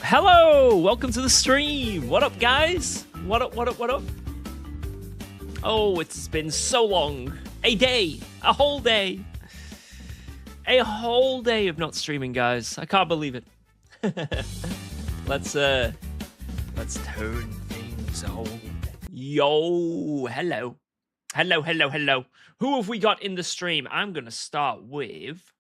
Hello! Welcome to the stream. What up, guys? What up, what up, what up? Oh, it's been so long. A day. A whole day. A whole day of not streaming, guys. I can't believe it. Let's turn things on. Yo, hello. Hello, hello, hello. Who have we got in the stream? I'm going to start with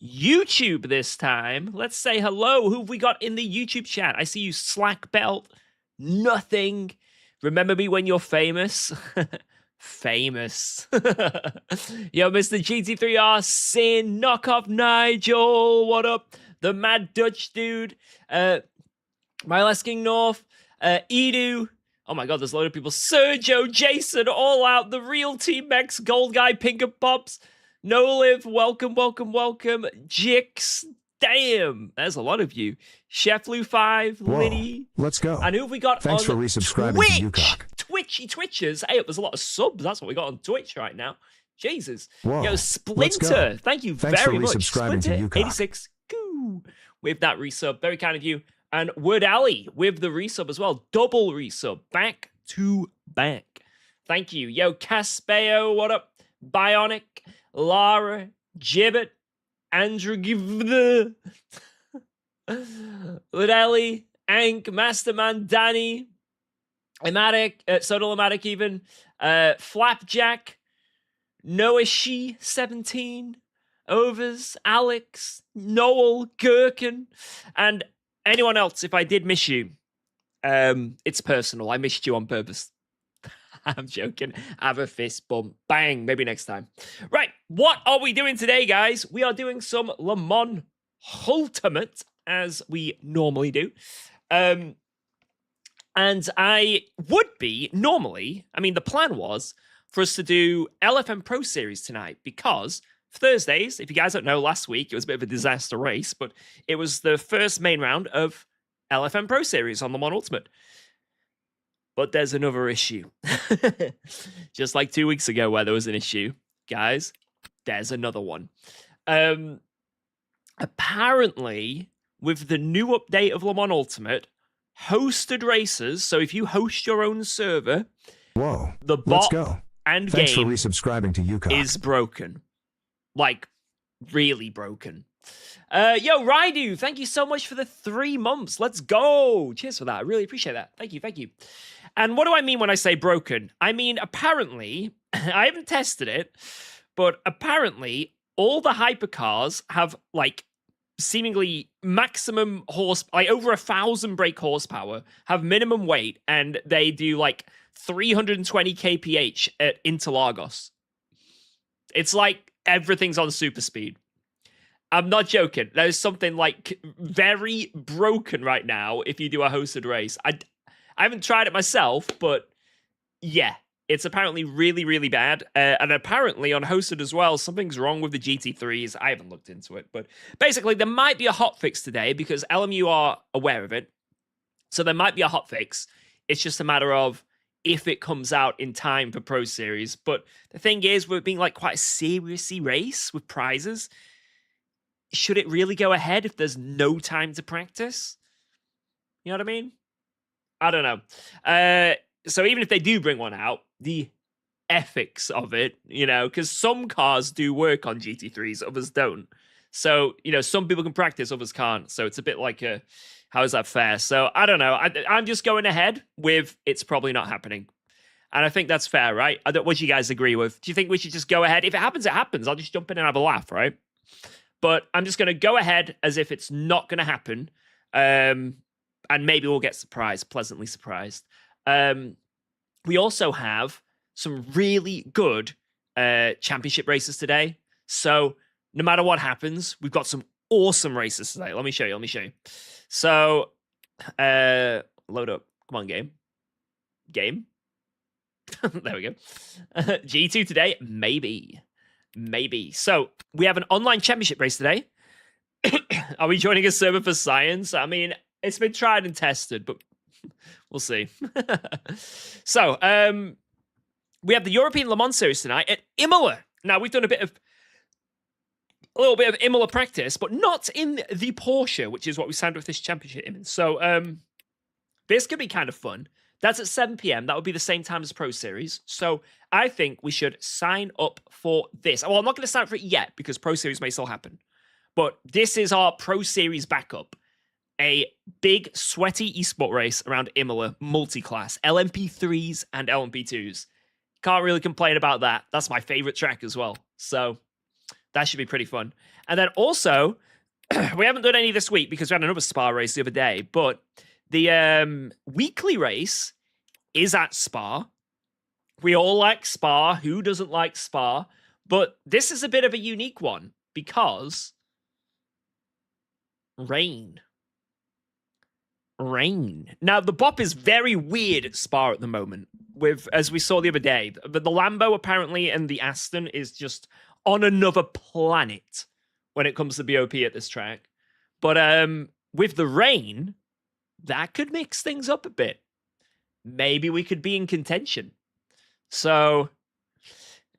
YouTube this time. Let's say hello. Who have we got in the YouTube chat? I see you, Slack Belt. Nothing. Remember me when you're famous? Famous. Yo, Mr. GT3R, Sin, Knockoff Nigel, what up? The Mad Dutch Dude, Miles King North, Edu. Oh my god, there's a load of people. Sergio, Jason, All Out, The Real Team X, Gold Guy, Pink and Pops, No Live, welcome, welcome, welcome. Jix, damn, there's a lot of you. Chef Lou 5, Liddy. Let's go. And who have we got Thanks on for resubscribing to UKOG. Twitchy Twitchers. Hey, there's a lot of subs. That's what we got on Twitch right now. Jesus. Whoa. Yo, Splinter. Thank you Thanks very for much. resubscribing to Splinter, UKOG. 86. Goo. With that resub. Very kind of you. And Word Alley with the resub as well. Double resub. Back to back. Thank you. Yo, Caspeo. What up? Bionic. Lara. Gibbet. Andrew Give. Word Alley. Ank. Masterman. Danny. Ematic, Sodomatic even, Flapjack, Noashi 17, Overs, Alex, Noel, Gherkin, and anyone else. If I did miss you, it's personal. I missed you on purpose. I'm joking. Have a fist bump. Bang. Maybe next time. Right. What are we doing today, guys? We are doing some Le Mans Ultimate, as we normally do. And I would be, normally, I mean, the plan was for us to do LFM Pro Series tonight because Thursdays, if you guys don't know, last week, it was a bit of a disaster race, but it was the first main round of LFM Pro Series on Le Mans Ultimate. But there's another issue. Just like 2 weeks ago where there was an issue, guys, there's another one. Apparently, with the new update of Le Mans Ultimate, hosted races, so if you host your own server, the bot and Thanks game for resubscribing to UKOG. is broken. Like, really broken. Yo, Raidu, thank you so much for the 3 months. Let's go. Cheers for that. I really appreciate that. Thank you, thank you. And what do I mean when I say broken? I mean, apparently, I haven't tested it, but apparently, all the hypercars have, like, seemingly maximum like over 1,000 brake horsepower, have minimum weight, and they do like 320 kph at Interlagos. It's like everything's on super speed. I'm not joking. There's something like very broken right now if you do a hosted race. I haven't tried it myself, but yeah. It's apparently really, really bad. And apparently on hosted as well, something's wrong with the GT3s. I haven't looked into it. But basically, there might be a hotfix today because LMU are aware of it. So there might be a hotfix. It's just a matter of if it comes out in time for Pro Series. But the thing is, we're being like quite a serious race with prizes. Should it really go ahead if there's no time to practice? You know what I mean? I don't know. So even if they do bring one out, the ethics of it, you know, because some cars do work on GT3s, others don't. So, you know, some people can practice, others can't. So it's a bit like how is that fair? So I don't know. I'm just going ahead with it's probably not happening. And I think that's fair, right? What do you guys agree with? Do you think we should just go ahead? If it happens, it happens. I'll just jump in and have a laugh, right? But I'm just going to go ahead as if it's not going to happen. And maybe we'll get surprised, pleasantly surprised. We also have some really good championship races today. So no matter what happens, we've got some awesome races today. Let me show you. So load up. Come on, game. There we go. G2 today, maybe. So we have an online championship race today. Are we joining a server for science? I mean, it's been tried and tested, but we'll see. So, we have the European Le Mans Series tonight at Imola. Now, we've done a bit of a little bit of Imola practice, but not in the Porsche, which is what we signed with this championship in. So this could be kind of fun. That's at 7 p.m. That would be the same time as Pro Series. So I think we should sign up for this. Well, I'm not going to sign up for it yet because Pro Series may still happen. But this is our Pro Series backup. A big, sweaty esport race around Imola, multi-class, LMP3s and LMP2s. Can't really complain about that. That's my favorite track as well. So that should be pretty fun. And then also, we haven't done any this week because we had another Spa race the other day, but the weekly race is at Spa. We all like Spa. Who doesn't like Spa? But this is a bit of a unique one because rain. Now, the BOP is very weird at Spa at the moment, with, as we saw the other day. But the Lambo, apparently, and the Aston is just on another planet when it comes to BOP at this track. But with the rain, that could mix things up a bit. Maybe we could be in contention. So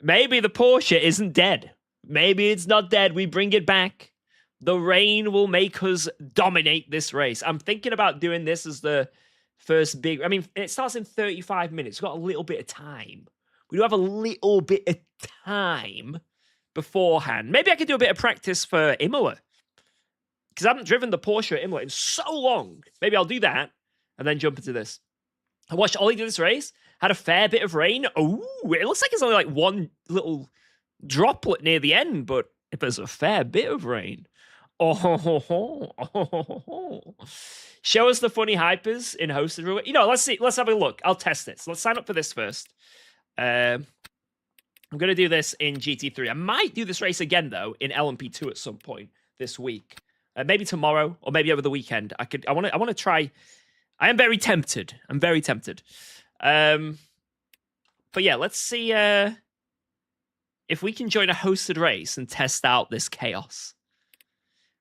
maybe the Porsche isn't dead. Maybe it's not dead. We bring it back. The rain will make us dominate this race. I'm thinking about doing this as the first big... I mean, it starts in 35 minutes. We've got a little bit of time. We do have a little bit of time beforehand. Maybe I could do a bit of practice for Imola. Because I haven't driven the Porsche at Imola in so long. Maybe I'll do that and then jump into this. I watched Ollie do this race. Had a fair bit of rain. Oh, it looks like it's only like one little droplet near the end, but if there's a fair bit of rain... Show us the funny hypers in hosted rule. You know, let's see. Let's have a look. I'll test this. Let's sign up for this first. I'm going to do this in GT3. I might do this race again, though, in LMP2 at some point this week. Maybe tomorrow or maybe over the weekend. I want to try. I am very tempted. I'm very tempted. But yeah, let's see if we can join a hosted race and test out this chaos.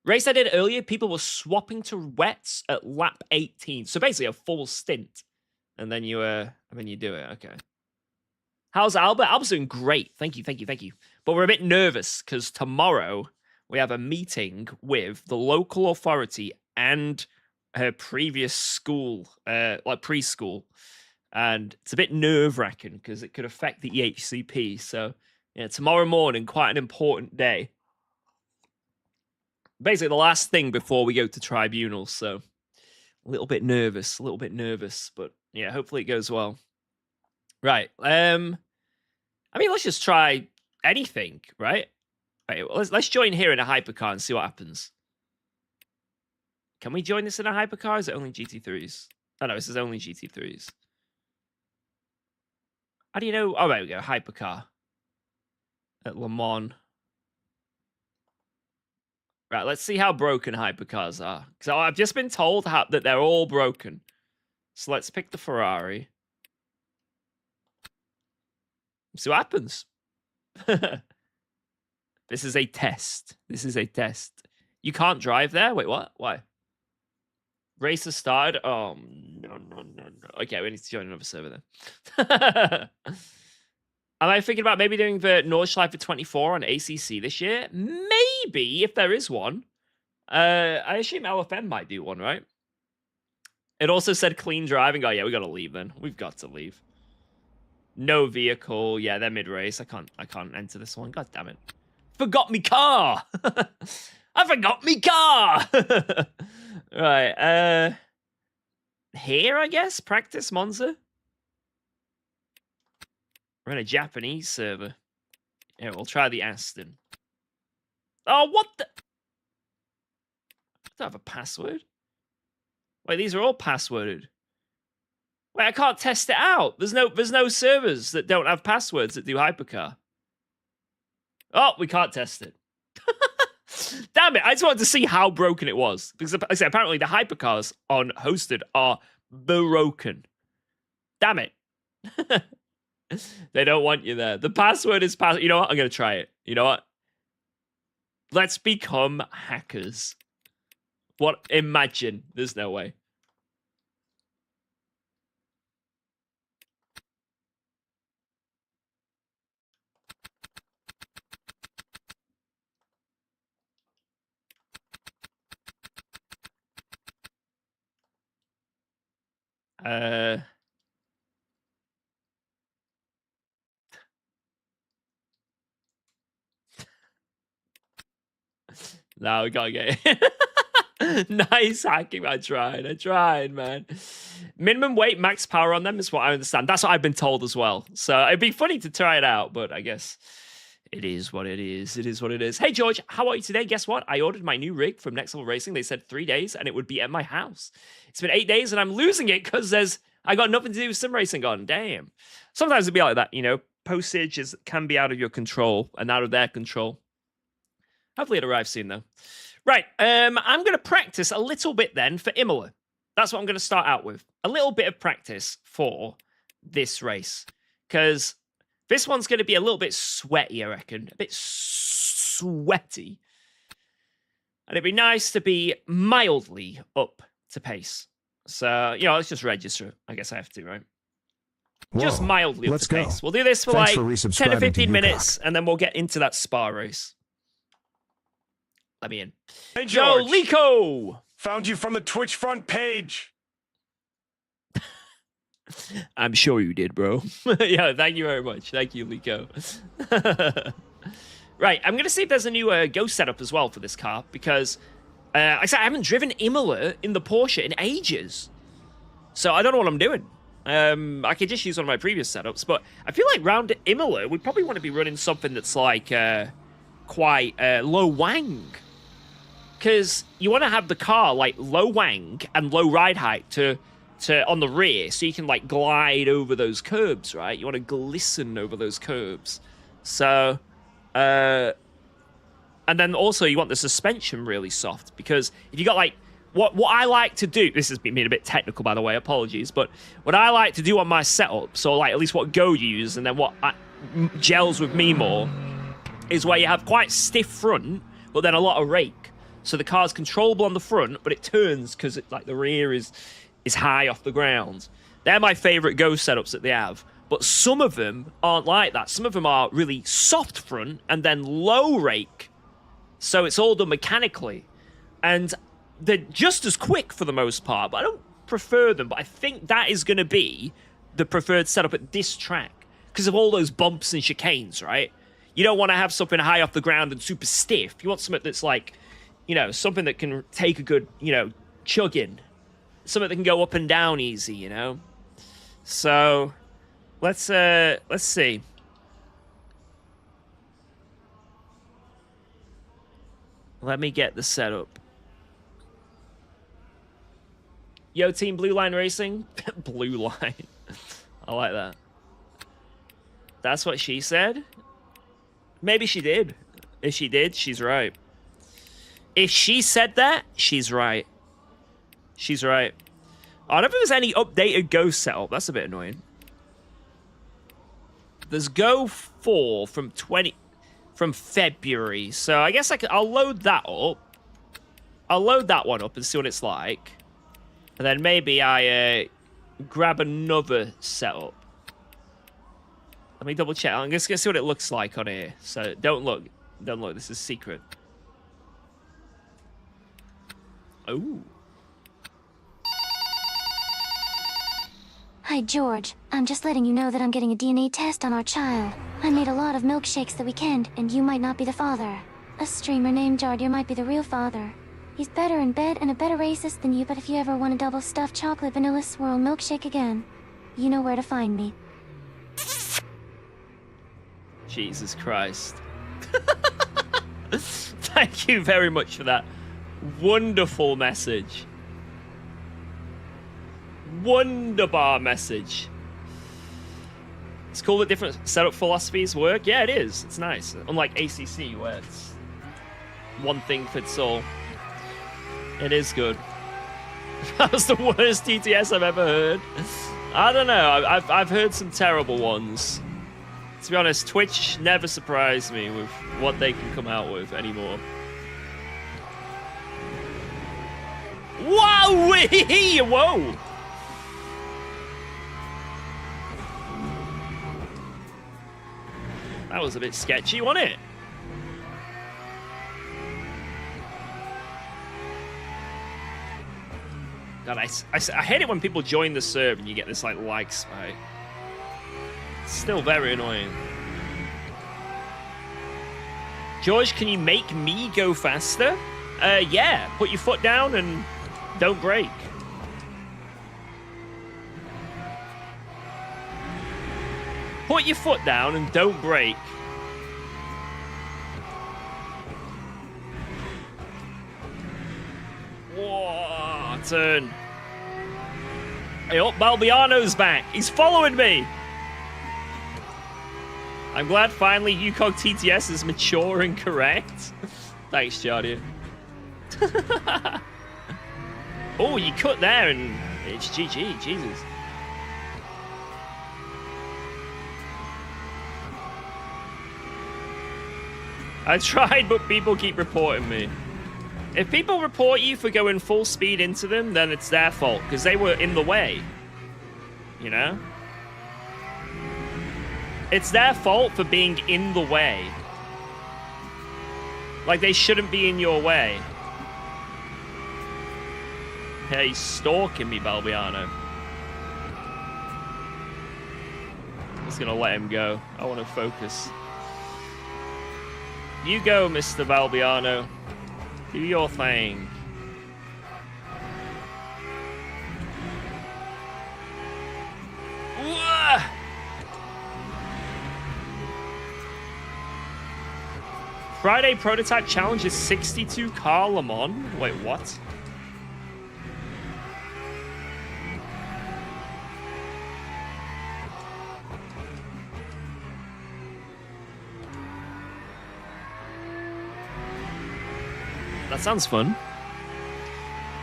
Race I did earlier, people were swapping to wets at lap 18. So basically a full stint. And then you do it. Okay. How's Albert? Albert's doing great. Thank you. But we're a bit nervous because tomorrow we have a meeting with the local authority and her previous school, like preschool. And it's a bit nerve-wracking because it could affect the EHCP. So yeah, tomorrow morning, quite an important day. Basically the last thing before we go to tribunal, so a little bit nervous, but yeah, hopefully it goes well. Right, I mean, let's just try anything, right? Right, let's join here in a hypercar and see what happens. Can we join this in a hypercar? Or is it only GT3s? Oh no, this is only GT3s. How do you know? Oh, there we go, hypercar at Le Mans. Right, let's see how broken hypercars are. Because I've just been told that they're all broken. So let's pick the Ferrari. See what happens. This is a test. You can't drive there? Wait, what? Why? Race has started? Oh, no. Okay, we need to join another server then. Am I thinking about maybe doing the Nordschleife for 24 on ACC this year? Maybe, if there is one. I assume LFM might do one, right? It also said clean driving. Oh, yeah, we got to leave then. We've got to leave. No vehicle. Yeah, they're mid-race. I can't enter this one. God damn it. Forgot me car! I forgot me car! Right, here, I guess? Practice Monza? We're in a Japanese server. Yeah, we'll try the Aston. Oh, what the? I don't have a password. Wait, these are all passworded. Wait, I can't test it out. There's no servers that don't have passwords that do hypercar. Oh, we can't test it. Damn it, I just wanted to see how broken it was. Because like I said, apparently the hypercars on hosted are broken. Damn it. They don't want you there. The password is password. You know what? I'm going to try it. You know what? Let's become hackers. What? Imagine. There's no way. No, we gotta get it. Nice hacking. I tried, man. Minimum weight, max power on them is what I understand. That's what I've been told as well. So it'd be funny to try it out, but I guess it is what it is. It is what it is. Hey, George, how are you today? Guess what? I ordered my new rig from Next Level Racing. They said 3 days and it would be at my house. It's been 8 days and I'm losing it because I got nothing to do with sim racing on. Damn. Sometimes it'd be like that, you know. Postage can be out of your control and out of their control. Hopefully it arrives soon, though. Right, I'm going to practice a little bit then for Imola. That's what I'm going to start out with. A little bit of practice for this race. Because this one's going to be a little bit sweaty, I reckon. A bit sweaty. And it'd be nice to be mildly up to pace. So, you know, let's just register. I guess I have to, right? Whoa, just mildly up to pace. We'll do this for Thanks like for 10 to 15 UKOG. minutes, and then we'll get into that spa race. Let me in. Hey, George. Yo, Lico! Found you from the Twitch front page. I'm sure you did, bro. Yeah, thank you very much. Thank you, Lico. Right, I'm going to see if there's a new Go setup as well for this car, because like I said, I haven't driven Imola in the Porsche in ages. So I don't know what I'm doing. I could just use one of my previous setups, but I feel like round Imola, we probably want to be running something that's like quite low wang. Because you want to have the car like low wang and low ride height to on the rear, so you can like glide over those curbs, right? You want to glisten over those curbs. So, and then also you want the suspension really soft, because if you got like what I like to do, this has been a bit technical by the way, apologies, but what I like to do on my setup, so like at least what Go use, and then what gels with me more, is where you have quite stiff front, but then a lot of rake. So the car's controllable on the front, but it turns because like the rear is high off the ground. They're my favorite Go setups that they have. But some of them aren't like that. Some of them are really soft front and then low rake. So it's all done mechanically. And they're just as quick for the most part, but I don't prefer them. But I think that is going to be the preferred setup at this track because of all those bumps and chicanes, right? You don't want to have something high off the ground and super stiff. You want something that's like, you know, something that can take a good, you know, chugging. Something that can go up and down easy, you know? So, let's see. Let me get the setup. Yo, Team Blue Line Racing. Blue Line. I like that. That's what she said? Maybe she did. If she did, she's right. If she said that, she's right. She's right. I don't know if there's any updated Go setup. That's a bit annoying. There's Go 4 from February. So I guess I'll load that up. I'll load that one up and see what it's like. And then maybe I grab another setup. Let me double check. I'm just going to see what it looks like on here. So don't look. Don't look. This is secret. Oh. Hi, George. I'm just letting you know that I'm getting a DNA test on our child. I made a lot of milkshakes the weekend, and you might not be the father. A streamer named Jardir might be the real father. He's better in bed and a better racist than you, but if you ever want a double stuffed chocolate vanilla swirl milkshake again, you know where to find me. Jesus Christ. Thank you very much for that wonderful message. Wonderbar message. It's cool that different setup philosophies work. Yeah, it is. It's nice. Unlike ACC, where it's one thing fits all. It is good. That was the worst TTS I've ever heard. I don't know. I've heard some terrible ones. To be honest, Twitch never surprised me with what they can come out with anymore. Whoa! Whoa! That was a bit sketchy, wasn't it? God, I hate it when people join the serve and you get this like lag spike. It's still very annoying. George, can you make me go faster? Yeah. Put your foot down and don't brake. Put your foot down and don't brake. Whoa, turn. Hey, oh, Balbiano's back. He's following me. I'm glad finally UKOG TTS is mature and correct. Thanks, Jardia. Oh, you cut there and it's GG. Jesus. I tried, but people keep reporting me. If people report you for going full speed into them, then it's their fault, because they were in the way. You know? It's their fault for being in the way. Like, they shouldn't be in your way. Yeah, he's stalking me, Balbiano. I'm just gonna let him go. I want to focus. You go, Mr. Balbiano. Do your thing. Wah! Friday prototype challenge is 62 car Le Mans. Wait, what? That sounds fun.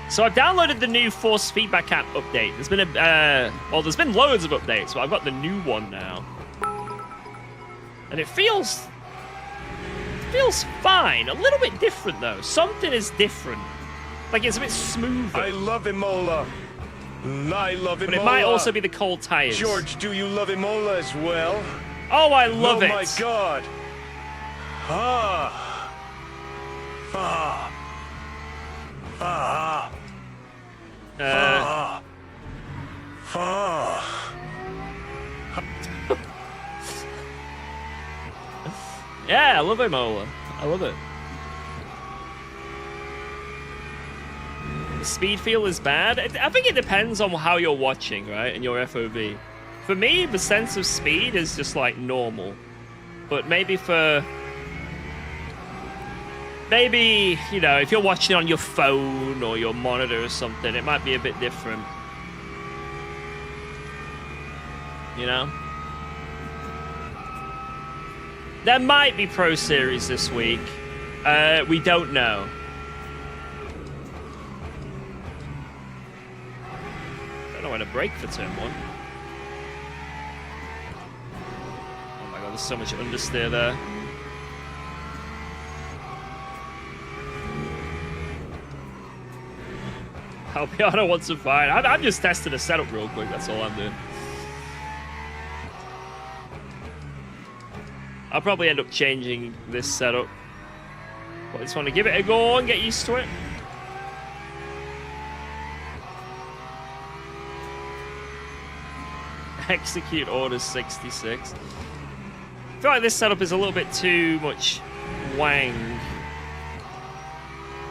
So I've downloaded the new force feedback app update. There's been well, there's been loads of updates, but I've got the new one now, and it feels fine. A little bit different though. Something is different. Like it's a bit smoother. I love Imola. I love Imola. But it might also be the cold tires. George, do you love Imola as well? Oh, I love it. Oh my God. Ah. Ah. Ah. Ah. Ah. Yeah, I love Imola. I love it. The speed feel is bad. I think it depends on how you're watching, right? And your FOV. For me, the sense of speed is just like normal. But maybe for... Maybe, you know, if you're watching on your phone or your monitor or something, it might be a bit different. You know? There might be Pro Series this week. We don't know. Don't know when to brake for turn 1. Oh my God, there's so much understeer there. Alpiano wants to fight. I'm just testing a setup real quick. That's all I'm doing. I'll probably end up changing this setup. But I just want to give it a go and get used to it. Execute order 66. I feel like this setup is a little bit too much wang.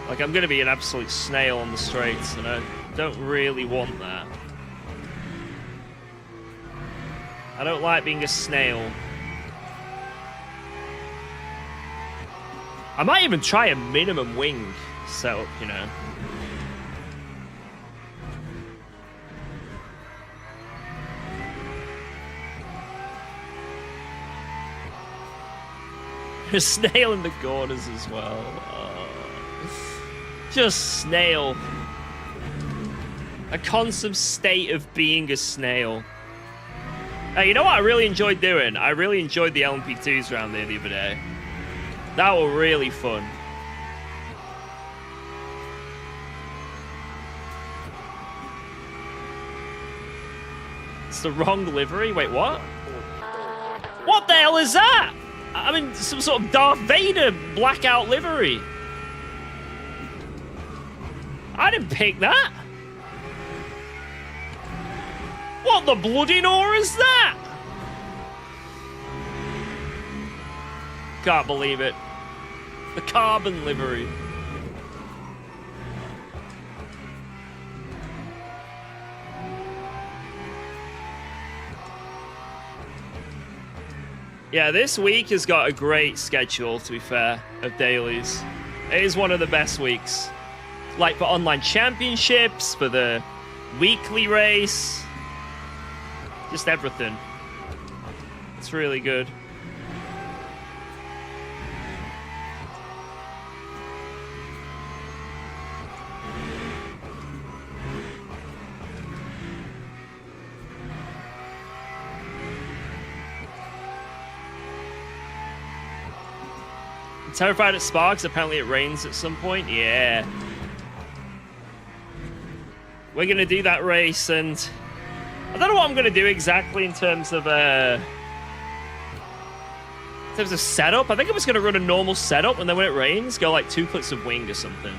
Like, I'm going to be an absolute snail on the straights, and I don't really want that. I don't like being a snail. I might even try a minimum wing setup, you know. A snail in the corners as well. Oh. Just snail. A constant state of being a snail. Hey, you know what I really enjoyed doing? I really enjoyed the LMP2s round there the other day. That were really fun. It's the wrong livery? Wait, what? What the hell is that? I mean, some sort of Darth Vader blackout livery. I didn't pick that. What the bloody nor is that? Can't believe it. The carbon livery. Yeah, this week has got a great schedule, to be fair, of dailies. It is one of the best weeks. Like for online championships, for the weekly race. Just everything. It's really good. Terrified at Sparks. Apparently it rains at some point. Yeah. We're going to do that race, and I don't know what I'm going to do exactly in terms of setup. I think I'm just going to run a normal setup, and then when it rains, go like 2 clicks of wing or something.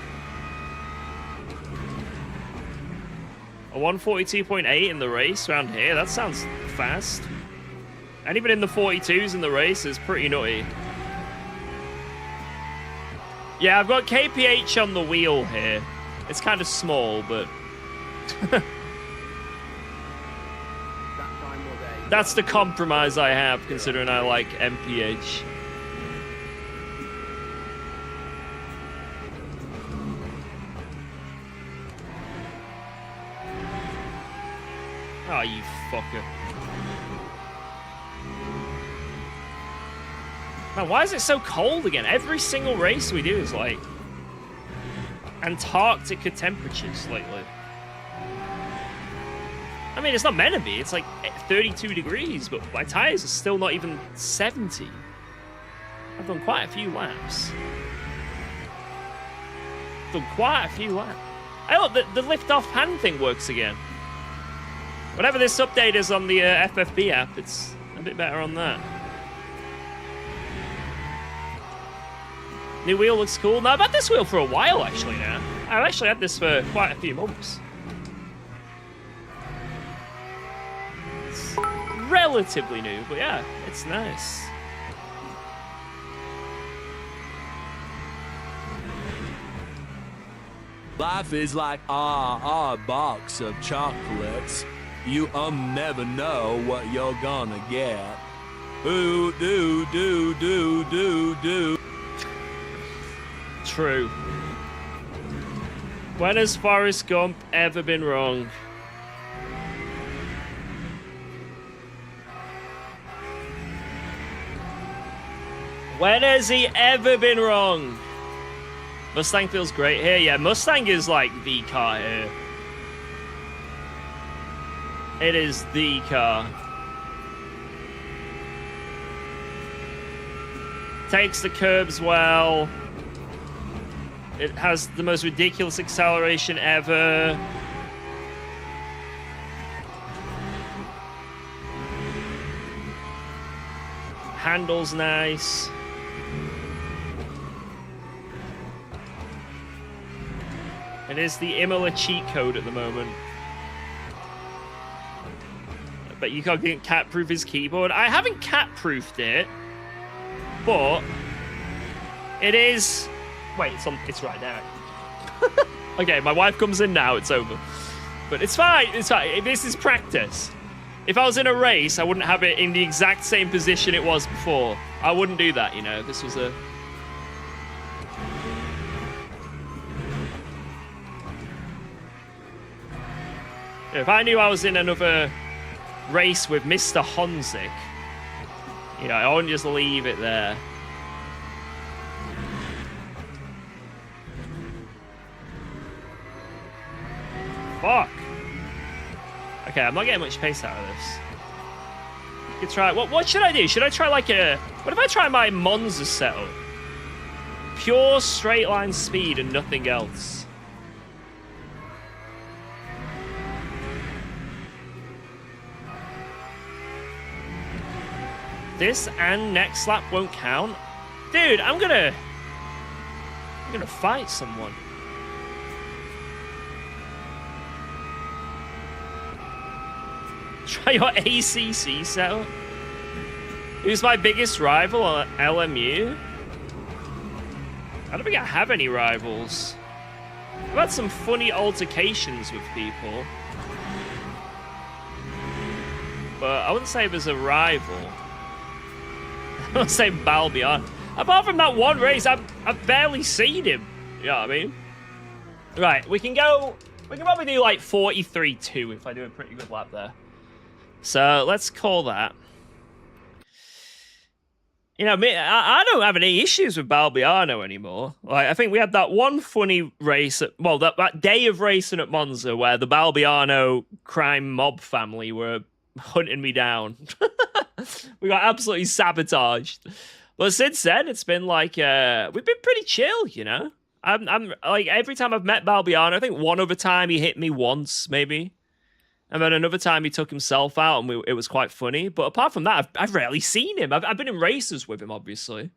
A 142.8 in the race around here. That sounds fast. And even in the 42s in the race is pretty nutty. Yeah, I've got KPH on the wheel here. It's kind of small, but... That's the compromise I have, considering I like MPH. Oh, you fucker. Man, why is it so cold again? Every single race we do is like Antarctica temperatures lately. I mean, it's not meant to be. It's like 32 degrees, but my tires are still not even 70. I've done quite a few laps. Hey, look, the lift-off hand thing works again. Whenever this update is on the FFB app, it's a bit better on that. New wheel looks cool. No, I've had this wheel for a while, actually, now. I've actually had this for quite a few months. It's relatively new, but yeah, it's nice. Life is like a box of chocolates. You never know what you're gonna get. Ooh, do. True. When has Forrest Gump ever been wrong? When has he ever been wrong? Mustang feels great here. Yeah, Mustang is like the car here. It is the car. Takes the curbs well. It has the most ridiculous acceleration ever. Handles nice. It is the Imola cheat code at the moment. But you can't cat-proof his keyboard. I haven't cat-proofed it, but it is... Wait, it's right now. Okay, my wife comes in now, it's over. But it's fine, it's fine. This is practice. If I was in a race, I wouldn't have it in the exact same position it was before. I wouldn't do that, you know. This was a... If I knew I was in another race with Mr. Honzik, you know, I wouldn't just leave it there. Fuck. Okay, I'm not getting much pace out of this. You could try... What should I do? Should I try like a... What if I try my Monza setup? Pure straight line speed and nothing else. This and next lap won't count? Dude, I'm gonna fight someone. Try your ACC setup. Who's my biggest rival on LMU? I don't think I have any rivals. I've had some funny altercations with people. But I wouldn't say there's a rival. I wouldn't say Balbion. Apart from that one race, I've barely seen him. You know what I mean? Right, we can probably do like 43-2 if I do a pretty good lap there. So let's call that. You know, I don't have any issues with Balbiano anymore. Like, I think we had that one funny race, that day of racing at Monza where the Balbiano crime mob family were hunting me down. We got absolutely sabotaged. But since then, it's been like, we've been pretty chill, you know? I'm like, every time I've met Balbiano, I think one other time he hit me once, maybe. And then another time he took himself out, and it was quite funny. But apart from that, I've rarely seen him. I've been in races with him, obviously.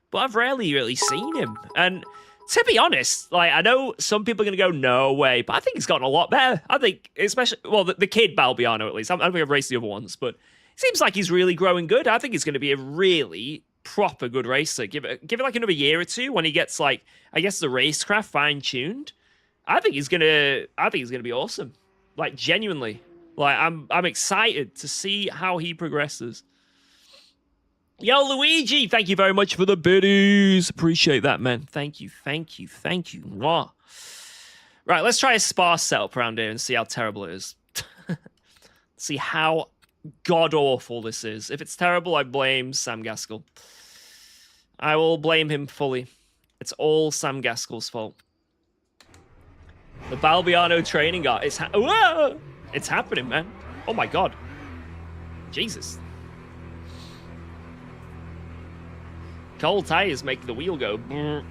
But I've rarely really seen him. And to be honest, like, I know some people are going to go, no way. But I think he's gotten a lot better. I think, especially, well, the kid Balbiano, at least. I don't think I've raced the other ones. But it seems like he's really growing good. I think he's going to be a really proper good racer. Give it like another year or two when he gets, like, I guess the racecraft fine-tuned. I think he's gonna be awesome. Like, genuinely. Like, I'm excited to see how he progresses. Yo, Luigi, thank you very much for the biddies. Appreciate that, man. Thank you. Mwah. Right, let's try a sparse setup around here and see how terrible it is. See how god-awful this is. If it's terrible, I blame Sam Gaskell. I will blame him fully. It's all Sam Gaskell's fault. The Balbiano training guy. It's happening, man. Oh my god. Jesus. Cold tires make the wheel go. Brr.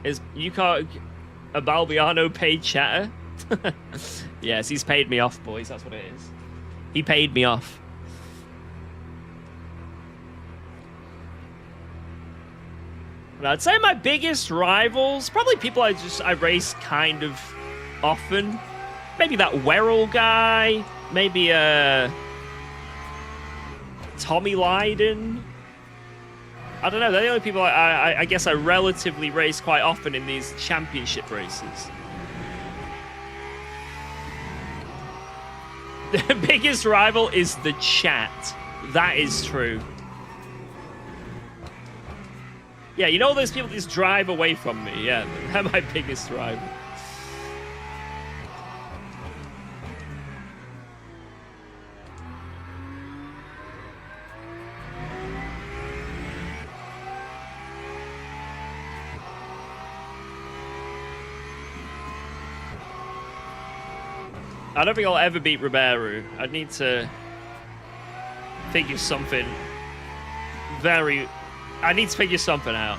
Is UKOG a Balbiano paid chatter? Yes, he's paid me off, boys. That's what it is. He paid me off. And I'd say my biggest rivals, probably people I race kind of often. Maybe that Werrell guy. Maybe Tommy Lydon. I don't know. They're the only people I guess I relatively race quite often in these championship races. The biggest rival is the chat. That is true. Yeah, you know those people that just drive away from me? Yeah, they're my biggest rival. I don't think I'll ever beat Ribeiro. I'd need to figure something I need to figure something out.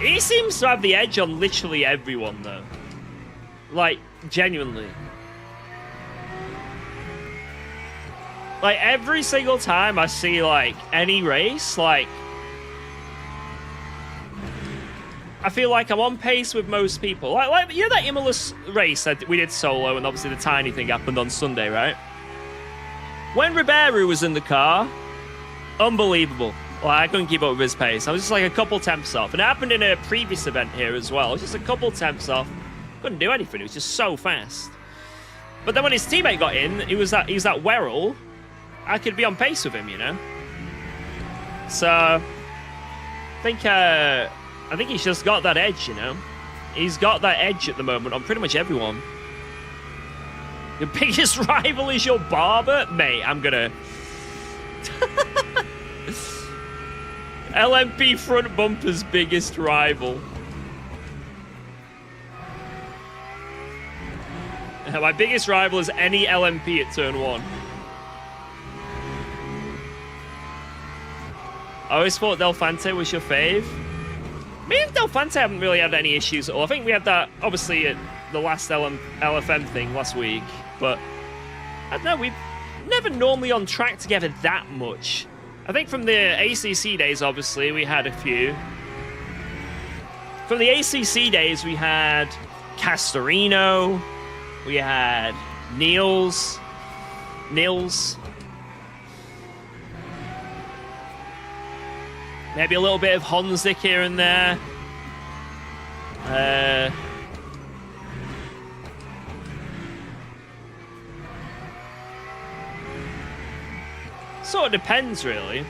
He seems to have the edge on literally everyone, though. Like, genuinely. Like, every single time I see, like, any race, like, I feel like I'm on pace with most people. Like you know that Imola race that we did solo, and obviously the tiny thing happened on Sunday, right? When Ribeiro was in the car, unbelievable. Like, I couldn't keep up with his pace. I was just like a couple temps off. And it happened in a previous event here as well. It was just a couple temps off. Couldn't do anything. It was just so fast. But then when his teammate got in, he was that Werrell. I could be on pace with him, you know? So, I think he's just got that edge, you know? He's got that edge at the moment on pretty much everyone. Your biggest rival is your barber? Mate, I'm gonna... LMP front bumper's biggest rival. My biggest rival is any LMP at turn 1. I always thought Del Fante was your fave. Me and Del Fante haven't really had any issues at all. I think we had that, obviously, at the last LFM thing last week. But, I don't know, we've never normally on track together that much. I think from the ACC days, obviously, we had a few. From the ACC days, we had Castorino. We had Nils. Maybe a little bit of Honzik here and there. Sort of depends, really.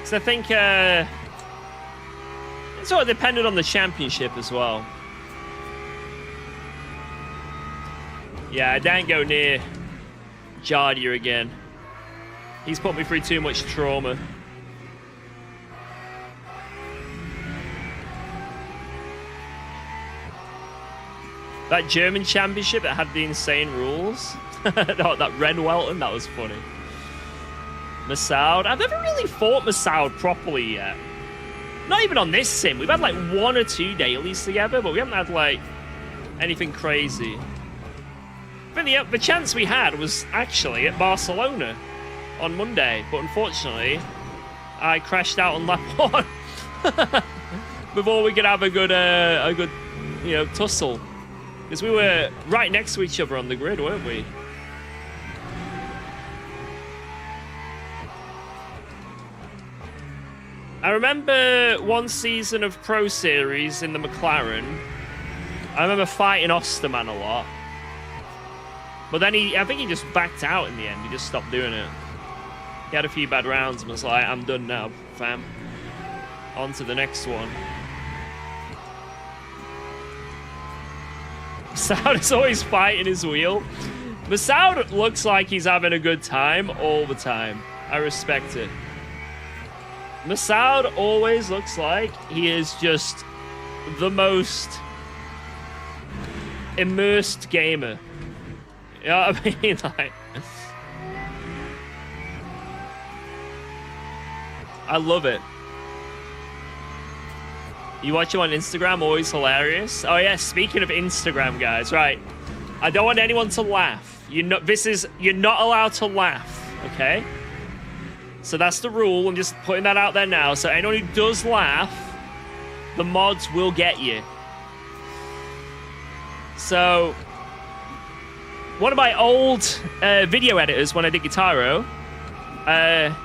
So I think it sort of depended on the championship as well. Yeah, I didn't go near Jardia again. He's put me through too much trauma. That German championship that had the insane rules. That Ren Welton, that was funny. Masoud. I've never really fought Masoud properly yet. Not even on this sim. We've had like 1 or 2 dailies together, but we haven't had like anything crazy. But the chance we had was actually at Barcelona on Monday, but unfortunately, I crashed out on lap 1 before we could have a good tussle. Because we were right next to each other on the grid, weren't we? I remember one season of Pro Series in the McLaren. I remember fighting Osterman a lot. But then I think he just backed out in the end. He just stopped doing it. He had a few bad rounds and was like, I'm done now, fam. On to the next one. Masoud is always fighting his wheel. Masoud looks like he's having a good time all the time. I respect it. Masoud always looks like he is just the most immersed gamer. You know what I mean? Like, I love it. You watch him on Instagram, always hilarious. Oh yeah, speaking of Instagram, guys, right? I don't want anyone to laugh. You're not allowed to laugh, okay? So that's the rule. I'm just putting that out there now. So anyone who does laugh, the mods will get you. So one of my old video editors when I did Guitaro, there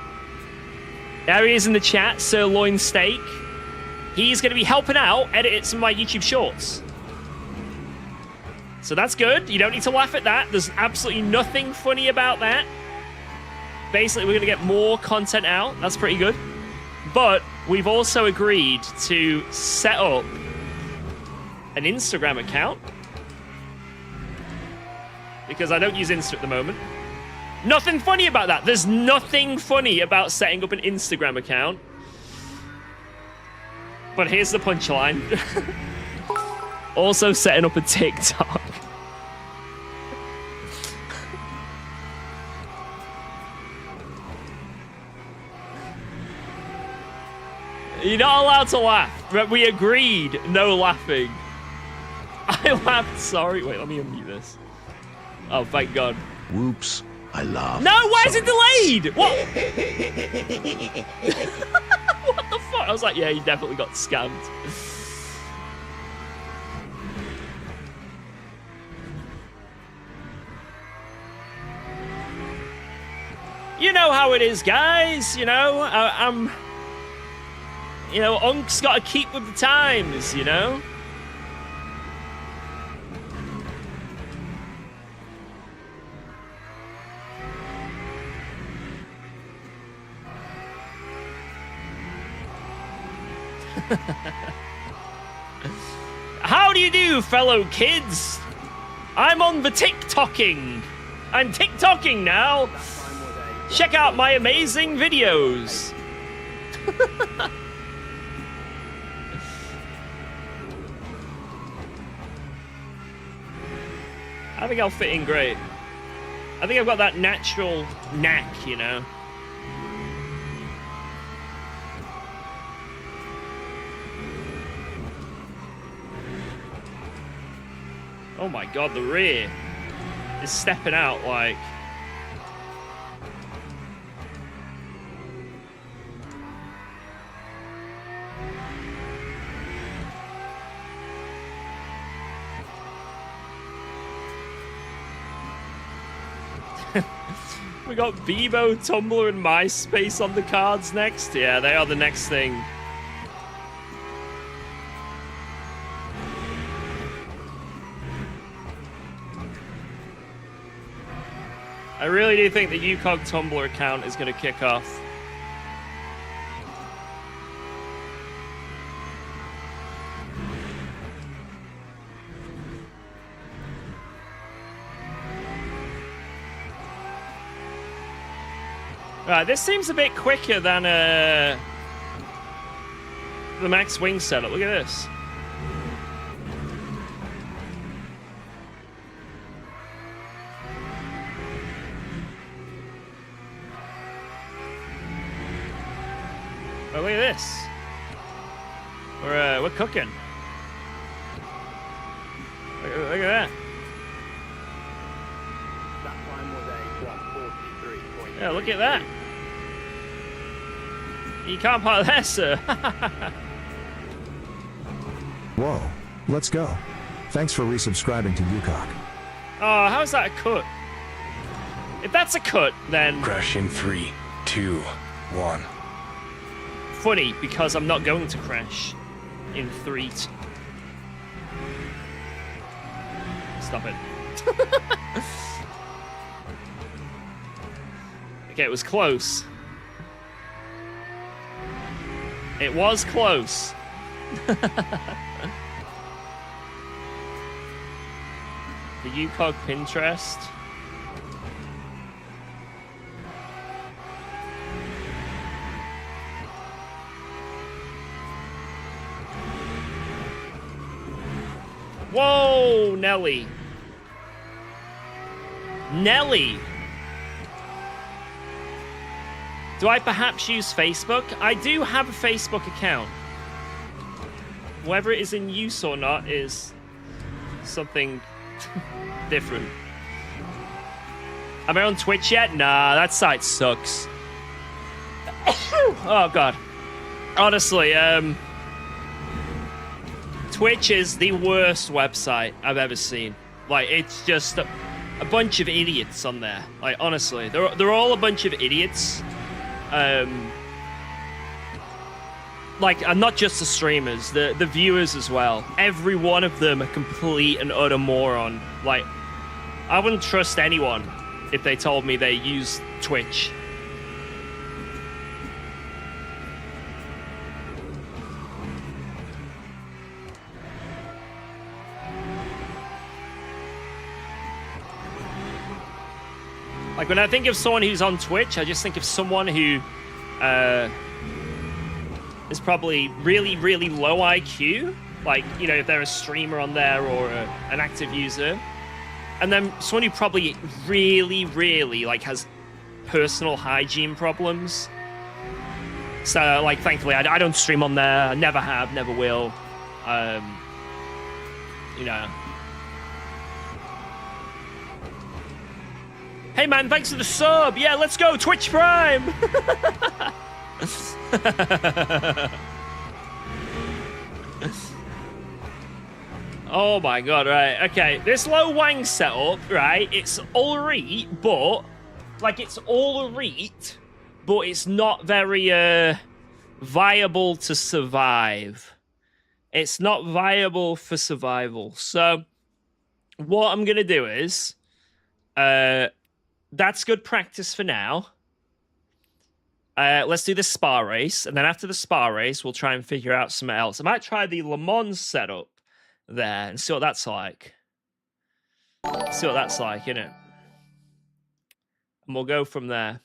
he is in the chat, Sirloin Steak. He's going to be helping out edit some of my YouTube shorts. So that's good. You don't need to laugh at that. There's absolutely nothing funny about that. Basically, we're going to get more content out. That's pretty good. But we've also agreed to set up an Instagram account. Because I don't use Insta at the moment. Nothing funny about that. There's nothing funny about setting up an Instagram account. But here's the punchline. Also setting up a TikTok. You're not allowed to laugh. We agreed, no laughing. I laughed, sorry. Wait, let me unmute this. Oh, thank God. Whoops, I laughed. No, why is it delayed? What? What the fuck? I was like, yeah, you definitely got scammed. You know how it is, guys. You know, I'm... You know, Unk's got to keep with the times, you know? How do you do, fellow kids? I'm on the TikToking. I'm TikToking now. Check out my amazing videos. I think I'll fit in great. I think I've got that natural knack, you know? Oh my God, the rear. is stepping out like... We got Bebo, Tumblr, and MySpace on the cards next. Yeah, they are the next thing. I really do think the UKOG Tumblr account is going to kick off. Right, this seems a bit quicker than the Max Wing setup. Look at this. Oh, look at this. We're cooking. Look at that. Yeah, look at that. You can't part that, sir. Whoa, let's go. Thanks for resubscribing to UKOG. Oh, how's that a cut? If that's a cut, then... Crash in 3, 2, 1. Funny, because I'm not going to crash in 3. Stop it. Okay, it was close. It was close. The UKOG Pinterest. Whoa, Nelly. Nelly. Do I perhaps use Facebook? I do have a Facebook account. Whether it is in use or not is something different. Am I on Twitch yet? Nah, that site sucks. Oh, God. Honestly, Twitch is the worst website I've ever seen. Like, it's just a bunch of idiots on there. Like, honestly, they're all a bunch of idiots. Like, and not just the streamers, the viewers as well. Every one of them a complete and utter moron. Like, I wouldn't trust anyone if they told me they use Twitch. Like, when I think of someone who's on Twitch, I just think of someone who is probably really, really low IQ. Like, you know, if they're a streamer on there or an active user. And then someone who probably really, really, like, has personal hygiene problems. So, like, thankfully, I don't stream on there. I never have, never will. You know. Hey man, thanks for the sub. Yeah, let's go, Twitch Prime. Oh my God, right. Okay, this low wang setup, right? It's all right, but like it's all right, but it's not very viable to survive. It's not viable for survival. So what I'm gonna do is that's good practice for now. Let's do the spa race, and then after the spa race, we'll try and figure out something else. I might try the Le Mans setup there and see what that's like. See what that's like, innit? And we'll go from there.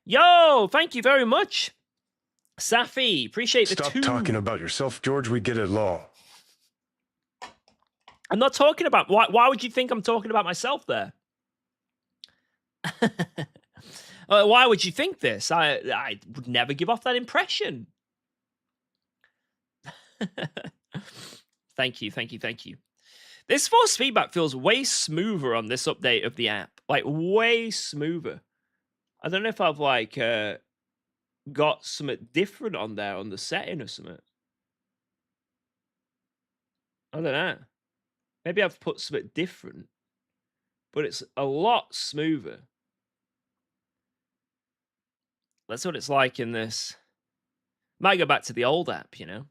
Yo, thank you very much, Safi. Appreciate the Stop two. talking about yourself, George. We get it all. I'm not talking about... Why would you think I'm talking about myself there? Why would you think this? I would never give off that impression. Thank you. This force feedback feels way smoother on this update of the app. Like, way smoother. I don't know if I've, like, got something different on there on the setting or something. I don't know. Maybe I've put something different. But it's a lot smoother. That's what it's like in this. Might go back to the old app, you know?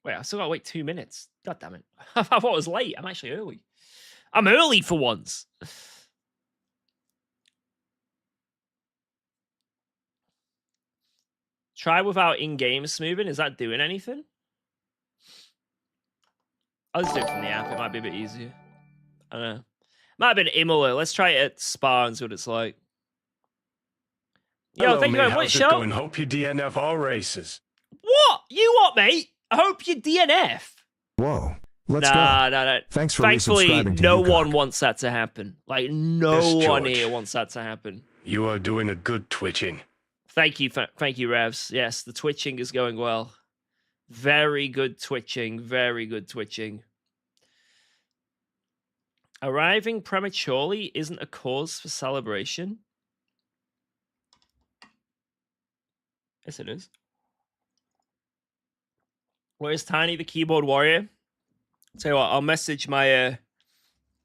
Wait, I still gotta wait 2 minutes. God damn it. I thought I was late. I'm actually early. I'm early for once. Try without in-game smoothing. Is that doing anything? I'll just do it from the app. It might be a bit easier. I don't know. Might have been Imola. Let's try it at Spa and see what it's like. Yo, Hello, thank you mate. very much, How's it Sean. going? Hope you DNF all races. What? You what, mate? I hope you DNF. Whoa. Let's go. No. Thanks for Thankfully, resubscribing to no UKOG. one wants that to happen. Like, no Yes, one George. here wants that to happen. You are doing a good twitching. Thank you, Revs. Yes, the twitching is going well. Very good twitching. Very good twitching. Arriving prematurely isn't a cause for celebration. Yes, it is. Where's Tiny the keyboard warrior? Tell you what, I'll message my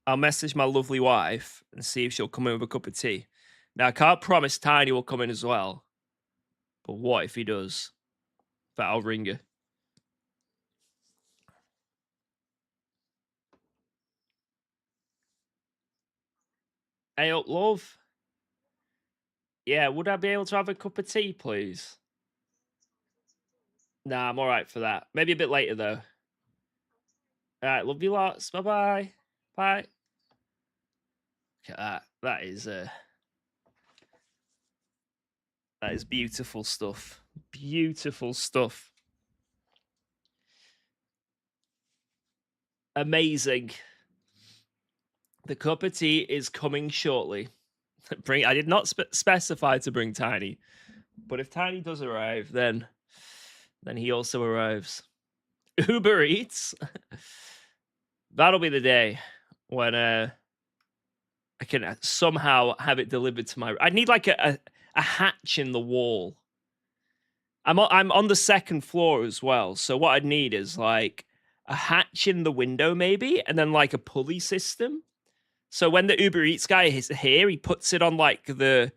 lovely wife and see if she'll come in with a cup of tea. Now I can't promise Tiny will come in as well. But what if he does? But I'll ring her. Hey up, love. Yeah, would I be able to have a cup of tea, please? Nah, I'm alright for that. Maybe a bit later, though. Alright, love you lots. Bye-bye. Bye. Look at that. That is beautiful stuff. Beautiful stuff. Amazing. The cup of tea is coming shortly. I did not specify to bring Tiny, but if Tiny does arrive, then he also arrives. Uber Eats. That'll be the day when I can somehow have it delivered to my. I need like a hatch in the wall. I'm on the second floor as well, so what I'd need is like a hatch in the window maybe, and then like a pulley system. So when the Uber Eats guy is here, he puts it on like a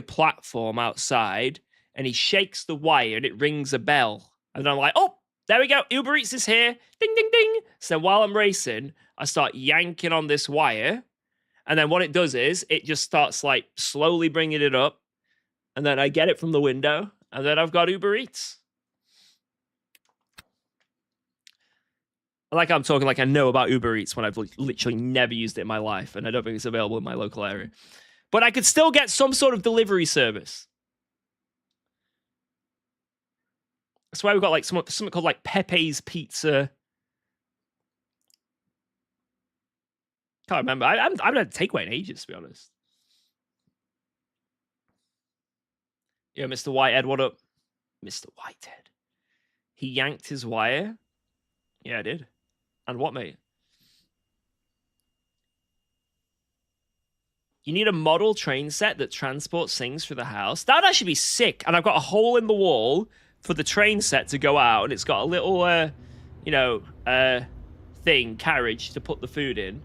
platform outside, and he shakes the wire, and it rings a bell. And I'm like, oh, there we go, Uber Eats is here, ding, ding, ding. So while I'm racing, I start yanking on this wire, and then what it does is it just starts like slowly bringing it up, and then I get it from the window, and then I've got Uber Eats. Like I'm talking like I know about Uber Eats when I've literally never used it in my life, and I don't think it's available in my local area. But I could still get some sort of delivery service. That's why we've got like something called like Pepe's Pizza. Can't remember. I haven't had a takeaway in ages, to be honest. Yeah, Mr. Whitehead, what up? Mr. Whitehead. He yanked his wire? Yeah, I did. And what, mate? You need a model train set that transports things through the house. That would actually be sick. And I've got a hole in the wall for the train set to go out. And it's got a little, carriage to put the food in.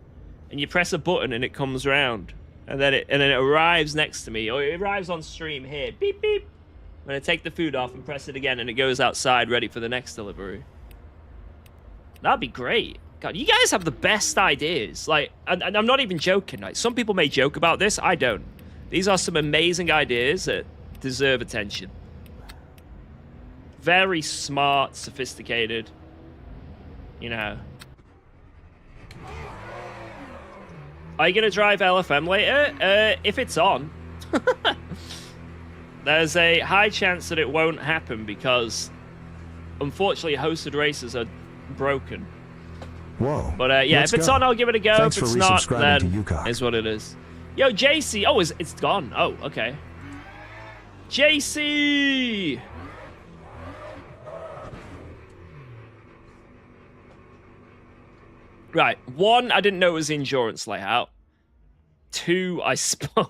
And you press a button and it comes round. And then it arrives next to me. Or it arrives on stream here. Beep, beep. I'm going to take the food off and press it again. And it goes outside ready for the next delivery. That'd be great. God, you guys have the best ideas. Like, and I'm not even joking. Like, some people may joke about this. I don't. These are some amazing ideas that deserve attention. Very smart, sophisticated. You know. Are you going to drive LFM later? If it's on. There's a high chance that it won't happen because, unfortunately, hosted races are broken. Whoa. But yeah, if it's on, I'll give it a go. Thanks if it's for not, resubscribing to then UKOG. is what it is. Yo, JC. Oh, it's gone. Oh, okay. JC! Right. 1, I didn't know it was the endurance layout. 2, I spun.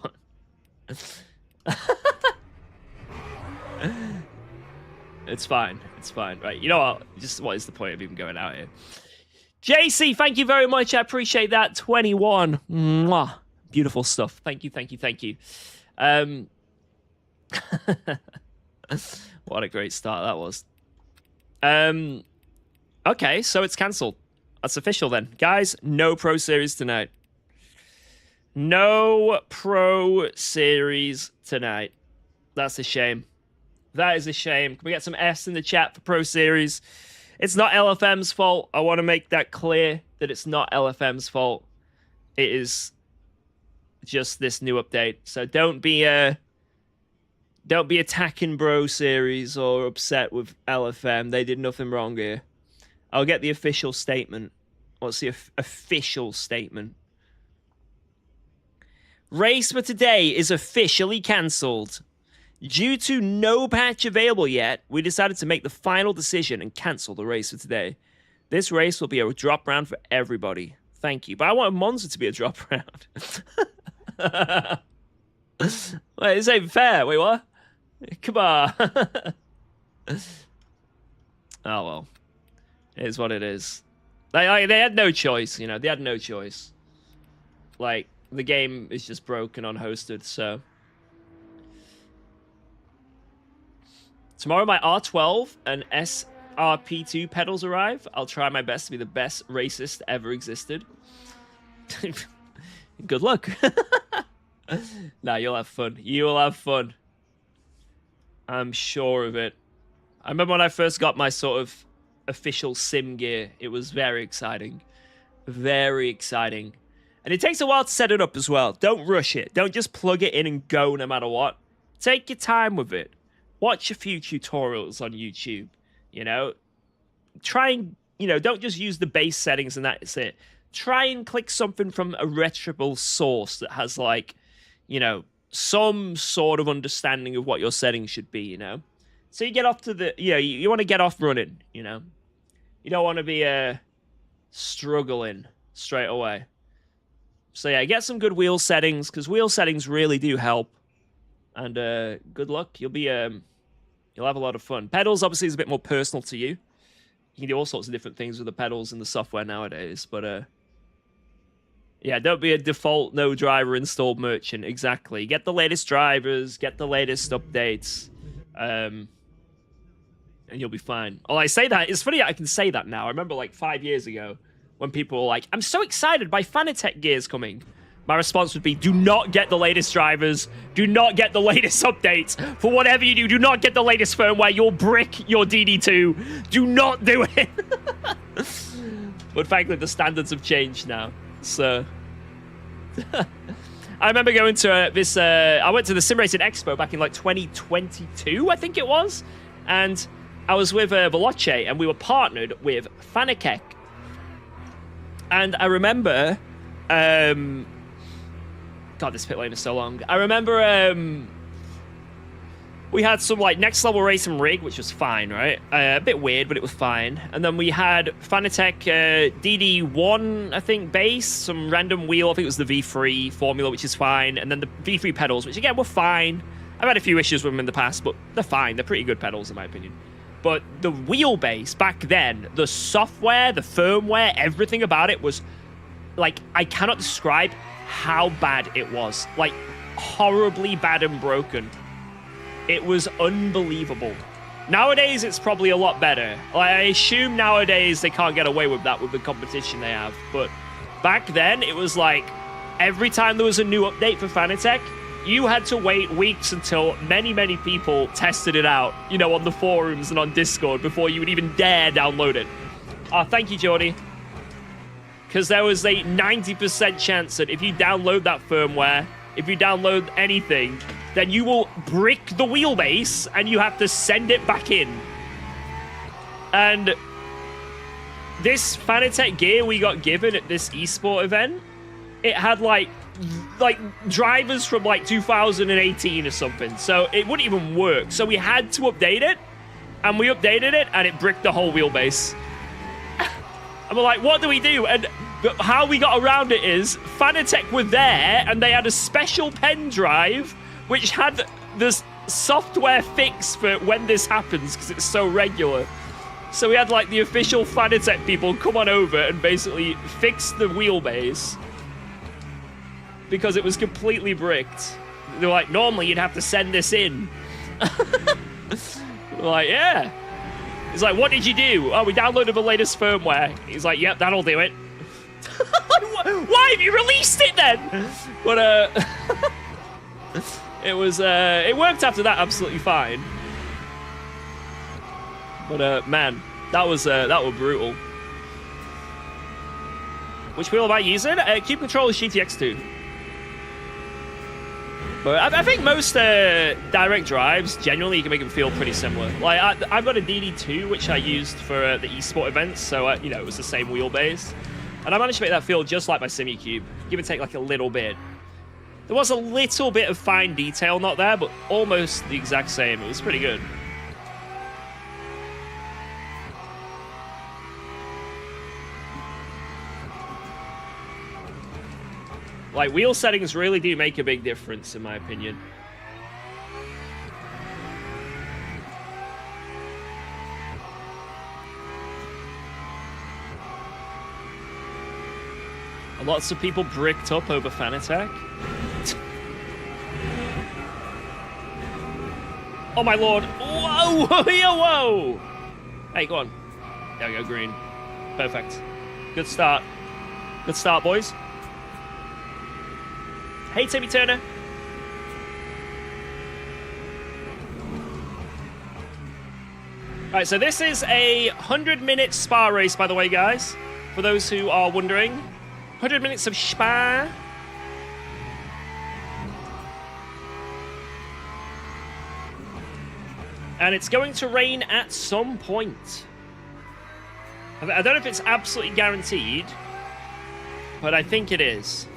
It's fine. It's fine. Right. You know what? Just what is the point of even going out here? JC, thank you very much. I appreciate that. 21. Mwah. Beautiful stuff. Thank you. Thank you. Thank you. What a great start that was. Okay, so it's cancelled. That's official then. Guys, no Pro Series tonight. No Pro Series tonight. That's a shame. That is a shame. Can we get some S in the chat for Pro Series? It's not LFM's fault. I want to make that clear that it's not LFM's fault. It is just this new update. So don't be attacking Bro Series or upset with LFM. They did nothing wrong here. I'll get the official statement. What's the official statement? Race for today is officially cancelled. Due to no patch available yet, we decided to make the final decision and cancel the race for today. This race will be a drop round for everybody. Thank you. But I want Monza to be a drop round. Wait, this ain't fair. Wait, what? Come on. Oh, well. It is what it is. They had no choice, you know. They had no choice. Like, the game is just broken unhosted, so... Tomorrow my R12 and SRP2 pedals arrive. I'll try my best to be the best racist ever existed. Good luck. Nah, you'll have fun. You will have fun. I'm sure of it. I remember when I first got my sort of official sim gear. It was very exciting. Very exciting. And it takes a while to set it up as well. Don't rush it. Don't just plug it in and go no matter what. Take your time with it. Watch a few tutorials on YouTube, you know. Try and, you know, don't just use the base settings and that's it. Try and click something from a reputable source that has, like, you know, some sort of understanding of what your settings should be, you know. So you get off to the, you know, you want to get off running, you know. You don't want to be struggling straight away. So yeah, get some good wheel settings, because wheel settings really do help. And good luck. You'll have a lot of fun. Pedals obviously is a bit more personal to you. You can do all sorts of different things with the pedals and the software nowadays. But yeah, don't be a default no driver installed merchant. Exactly. Get the latest drivers. Get the latest updates. And you'll be fine. Oh, I say that. It's funny I can say that now. I remember like 5 years ago when people were like, I'm so excited by Fanatec gears coming. My response would be, do not get the latest drivers. Do not get the latest updates. For whatever you do, do not get the latest firmware. You'll brick your DD2. Do not do it. But frankly, the standards have changed now. So... I remember going to I went to the Sim Racing Expo back in like 2022, I think it was. And I was with Veloce, and we were partnered with Fanatec. And I remember... God, this pit lane is so long. I remember we had some like next level racing rig, which was fine, right? A bit weird, but it was fine. And then we had Fanatec DD1, I think, base, some random wheel. I think it was the V3 formula, which is fine. And then the V3 pedals, which again were fine. I've had a few issues with them in the past, but they're fine. They're pretty good pedals in my opinion. But the wheelbase back then, the software, the firmware, everything about it was like, I cannot describe how bad it was. Like, horribly bad and broken. It was unbelievable. Nowadays, it's probably a lot better. Like, I assume nowadays they can't get away with that with the competition they have. But back then, it was like, every time there was a new update for Fanatec, you had to wait weeks until many, many people tested it out, you know, on the forums and on Discord before you would even dare download it. Thank you, Jordy. Because there was a 90% chance that if you download that firmware, if you download anything, then you will brick the wheelbase and you have to send it back in. And this Fanatec gear we got given at this esport event, it had like drivers from like 2018 or something. So it wouldn't even work. So we had to update it, and we updated it, and it bricked the whole wheelbase. And we're like, what do we do? And But how we got around it is Fanatec were there and they had a special pen drive which had this software fix for when this happens because it's so regular. So we had like the official Fanatec people come on over and basically fix the wheelbase because it was completely bricked. They were like, normally you'd have to send this in. We're like, yeah. He's like, what did you do? Oh, we downloaded the latest firmware. He's like, yep, that'll do it. Why have you released it then? But it was it worked after that absolutely fine. But man, that was brutal. Which wheel am I using? Cube Controller GTX2. But I think most direct drives, generally, you can make them feel pretty similar. Like, I've got a DD2, which I used for the eSport events, so, you know, it was the same wheelbase. And I managed to make that feel just like my SimuCube, give or take like a little bit. There was a little bit of fine detail not there, but almost the exact same. It was pretty good. Like, wheel settings really do make a big difference, in my opinion. Lots of people bricked up over Fanatec. Oh my lord. Whoa! Whoa! Hey, go on. There we go, green. Perfect. Good start. Good start, boys. Hey, Timmy Turner. Alright, so this is a 100-minute spa race, by the way, guys. For those who are wondering. 100 minutes of spa. And it's going to rain at some point. I don't know if it's absolutely guaranteed, but I think it is.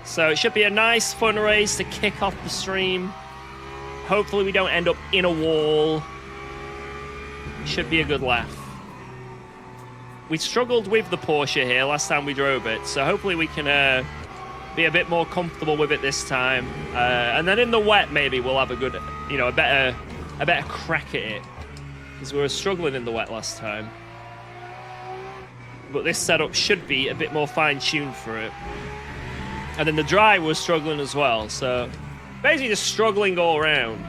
So it should be a nice, fun race to kick off the stream. Hopefully we don't end up in a wall. Should be a good laugh. We struggled with the Porsche here last time we drove it, so hopefully we can be a bit more comfortable with it this time. And then in the wet, maybe we'll have a good, you know, a better crack at it, because we were struggling in the wet last time. But this setup should be a bit more fine-tuned for it. And then the dry was struggling as well, so basically just struggling all around.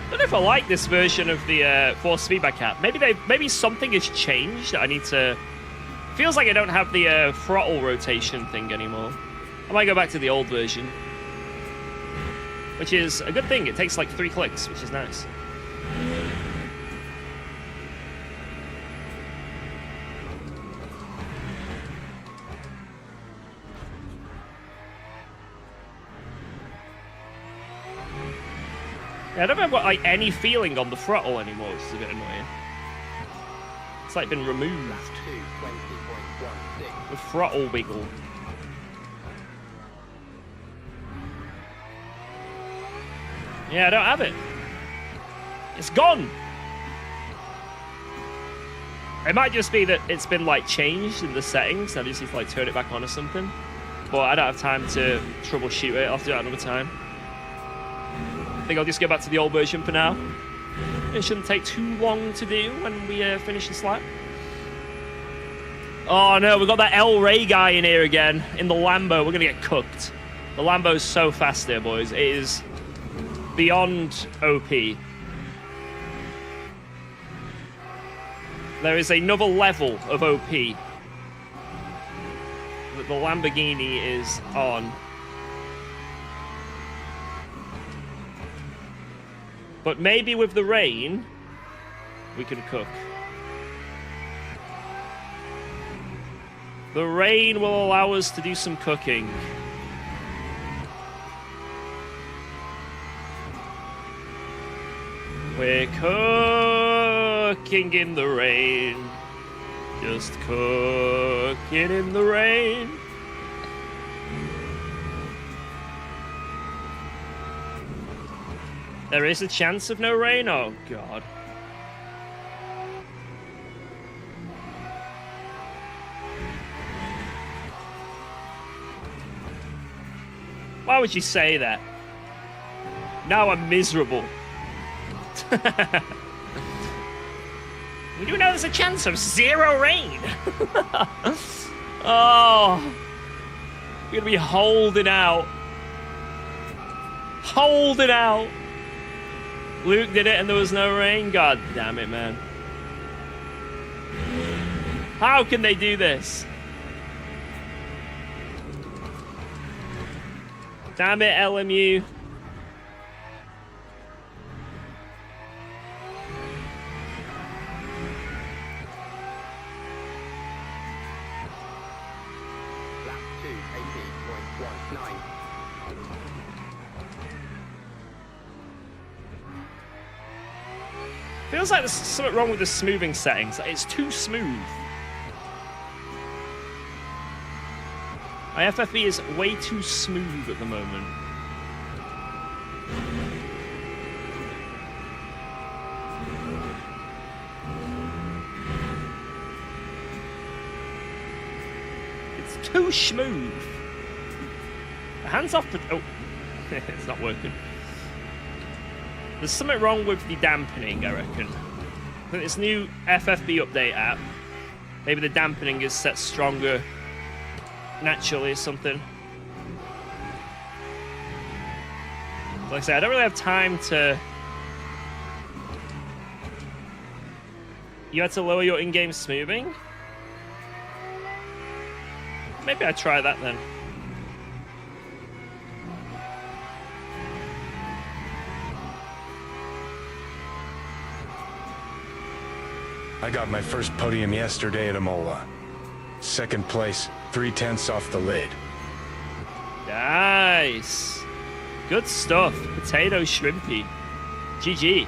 I don't know if I like this version of the force feedback app. Maybe something has changed. I need to. Feels like I don't have the throttle rotation thing anymore. I might go back to the old version, which is a good thing. It takes like 3 clicks, which is nice. Yeah, I don't have like any feeling on the throttle anymore, which is a bit annoying. It's like been removed. The throttle wiggle. Yeah, I don't have it. It's gone. It might just be that it's been like changed in the settings. I just need to like turn it back on or something. But I don't have time to troubleshoot it. I'll have to do that another time. I think I'll just go back to the old version for now. It shouldn't take too long to do when we finish this lap. Oh no, we've got that El Rey guy in here again, in the Lambo. We're going to get cooked. The Lambo's so fast here, boys. It is beyond OP. There is another level of OP that the Lamborghini is on. But maybe with the rain, we can cook. The rain will allow us to do some cooking. We're cooking in the rain. Just cooking in the rain. There is a chance of no rain? Oh, God. Why would you say that? Now I'm miserable. We do know there's a chance of 0 rain. Oh, we're gonna be holding out. Holding out. Luke did it and there was no rain. God damn it, man. How can they do this? Damn it, LMU. Feels like there's something wrong with the smoothing settings. It's too smooth. My FFB is way too smooth at the moment. It's too smooth. Hands off. Oh, it's not working. There's something wrong with the dampening, I reckon. I think this new FFB update app, maybe the dampening is set stronger naturally or something. Like I said, I don't really have time to... You had to lower your in-game smoothing? Maybe I try that then. I got my first podium yesterday at Imola. Second place, 3/10 off the lid. Nice. Good stuff. Potato shrimpy. GG.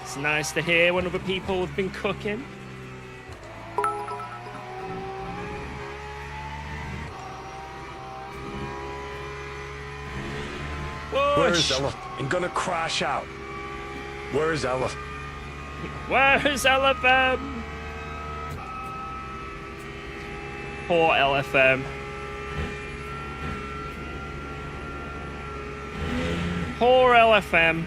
It's nice to hear when other people have been cooking. Where's Ella? I'm gonna crash out. Where's Ella? Where's LFM? Poor LFM. Poor LFM.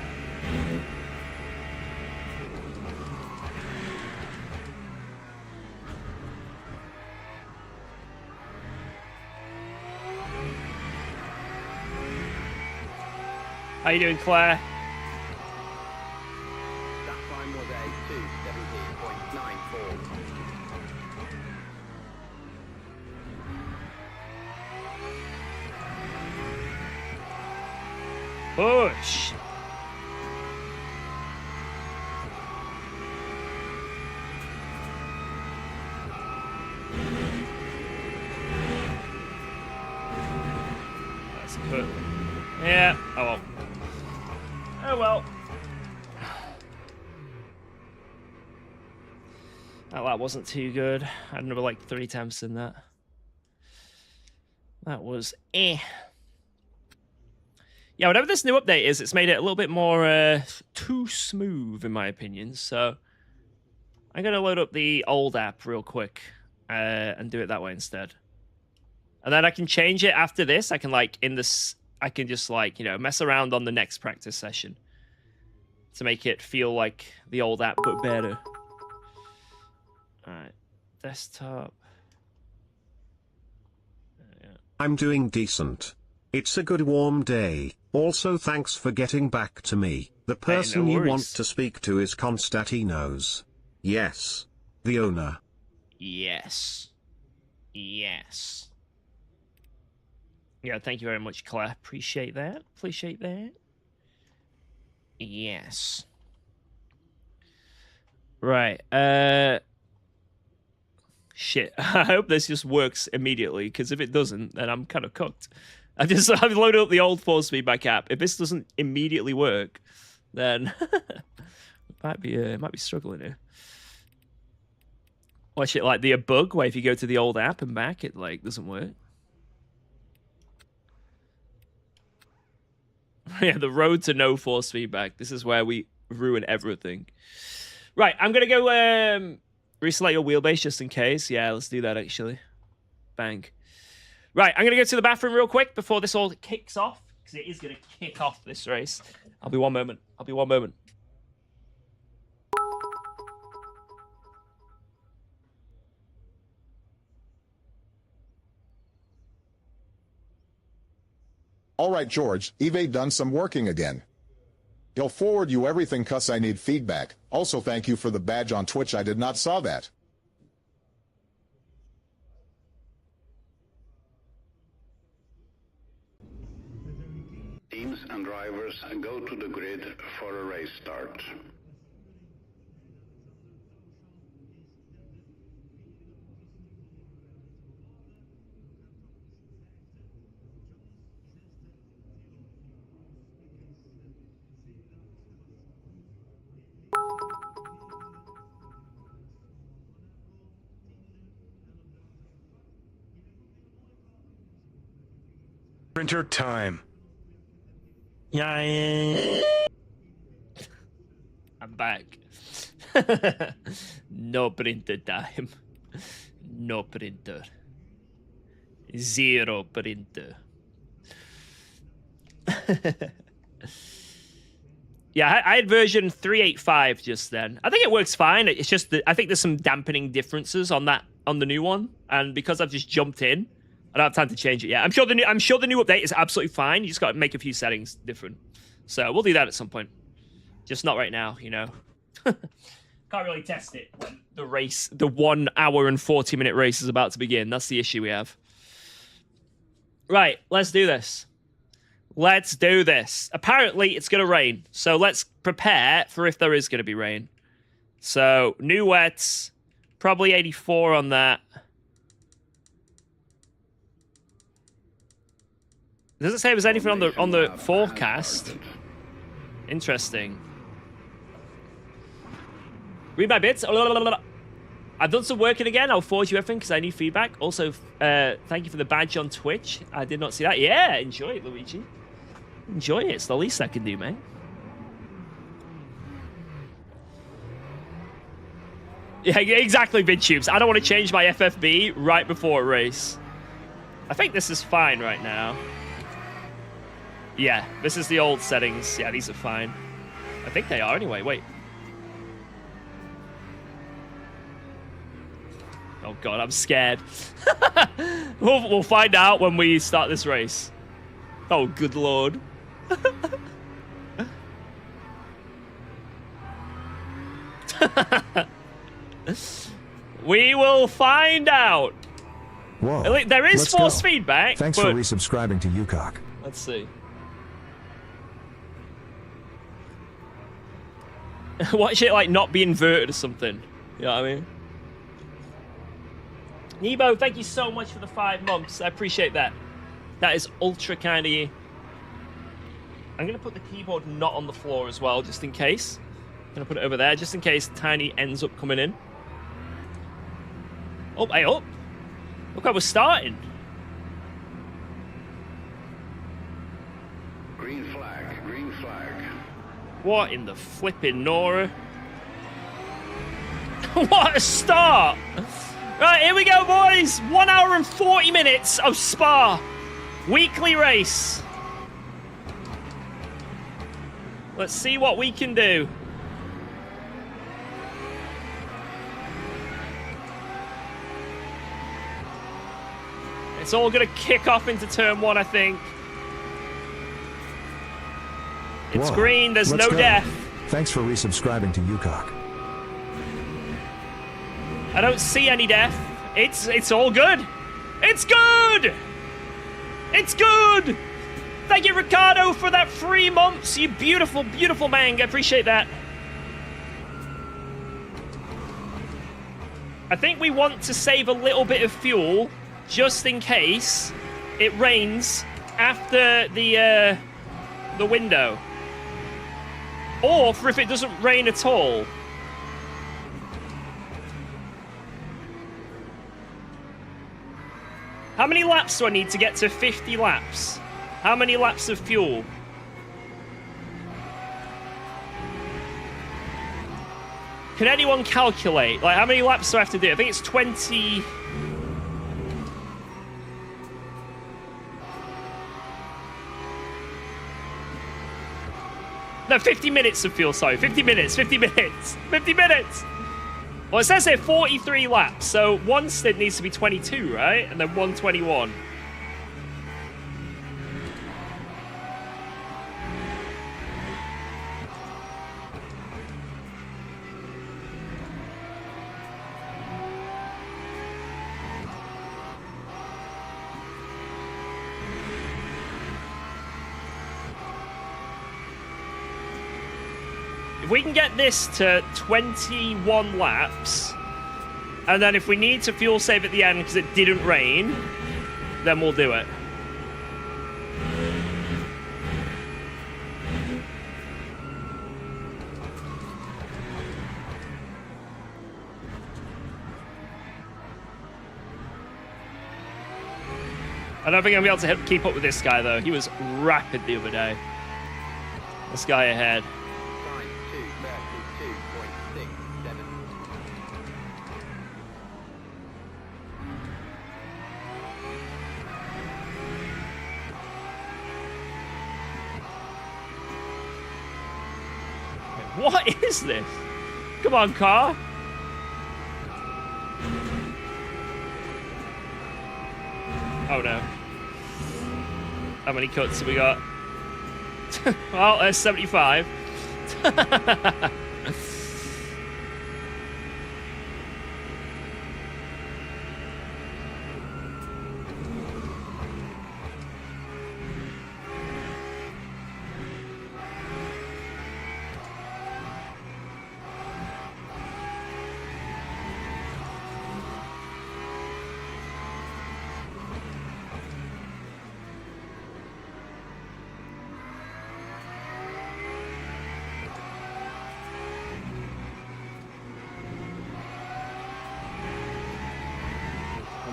How you doing, Claire? That time was a 2:17.94. Push. That's good. Yeah. Oh well. Oh well. That wasn't too good. I had another like 3 attempts in that. That was eh. Yeah, whatever this new update is, it's made it a little bit more too smooth, in my opinion. So I'm going to load up the old app real quick and do it that way instead. And then I can change it after this. I can like in this, I can just like, you know, mess around on the next practice session to make it feel like the old app, but better. All right, desktop. I'm doing decent. It's a good warm day. Also, thanks for getting back to me. The person no you worries. want to speak to is Konstantinos. Yes. The owner. Yes. Yes. Yeah, thank you very much, Claire. Appreciate that. Appreciate that. Yes. Right. Shit. I hope this just works immediately, because if it doesn't, then I'm kind of cooked. I've loaded up the old force feedback app. If this doesn't immediately work, then might be struggling here. Or shit, like the bug where if you go to the old app and back, it like doesn't work. Yeah, the road to no force feedback. This is where we ruin everything. Right, I'm gonna go reselect your wheelbase just in case. Yeah, let's do that actually. Bang. Right, I'm gonna go to the bathroom real quick before this all kicks off, because it is gonna kick off this race. I'll be 1 moment. I'll be 1 moment. All right, George, eBay done some working again. He'll forward you everything cuz I need feedback. Also, thank you for the badge on Twitch. I did not saw that. Teams and drivers go to the grid for a race start. Printer time. I'm back. No printer time. No printer. Zero printer. Yeah, I had version 385 just then. I think it works fine. It's just that I think there's some dampening differences on the new one, and because I've just jumped in, I don't have time to change it yet. I'm sure the new update is absolutely fine. You just got to make a few settings different. So we'll do that at some point. Just not right now, you know. Can't really test it when the 1 hour and 40-minute race is about to begin. That's the issue we have. Right, let's do this. Let's do this. Apparently, it's going to rain. So let's prepare for if there is going to be rain. So, new wets. Probably 84 on that. It doesn't say there's anything on the forecast. Interesting. Read my bits. I've done some working again. I'll forward you everything because I need feedback. Also, thank you for the badge on Twitch. I did not see that. Yeah, enjoy it, Luigi. Enjoy it. It's the least I can do, mate. Yeah, exactly, VidTubes. I don't want to change my FFB right before a race. I think this is fine right now. Yeah, this is the old settings. Yeah, these are fine. I think they are anyway. Wait. Oh, God, I'm scared. We'll find out when we start this race. Oh, good Lord. We will find out. Whoa. There is force feedback. Thanks for resubscribing to UKOG. Let's see. Watch it like not be inverted or something. You know what I mean? Nebo, thank you so much for the 5 months. I appreciate that. That is ultra kind of you. I'm going to put the keyboard not on the floor as well, just in case. I'm going to put it over there, just in case Tiny ends up coming in. Oh, hey, up. Look how we're starting. Green flag, green flag. What in the flipping Nora? What a start! Right, here we go, boys. 1 hour and 40 minutes of Spa. Weekly race. Let's see what we can do. It's all going to kick off into turn 1, I think. It's Whoa. green. There's Let's no go. death. Thanks for resubscribing to UKOG. I don't see any death. It's all good. It's good. It's good. Thank you, Ricardo, for that 3 months. You beautiful, beautiful man. I appreciate that. I think we want to save a little bit of fuel just in case it rains after the window. Or for if it doesn't rain at all. How many laps do I need to get to 50 laps? How many laps of fuel? can anyone calculate? Like, how many laps do I have to do? I think it's 20... No, 50 minutes of fuel, sorry. 50 minutes, 50 minutes, 50 minutes! Well, it says here 43 laps, so one stint needs to be 22, right? And then 121. If we can get this to 21 laps, and then if we need to fuel save at the end because it didn't rain, then we'll do it. I don't think I'm going to be able to keep up with this guy, though. He was rapid the other day. This guy ahead. What is this? Come on, car. Oh no. How many cuts have we got? Well, there's 75.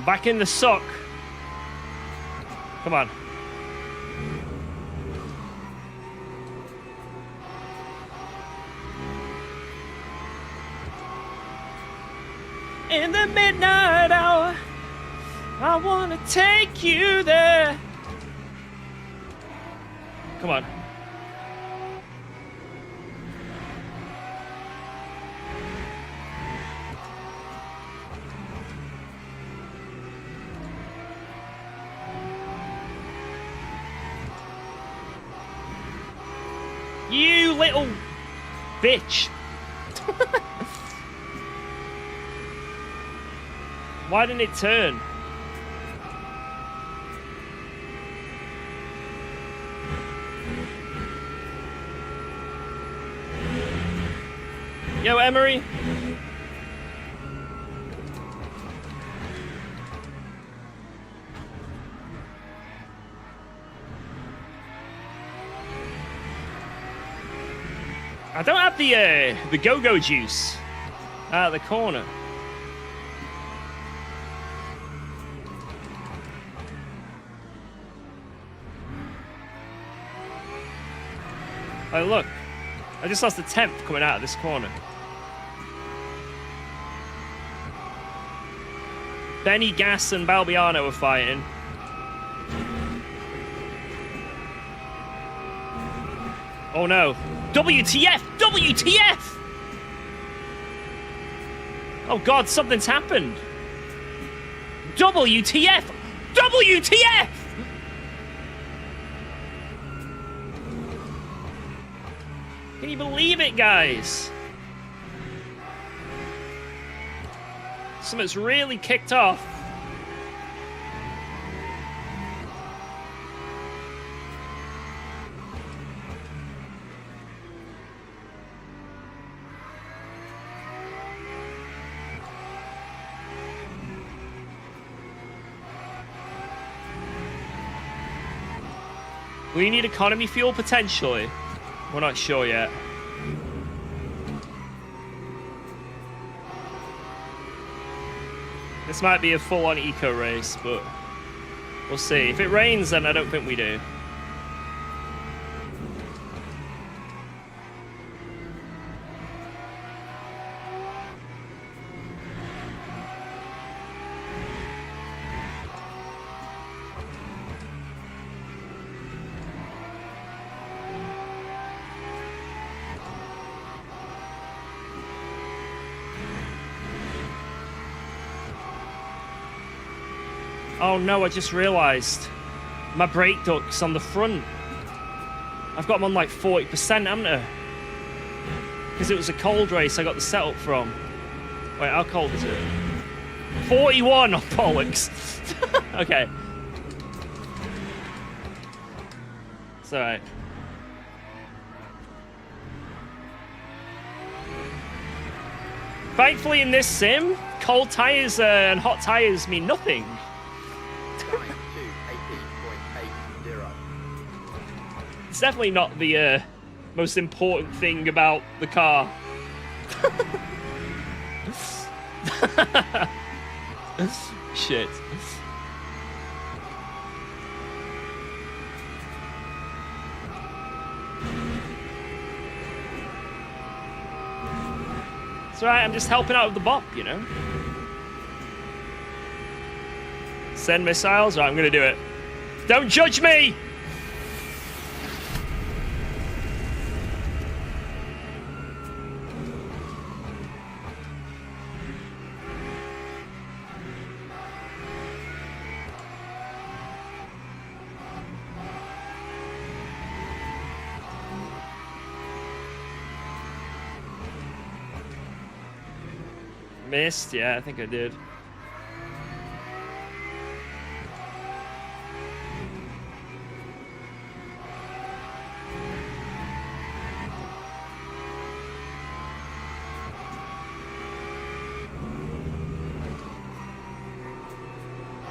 Back in the sock. Come on. In the midnight hour, I want to take you there. Come on. You little bitch. Why didn't it turn? Yo, Emery. I don't have the go-go juice out of the corner. Oh, look. I just lost the 10th coming out of this corner. Benny, Gas, and Balbiano are fighting. Oh, no. WTF! WTF! Oh, God, something's happened. WTF! WTF! Can you believe it, guys? Something's really kicked off. We need economy fuel potentially. We're not sure yet. This might be a full-on eco race, but we'll see. If it rains, then I don't think we do. Oh no, I just realised. My brake ducts on the front. I've got them on like 40%, haven't I? Because it was a cold race I got the setup from. Wait, how cold is it? 41 on bollocks. Okay. It's alright. Thankfully in this sim, cold tyres and hot tyres mean nothing. It's definitely not the most important thing about the car. Shit. It's alright, I'm just helping out with the bop, you know? Send missiles? Right, I'm gonna do it. Don't judge me! Missed? Yeah, I think I did.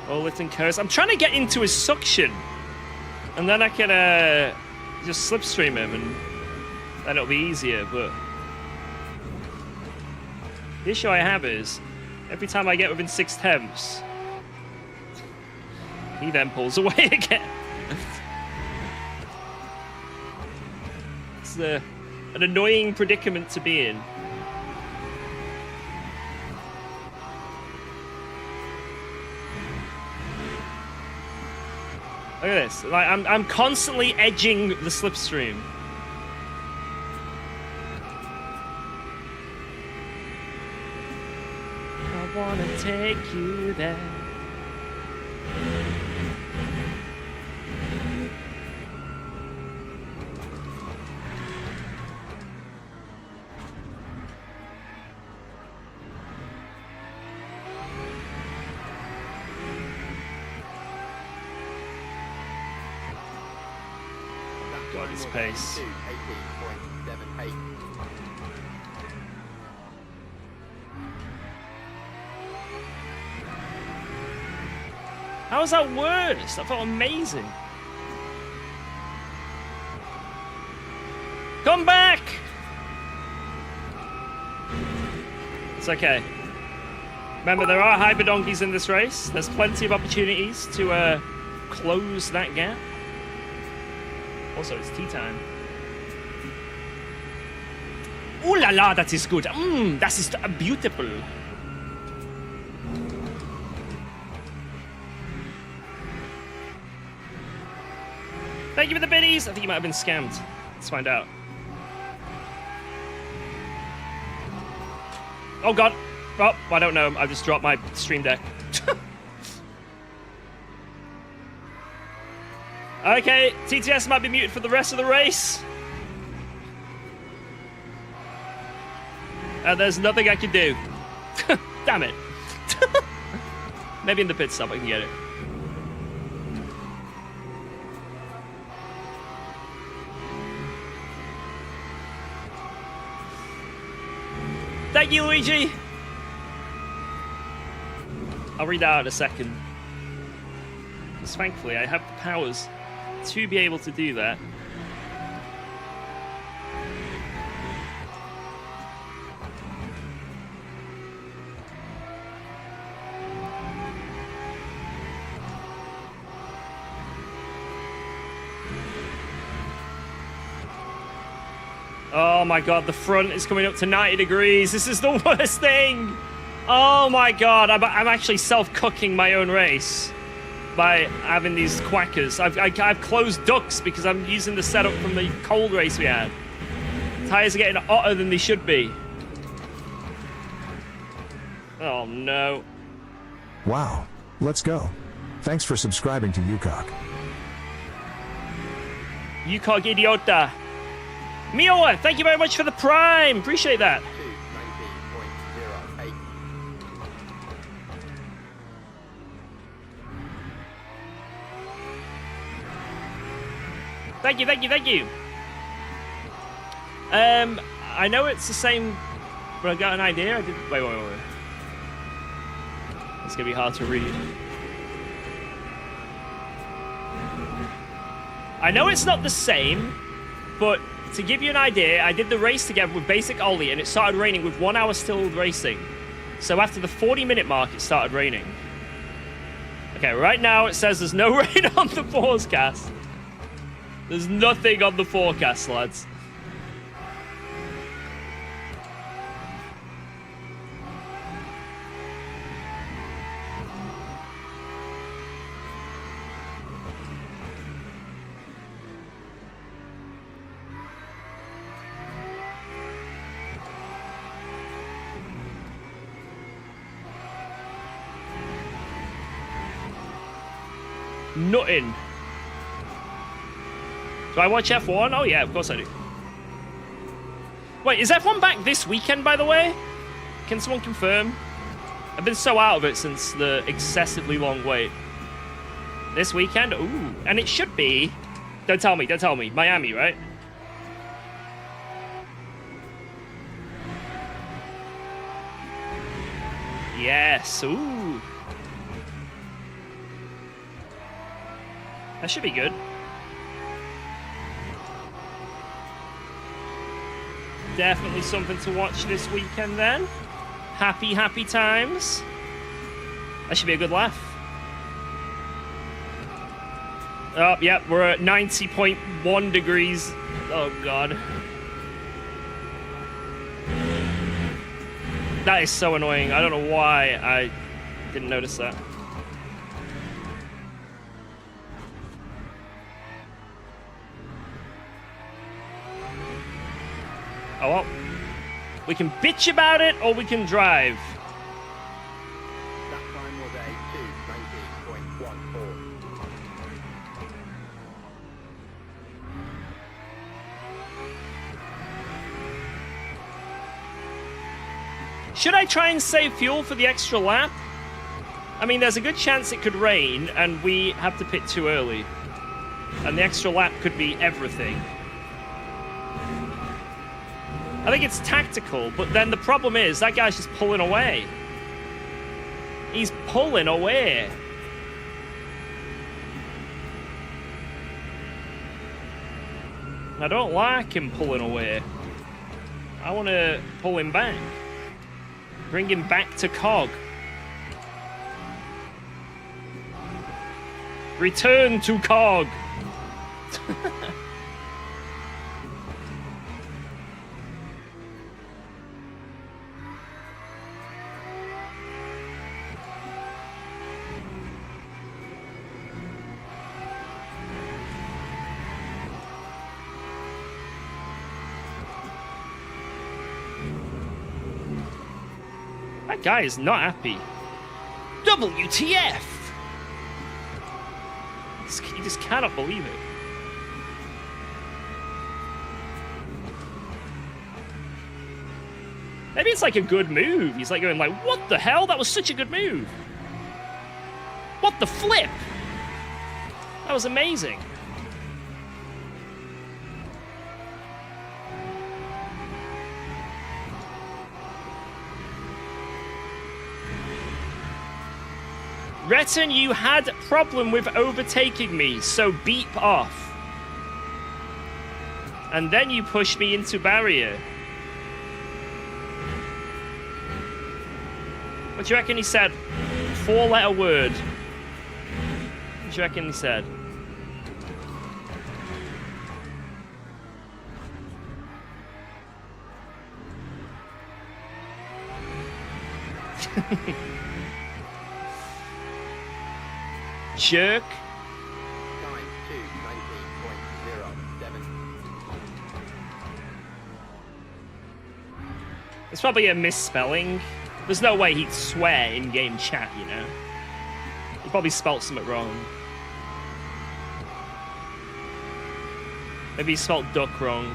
Oh, Litten Curse. I'm trying to get into his suction. And then I can just slipstream him and then it'll be easier, but... The issue I have is, every time I get within 6/10, he then pulls away again. It's an annoying predicament to be in. Look at this. Like I'm constantly edging the slipstream. I wanna take you there. God, his pace. How is that worse? That felt amazing. Come back! It's okay. Remember, there are hyperdonkeys in this race. There's plenty of opportunities to close that gap. Also, it's tea time. Ooh la la, that is good. That is beautiful. Thank you for the biddies. I think you might have been scammed. Let's find out. Oh god. Oh, I don't know. I just dropped my stream deck. Okay, TTS might be muted for the rest of the race. There's nothing I can do. Damn it. Maybe in the pit stop I can get it. Thank you, Luigi. I'll read that out in a second. Because thankfully I have the powers to be able to do that. Oh my god, the front is coming up to 90 degrees. This is the worst thing. Oh my god, I'm actually self-cooking my own race by having these quackers. I've closed ducts because I'm using the setup from the cold race we had. Tires are getting hotter than they should be. Oh no. Wow. Let's go. Thanks for subscribing to UKOG. UKOG idiota. Imola, thank you very much for the Prime. Appreciate that. 19.08. Thank you, thank you, thank you. I know it's the same, but I got an idea. I did. Wait. It's gonna be hard to read. I know it's not the same, but to give you an idea, I did the race together with Basic Ollie, and it started raining with 1 hour still racing. So after the 40-minute mark, it started raining. Okay, right now it says there's no rain on the forecast. There's nothing on the forecast, lads. Nothing. Do I watch F1? Oh yeah, of course I do. Wait, is F1 back this weekend, by the way? Can someone confirm? I've been so out of it since the excessively long wait. This weekend? Ooh. And it should be... Don't tell me. Miami, right? Yes. Ooh. That should be good. Definitely something to watch this weekend then. Happy times. That should be a good laugh. Oh, yep, we're at 90.1 degrees. Oh, God. That is so annoying. I don't know why I didn't notice that. Oh, well. We can bitch about it, or we can drive. That time was a 2:19.14. Should I try and save fuel for the extra lap? I mean, there's a good chance it could rain, and we have to pit too early. And the extra lap could be everything. I think it's tactical, but then the problem is that guy's just pulling away. He's pulling away. I don't like him pulling away. I want to pull him back. Bring him back to COG. Return to COG. That guy is not happy. WTF! You just cannot believe it. Maybe it's like a good move. He's like going like, what the hell? That was such a good move. What the flip? That was amazing. Retin, you had a problem with overtaking me, so beep off. And then you pushed me into barrier. What do you reckon he said? 4-letter word. What do you reckon he said? Jerk. Time 2:19.07. It's probably a misspelling. There's no way he'd swear in-game chat, you know? He probably spelt something wrong. Maybe he spelt duck wrong.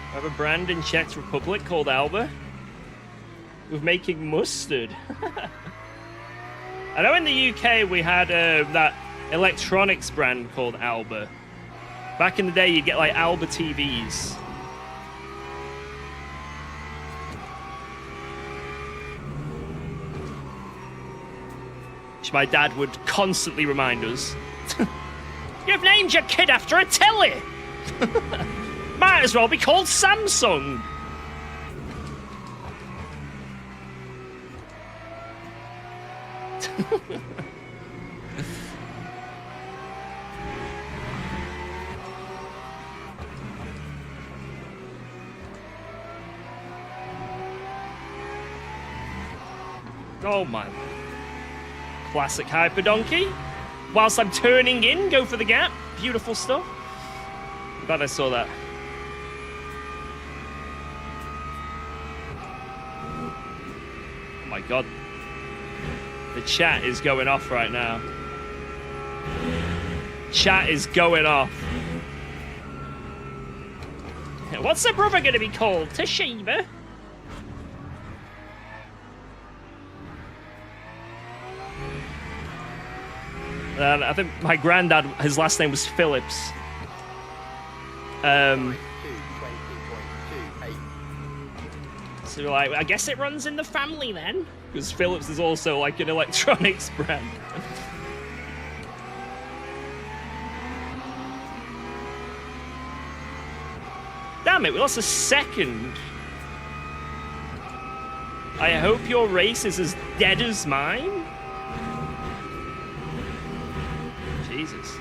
I have a brand in Czech Republic called Alba. We're making mustard. I know in the UK we had that electronics brand called Alba. Back in the day, you'd get like Alba TVs. Which my dad would constantly remind us. You've named your kid after a telly! Might as well be called Samsung. Oh my. Classic Hyper Donkey. Whilst I'm turning in, go for the gap. Beautiful stuff. Glad I saw that. Oh my god. The chat is going off right now. Chat is going off. What's the brother going to be called? Toshiba? I think my granddad, his last name was Phillips. So like, I guess it runs in the family then, because Philips is also like an electronics brand. Damn it, we lost a second. I hope your race is as dead as mine. Jesus.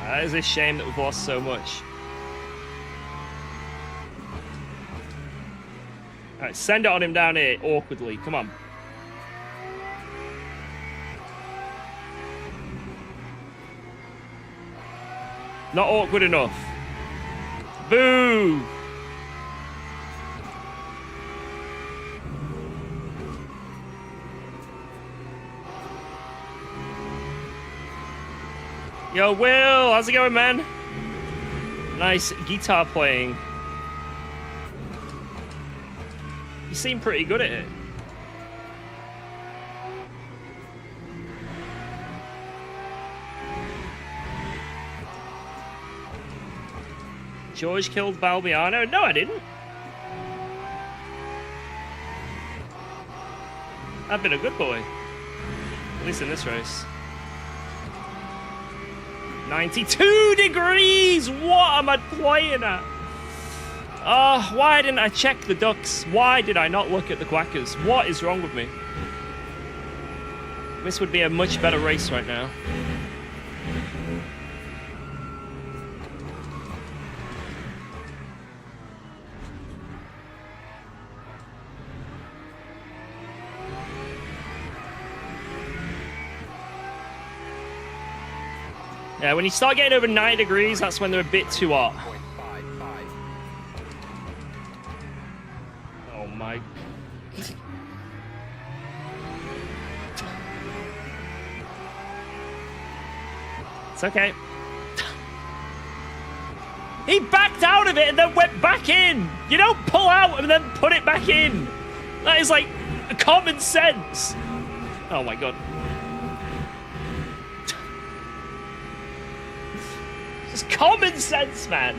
That is a shame that we've lost so much. Alright, send it on him down here, awkwardly. Come on. Not awkward enough. Boo! Yo, Will! How's it going, man? Nice guitar playing. You seem pretty good at it. George killed Balbiano? No, I didn't. I've been a good boy. At least in this race. 92 degrees! What am I playing at? Oh, why didn't I check the ducks? Why did I not look at the quackers? What is wrong with me? This would be a much better race right now. Yeah, when you start getting over 9 degrees, that's when they're a bit too hot. Oh my... It's okay. He backed out of it and then went back in! You don't pull out and then put it back in! That is like common sense! Oh my god. It's common sense, man.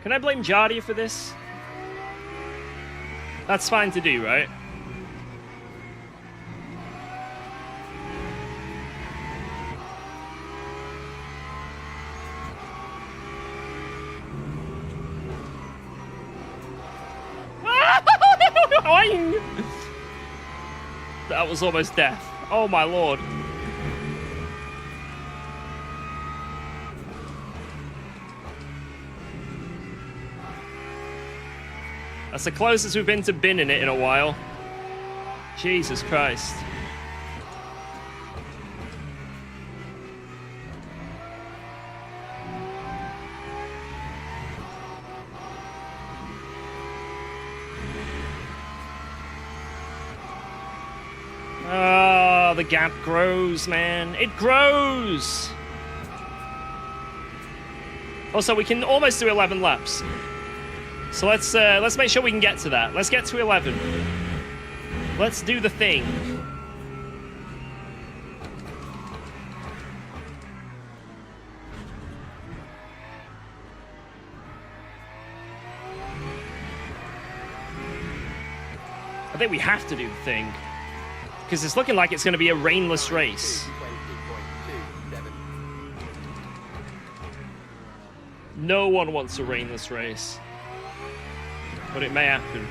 Can I blame Jardia for this? That's fine to do, right? That was almost death. Oh my lord. That's the closest we've been to binning it in a while. Jesus Christ. Oh, the gap grows, man. It grows! Also, we can almost do 11 laps. So let's make sure we can get to that. Let's get to 11. Let's do the thing. I think we have to do the thing. Because it's looking like it's going to be a rainless race. 20.27. No one wants a rainless race. But it may happen.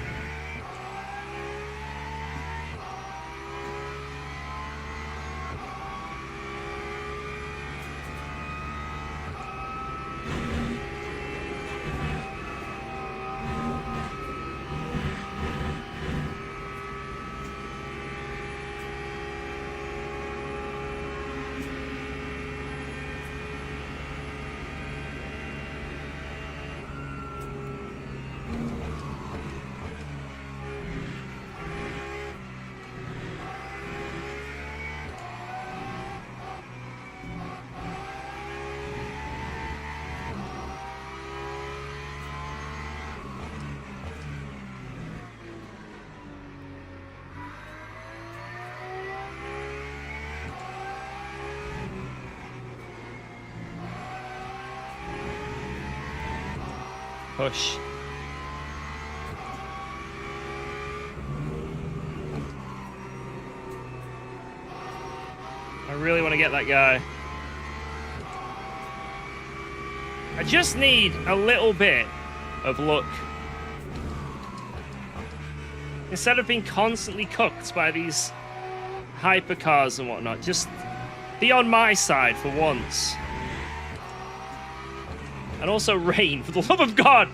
Push. I really want to get that guy. I just need a little bit of luck. Instead of being constantly cooked by these hypercars and whatnot, just be on my side for once. And also rain, for the love of God!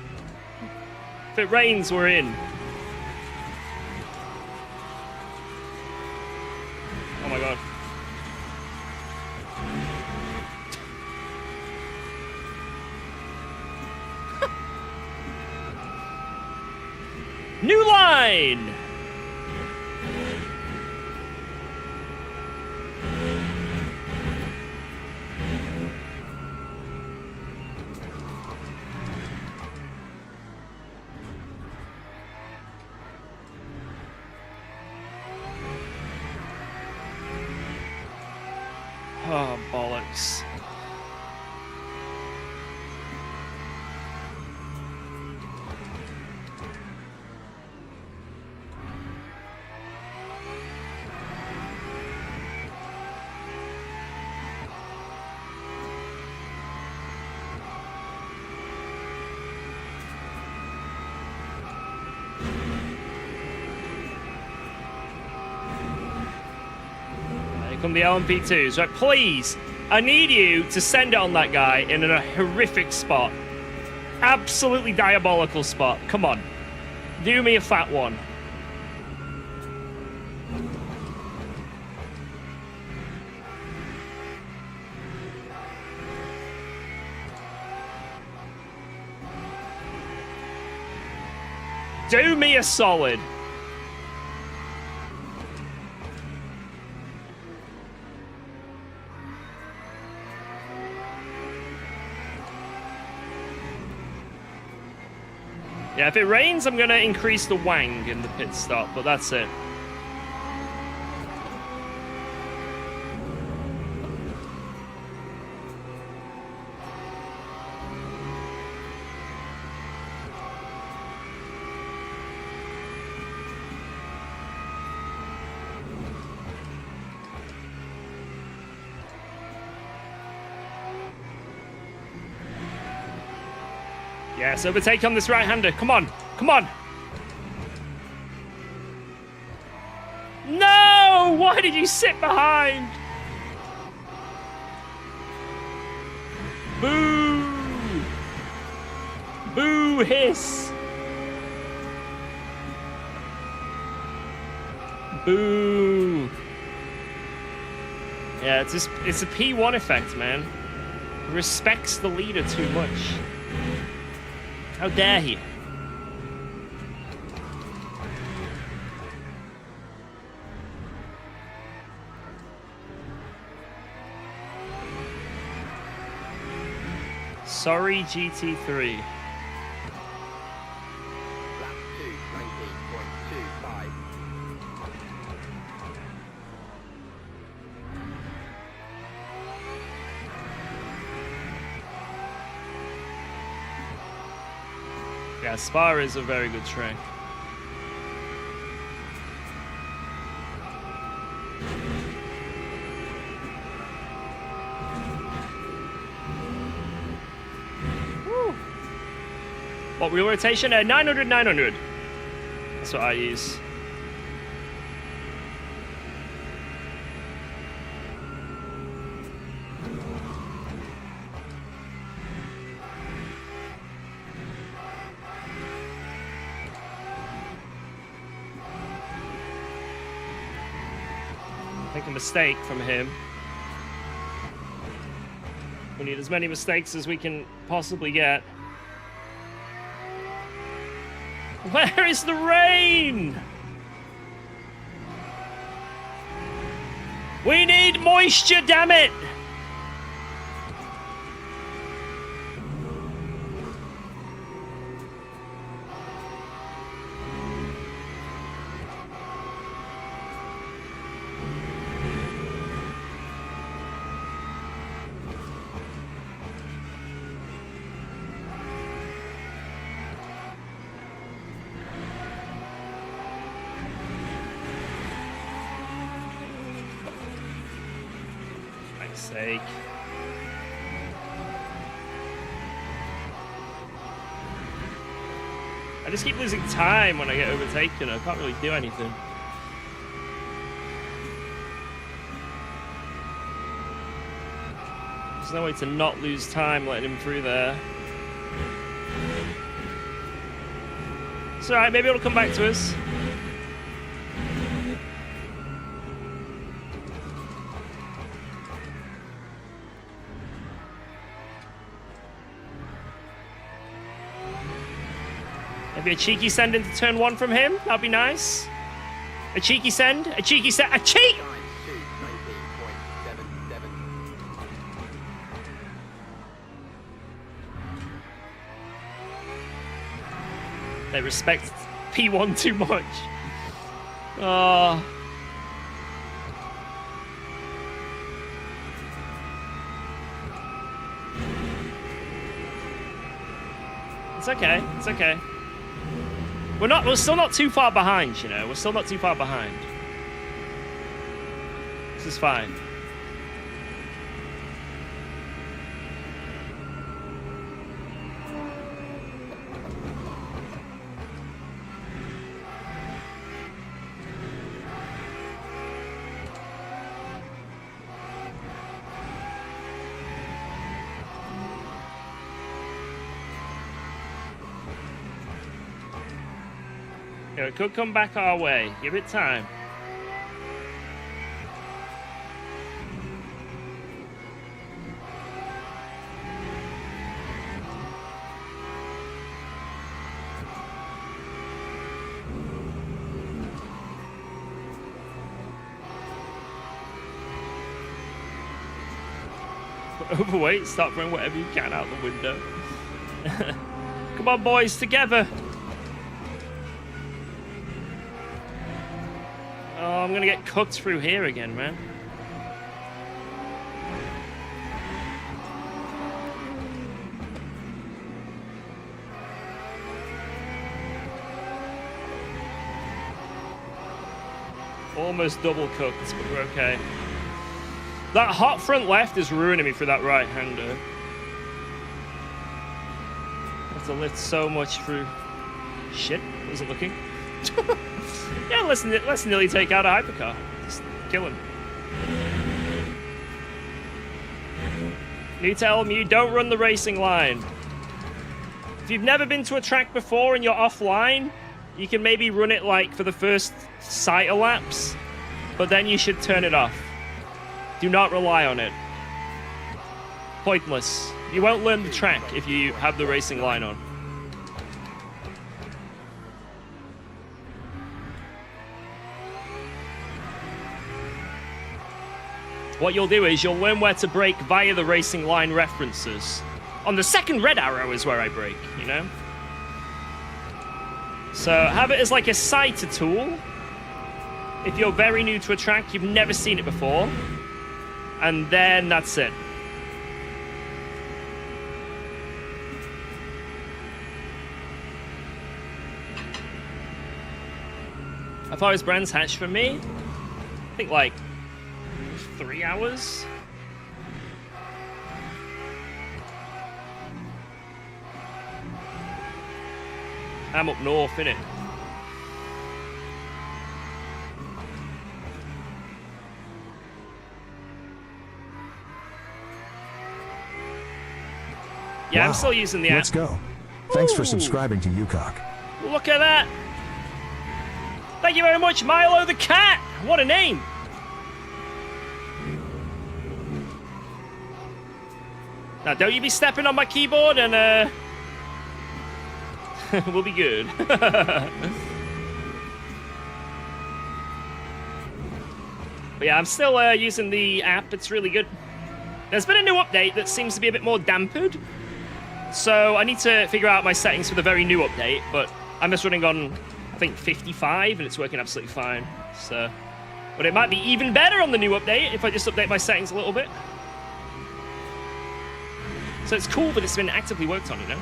If it rains, we're in. Oh my God. New line! Oh, bollocks. Here come the LMP2s. Right, please, I need you to send it on that guy in a horrific spot. Absolutely diabolical spot. Come on. Do me a fat one. Do me a solid. Yeah, if it rains, I'm going to increase the wang in the pit stop, but that's it. Yes, overtake on this right-hander. Come on. Come on. No! Why did you sit behind? Boo! Boo hiss! Boo! Yeah, it's a P1 effect, man. He respects the leader too much. How dare he? Sorry, GT3. Lap 2, 19.25. Yeah, Spa is a very good track. Woo. What wheel rotation? 900, 900. That's what I use. A mistake from him. We need as many mistakes as we can possibly get. Where is the rain? We need moisture, damn it! Sake. I just keep losing time when I get overtaken. I can't really do anything. There's no way to not lose time letting him through there. It's alright, maybe it'll come back to us. Maybe a cheeky send into turn 1 from him. That'd be nice. A cheeky send. A cheeky send. A cheek! Time 2, 19.77. They respect P1 too much. Oh. It's okay. It's okay. We're still not too far behind, you know. We're still not too far behind. This is fine. It could come back our way. Give it time. Overweight, start throwing whatever you can out the window. Come on, boys, together. Oh, I'm gonna get cooked through here again, man. Almost double cooked, but we're okay. That hot front left is ruining me for that right-hander. I have to lift so much through. Shit, wasn't looking. Yeah, let's nearly take out a hypercar. Just kill him. You tell him you don't run the racing line. If you've never been to a track before and you're offline, you can maybe run it like for the first sight laps, but then you should turn it off. Do not rely on it. Pointless. You won't learn the track if you have the racing line on. What you'll do is you'll learn where to brake via the racing line references. On the second red arrow is where I brake, you know? So have it as like a sighter tool. If you're very new to a track, you've never seen it before. And then that's it. How far is Brands Hatch for me? I think like 3 hours. I'm up north, innit? Yeah, Wow. I'm still using the app. Let's go. Thanks for Ooh. subscribing to UKOG. Look at that. Thank you very much, Milo the Cat. What a name. Now, don't you be stepping on my keyboard and, we'll be good. But yeah, I'm still using the app. It's really good. There's been a new update that seems to be a bit more dampened. So I need to figure out my settings for the very new update. But I'm just running on, I think, 55, and it's working absolutely fine. So, but it might be even better on the new update if I just update my settings a little bit. So it's cool, but it's been actively worked on, you know?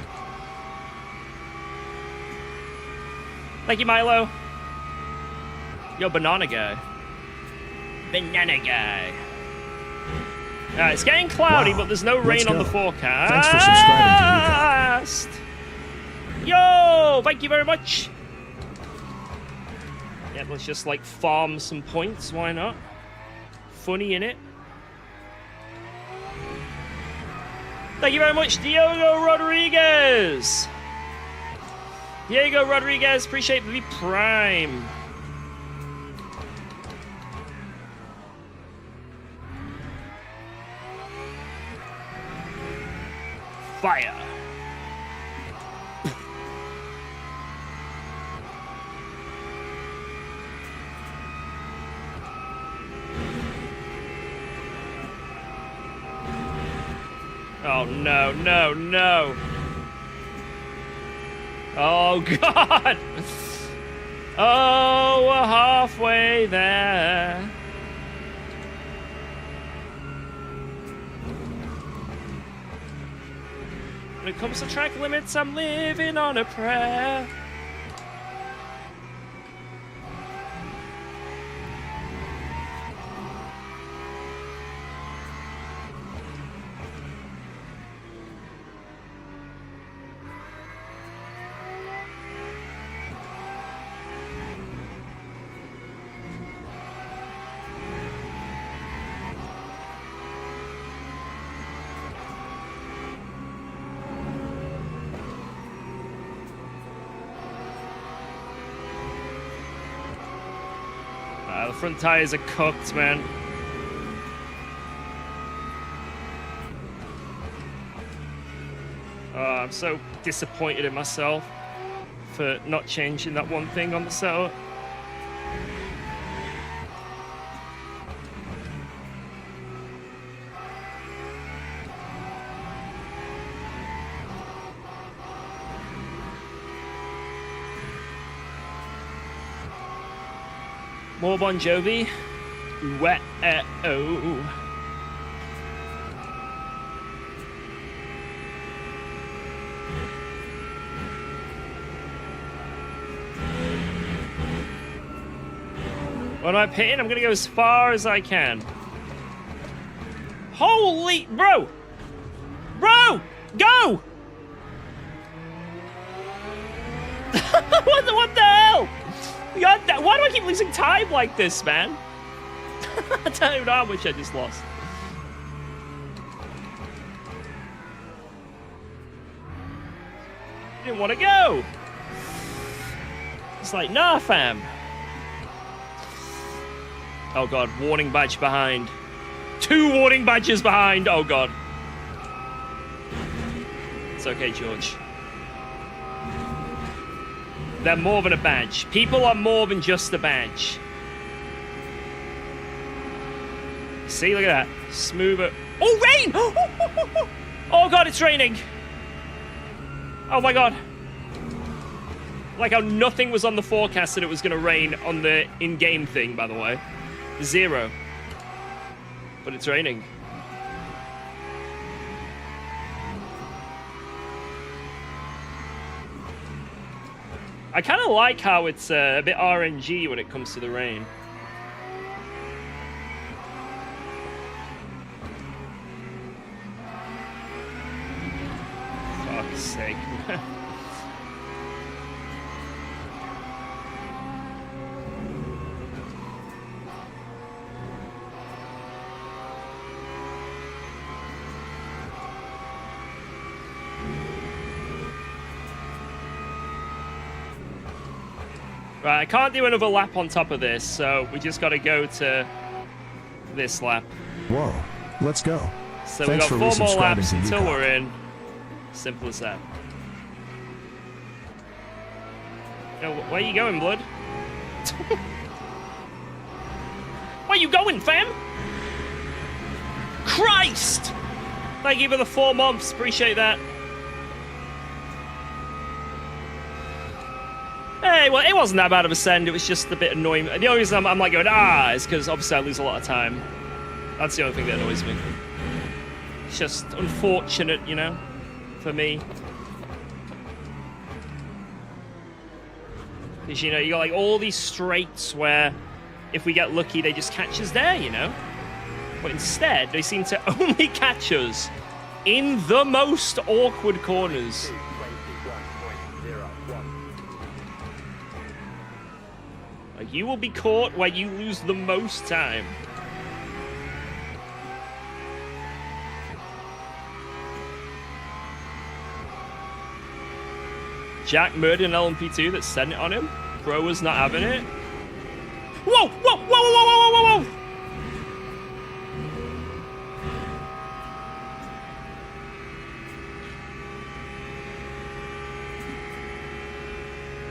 Thank you, Milo. Yo, banana guy. Banana guy. Alright, it's getting cloudy, Wow. but there's no Let's rain on go. the forecast. Thanks for subscribing to Yo, thank you very much. Yeah, let's just like farm some points. Why not? Funny, innit? Thank you very much, Diego Rodriguez. Diego Rodriguez, appreciate the Prime. Fire. Oh, no, no, no. Oh, God. Oh, we're halfway there. When it comes to track limits, I'm living on a prayer. The front tires are cooked, man. Oh, I'm so disappointed in myself for not changing that one thing on the setup. More Bon Jovi. Oh. What am I pitting? I'm gonna go as far as I can. Holy, bro! Bro! Go! what the hell? Why do I keep losing time like this, man? I don't even know how much I just lost. Didn't want to go. It's like, nah, fam. Oh god, warning badge behind. 2 warning badges behind. Oh god. It's okay, George. They're more than a badge. People are more than just a badge. See, look at that. Smoother. Oh, rain! Oh god, it's raining. Oh my god. Like how nothing was on the forecast that it was going to rain on the in-game thing, by the way. 0. But it's raining. I kind of like how it's a bit RNG when it comes to the rain. Fuck's sake. Right, I can't do another lap on top of this, so we just got to go to this lap. Whoa, let's go. So Thanks we got 4 more laps to until UKOG. we're in. Simple as that. Yo, where you going, blood? Where you going, fam? Christ! Thank you for the 4 months. Appreciate that. Hey, well, it wasn't that bad of a send. It was just a bit annoying. The only reason I'm like going, is because obviously I lose a lot of time. That's the only thing that annoys me. It's just unfortunate, you know, for me. Because, you know, you got like all these straights where if we get lucky, they just catch us there, you know? But instead, they seem to only catch us in the most awkward corners. 21.01. Like, you will be caught where you lose the most time. Jack murdered an LMP2 that sent it on him. Bro was not having it. Whoa! Whoa! Whoa! Whoa! Whoa! Whoa! Whoa!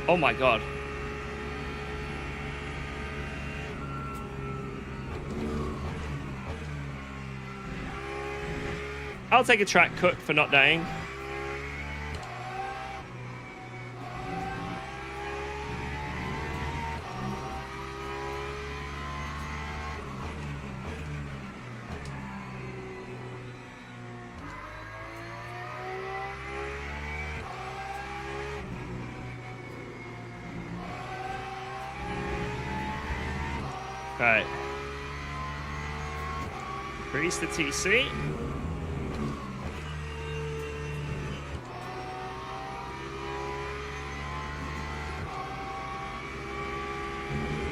Oh my god. I'll take a track cut for not dying. Right. Increase the TC.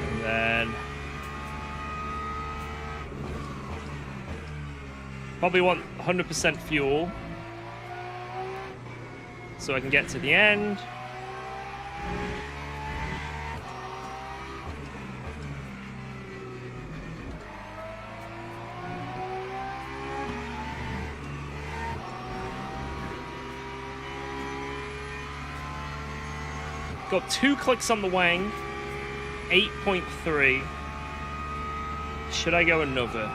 And then probably want 100% fuel so I can get to the end. Got 2 clicks on the wing. 8.3. Should I go another?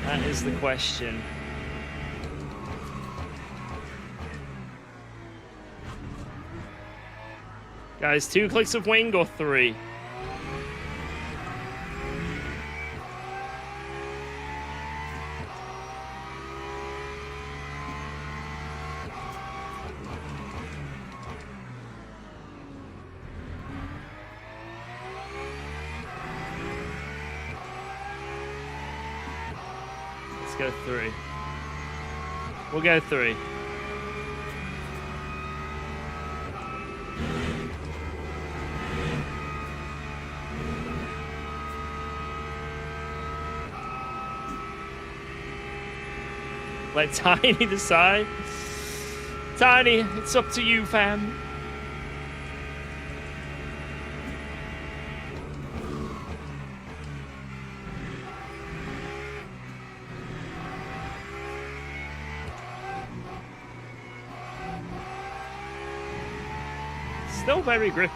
That is the question. Guys, 2 clicks of wing or 3? Let's go 3. We'll go 3. Let Tiny decide. Tiny, it's up to you, fam. Still very grippy.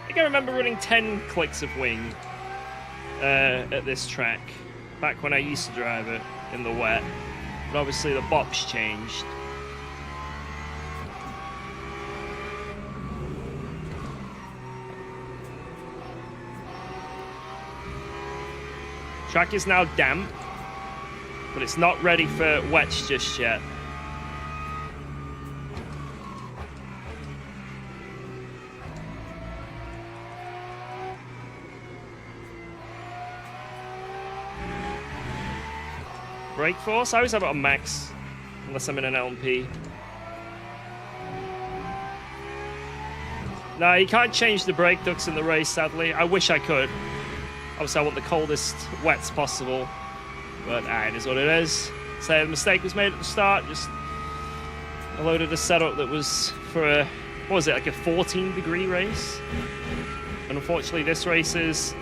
I think I remember running 10 clicks of wing at this track back when I used to drive it in the wet, but obviously the box changed. Track is now damp, but it's not ready for wets just yet. Brake force? I always have it on max, unless I'm in an LMP. No, you can't change the brake ducts in the race, sadly. I wish I could. Obviously, I want the coldest wets possible. But it is what it is. So the mistake was made at the start. Just I loaded a setup that was for a, what was it, like a 14-degree race? And unfortunately, this race is...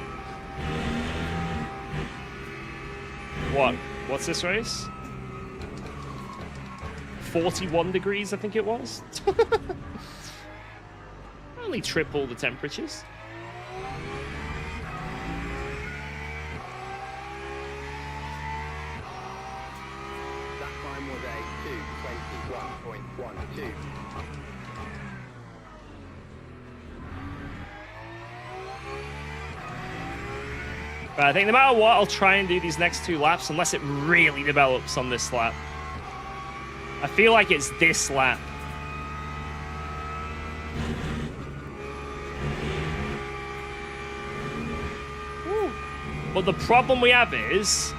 What? What's this race? 41 degrees, I think it was. Only triple the temperatures. That time was a 2:21.12. But I think no matter what, I'll try and do these next 2 laps unless it really develops on this lap. I feel like it's this lap. Woo. But the problem we have is,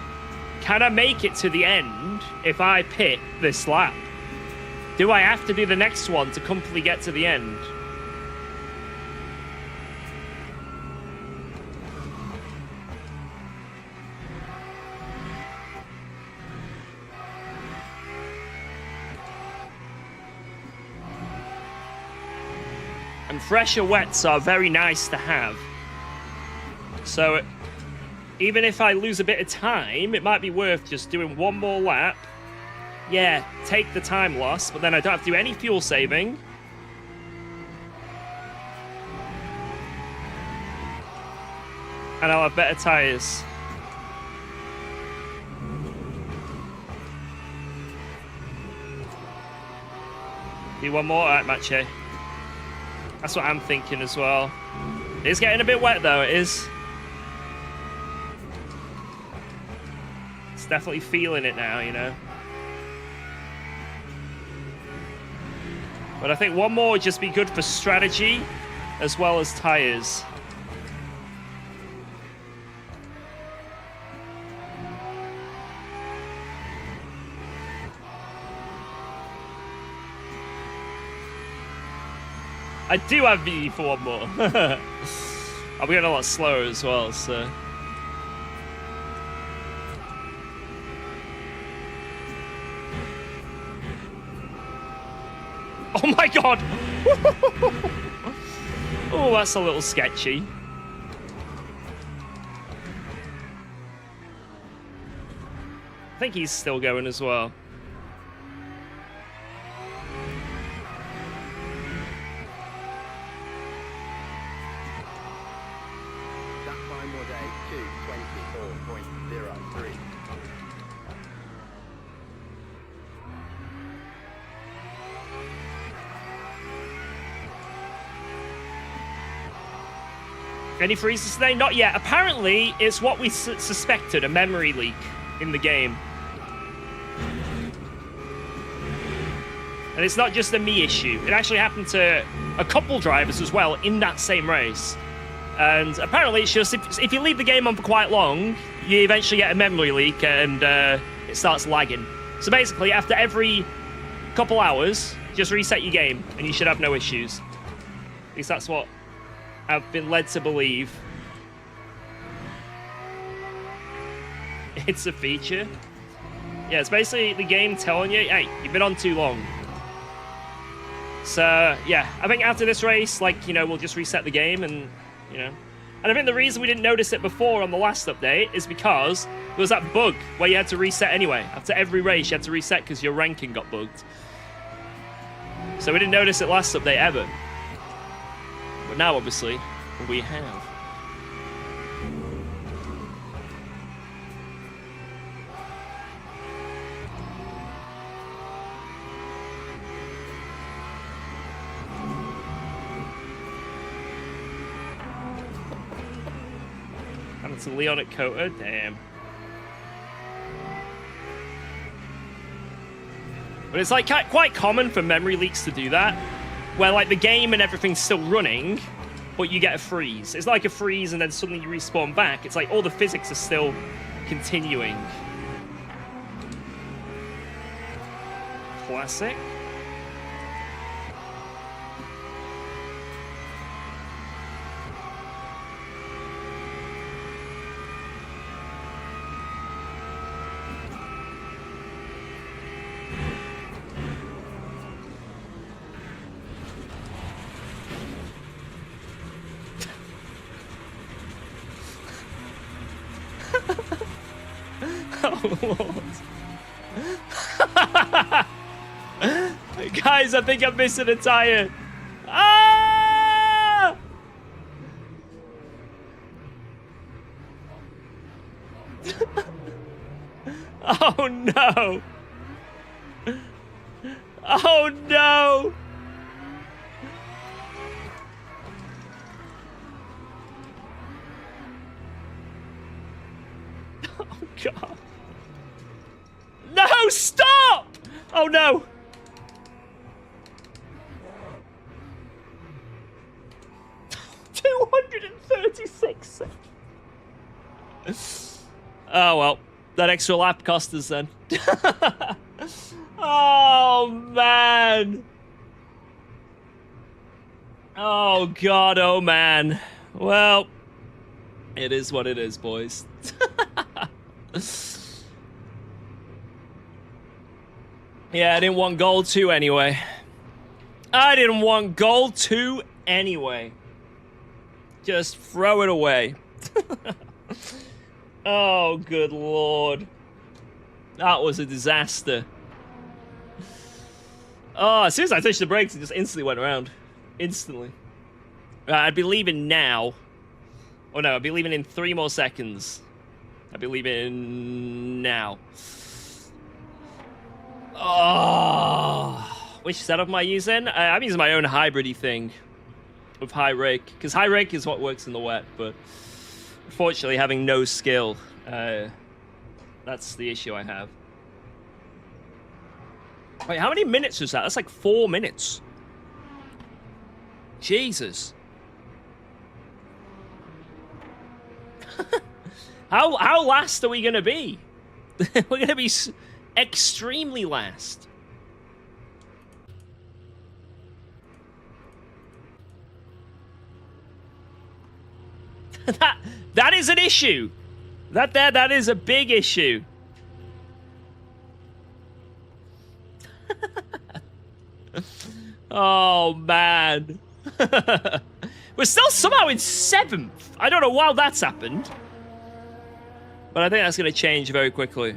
can I make it to the end if I pit this lap? Do I have to do the next one to comfortably get to the end? And fresher wets are very nice to have. So even if I lose a bit of time, it might be worth just doing one more lap. Yeah, take the time loss, but then I don't have to do any fuel saving. And I'll have better tires. Do one more? Alright, Mache. That's what I'm thinking as well. It's getting a bit wet though, it is. It's definitely feeling it now, you know. But I think one more would just be good for strategy as well as tires. I do have VD for one more. I'll be getting a lot slower as well, so... Oh my god! Oh, that's a little sketchy. I think he's still going as well. That time was a 2:24.03. Any freezes today? Not yet. Apparently, it's what we suspected, a memory leak in the game. And it's not just a me issue. It actually happened to a couple drivers as well in that same race. And apparently it's just, if you leave the game on for quite long, you eventually get a memory leak and it starts lagging. So basically, after every couple hours, just reset your game and you should have no issues. At least that's what I've been led to believe. It's a feature. Yeah, it's basically the game telling you, hey, you've been on too long. So, yeah, I think after this race, like, you know, we'll just reset the game and, you know. And I think the reason we didn't notice it before on the last update is because there was that bug where you had to reset anyway. After every race, you had to reset because your ranking got bugged. So we didn't notice it last update ever. But now, obviously, we have. It's a Leon at Kota, damn. But it's like quite common for memory leaks to do that, where like the game and everything's still running, but you get a freeze. It's like a freeze and then suddenly you respawn back. It's like all the physics are still continuing. Classic. Guys, I think I'm missing a tire. Ah! Oh no. Oh no. Oh god. No, stop! Oh no. Oh well, that extra lap cost us then. Oh man. Oh god, oh man. Well, it is what it is, boys. Yeah, I didn't want goal 2 anyway. I didn't want goal 2 anyway. Just throw it away. Oh, good lord. That was a disaster. Oh, as soon as I touched the brakes, it just instantly went around. Instantly. Right, I'd be leaving now. Oh no, I'd be leaving in 3 more seconds. I'd be leaving now. Oh, which setup am I using? I'm using my own hybrid-y thing with high rake, because high rake is what works in the wet, but unfortunately having no skill, that's the issue I have. Wait, how many minutes was that? That's like 4 minutes. Jesus. How last are we gonna be? We're gonna be extremely last. That is an issue. That is a big issue. Oh man. We're still somehow in 7th. I don't know how that's happened. But I think that's going to change very quickly.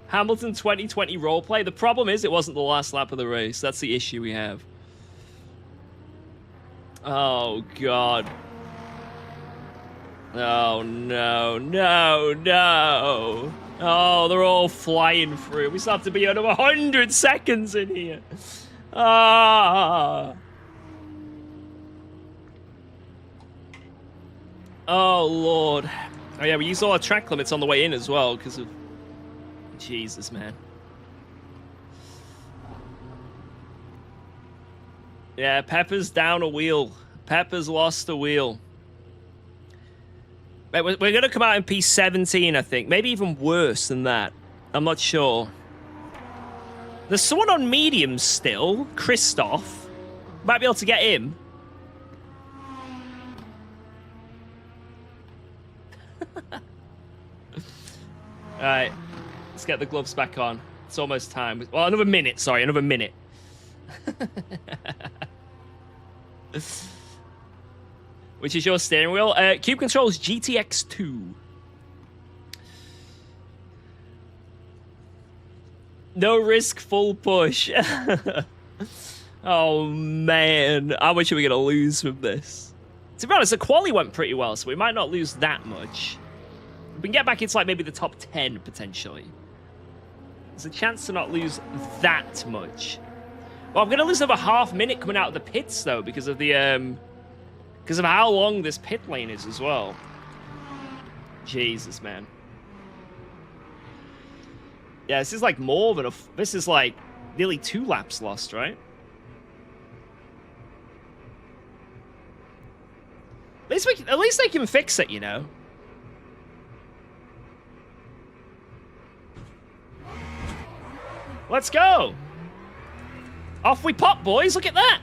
Hamilton 2020 roleplay. The problem is it wasn't the last lap of the race. That's the issue we have. Oh, God. Oh, no, no, no. Oh, they're all flying through. We still have to be under 100 seconds in here. Ah. Oh, Lord. Oh, yeah, we used all our track limits on the way in as well because of... Jesus, man. Yeah, Pepper's down a wheel. Pepper's lost a wheel. We're going to come out in P17, I think. Maybe even worse than that. I'm not sure. There's someone on medium still. Christoph. Might be able to get him. Alright. Let's get the gloves back on. It's almost time. Well, another minute. Sorry, another minute. Which is your steering wheel? Cube Control's GTX2. No risk, full push. Oh, man. How much are we going to lose from this? To be honest, the quali went pretty well, so we might not lose that much. We can get back into, like, maybe the top 10, potentially. There's a chance to not lose that much. Well, I'm going to lose another half minute coming out of the pits, though, because of the, because of how long this pit lane is as well. Jesus, man. Yeah, this is like more than this is like nearly 2 laps lost, right? At least they can fix it, you know. Let's go. Off we pop, boys. Look at that.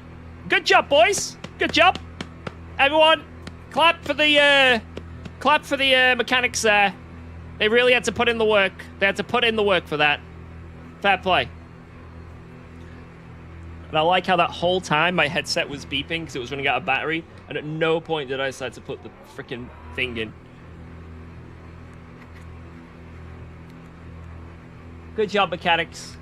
Good job, boys. Good job. Everyone, clap for the mechanics there. They really had to put in the work. They had to put in the work for that. Fair play. And I like how that whole time my headset was beeping because it was running out of battery, and at no point did I decide to put the freaking thing in. Good job, mechanics.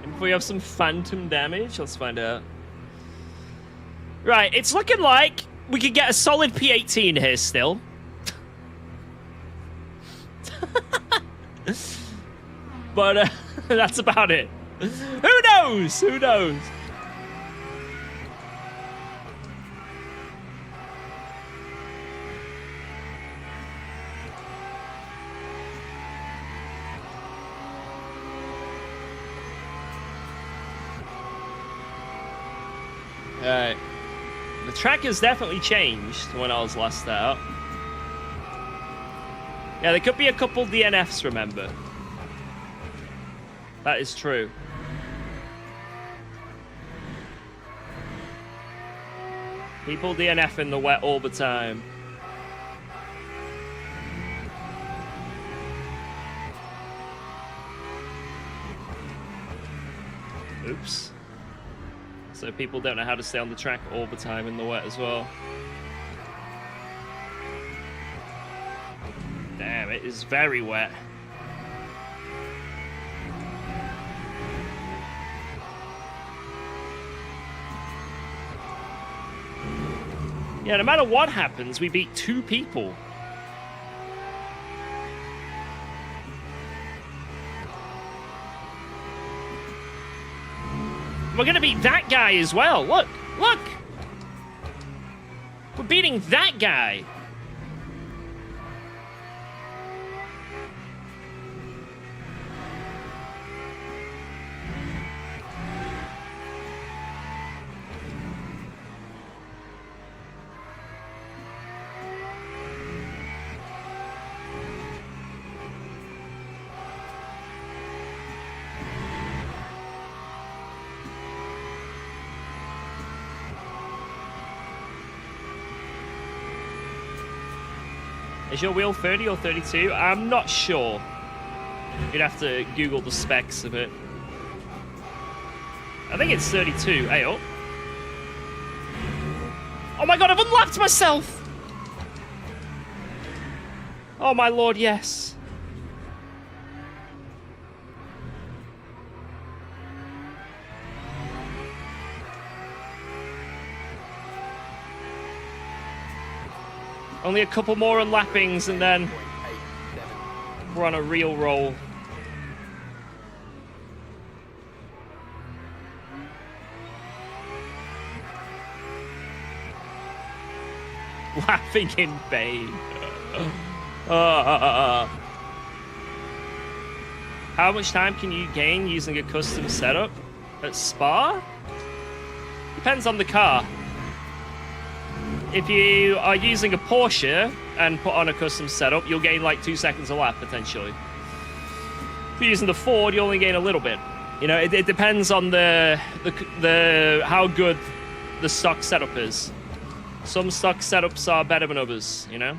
If we have some phantom damage, let's find out. Right, it's looking like we could get a solid P18 here still. But that's about it. Who knows? Who knows? Alright. The track has definitely changed when I was last out. Yeah, there could be a couple DNFs, remember. That is true. People DNF in the wet all the time. Oops. So people don't know how to stay on the track all the time in the wet as well. Damn, it is very wet. Yeah, no matter what happens, we beat 2 people. We're gonna beat that guy as well. Look, look! We're beating that guy. Is your wheel 30 or 32? I'm not sure. You'd have to Google the specs of it. I think it's 32. Hey, oh. Oh my god, I've unlapped myself! Oh my lord, yes. Only a couple more unlappings and then we're on a real roll. laughing in pain. How much time can you gain using a custom setup at Spa? Depends on the car. If you are using a Porsche and put on a custom setup, you'll gain like 2 seconds a lap potentially. If you're using the Ford, you only gain a little bit. You know, it depends on the how good the stock setup is. Some stock setups are better than others, you know?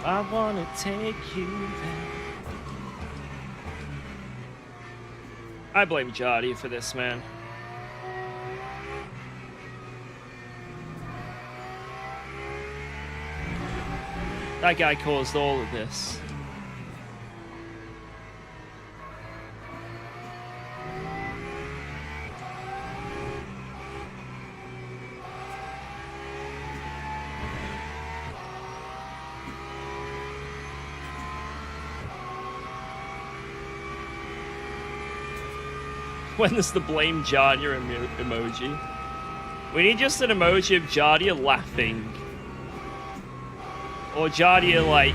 I wanna take you there. I blame Jardy for this, man. That guy caused all of this. When there's the blame Jardia emoji. We need just an emoji of Jardia laughing. Or Jardia, like,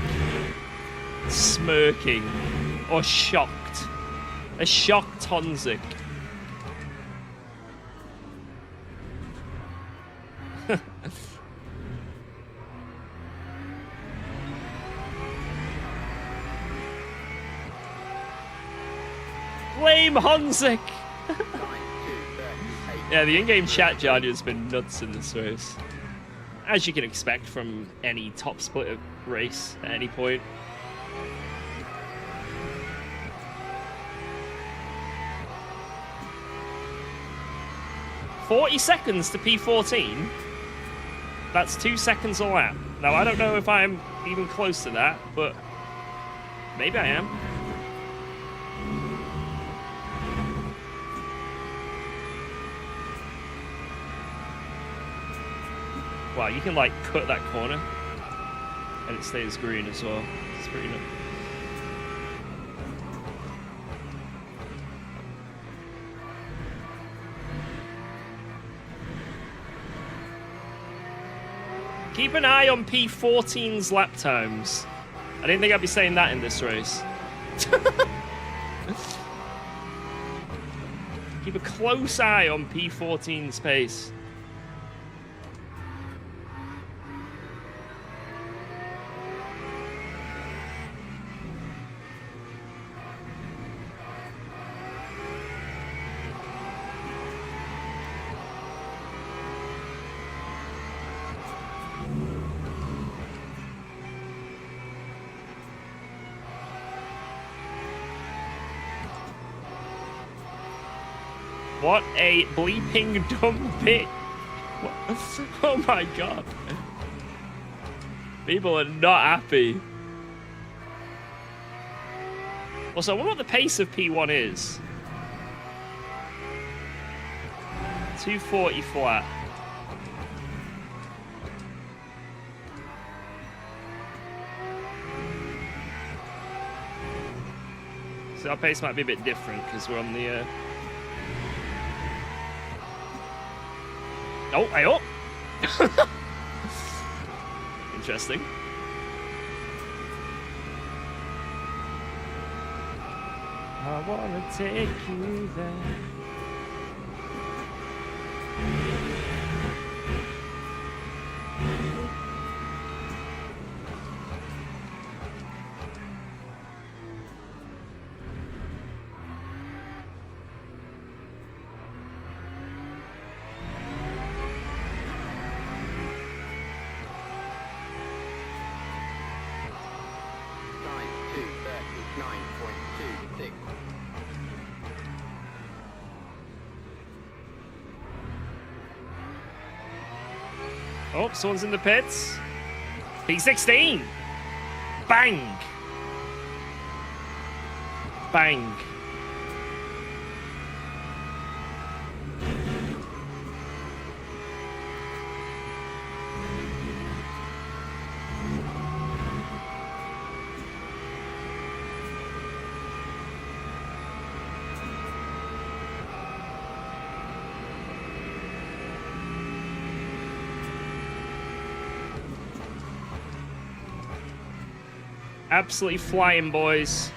smirking. Or shocked. A shocked Honzik. Blame Honzik! Yeah, the in-game chat Jardia has been nuts in this race. As you can expect from any top split race at any point. $40 seconds to P14. That's 2 seconds a lap. Now, I don't know if I'm even close to that, but maybe I am. Wow, you can like cut that corner and it stays green as well. It's pretty nice. Keep an eye on P14's lap times. I didn't think I'd be saying that in this race. Keep a close eye on P14's pace. What a bleeping dumb bitch. Oh my god. People are not happy. Also, I wonder what the pace of P1 is. 240 flat. So our pace might be a bit different because we're on the... Oh, hey, oh! Interesting. I wanna take you there. 6. Oh, someone's in the pits. P16. Bang. Bang. Absolutely flying, boys.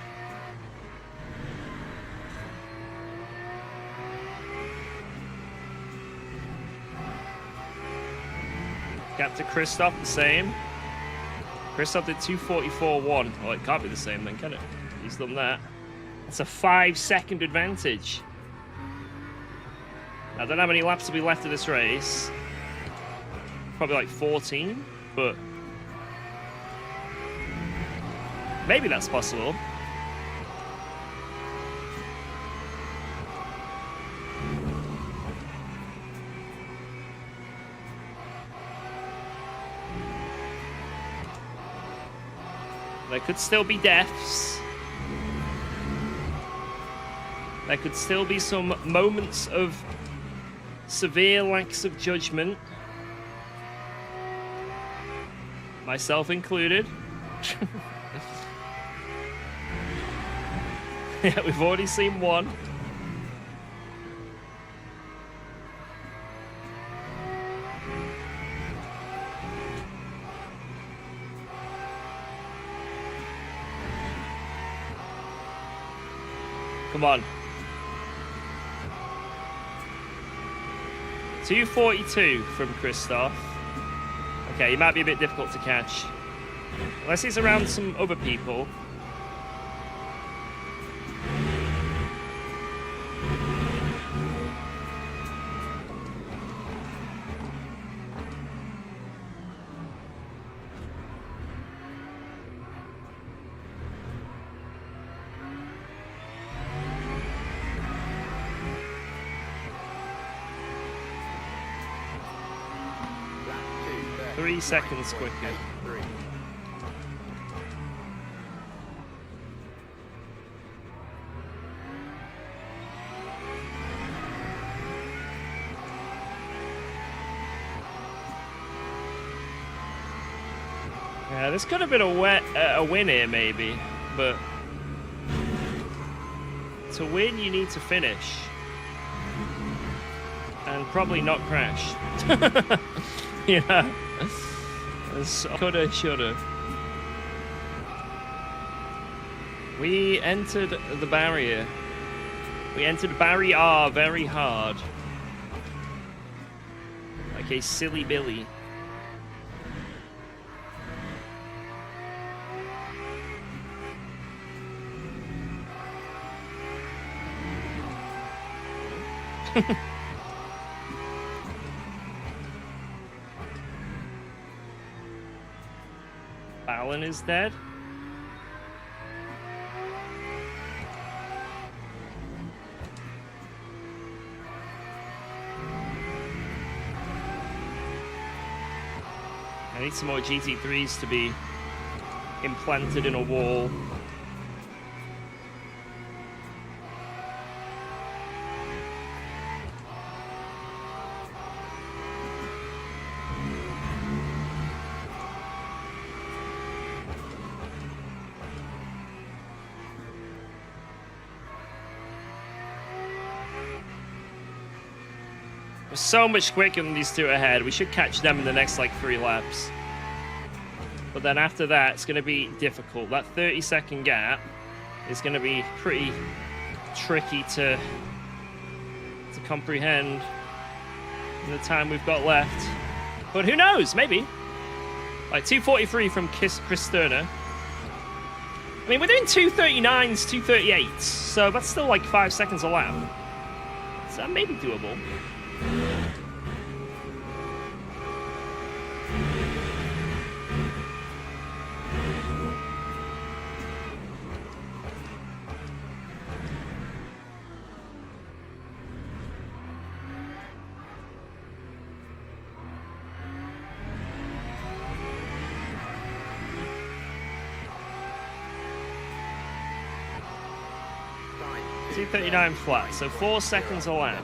Got to Christoph the same. Christoph did 2:44.1. Well, it can't be the same then, can it? He's done that. That's a 5-second advantage. I don't know how many laps will be left of this race. Probably like 14, but maybe that's possible. There could still be deaths. There could still be some moments of severe lacks of judgment. Myself included. Yeah, we've already seen one. Come on. 2:42 from Christoph. Okay, he might be a bit difficult to catch. Unless he's around some other people. Lap 2, 3 seconds quicker. 3. Yeah, this could have been a win here, maybe, but to win, you need to finish and probably not crash. Yeah, coulda, shoulda. We entered the barrier. We entered barrier very hard, like a silly Billy. Balin is dead. I need some more GT3s to be implanted in a wall. We're so much quicker than these two ahead. We should catch them in the next, like, 3 laps. But then after that, it's going to be difficult. That 30-second gap is going to be pretty tricky to comprehend in the time we've got left. But who knows? Maybe. Like, 2:43 from Chris Sterner. I mean, we're doing 2:39s, 2:38s, so that's still, like, 5 seconds a lap. So that may be doable. 2:39 flat, so 4 seconds a lap.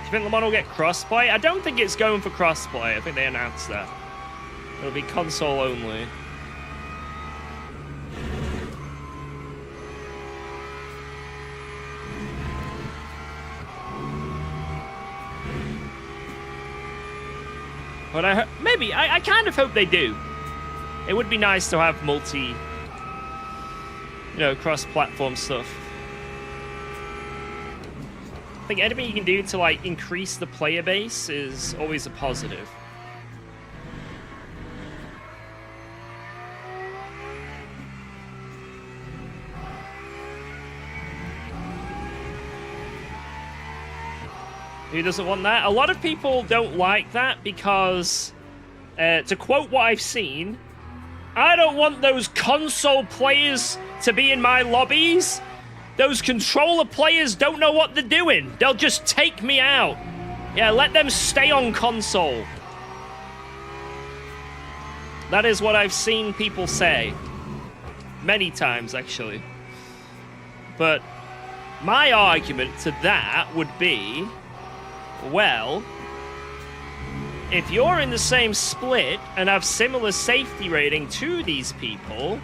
Do you think Le Mans will get crossplay? I don't think it's going for crossplay. I think they announced that. It'll be console only. But I kind of hope they do. It would be nice to have multi, cross-platform stuff. I think anything you can do to, like, increase the player base is always a positive. Who doesn't want that? A lot of people don't like that because, to quote what I've seen, I don't want those console players to be in my lobbies. Those controller players don't know what they're doing. They'll just take me out. Yeah, let them stay on console. That is what I've seen people say. Many times, actually. But my argument to that would be, well, if you're in the same split and have similar safety rating to these people,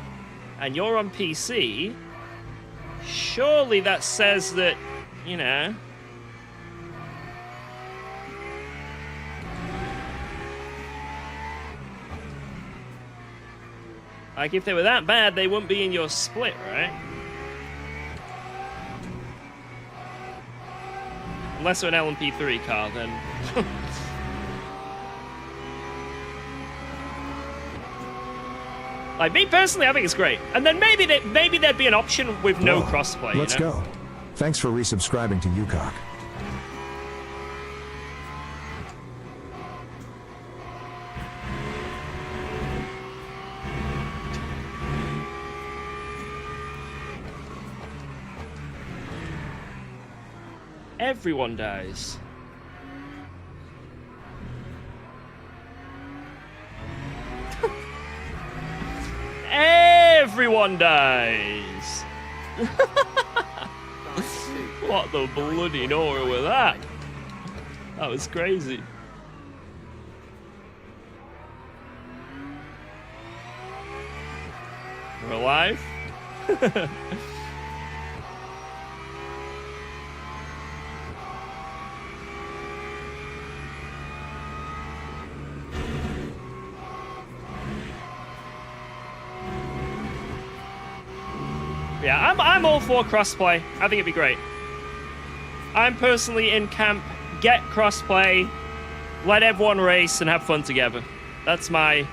and you're on PC, surely that says that, like, if they were that bad, they wouldn't be in your split, right? Unless they're an LMP3 car, then... Like, me personally, I think it's great. And then maybe there'd be an option with no crossplay, Let's go. Thanks for resubscribing to UKOG. Everyone dies. Everyone dies. What the bloody Nora with that? That was crazy. We're alive? Yeah, I'm all for crossplay. I think it'd be great. I'm personally in camp, get crossplay, let everyone race and have fun together. That's what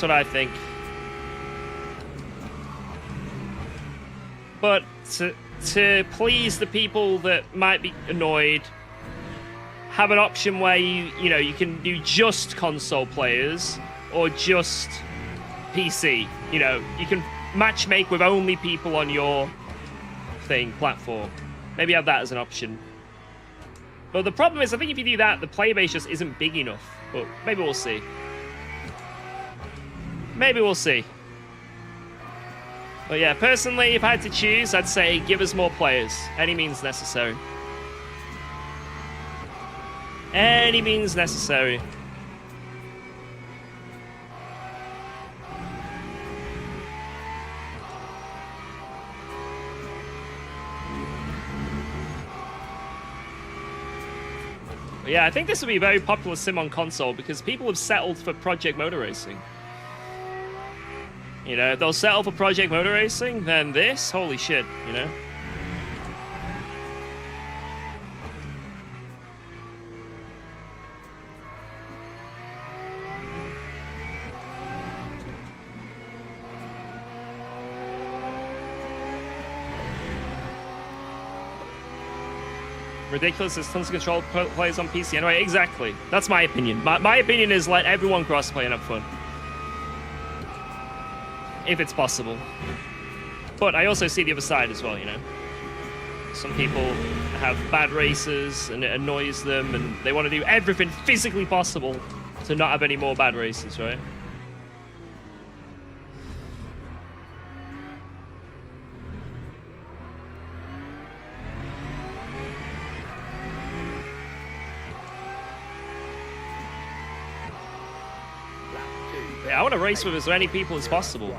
I think. But to please the people that might be annoyed, have an option where you can do just console players or just PC. You can matchmake with only people on your platform. Maybe have that as an option. But the problem is, I think if you do that, the player base just isn't big enough. But maybe we'll see. Maybe we'll see. But yeah, personally, if I had to choose, I'd say give us more players. Any means necessary. Any means necessary. Yeah, I think this will be a very popular sim on console because people have settled for Project Motor Racing. If they'll settle for Project Motor Racing, then this, holy shit, Ridiculous, there's tons of control players on PC. Anyway, exactly. That's my opinion. My opinion is let everyone crossplay and have fun. If it's possible. But I also see the other side as well, Some people have bad races and it annoys them, and they want to do everything physically possible to not have any more bad races, right? Yeah, I want to race with as many people as possible.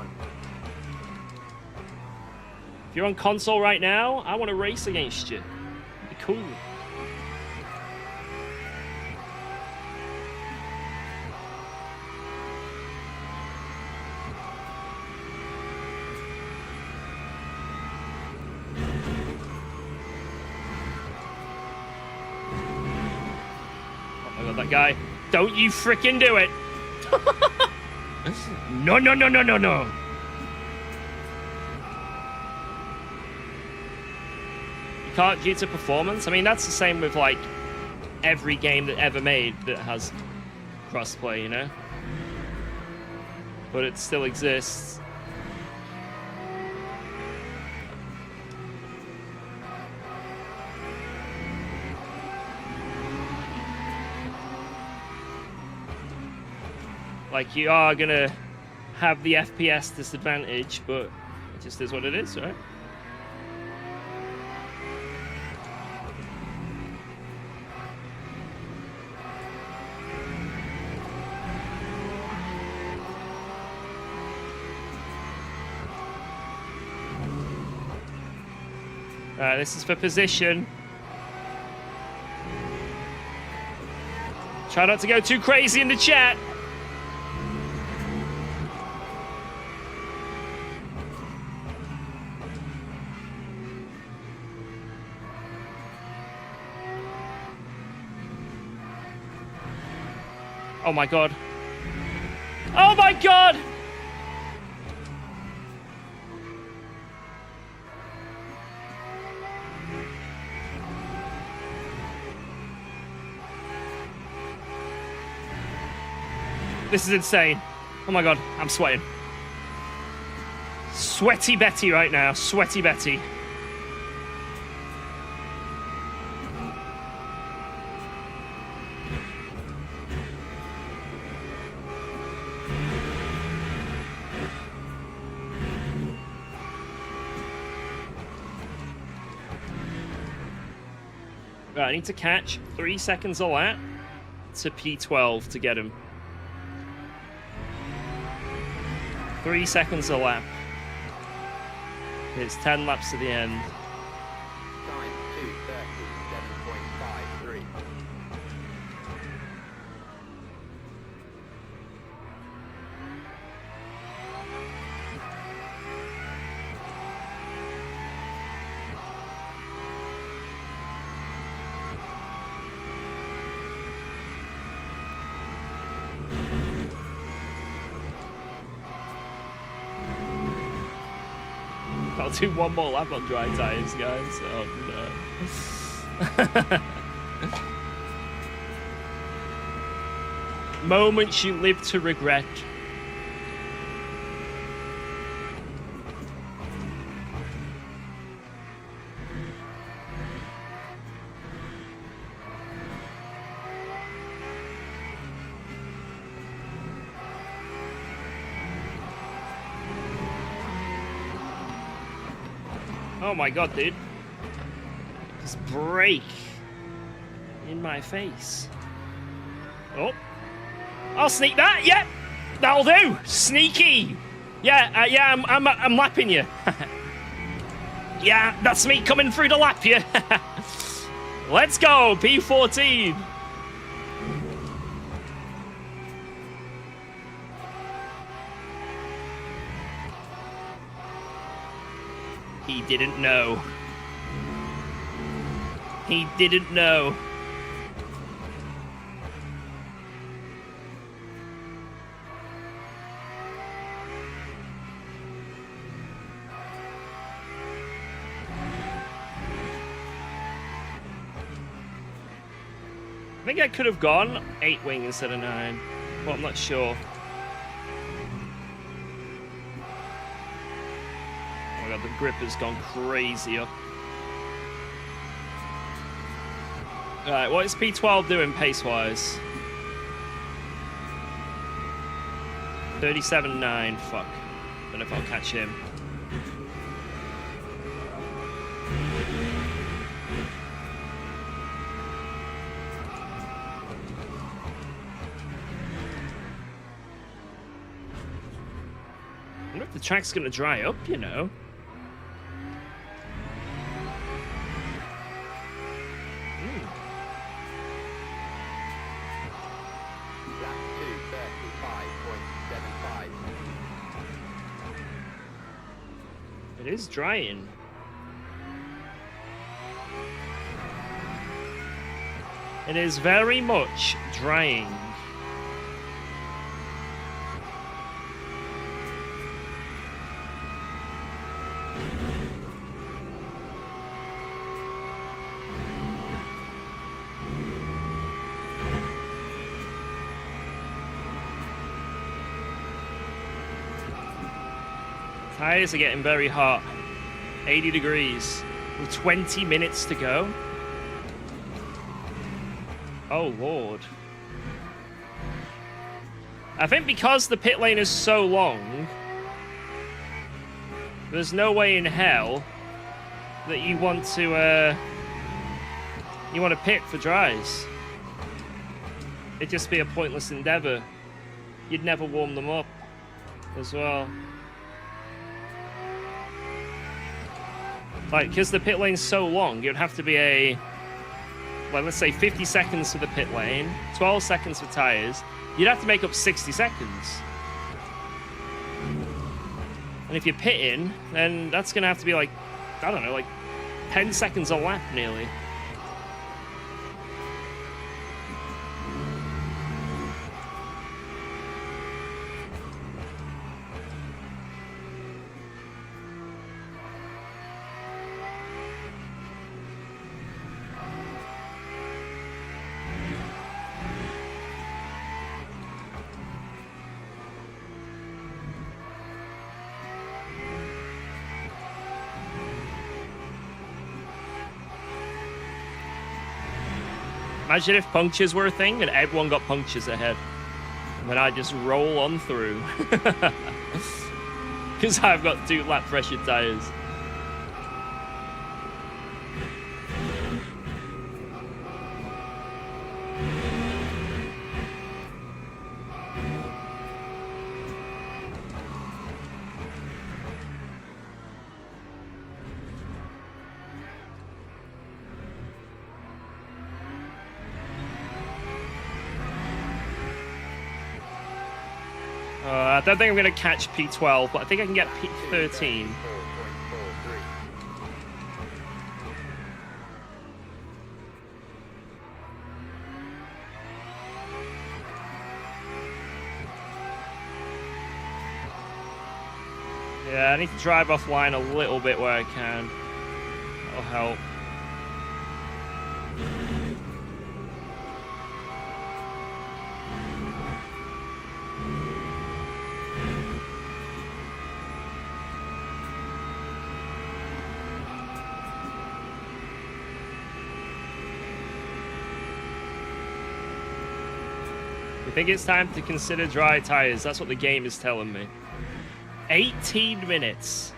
If you're on console right now, I want to race against you. It'd be cool. Oh my god, that guy. Don't you frickin' do it! No, no, no, no, no, no! Can't due to performance. I mean, that's the same with like every game that ever made that has crossplay, you know. But it still exists. Like, you are gonna have the FPS disadvantage, but it just is what it is, right? This is for position. Try not to go too crazy in the chat. Oh my god. Oh my god! This is insane. Oh my god, I'm sweating. Sweaty Betty right now. Sweaty Betty. Right, I need to catch 3 seconds a lap to P12 to get him. 3 seconds a lap. It's 10 laps to the end. Time 2:37.53. I'll do one more lap on dry tires, guys. Oh no. Moments you live to regret. Oh my god, dude. Just brake in my face. Oh. I'll sneak that. Yeah. That'll do. Sneaky. Yeah, yeah, I'm lapping you. Yeah, that's me coming through to lap you. Let's go, P14. He didn't know. He didn't know. I think I could have gone 8-wing instead of 9. Well, I'm not sure. Oh my god, the grip has gone crazy up. Alright, what is P12 doing pace-wise? 37.9. Fuck. Don't know if I'll catch him. I wonder if the track's gonna dry up, you know. Lap 2:35.75. It is drying. It is very much drying. Tires are getting very hot. 80 degrees. With 20 minutes to go. Oh, Lord. I think because the pit lane is so long, there's no way in hell that you want to pit for dries. It'd just be a pointless endeavor. You'd never warm them up as well. Like, because the pit lane's so long, it would have to be a, like, let's say 50 seconds for the pit lane, 12 seconds for tires. You'd have to make up 60 seconds. And if you're pitting, then that's going to have to be like, I don't know, like 10 seconds a lap nearly. Imagine if punctures were a thing and everyone got punctures ahead. And then I just roll on through. Because I've got 2 lap pressure tires. I don't think I'm going to catch P12, but I think I can get P13. 4.43. Yeah, I need to drive offline a little bit where I can. That'll help. I think it's time to consider dry tires. That's what the game is telling me. 18 minutes.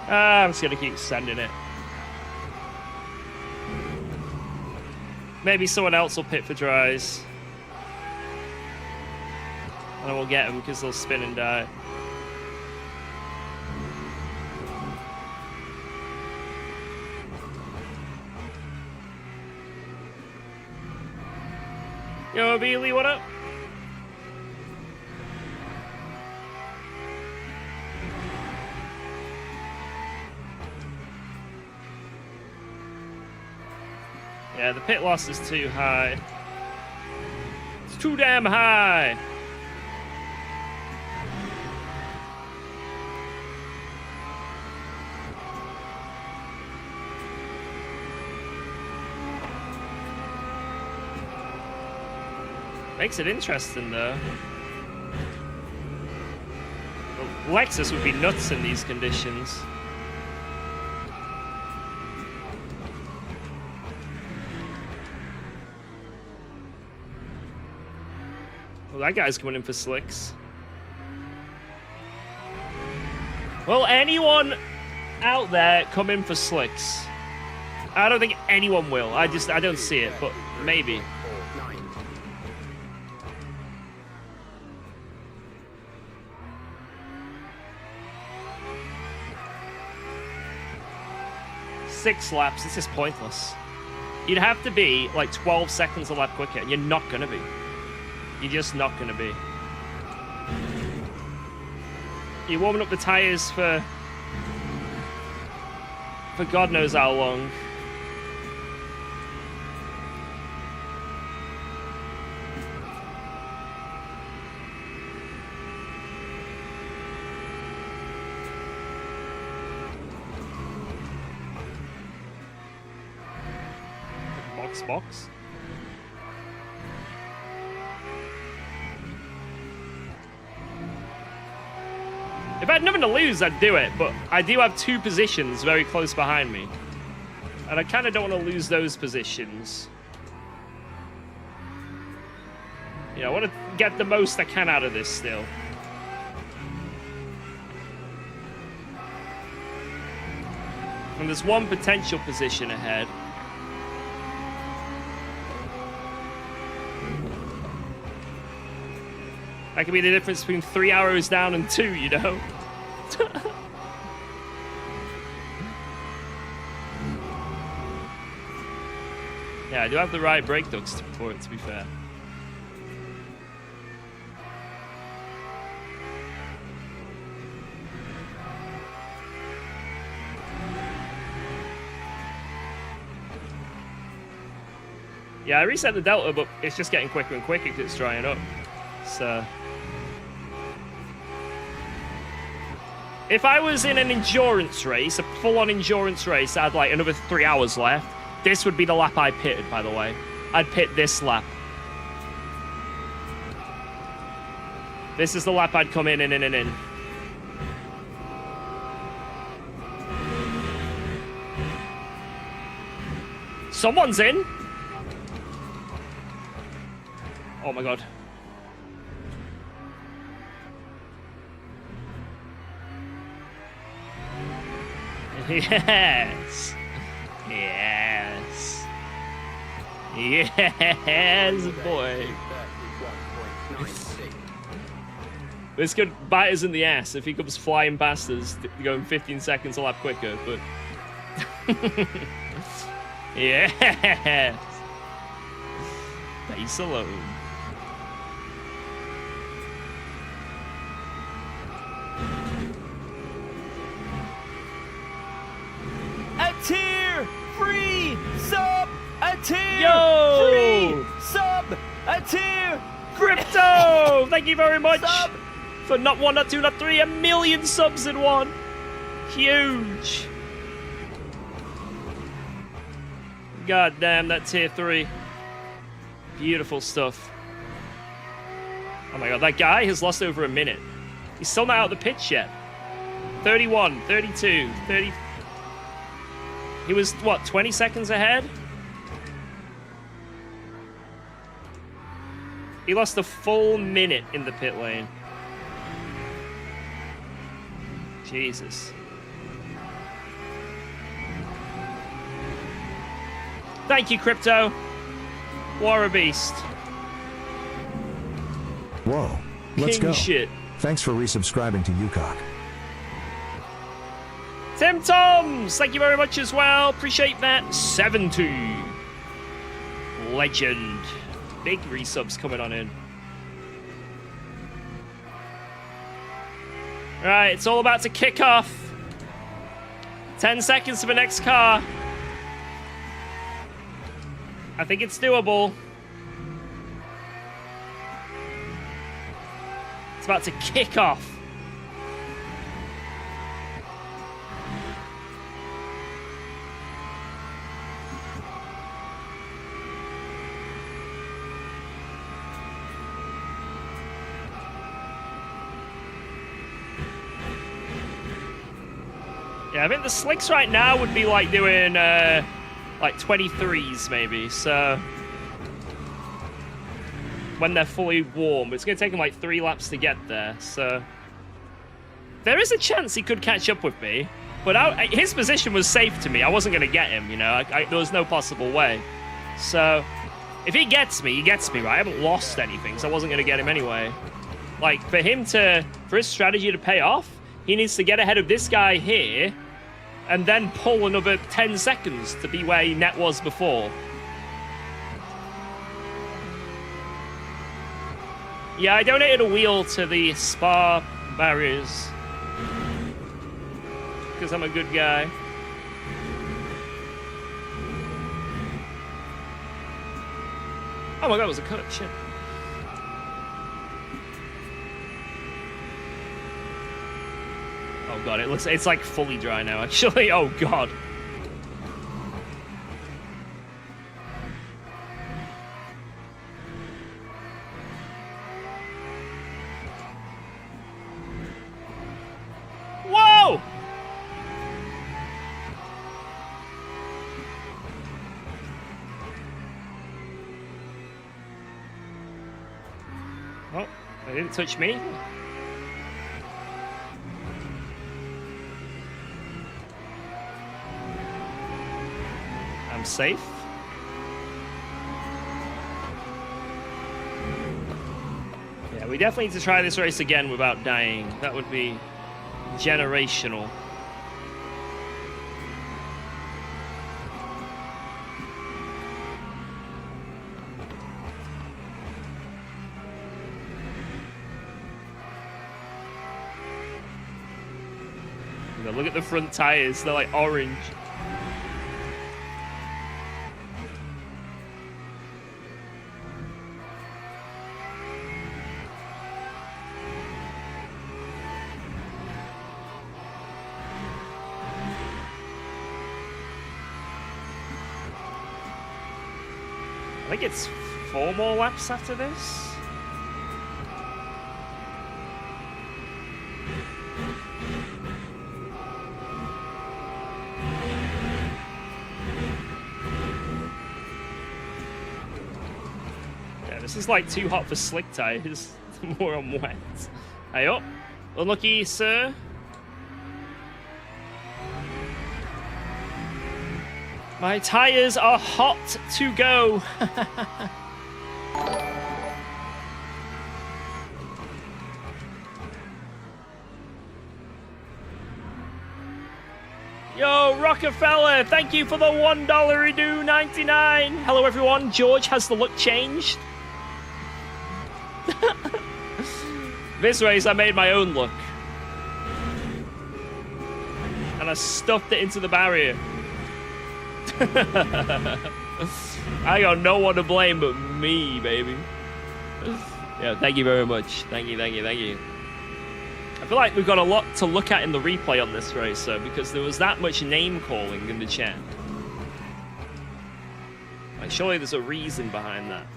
I'm just gonna keep sending it. Maybe someone else will pit for dries. And I will get them because they'll spin and die. Yo, Beely, what up? Yeah, the pit loss is too high. too damn high. Makes it interesting, though. Well, Lexus would be nuts in these conditions. Well, that guy's coming in for slicks. Will anyone out there come in for slicks? I don't think anyone will. I don't see it, but maybe. Six laps, this is pointless. You'd have to be like 12 seconds a lap quicker, and you're not gonna be. You're just not gonna be. You're warming up the tires for God knows how long. Box. If I had nothing to lose, I'd do it, but I do have two positions very close behind me. And I kind of don't want to lose those positions. You know, I want to get the most I can out of this still. And there's one potential position ahead. That could be the difference between 3 arrows down and 2, you know? Yeah, I do have the right brake ducts for it, to be fair. Yeah, I reset the delta, but it's just getting quicker and quicker because it's drying up. So... if I was in an endurance race, a full-on endurance race, I had like another 3 hours left. This would be the lap I pitted, by the way. I'd pit this lap. This is the lap I'd come in. Someone's in. Oh my god. Yes. Yes. Yes, boy. This could bite us in the ass if he comes flying past us, going 15 seconds a lap quicker, but... yes. Base alone. A tier free sub, a tier Yo! free sub, a tier Crypto! Thank you very much sub. for not 1, not 2, not 3, 1 million subs in one. Huge. God damn, that tier 3. Beautiful stuff. Oh my god, that guy has lost over a minute. He's still not out of the pitch yet. 31, 32, 30. He was, what, 20 seconds ahead? He lost a full minute in the pit lane. Jesus. Thank you, Crypto. War a beast. Whoa. Let's King go. shit. Thanks for resubscribing to UKOG. Tim Toms, thank you very much as well. Appreciate that. 70. Legend. Big resubs coming on in. Right, it's all about to kick off. 10 seconds to the next car. I think it's doable. It's about to kick off. Yeah, I think the slicks right now would be like doing like 23s maybe, so when they're fully warm. It's going to take him like 3 laps to get there, so there is a chance he could catch up with me, but his position was safe to me. I wasn't going to get him, you know, there was no possible way. So if he gets me, right? I haven't lost anything, so I wasn't going to get him anyway. Like, for his strategy to pay off, he needs to get ahead of this guy here and then pull another 10 seconds to be where he net was before. Yeah, I donated a wheel to the Spa barriers because I'm a good guy. Oh my god, it was a cut. Shit. Oh god, it's like fully dry now, actually. Oh god. Whoa! Oh, they didn't touch me. I'm safe. Yeah, we definitely need to try this race again without dying. That would be generational. You know, look at the front tires, they're like orange. I think it's 4 more laps after this. Yeah, this is like too hot for slick tires. More on wet. Hey up. Unlucky, sir. My tires are hot to go. Yo, Rockefeller, thank you for the $1 redo 99. Hello, everyone. George, has the look changed? This race, I made my own look. And I stuffed it into the barrier. I got no one to blame but me, baby. Yeah, thank you very much. Thank you. I feel like we've got a lot to look at in the replay on this race, though, because there was that much name calling in the chat. Like, surely there's a reason behind that.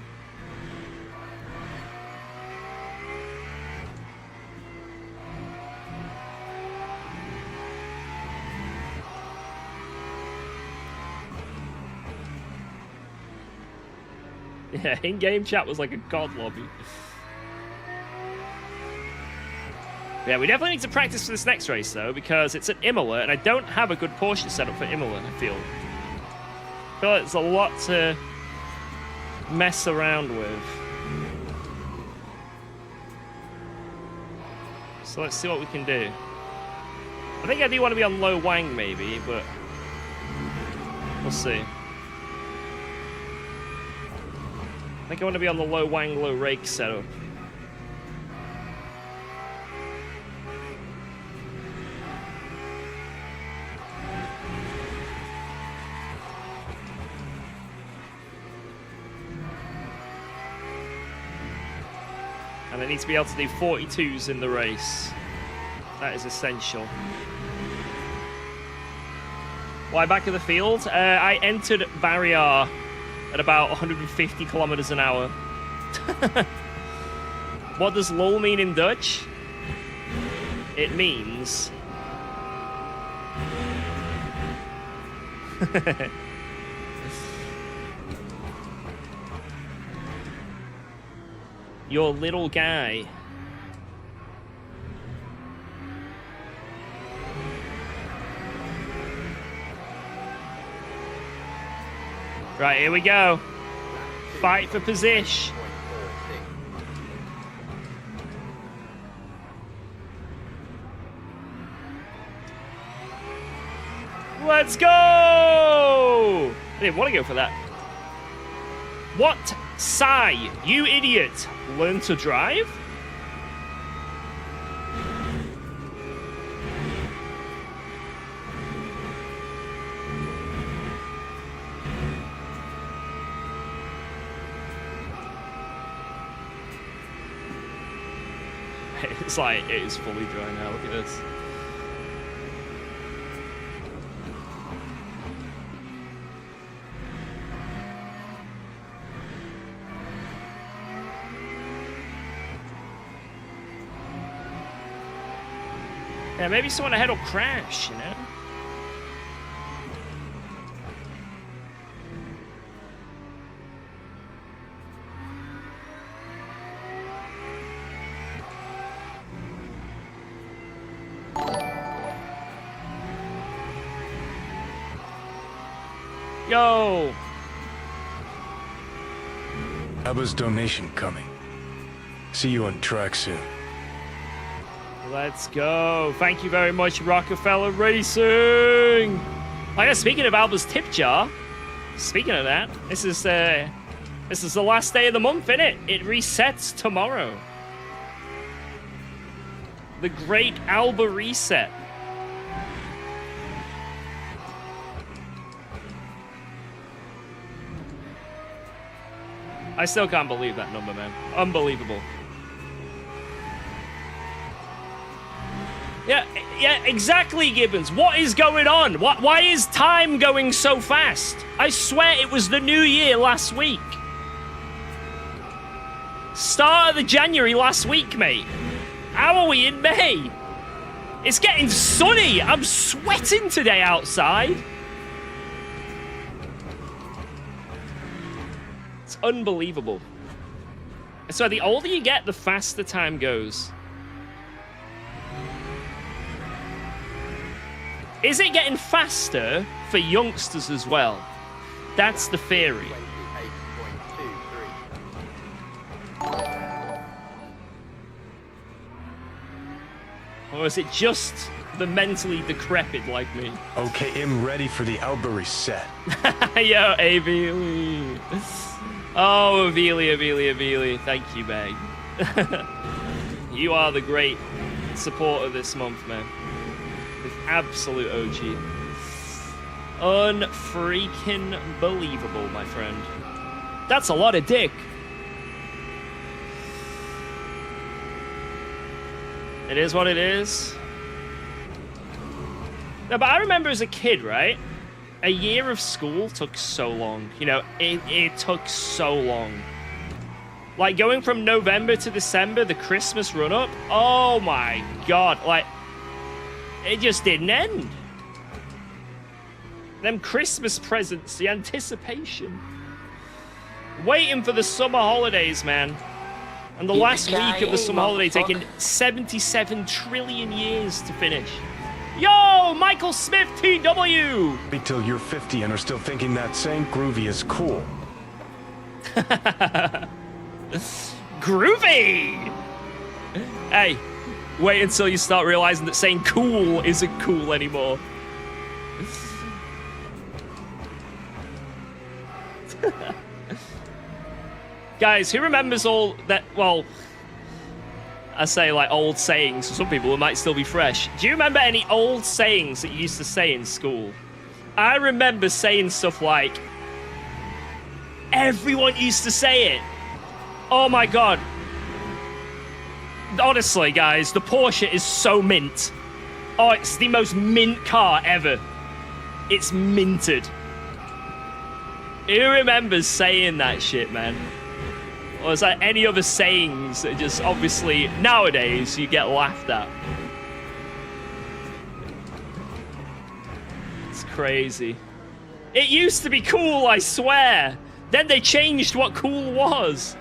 Yeah, in-game chat was like a god lobby. Yeah, we definitely need to practice for this next race, though, because it's at Imola, and I don't have a good Porsche setup for Imola, I feel. I feel like there's a lot to mess around with. So let's see what we can do. I think I do want to be on low wang, maybe, but we'll see. I think I want to be on the low wang, low rake setup. And I need to be able to do 42s in the race. That is essential. Why back of the field? I entered barrier at about 150 kilometers an hour. What does lol mean in Dutch? It means... Your little guy. Right, here we go. Fight for position. Let's go! I didn't want to go for that. What? Sigh, you idiot. Learn to drive? It's like, it is fully dry now, look at this. Yeah, maybe someone ahead will crash, you know? Yo! Abba's donation coming. See you on track soon. Let's go. Thank you very much, Rockefeller Racing. I guess speaking of Alba's tip jar, speaking of that, this is the last day of the month, innit? It resets tomorrow. The great Alba reset. I still can't believe that number, man. Unbelievable. Yeah, exactly, Gibbons. What is going on? Why is time going so fast? I swear it was the new year last week. Start of the January last week, mate. How are we in May? It's getting sunny. I'm sweating today outside. It's unbelievable. So the older you get, the faster time goes. Is it getting faster for youngsters as well? That's the theory. Or is it just the mentally decrepit like me? Okay, I'm ready for the Alba reset. Yo, Avili. Oh, Avili. Thank you, Meg. You are the great supporter this month, man. Absolute OG. Unfreaking believable, my friend. That's a lot of dick. It is what it is. No, but I remember as a kid, right? A year of school took so long. You know, it took so long. Like, going from November to December, the Christmas run-up, oh my god, like, it just didn't end. Them Christmas presents, the anticipation. Waiting for the summer holidays, man. And the last week of the summer holiday taking 77 trillion years to finish. Yo, Michael Smith TW! Wait till you're 50 and are still thinking that saying groovy is cool. Groovy! Hey, wait until you start realizing that saying cool isn't cool anymore. Guys, who remembers all that, well, I say like old sayings, for some people it might still be fresh. Do you remember any old sayings that you used to say in school? I remember saying stuff like, everyone used to say it. Oh my god. honestly, guys, the Porsche is so mint. Oh, it's the most mint car ever. It's minted. Who remembers saying that shit, man? Or is that any other sayings that just obviously nowadays you get laughed at? It's crazy. It used to be cool, I swear. Then they changed what cool was.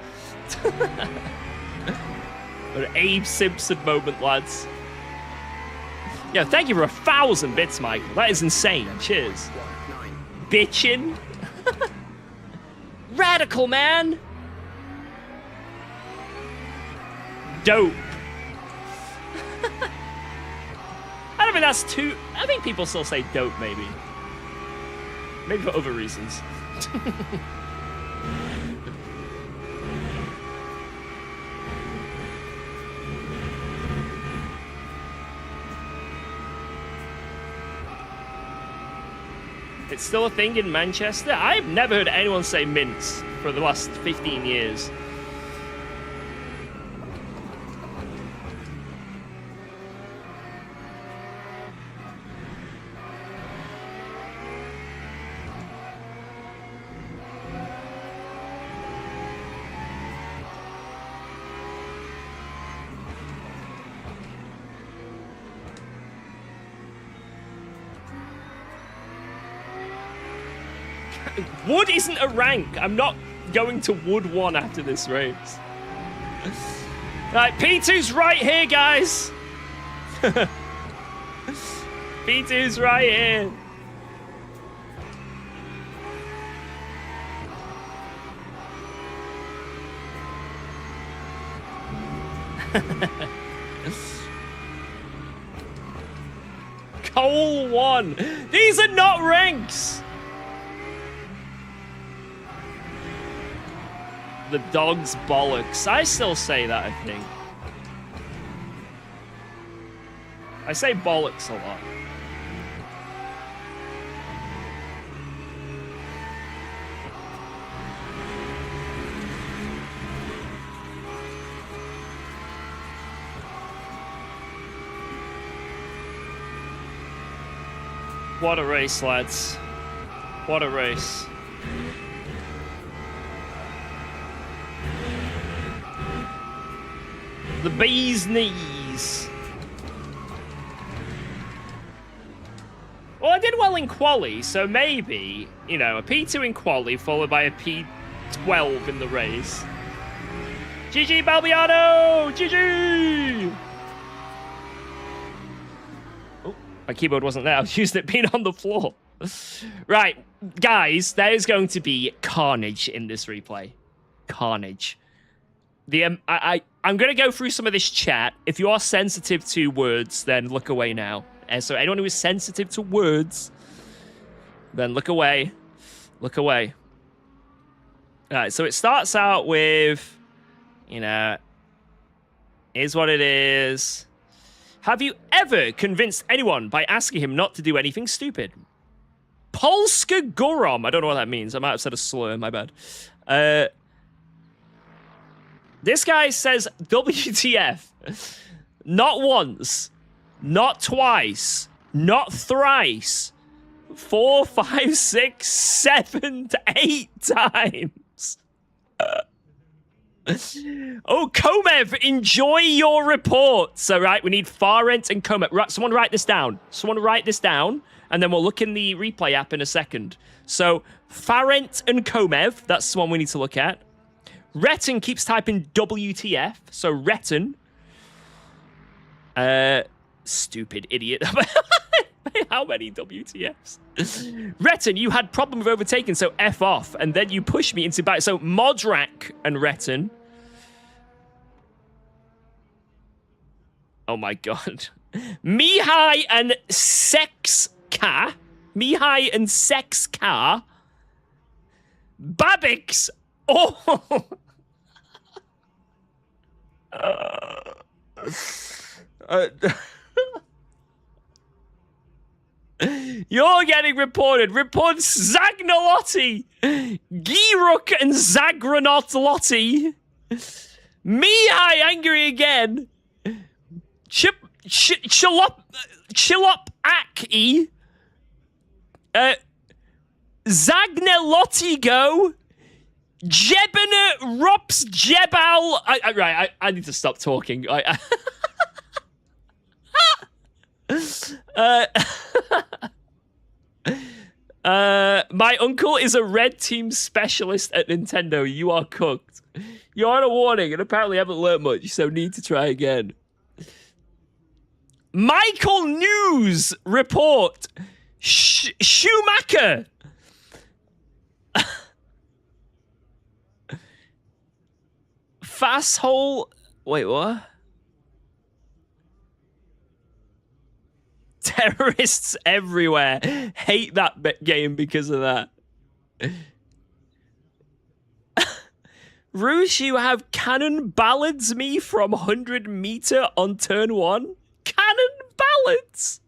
An Abe Simpson moment, lads. Yeah, thank you for 1,000 bits, Michael. That is insane. Cheers. Bitchin'. Radical, man. Dope. I don't think that's too... I think people still say dope, maybe. Maybe for other reasons. It's still a thing in Manchester? I've never heard anyone say mince for the last 15 years. Wood isn't a rank. I'm not going to Wood 1 after this race. Right, P2's right here, guys. P2's right here. Cole 1. These are not ranks. The dog's bollocks. I still say that, I think. I say bollocks a lot. What a race, lads. What a race. The bee's knees. Well, I did well in quali, so maybe, you know, a P2 in quali followed by a P12 in the race. GG Balbiano! GG! Oh, my keyboard wasn't there. I was using it being on the floor. Right, guys, there is going to be carnage in this replay. Carnage. I'm going to go through some of this chat. If you are sensitive to words, then look away now. And so anyone who is sensitive to words, then look away. Look away. All right, so it starts out with, you know, is what it is. Have you ever convinced anyone by asking him not to do anything stupid? Polska Gorom. I don't know what that means. I might have said a slur. My bad. This guy says WTF. Not once. Not twice. Not thrice. 4, 5, 6, 7 to 8 times. Oh, Komev, enjoy your reports. All right, we need Farent and Komev. Right, someone write this down. Someone write this down, and then we'll look in the replay app in a second. So, Farent and Komev, that's the one we need to look at. Retten keeps typing WTF, so Retten. Stupid idiot. How many WTFs? Retten, you had problem with overtaking, so F off, and then you push me into back. So Modrak and Retten. Oh my god. Mihai and Sexka. Mihai and Sexka. Babix. Oh. You're getting reported. Report Zagnolotti. Giruk and Zagranotlotti. Mihai angry again. Chilop-Aki. Zagnelotigo. Jebene Rops Jebal. I need to stop talking. My uncle is a red team specialist at Nintendo. You are cooked. You're on a warning and apparently haven't learnt much, so need to try again. Michael News report. Schumacher. Fasthole. Wait, what? Terrorists everywhere hate that game because of that. Roosh, you have cannon ballads me from 100 meter on turn 1? Cannon ballads?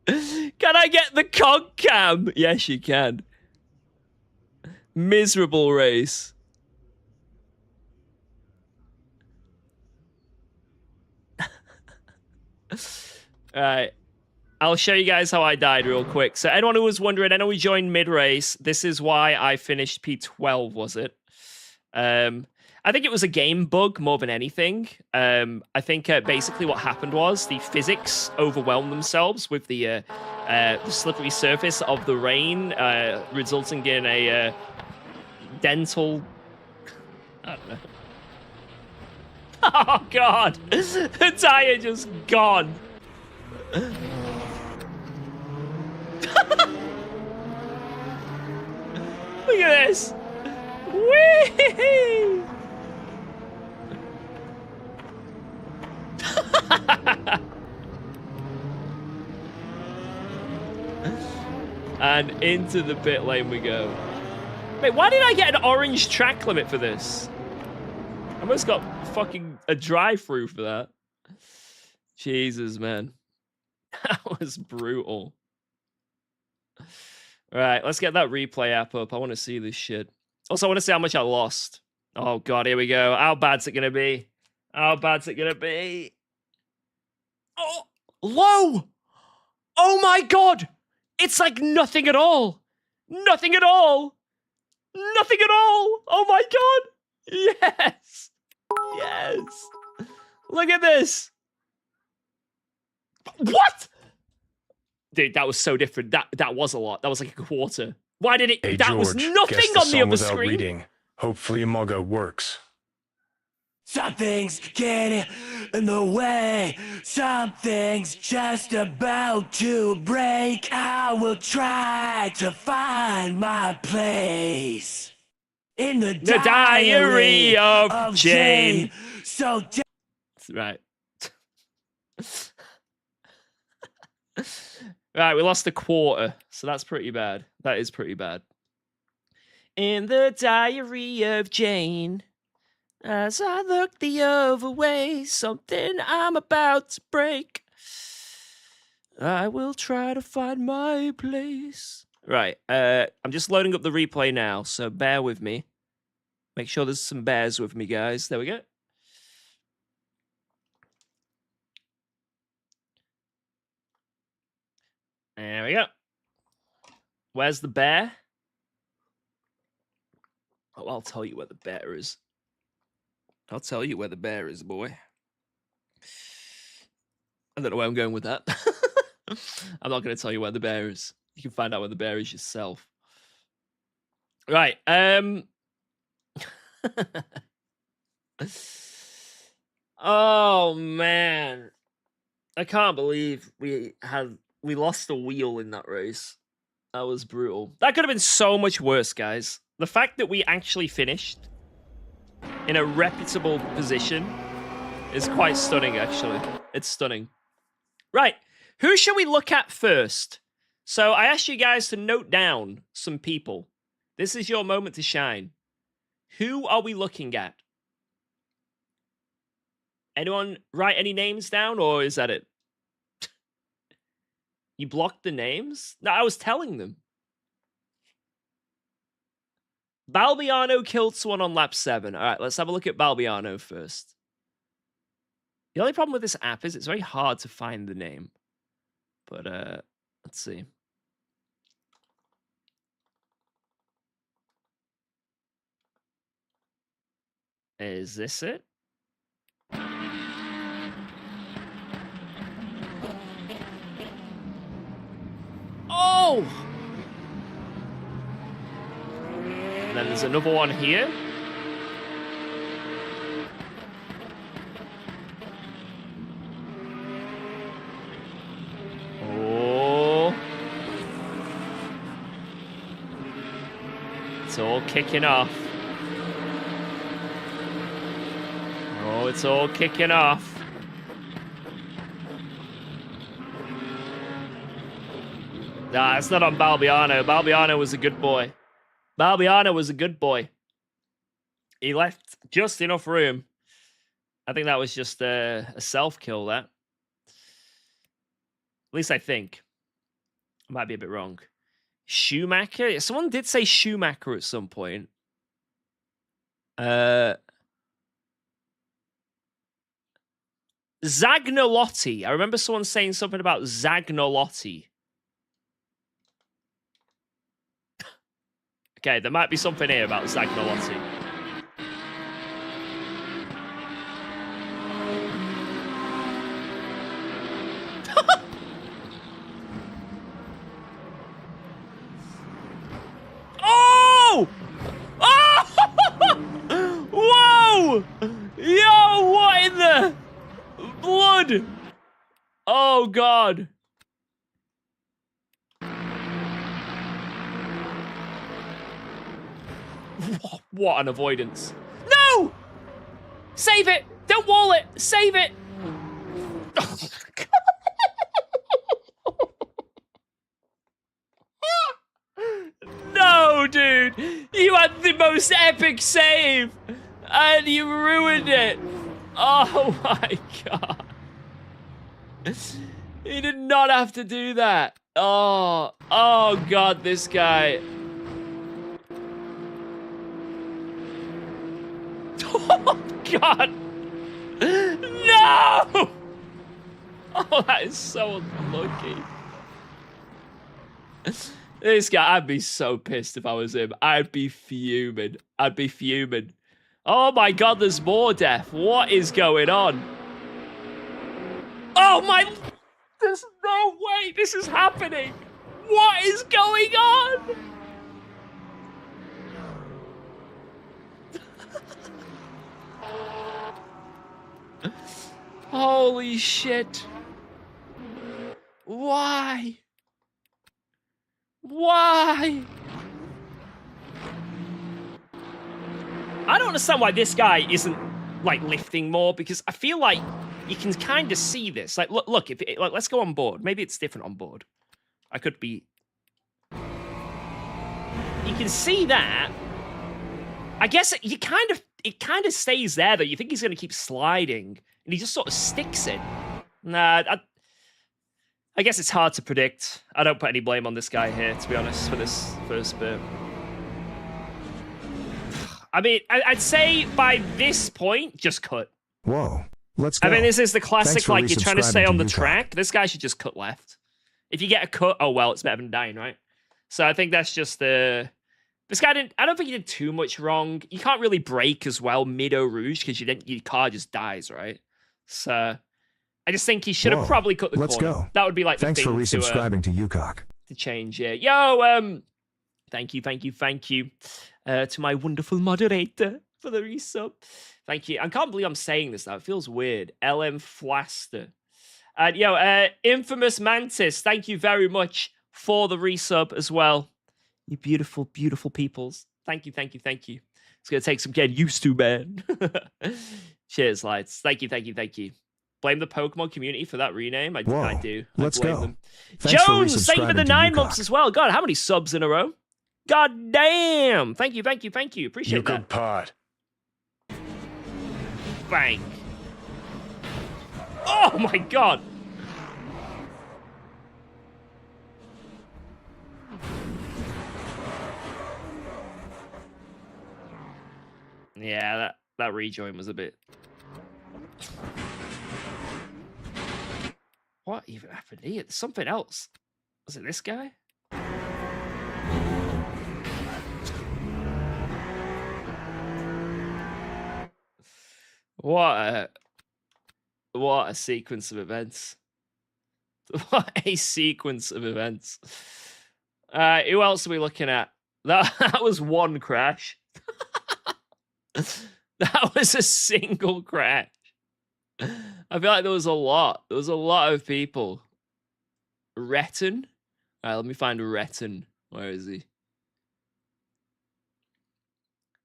Can I get the COG cam? Yes, you can. Miserable race. Alright. I'll show you guys how I died real quick. So anyone who was wondering, I know we joined mid-race. This is why I finished P12, was it? I think it was a game bug more than anything. I think basically what happened was the physics overwhelmed themselves with the slippery surface of the rain, resulting in a dental... I don't know. Oh, God. The tire just gone. Look at this. Whee! And into the pit lane we go. Wait, why did I get an orange track limit for this? I almost got fucking a drive-through for that. Jesus, man. That was brutal. All right, let's get that replay app up. I want to see this shit. Also, I want to see how much I lost. Oh, God, here we go. How bad's it going to be? How bad's it going to be? Oh, low! Oh, my God! It's like nothing at all. Nothing at all. Nothing at all. Oh, my God. Yes. Yes. Look at this. What? Dude, that was so different. That was a lot. That was like a quarter. Why did it? Hey, that George, was nothing guess on the other screen. reading. Hopefully Imola works. Something's getting in the way. Something's just about to break. I will try to find my place in the diary of Jane. So Right. Right, we lost a quarter, so that's pretty bad. That is pretty bad. In the diary of Jane, as I look the other way, something I'm about to break. I will try to find my place. Right, I'm just loading up the replay now, so bear with me. Make sure there's some bears with me, guys. There we go. There we go. Where's the bear? Oh, I'll tell you where the bear is. I'll tell you where the bear is, boy. I don't know where I'm going with that. I'm not going to tell you where the bear is. You can find out where the bear is yourself. Right. Oh, man. I can't believe we lost a wheel in that race. That was brutal. That could have been so much worse, guys. The fact that we actually finished in a reputable position is quite stunning, actually. It's stunning. Right. Who should we look at first? So I asked you guys to note down some people. This is your moment to shine. Who are we looking at? Anyone write any names down, or is that it? You blocked the names? No, I was telling them. Balbiano killed someone on lap 7. All right, let's have a look at Balbiano first. The only problem with this app is it's very hard to find the name. But let's see. Is this it? Oh! And then there's another one here. Oh. It's all kicking off. Oh, it's all kicking off. Nah, it's not on Balbiano. Balbiano was a good boy. Balbiano was a good boy. He left just enough room. I think that was just a self-kill, that. At least I think. I might be a bit wrong. Schumacher? Someone did say Schumacher at some point. Zagnolotti. I remember someone saying something about Zagnolotti. Okay, there might be something here about Zagnolotti. Oh! Oh! Whoa! Yo, what in the blood? Oh, God. What an avoidance. No! Save it! Don't wall it! Save it! No, dude! You had the most epic save! And you ruined it! Oh my God. He did not have to do that. Oh God, this guy. Oh, God! No! Oh, that is so unlucky. This guy, I'd be so pissed if I was him. I'd be fuming. I'd be fuming. Oh my God, there's more death. What is going on? Oh my... There's no way this is happening. What is going on? Holy shit. Why? Why? I don't understand why this guy isn't, like, lifting more, because I feel like you can kind of see this. Like, look, if it, like, let's go on board. Maybe it's different on board. I could be... You can see that. I guess it kind of stays there, though. You think he's going to keep sliding, and he just sort of sticks it. Nah, I guess it's hard to predict. I don't put any blame on this guy here, to be honest, for this first bit. I mean, I'd say by this point, just cut. Whoa. Let's go. I mean, this is the classic, like, you're trying to stay on the UKOG. track. This guy should just cut left. If you get a cut, oh, well, it's better than dying, right? So I think that's just the... This guy didn't... I don't think he did too much wrong. You can't really brake as well mid-Eau Rouge because your car just dies, right? So I just think he should have probably cut the corner. Let's go. That would be like the Thanks thing for resubscribing to UKOG. to change. Yeah. Yo, thank you to my wonderful moderator for the resub. Thank you. I can't believe I'm saying this now. It feels weird. LM Flaster. And yo, Infamous Mantis, thank you very much for the resub as well. You beautiful, beautiful peoples. Thank you. It's going to take some getting used to, man. Cheers, lights. Thank you. Blame the Pokemon community for that rename. I do. Let's blame go. them. Thanks for Jones, thank you for the resubscribing to 9 UKOG. months as well. God, how many subs in a row? God damn. Thank you. Appreciate You that. good pod. Bang. Oh my God. Yeah, that rejoin was a bit... What even happened here? There's something else. Was it this guy? What a sequence of events. What a sequence of events. Who else are we looking at? That was one crash. That was a single crash. I feel like there was a lot. There was a lot of people. Retton? All right, let me find Retton. Where is he?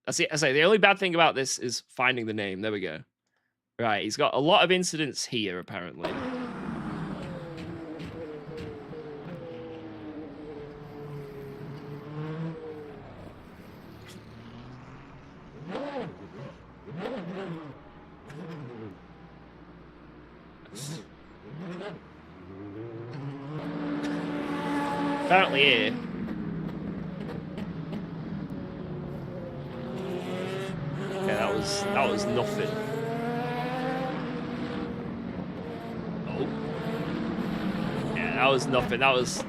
I say the only bad thing about this is finding the name. There we go. Right, he's got a lot of incidents here, apparently. Apparently here. Okay, that was nothing. Oh. Yeah, that was nothing. That was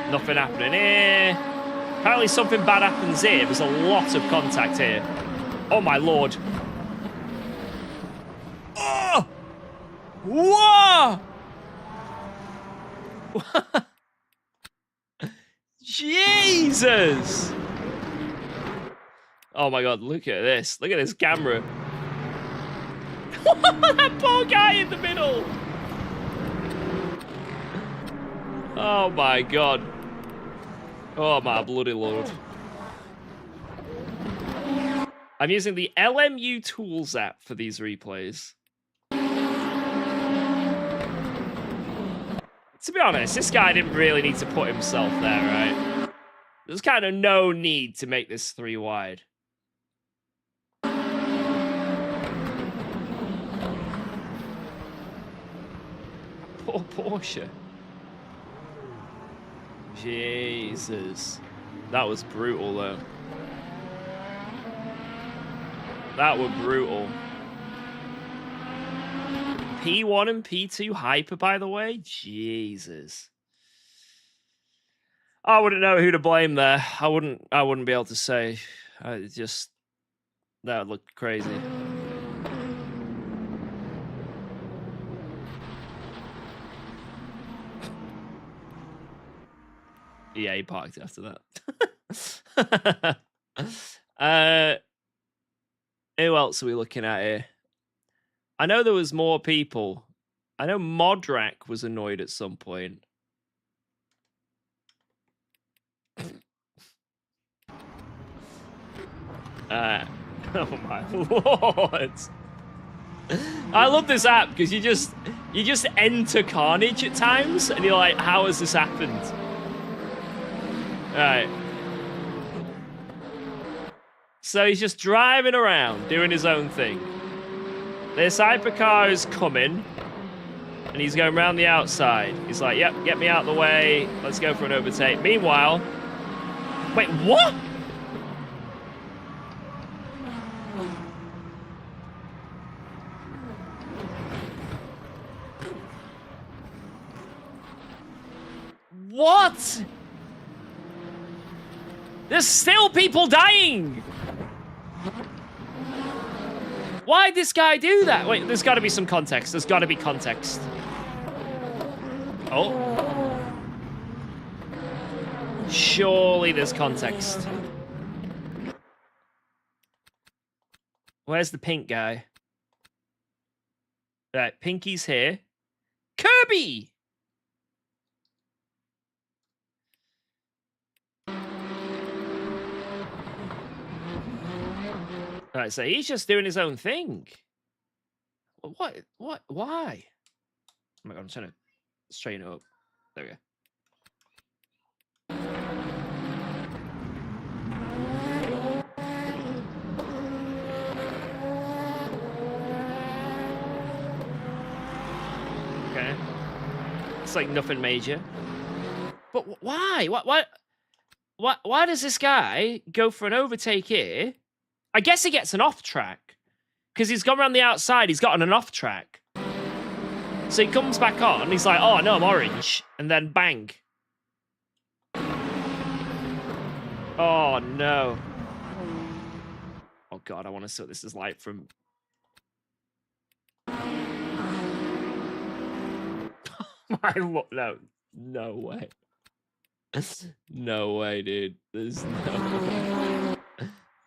nothing happening here. Apparently something bad happens here. There's a lot of contact here. Oh my lord. Oh! Whoa! Jesus! Oh my god, look at this. Look at this camera. That poor guy in the middle. Oh my god. Oh my bloody lord. I'm using the LMU Tools app for these replays. To be honest, this guy didn't really need to put himself there, right? There's kind of no need to make this 3 wide. Poor Porsche. Jesus. That was brutal, though. That was brutal. P1 and P2 hyper, by the way? Jesus. I wouldn't know who to blame there. I wouldn't be able to say. That would look crazy. Yeah, he parked after that. Who else are we looking at here? I know there was more people. I know Modrak was annoyed at some point. Oh my lord. I love this app because you just enter carnage at times and you're like, how has this happened? Alright. So he's just driving around, doing his own thing. This hypercar is coming, and he's going around the outside. He's like, yep, get me out of the way. Let's go for an overtake. Meanwhile... Wait, what? What? There's still people dying! Why'd this guy do that? Wait, there's got to be some context. There's got to be context. Oh. Surely there's context. Where's the pink guy? Right, Pinky's here. Kirby! Right, so he's just doing his own thing. What? Why? Oh my god, I'm trying to straighten it up. There we go. Okay. It's like nothing major. But why? Why does this guy go for an overtake here? I guess he gets an off track. because he's gone around the outside. He's got on an off track. So he comes back on. He's like, oh, no, I'm orange. And then bang. Oh, no. Oh, God, I want to see what this is like from... No. No way. No way, dude. There's no way.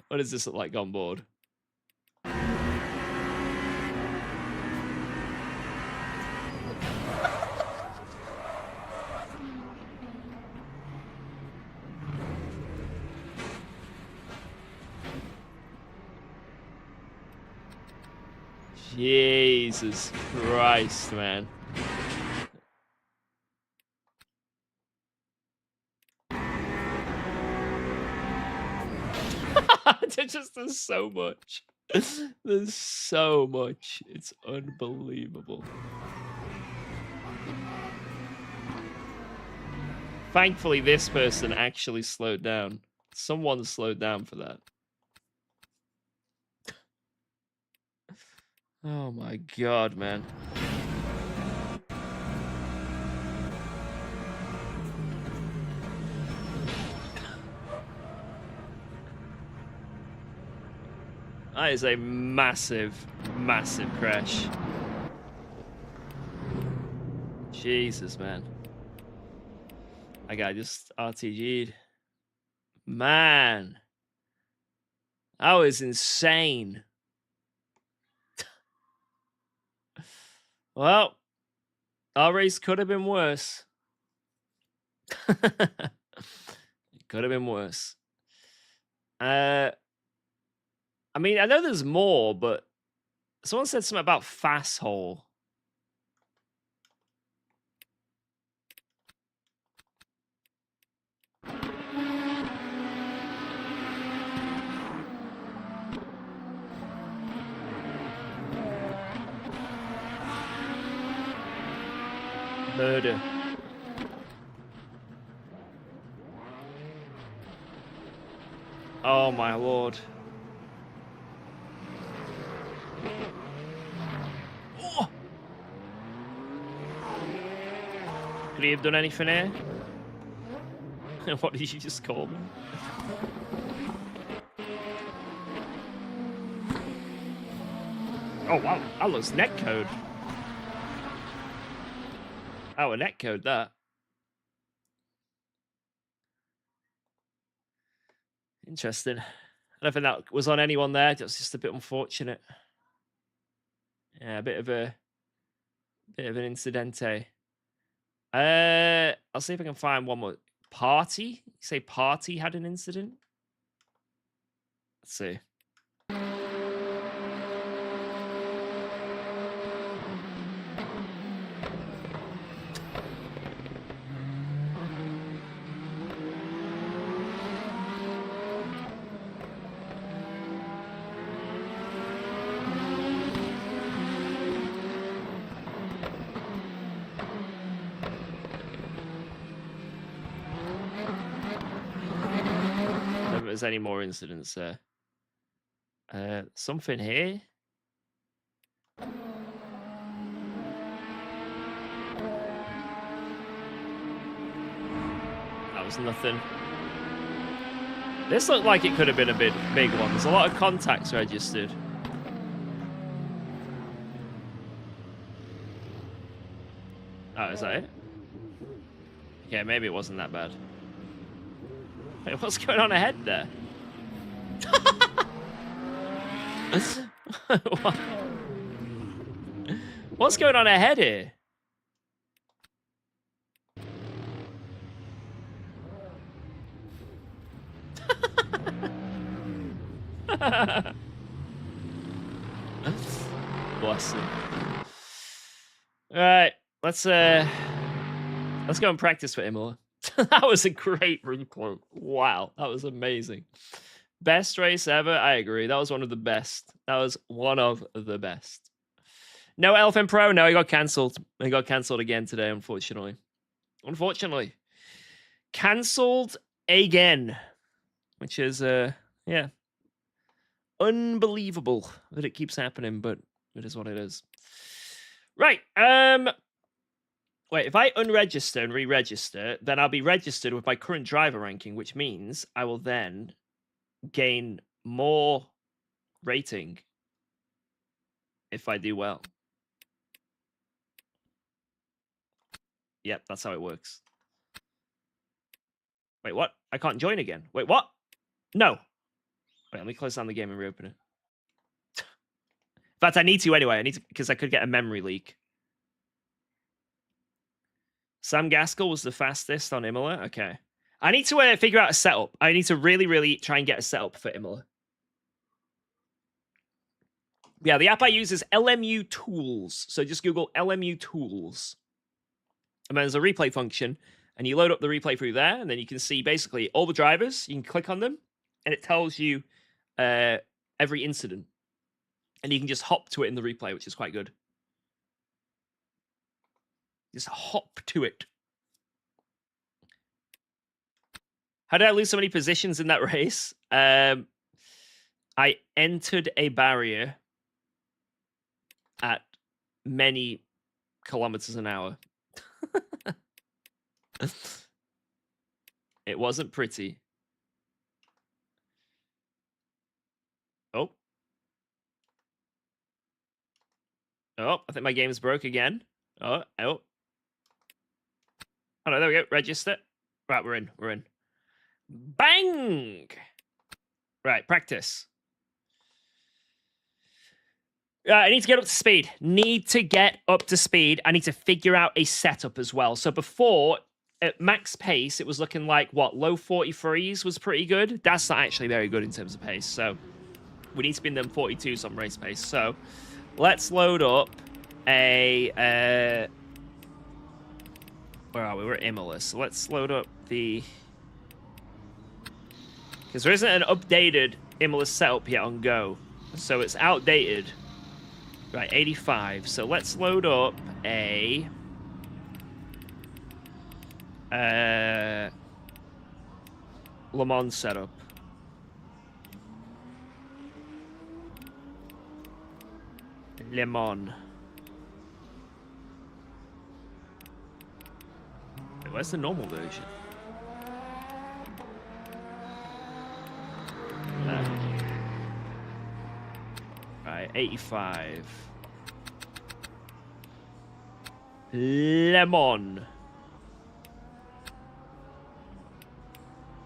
What does this look like on board? Jesus Christ, man. There's so much. There's so much. It's unbelievable. Thankfully, this person actually slowed down. Someone slowed down for that. Oh my God, man. That is a massive, massive crash. Jesus, man. That guy just RTG'd. Man. That was insane. Well, our race could have been worse. It could have been worse. I mean, I know there's more, but someone said something about fast hole. Murder. Oh my lord. Oh! Could he have done anything here? What did you just call me? Oh wow, that looks netcode. Oh, a netcode that. Interesting. I don't think that was on anyone there. It was just a bit unfortunate. Yeah, a bit of an incidente. I'll see if I can find one more. Party? You say Party had an incident? Let's see. There's any more incidents there. Something here. That was nothing. This looked like it could have been a big one. There's a lot of contacts registered. Oh, is that it? Okay, maybe it wasn't that bad. Wait, what's going on ahead there? What? What's going on ahead here? Bless him. All right, let's go and practice for Imola. That was a great replay. Wow, that was amazing. Best race ever. I agree. That was one of the best. That was one of the best. No Elephant Pro. No, he got cancelled. He got cancelled again today, unfortunately. Unfortunately. Cancelled again. Which is, yeah. Unbelievable that it keeps happening, but it is what it is. Right. Wait, if I unregister and re-register, then I'll be registered with my current driver ranking, which means I will then gain more rating if I do well. Yep, that's how it works. Wait, what? I can't join again. Wait, what? No. Wait, let me close down the game and reopen it. In fact, I need to anyway. I need to, because I could get a memory leak. Sam Gaskell was the fastest on Imola. Okay. I need to figure out a setup. I need to really, really try and get a setup for Imola. Yeah, the app I use is LMU Tools. So just Google LMU Tools. And then there's a replay function. And you load up the replay through there. And then you can see basically all the drivers. You can click on them. And it tells you every incident. And you can just hop to it in the replay, which is quite good. Just hop to it. How did I lose so many positions in that race? I entered a barrier at many kilometers an hour. It wasn't pretty. Oh. Oh, I think my game's broke again. Oh. Oh, no, there we go. Register. Right, we're in. We're in. Bang! Right, practice. I need to get up to speed. Need to get up to speed. I need to figure out a setup as well. So before, at max pace, it was looking like, what, low 43s was pretty good. That's not actually very good in terms of pace. So we need to be in them 42s on race pace. So let's load up a... where are we? We're at Imola. So let's load up the... Because there isn't an updated Imola setup yet on Go. So it's outdated. Right, 85. So let's load up a... Le Mans setup. Le Mans. Wait, where's the normal version? Right, 85. Lemon.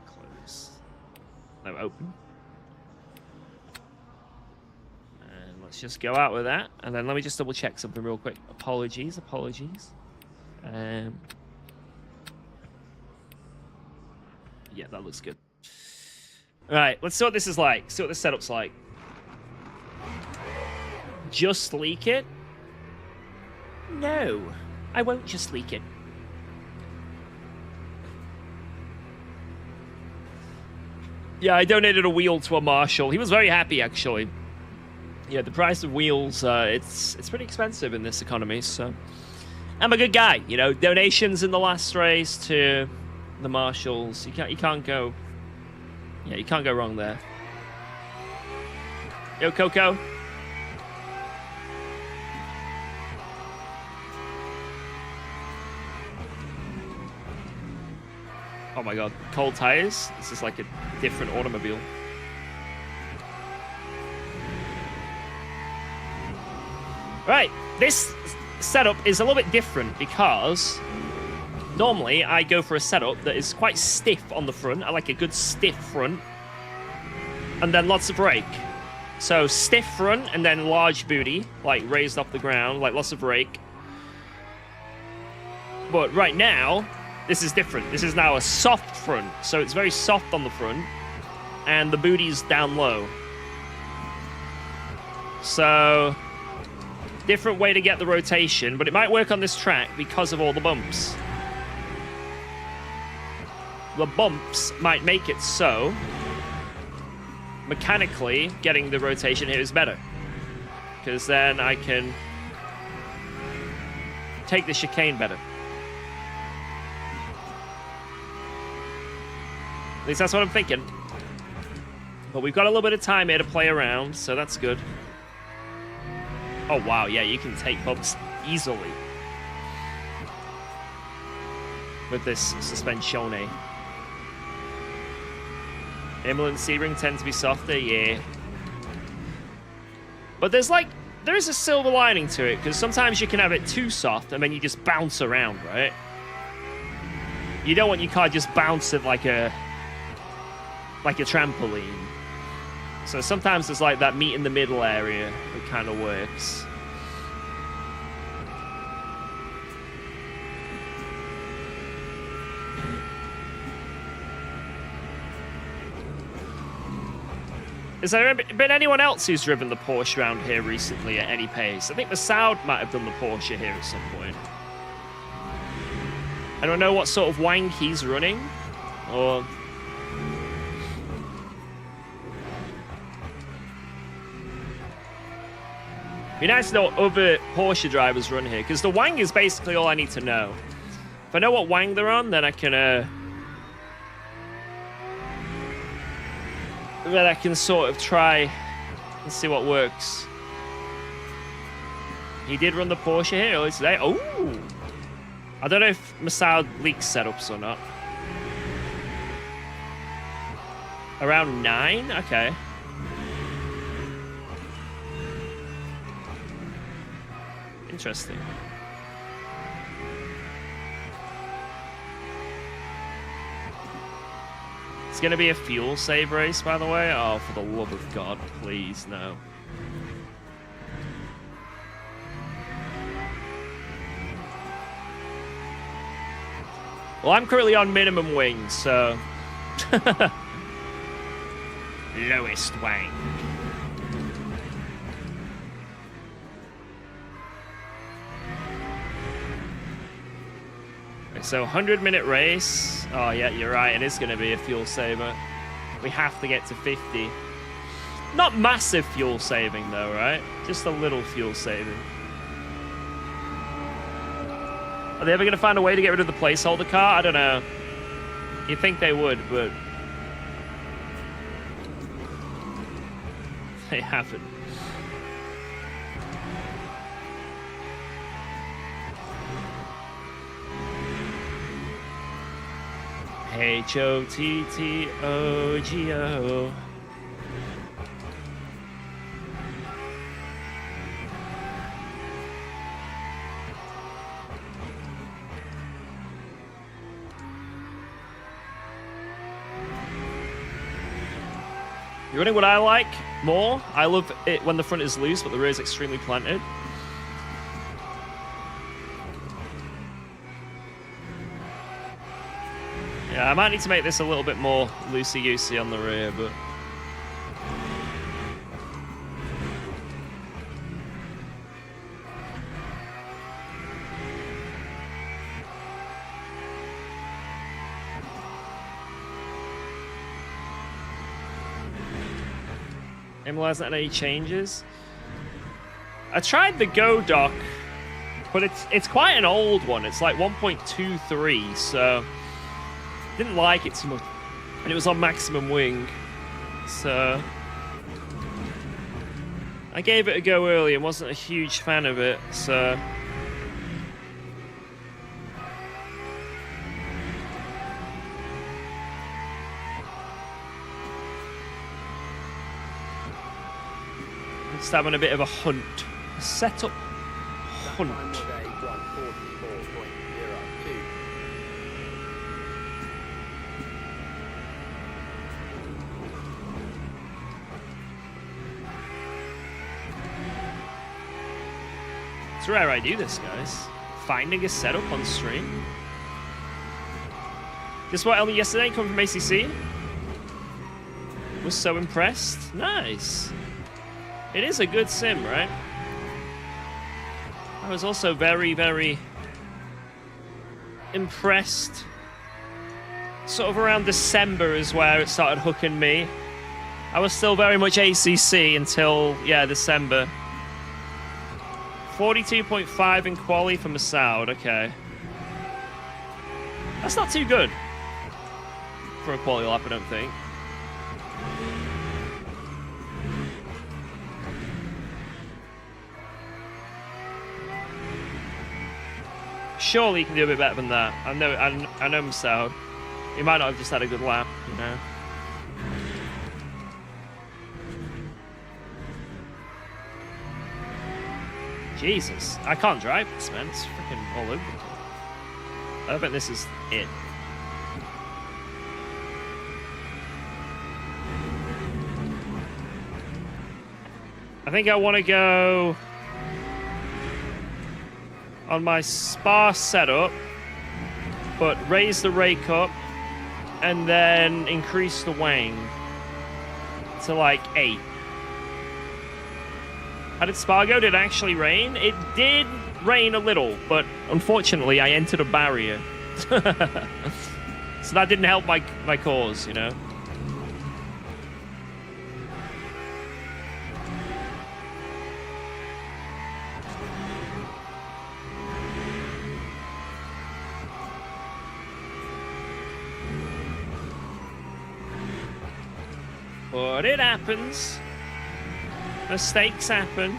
Close. No, open. And let's just go out with that. And then let me just double check something real quick. Apologies, apologies. Yeah, that looks good. All right, let's see what this is like. See what the setup's like. Just leak it? No, I won't just leak it. Yeah, I donated a wheel to a marshal. He was very happy, actually. Yeah, the price of wheels, it's pretty expensive in this economy, so... I'm a good guy, you know. Donations in the last race to the marshals. You can't go... Yeah, you can't go wrong there. Yo, Coco. Oh my god, cold tires? This is like a different automobile. Right, this setup is a little bit different because normally I go for a setup that is quite stiff on the front. I like a good stiff front and then lots of brake. So stiff front and then large booty, like raised off the ground, like lots of brake. But right now, this is different. This is now a soft front. So it's very soft on the front and the booty's down low. So different way to get the rotation, but it might work on this track because of all the bumps. The bumps might make it so mechanically getting the rotation here is better, because then I can take the chicane better. At least that's what I'm thinking. But we've got a little bit of time here to play around, so that's good. Oh, wow. Yeah, you can take pubs easily with this Suspensione. Imola and Sebring tend to be softer, yeah. But there is a silver lining to it, because sometimes you can have it too soft and then you just bounce around, right? You don't want your car just bouncing like a trampoline. So sometimes there's like that meet in the middle area that kind of works. Has there been anyone else who's driven the Porsche around here recently at any pace? I think Masoud might have done the Porsche here at some point. I don't know what sort of wank he's running, or... Be nice to know what other Porsche drivers run here, because the Wang is basically all I need to know. If I know what Wang they're on, then I can sort of try and see what works. He did run the Porsche here earlier today. Oh! I don't know if Masoud leaks setups or not. Around 9? Okay. Interesting. It's going to be a fuel save race, by the way. Oh, for the love of God, please, no. Well, I'm currently on minimum wings, so... Lowest wing. So 100-minute race. Oh yeah, you're right. It is going to be a fuel saver. We have to get to 50. Not massive fuel saving though, right? Just a little fuel saving. Are they ever going to find a way to get rid of the placeholder car? I don't know. You'd think they would, but they haven't. H-O-T-T-O-G-O. You're running what I like more. I love it when the front is loose, but the rear is extremely planted. Yeah, I might need to make this a little bit more loosey-goosey on the rear, but... Imola hasn't had any changes. I tried the Go dock, but it's quite an old one. It's like 1.23, so... Didn't like it too much, and it was on maximum wing, so I gave it a go early and wasn't a huge fan of it, so I'm just having a bit of a hunt, a setup hunt. It's rare I do this, guys. Finding a setup on stream. Just what Elmi yesterday, coming from ACC. Was so impressed. Nice. It is a good sim, right? I was also very, very impressed. Sort of around December is where it started hooking me. I was still very much ACC until, yeah, December. 42.5 in quali for Masoud, okay. That's not too good for a quali lap, I don't think. surely he can do a bit better than that. I know himself. He might not have just had a good lap, you know. Jesus, I can't drive this, man. It's freaking all over the place. I bet this is it. I think I want to go on my sparse setup, but raise the rake up and then increase the wing to like 8. How did Spa go? Did it actually rain? It did rain a little, but unfortunately I entered a barrier. So that didn't help my cause, you know? But it happens. Mistakes happen.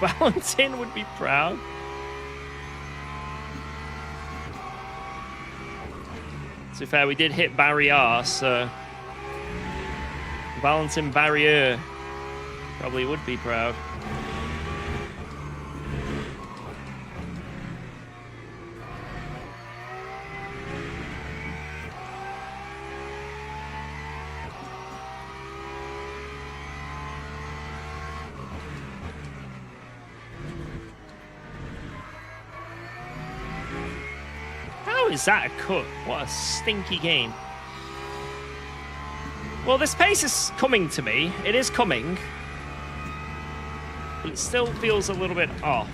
Valentin would be proud. To be fair, we did hit barrier, so Valentin barrier probably would be proud. Is that a cut? What a stinky game. Well, this pace is coming to me. It is coming. But it still feels a little bit off.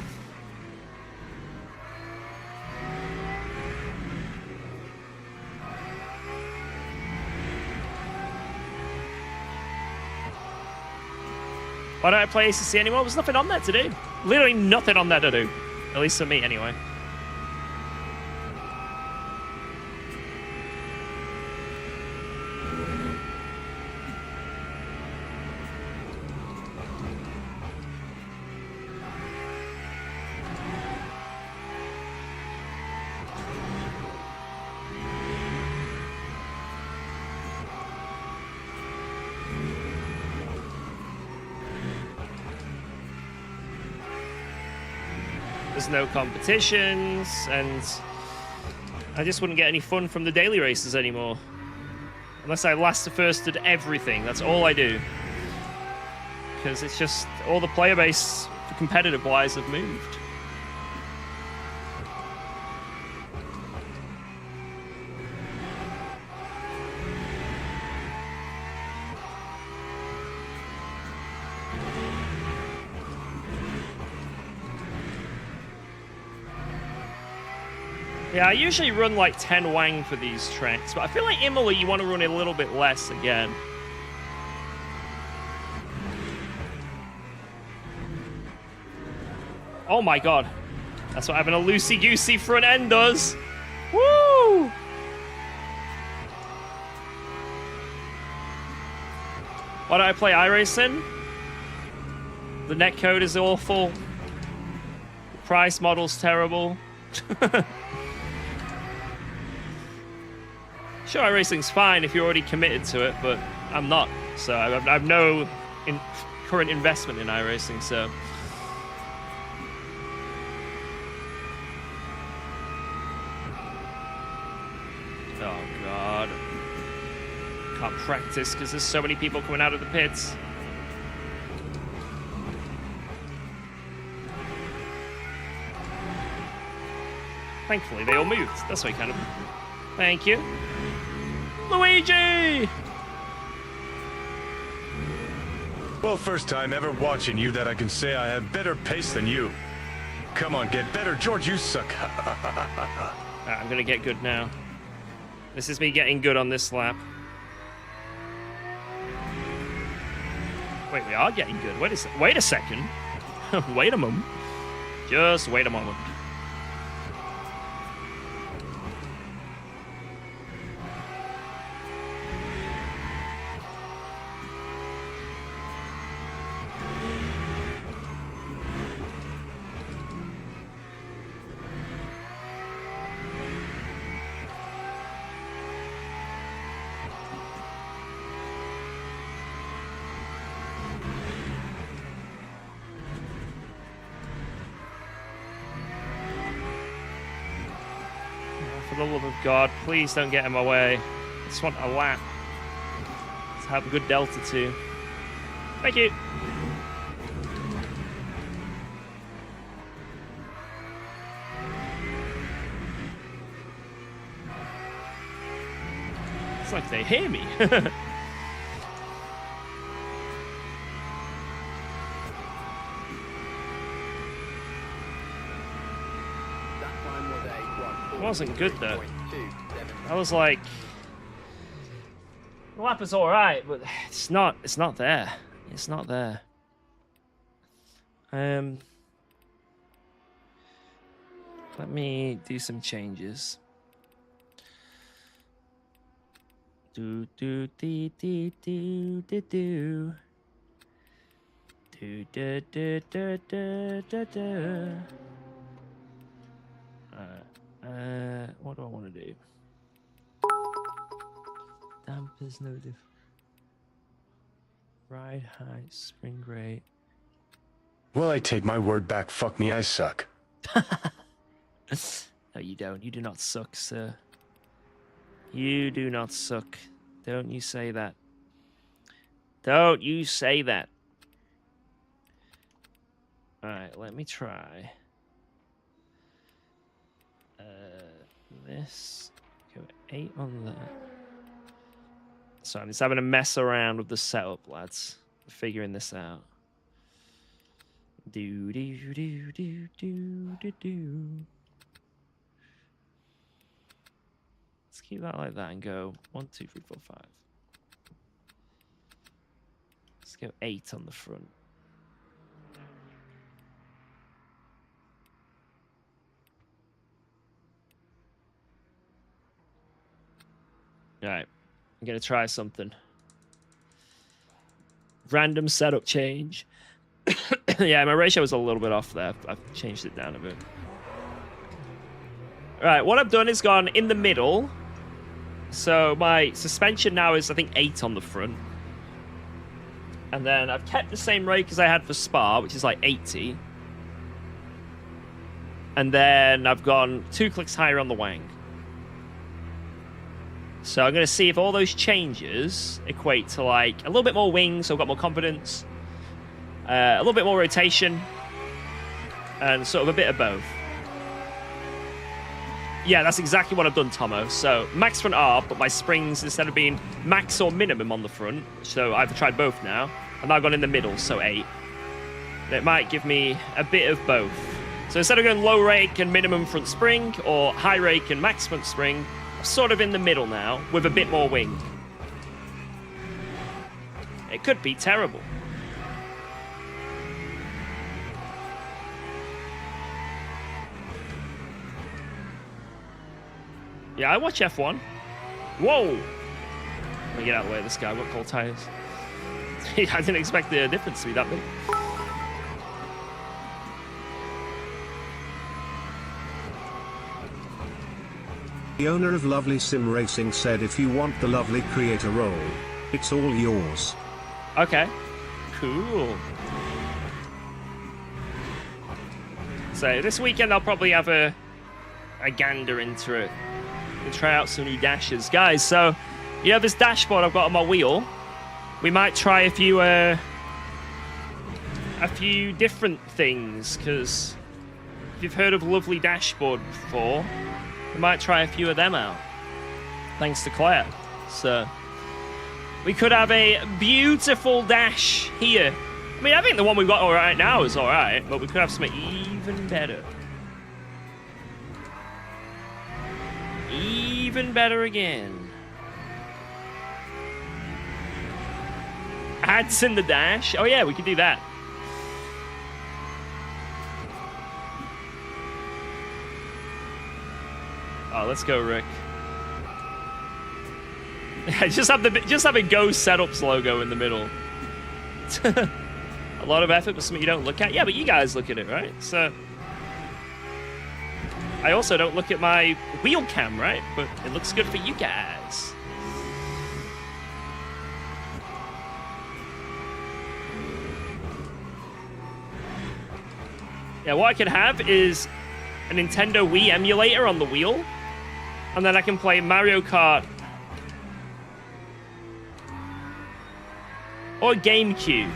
Why don't I play ACC anymore? There's nothing on there to do. Literally nothing on there to do. At least for me, anyway. There's no competitions, and I just wouldn't get any fun from the daily races anymore. Unless I last to first at everything. That's all I do. Because it's just all the player base for competitive wise have moved. Yeah, I usually run like 10 Wang for these tracks, but I feel like Imola you want to run it a little bit less again. Oh my god. That's what having a loosey-goosey front end does. Woo! Why don't I play iRacing? The netcode is awful. The price model's terrible. Sure, iRacing's fine if you're already committed to it, but I'm not. So I've no current investment in iRacing, so... Oh, God. Can't practice because there's so many people coming out of the pits. Thankfully, they all moved. That's why kind of... Thank you. Luigi! Well, first time ever watching you that I can say I have better pace than you. Come on, get better. George, you suck. Right, I'm gonna get good now. This is me getting good on this lap. Wait, we are getting good. Wait a second. Wait a moment. Just wait a moment. For the love of God, please don't get in my way. I just want a lap. Let's have a good Delta 2. Thank you. It's like they hear me. It wasn't good though. I was like, the lap is all right, but it's not there. It's not there. Let me do some changes. Do do dee dee do do do. Do do do do do do do. What do I want to do? Dampers, no diff. Ride high, spring rate. Well, I take my word back. Fuck me, I suck. No, you don't. You do not suck, sir. You do not suck. Don't you say that. Don't you say that. Alright, let me try. This. Go 8 on that. So I'm just having a mess around with the setup, lads. Figuring this out. Do do do do do do do. Let's keep that like that and go 1, 2, 3, 4, 5. Let's go 8 on the front. All right, I'm gonna try something. Random setup change. Yeah, my ratio was a little bit off there. I've changed it down a bit. All right, what I've done is gone in the middle. So my suspension now is, I think, 8 on the front. And then I've kept the same rake as I had for Spa, which is like 80. And then I've gone 2 clicks higher on the wang. So I'm going to see if all those changes equate to like a little bit more wings, so I've got more confidence, a little bit more rotation, and sort of a bit of both. Yeah, that's exactly what I've done, Tomo. So max front arb, but my springs, instead of being max or minimum on the front, so I've tried both now, and I've gone in the middle, so 8. It might give me a bit of both. So instead of going low rake and minimum front spring, or high rake and max front spring, sort of in the middle now, with a bit more wing. It could be terrible. Yeah, I watch F1. Whoa! Let me get out of the way of this guy. I've got cold tires. I didn't expect the difference to be that big. The owner of Lovely Sim Racing said if you want the Lovely creator role, it's all yours. Okay. Cool. So this weekend I'll probably have a gander into it and try out some new dashes. Guys, so you know this dashboard I've got on my wheel? We might try a few different things, because if you've heard of Lovely Dashboard before, we might try a few of them out. Thanks to Claire. So we could have a beautiful dash here. I mean, I think the one we've got right now is alright, but we could have something even better. Even better again. Ads in the dash. Oh yeah, we could do that. Oh, let's go, Rick. just have a Go Setups logo in the middle. A lot of effort for something you don't look at. Yeah, but you guys look at it, right? So I also don't look at my wheel cam, right? But it looks good for you guys. Yeah, what I could have is a Nintendo Wii emulator on the wheel. And then I can play Mario Kart. Or GameCube.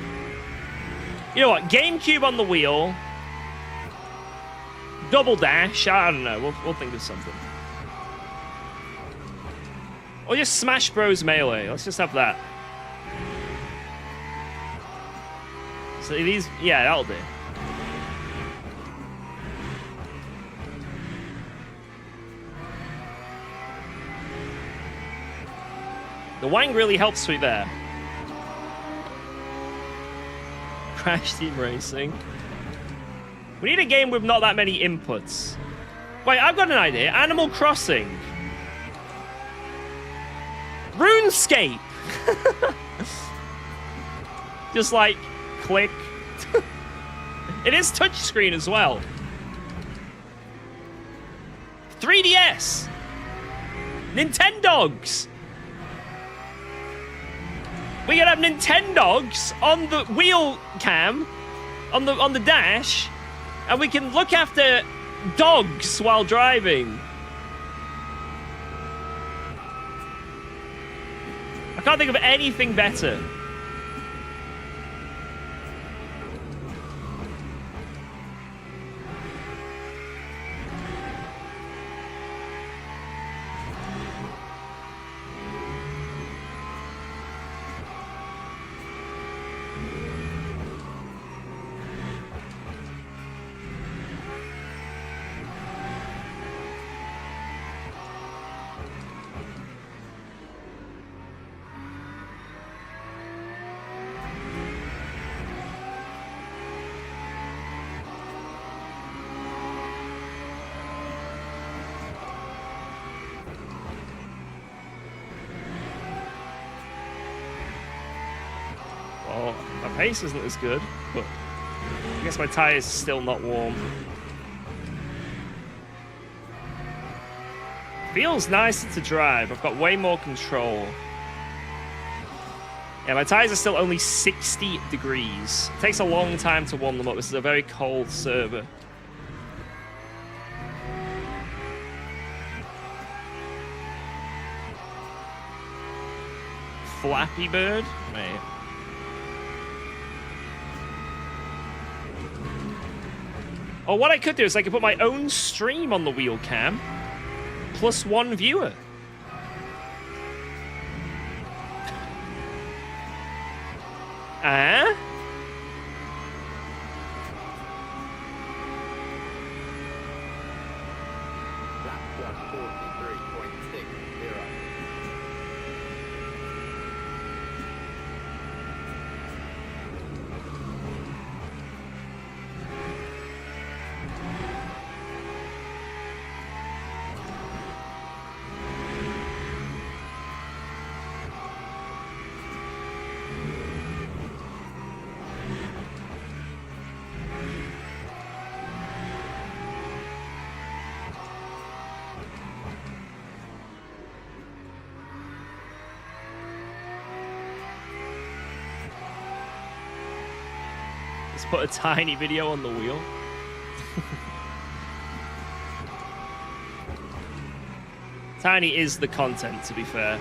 You know what? GameCube on the wheel. Double Dash. I don't know. We'll think of something. Or just Smash Bros. Melee. Let's just have that. So these... Yeah, that'll do. The Wang really helps me there. Crash Team Racing. We need a game with not that many inputs. Wait, I've got an idea. Animal Crossing. RuneScape. Just like, click. It is touchscreen as well. 3DS. Nintendogs. We could have Nintendogs on the wheel cam, on the dash, and we can look after dogs while driving. I can't think of anything better. Well, my pace isn't as good, but I guess my tire's still not warm. Feels nicer to drive. I've got way more control. Yeah, my tires are still only 60 degrees. It takes a long time to warm them up. This is a very cold server. Flappy Bird? Wait. Oh, what I could do is I could put my own stream on the wheel cam, plus one viewer. Ah? Lap 143.60. Let's put a tiny video on the wheel. Tiny is the content, to be fair.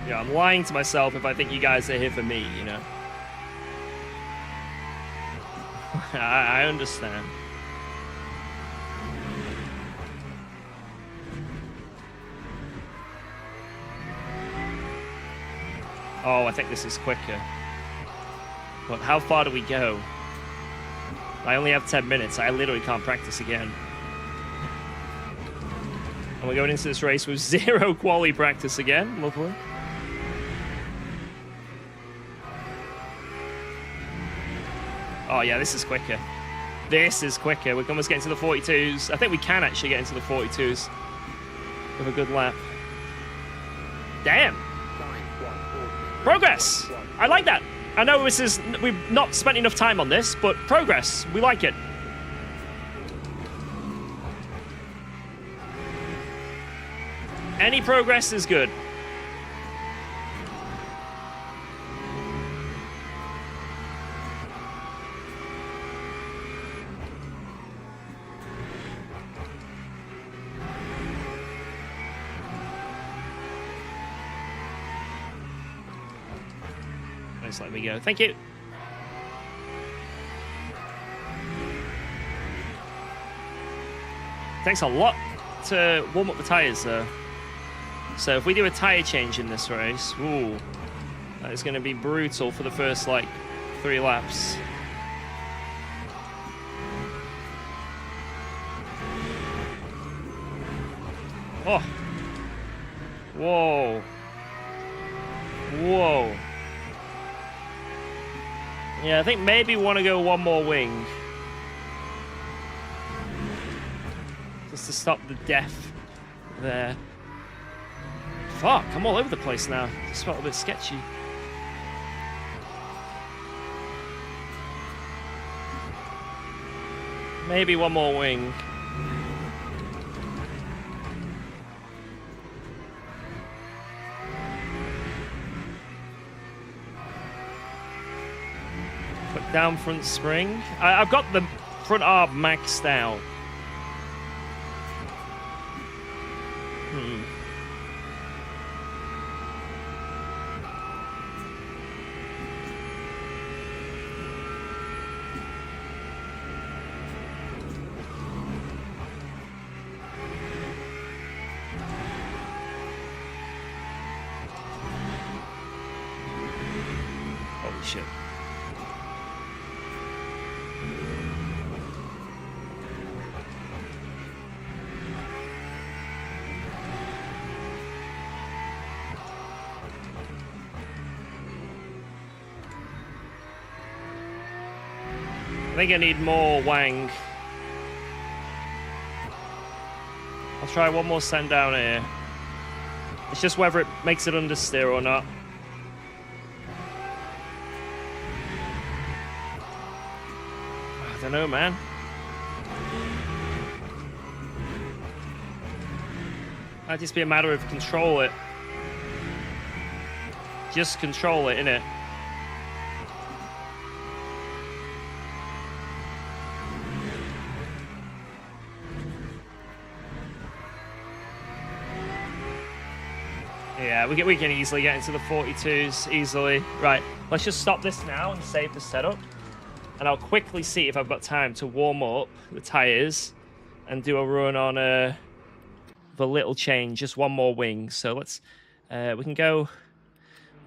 Yeah, I'm lying to myself if I think you guys are here for me, you know? I understand. Oh, I think this is quicker. But how far do we go? I only have 10 minutes. I literally can't practice again. And we're going into this race with 0 quali practice again. Lovely. Oh, yeah, this is quicker. This is quicker. We're almost getting to the 42s. I think we can actually get into the 42s with a good lap. Damn. Progress! I like that. I know we've not spent enough time on this, but progress. We like it. Any progress is good. Thanks for letting me go. Thank you. Takes a lot to warm up the tyres, though. So if we do a tyre change in this race, ooh, that is going to be brutal for the first, like, 3 laps. Oh. Whoa. Whoa. Yeah, I think maybe we want to go one more wing. Just to stop the death there. Fuck, I'm all over the place now. It's felt a bit sketchy. Maybe one more wing. Put down front spring. I've got the front arb maxed out. Holy shit. I think I need more Wang. I'll try one more send down here. It's just whether it makes it understeer or not. I don't know, man. Might just be a matter of control it. Just control it, innit? Yeah, we can easily get into the 42s, easily. Right, let's just stop this now and save the setup. And I'll quickly see if I've got time to warm up the tyres and do a run on the little change, just one more wing. So let's, we can go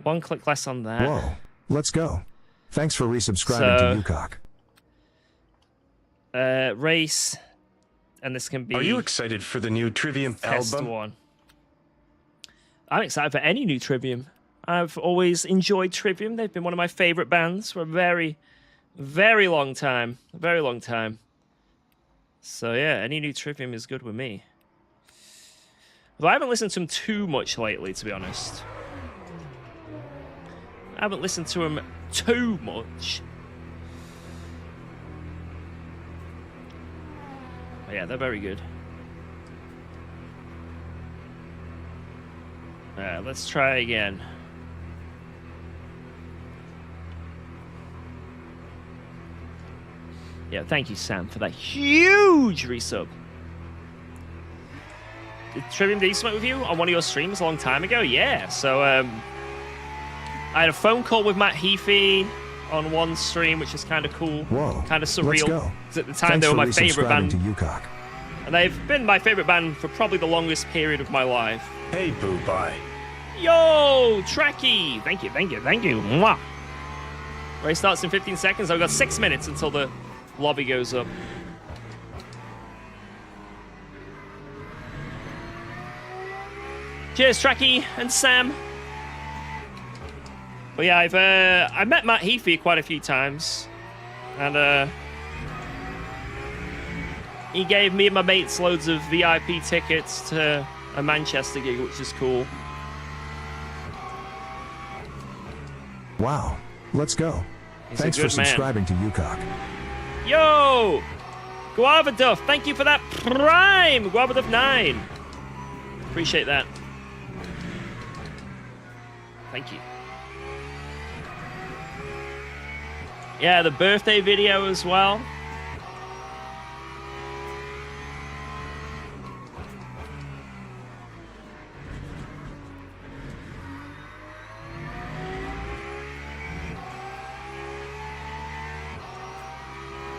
one click less on that. Whoa, let's go. Thanks for resubscribing to UKOG. Race, and this can be... Are you excited for the new Trivium test album? One. I'm excited for any new Trivium. I've always enjoyed Trivium. They've been one of my favorite bands for a very, very long time. A very long time. So yeah, any new Trivium is good with me. But I haven't listened to them too much lately, to be honest. I haven't listened to them too much. But yeah, they're very good. Let's try again. Yeah, thank you, Sam, for that huge resub. Did Trivium decent with you on one of your streams a long time ago? Yeah, so I had a phone call with Matt Heafy on one stream, which is kind of cool. Whoa, kind of surreal. Let's go. At the time, Thanks they were for my favorite band. To UKOG. And they've been my favorite band for probably the longest period of my life. Hey, Boo Bye. Yo, Trekkie! Thank you, thank you, thank you. Mwah. Race starts in 15 seconds. I've got 6 minutes until the lobby goes up. Cheers, Trekkie and Sam. But yeah, I met Matt Heafy quite a few times, and he gave me and my mates loads of VIP tickets to a Manchester gig, which is cool. Wow, let's go. He's Thanks a for good man. subscribing to UKOG. Yo! Guava Duff, thank you for that prime! Guava Duff 9. Appreciate that. Thank you. Yeah, the birthday video as well.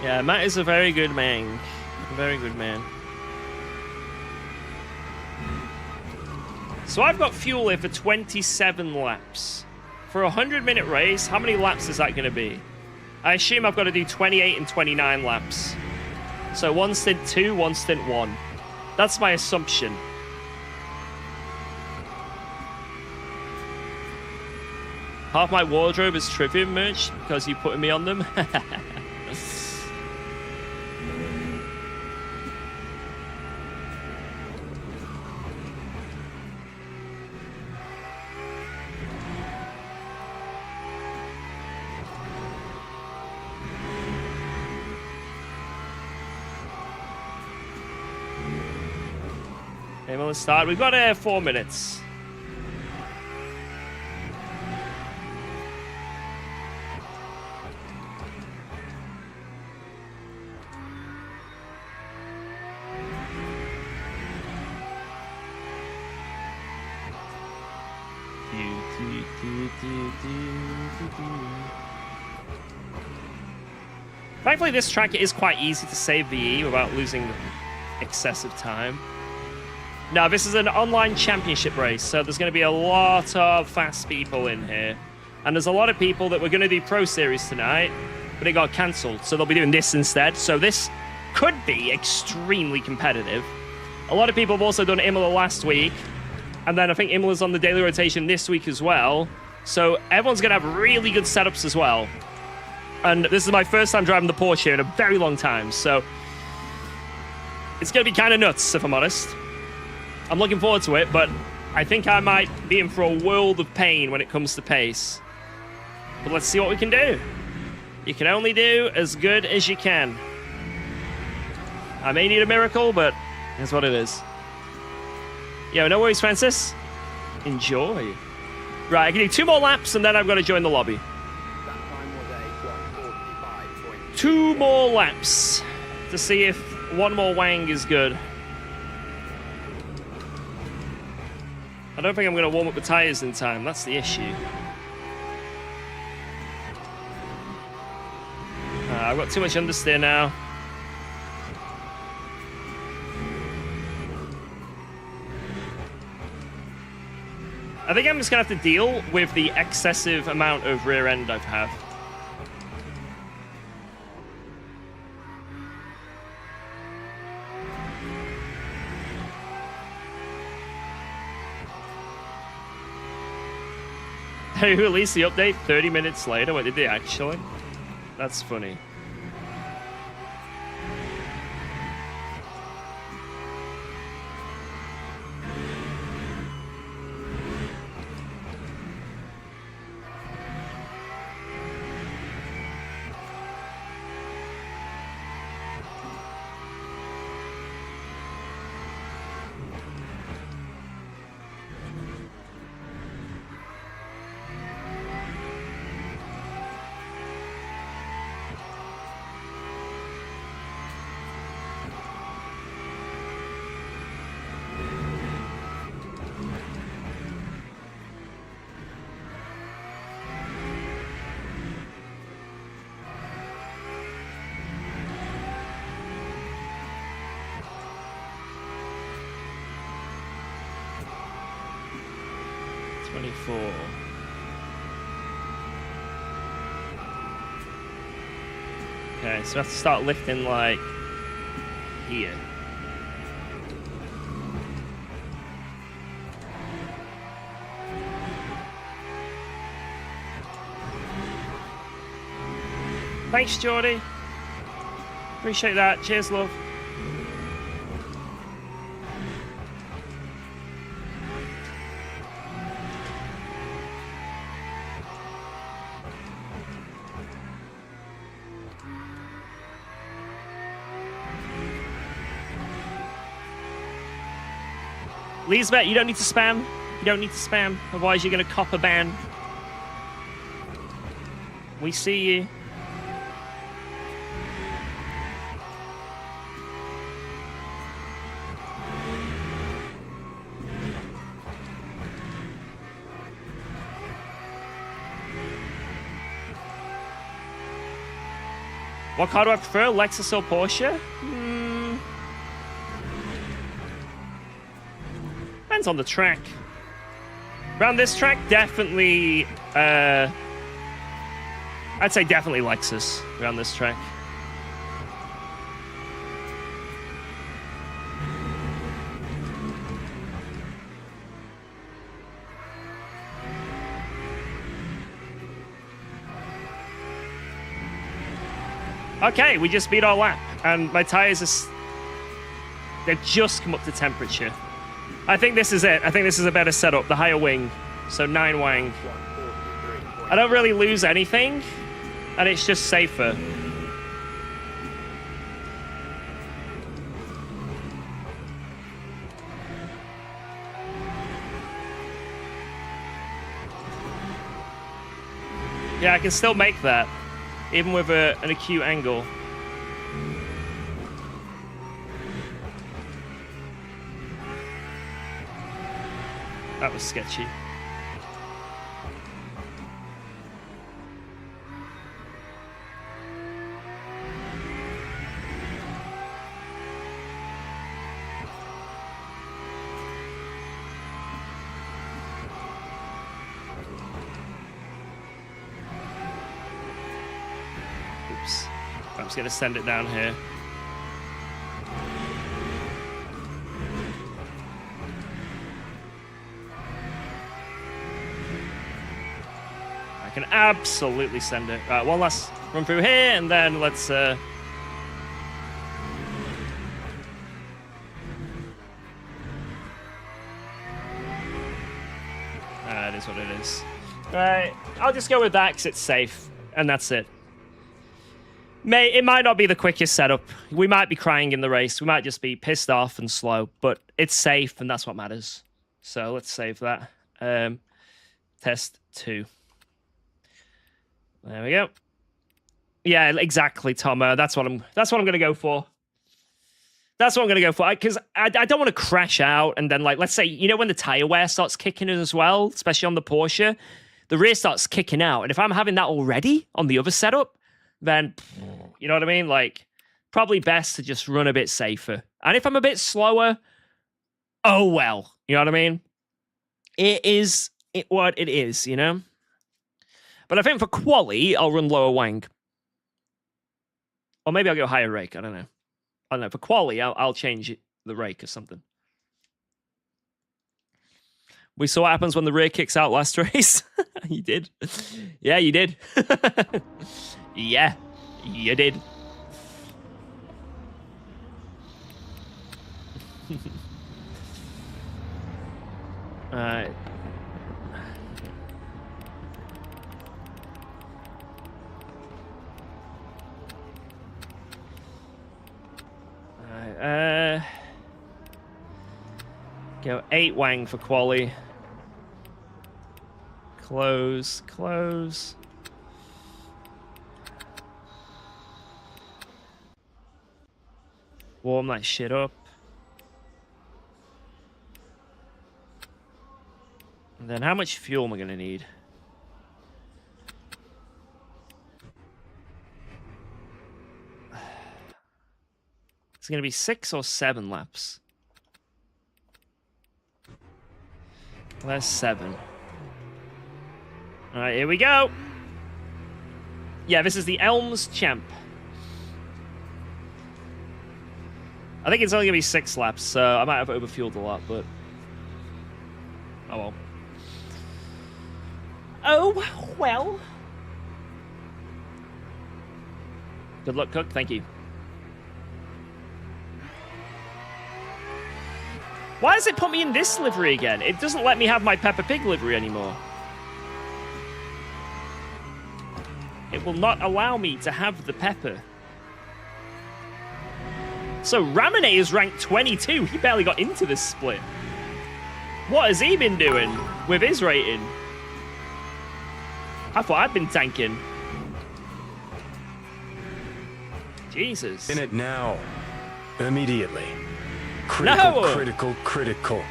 Yeah, Matt is a very good man. A very good man. So I've got fuel here for 27 laps. For a 100-minute race, how many laps is that going to be? I assume I've got to do 28 and 29 laps. So one stint 2, one stint 1. That's my assumption. Half my wardrobe is Trivium merch because you putting me on them. Okay, well, let's start. We've got 4 minutes. Thankfully, this track is quite easy to save VE without losing excessive time. Now, this is an online championship race, so there's going to be a lot of fast people in here. And there's a lot of people that were going to do Pro Series tonight, but it got cancelled, so they'll be doing this instead. So this could be extremely competitive. A lot of people have also done Imola last week, and then I think Imola's on the daily rotation this week as well. So everyone's going to have really good setups as well. And this is my first time driving the Porsche here in a very long time, so it's going to be kind of nuts, if I'm honest. I'm looking forward to it, but I think I might be in for a world of pain when it comes to pace. But let's see what we can do. You can only do as good as you can. I may need a miracle, but that's what it is. Yo, no worries, Francis. Enjoy. Right, I can do 2 more laps, and then I've got to join the lobby. That time was a 1:45.2. 2 more laps to see if one more Wang is good. I don't think I'm going to warm up the tires in time. That's the issue. I've got too much understeer now. I think I'm just going to have to deal with the excessive amount of rear end I have. They released the update 30 minutes later. What did they actually? That's funny. Okay, so I have to start lifting like here. Thanks, Jordy. Appreciate that. Cheers, love. Lisbeth, you don't need to spam. You don't need to spam. Otherwise, you're going to cop a ban. We see you. What car do I prefer, Lexus or Porsche? Depends on the track. Around this track, definitely, I'd say definitely Lexus around this track. Okay, we just beat our lap, and my tires are... They've just come up to temperature. I think this is it. I think this is a better setup, the higher wing. So 9 wang. I don't really lose anything, and it's just safer. Yeah, I can still make that, even with an acute angle. That was sketchy. Oops. I'm just gonna send it down here. I can absolutely send it. Right, one last run through here, and then let's... That is what it is. Right, I'll just go with that because it's safe, and that's it. It might not be the quickest setup. We might be crying in the race. We might just be pissed off and slow, but it's safe, and that's what matters. So let's save that. Test 2. There we go. Yeah, exactly, Tom. That's what I'm gonna go for. That's what I'm gonna go for. Because I don't want to crash out and then, like, let's say, you know, when the tire wear starts kicking in as well, especially on the Porsche, the rear starts kicking out. And if I'm having that already on the other setup, then you know what I mean? Like, probably best to just run a bit safer. And if I'm a bit slower, oh well. You know what I mean? It is what it is, you know? But I think for quali, I'll run lower wang. Or maybe I'll go higher rake. I don't know. For quali, I'll change the rake or something. We saw what happens when the rear kicks out last race. You did. Yeah, you did. Yeah, you did. Alright. Go 8 wang for quali. Close. Warm that shit up. And then how much fuel am I gonna need? It's gonna be 6 or 7 laps. That's 7. All right, here we go. Yeah, this is the Elms Champ. I think it's only gonna be 6 laps, so I might have overfueled a lot, but oh well. Oh well. Good luck, Cook. Thank you. Why does it put me in this livery again? It doesn't let me have my Peppa Pig livery anymore. It will not allow me to have the Pepper. So Ramone is ranked 22. He barely got into this split. What has he been doing with his rating? I thought I'd been tanking. Jesus. In it now. Immediately. Critical.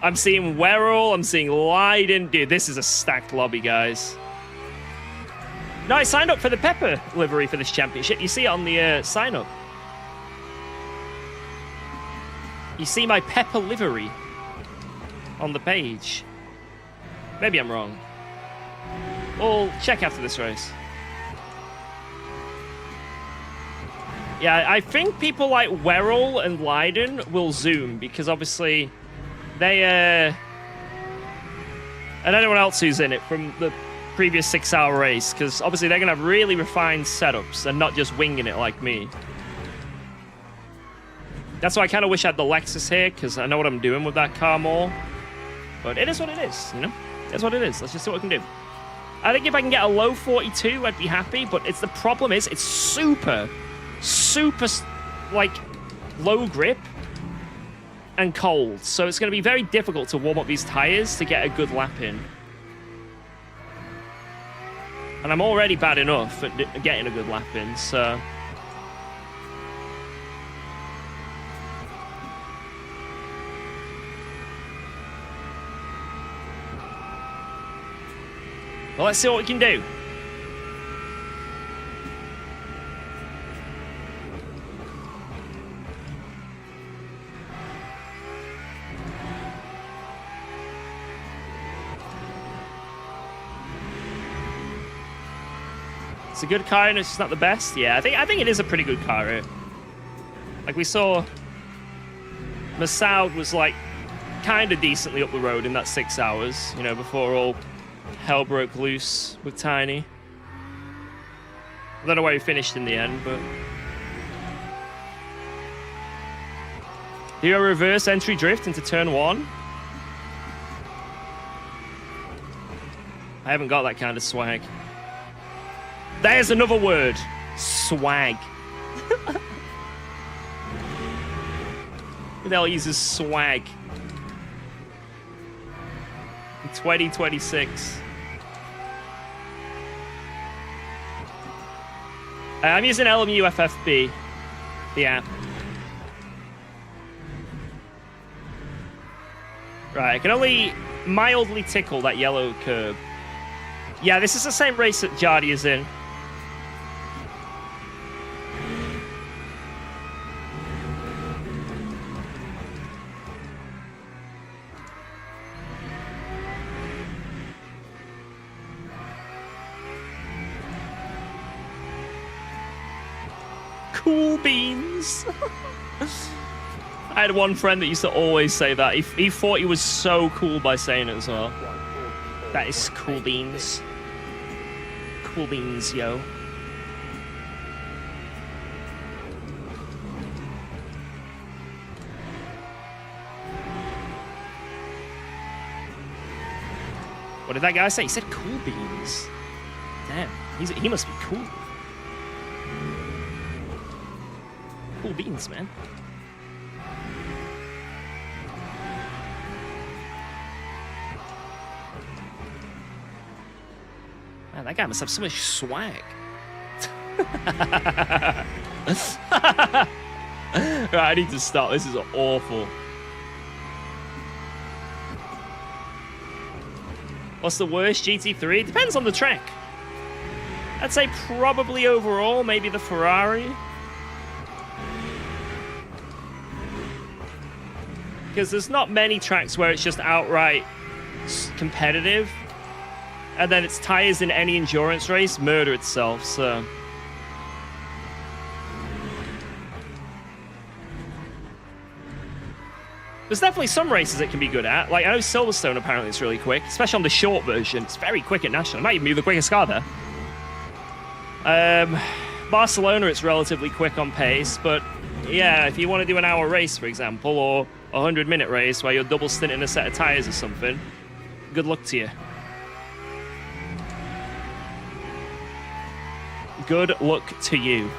I'm seeing Werrell. I'm seeing Leiden. Dude, this is a stacked lobby, guys. No, I signed up for the Pepper livery for this championship. You see it on the sign up. You see my Pepper livery on the page. Maybe I'm wrong. We'll check after this race. Yeah, I think people like Werrell and Leiden will zoom because obviously they, and anyone else who's in it from the previous 6-hour race, because obviously they're going to have really refined setups and not just winging it like me. That's why I kind of wish I had the Lexus here, because I know what I'm doing with that car more. But it is what it is, you know? That's what it is. Let's just see what we can do. I think if I can get a low 42, I'd be happy, but the problem is it's super, like, low grip and cold. So it's going to be very difficult to warm up these tires to get a good lap in. And I'm already bad enough at getting a good lap in, so... Well, let's see what we can do. It's a good car and it's just not the best. Yeah, I think it is a pretty good car here. Like we saw, Massoud was like kind of decently up the road in that 6 hours, you know, before all hell broke loose with Tiny. I don't know where he finished in the end, but... Do a reverse entry drift into turn 1? I haven't got that kind of swag. There's another word. Swag. They'll use his swag. In 2026. I'm using LMU FFB, the app. Right, I can only mildly tickle that yellow curb. Yeah, this is the same race that Jardy is in. Cool beans. I had one friend that used to always say that. He thought he was so cool by saying it as well. That is cool beans. Cool beans, yo. What did that guy say? He said cool beans. Damn, he must be cool. Cool beans, man. Man, that guy must have so much swag. Right, I need to stop. This is awful. What's the worst GT3? Depends on the track. I'd say probably overall, maybe the Ferrari. Because there's not many tracks where it's just outright competitive. And then its tires in any endurance race murder itself, so... There's definitely some races it can be good at. Like, I know Silverstone apparently is really quick, especially on the short version. It's very quick at National. It might even be the quickest car there. Barcelona, it's relatively quick on pace, but yeah, if you want to do an hour race, for example, or a 100-minute race where you're double stinting a set of tires or something, good luck to you. Good luck to you.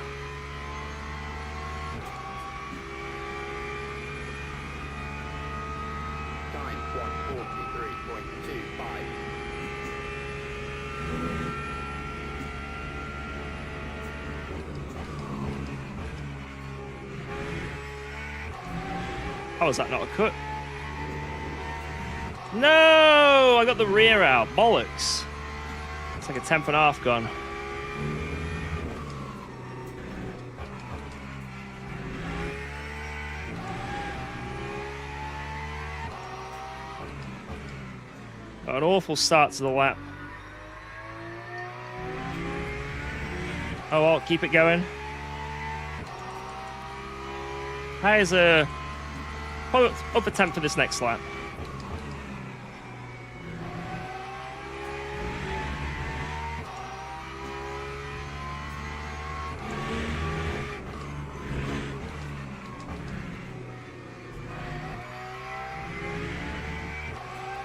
Time 143.25. How is that not a cut? No! I got the rear out. Bollocks. It's like a 10th and a half gone. Got an awful start to the lap. Oh well, keep it going. Here's a up attempt for this next lap.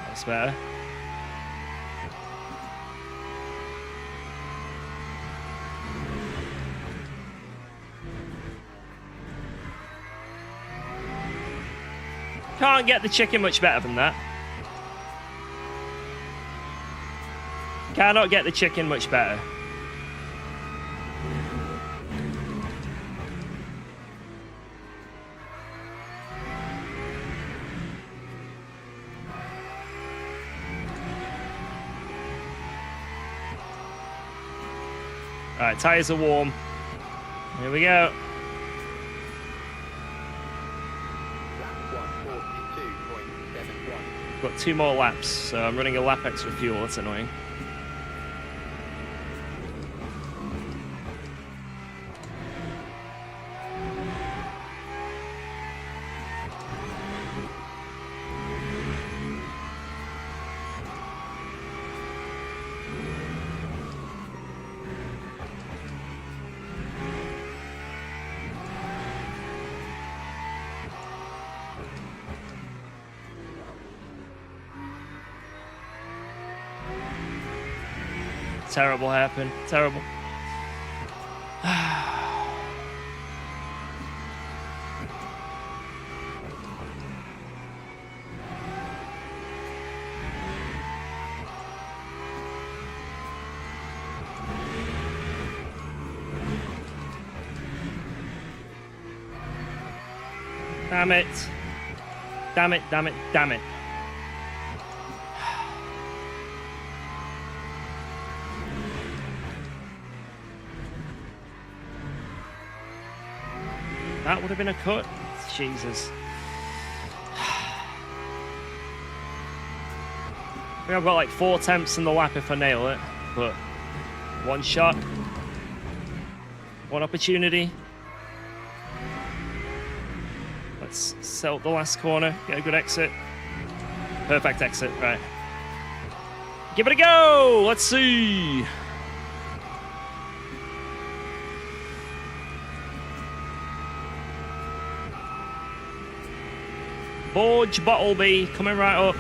That's better. Can't get the chicken much better than that. Cannot get the chicken much better. Alright, tires are warm. Here we go. Got 2 more laps, so I'm running a lap extra fuel. That's annoying. Terrible hairpin. Terrible. Damn it. Damn it, damn it, damn it. That would have been a cut. Jesus. I think I've got like 4 attempts in the lap if I nail it, but 1 shot, 1 opportunity. Let's sell the last corner, get a good exit. Perfect exit, right. Give it a go! Let's see! Borge Bottleby coming right up.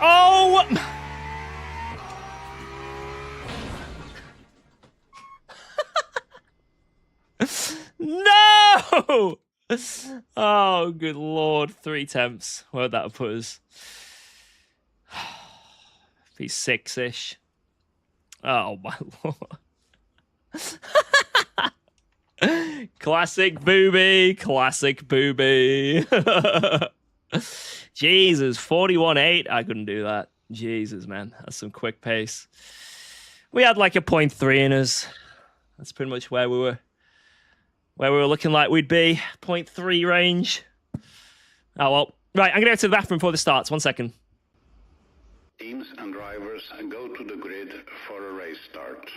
Oh! No! Oh, good lord. 3 attempts. Where'd that put us? Be 6-ish. Oh, my lord. Classic booby. Classic booby. Jesus, 41.8. I couldn't do that. Jesus, man. That's some quick pace. We had like a 0.3 in us. That's pretty much where we were looking like we'd be. 0.3 range. Oh well. Right, I'm gonna go to the bathroom before this starts. 1 second. Teams and drivers go to the grid for a race start.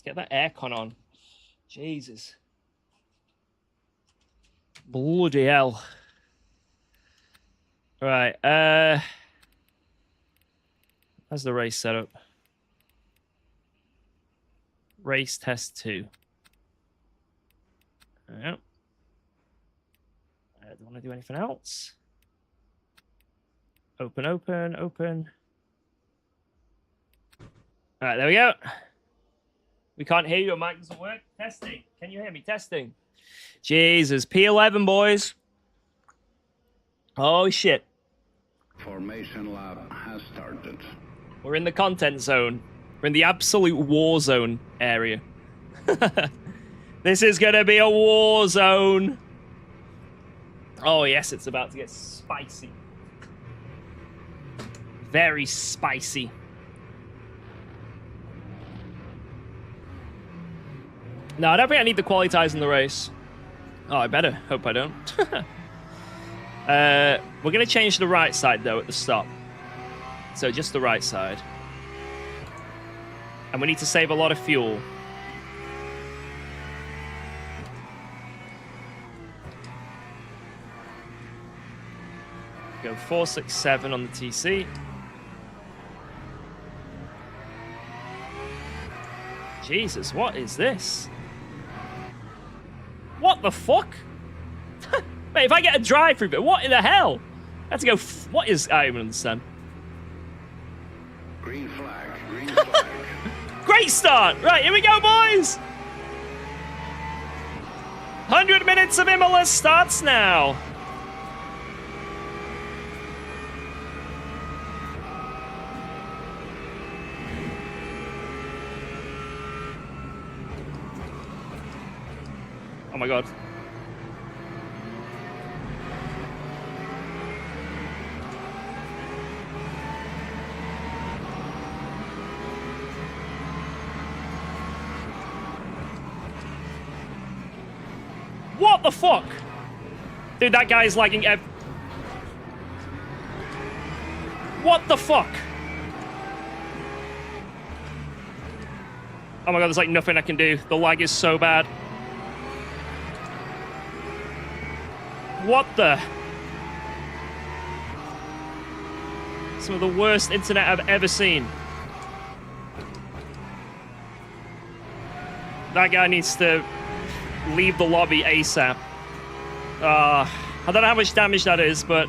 Let's get that aircon on. Jesus. Bloody hell. Right, how's the race setup? Race test 2. Yep. I don't want to do anything else. Open, open, open. Alright, there we go. We can't hear you. Your mic doesn't work. Testing. Can you hear me? Testing. Jesus. P11, boys. Oh, shit. Formation lab has started. We're in the content zone. We're in the absolute war zone area. This is going to be a war zone. Oh, yes, it's about to get spicy. Very spicy. No, I don't think I need the qualities in the race. Oh, I better. Hope I don't. We're going to change the right side, though, at the stop. So just the right side. And we need to save a lot of fuel. Go 467 on the TC. Jesus, what is this? What the fuck? Wait, if I get a drive-through bit, what in the hell? I have to go. What is? I don't even understand. Green flag, green flag. Great start! Right, here we go, boys! 100 minutes of Imola starts now. Oh my god. What the fuck? Dude, that guy's lagging What the fuck? Oh my god, there's like nothing I can do. The lag is so bad. What the? Some of the worst internet I've ever seen. That guy needs to leave the lobby ASAP. I don't know how much damage that is, but...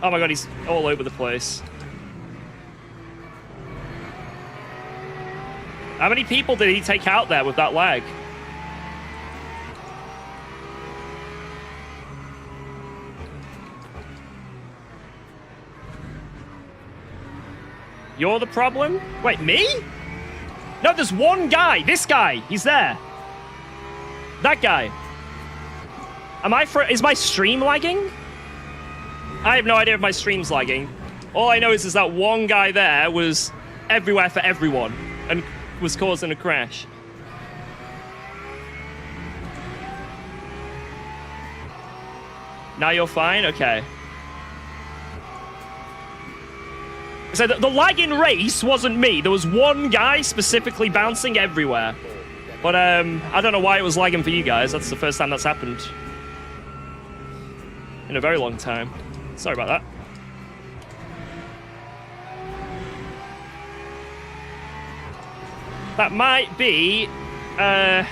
Oh my god, he's all over the place. How many people did he take out there with that lag? You're the problem? Wait, me? No, there's one guy. This guy. He's there. That guy. Is my stream lagging? I have no idea if my stream's lagging. All I know is that one guy there was everywhere for everyone and was causing a crash. Now you're fine? Okay. So the lagging race wasn't me. There was one guy specifically bouncing everywhere. But I don't know why it was lagging for you guys. That's the first time that's happened. In a very long time. Sorry about that. That might be a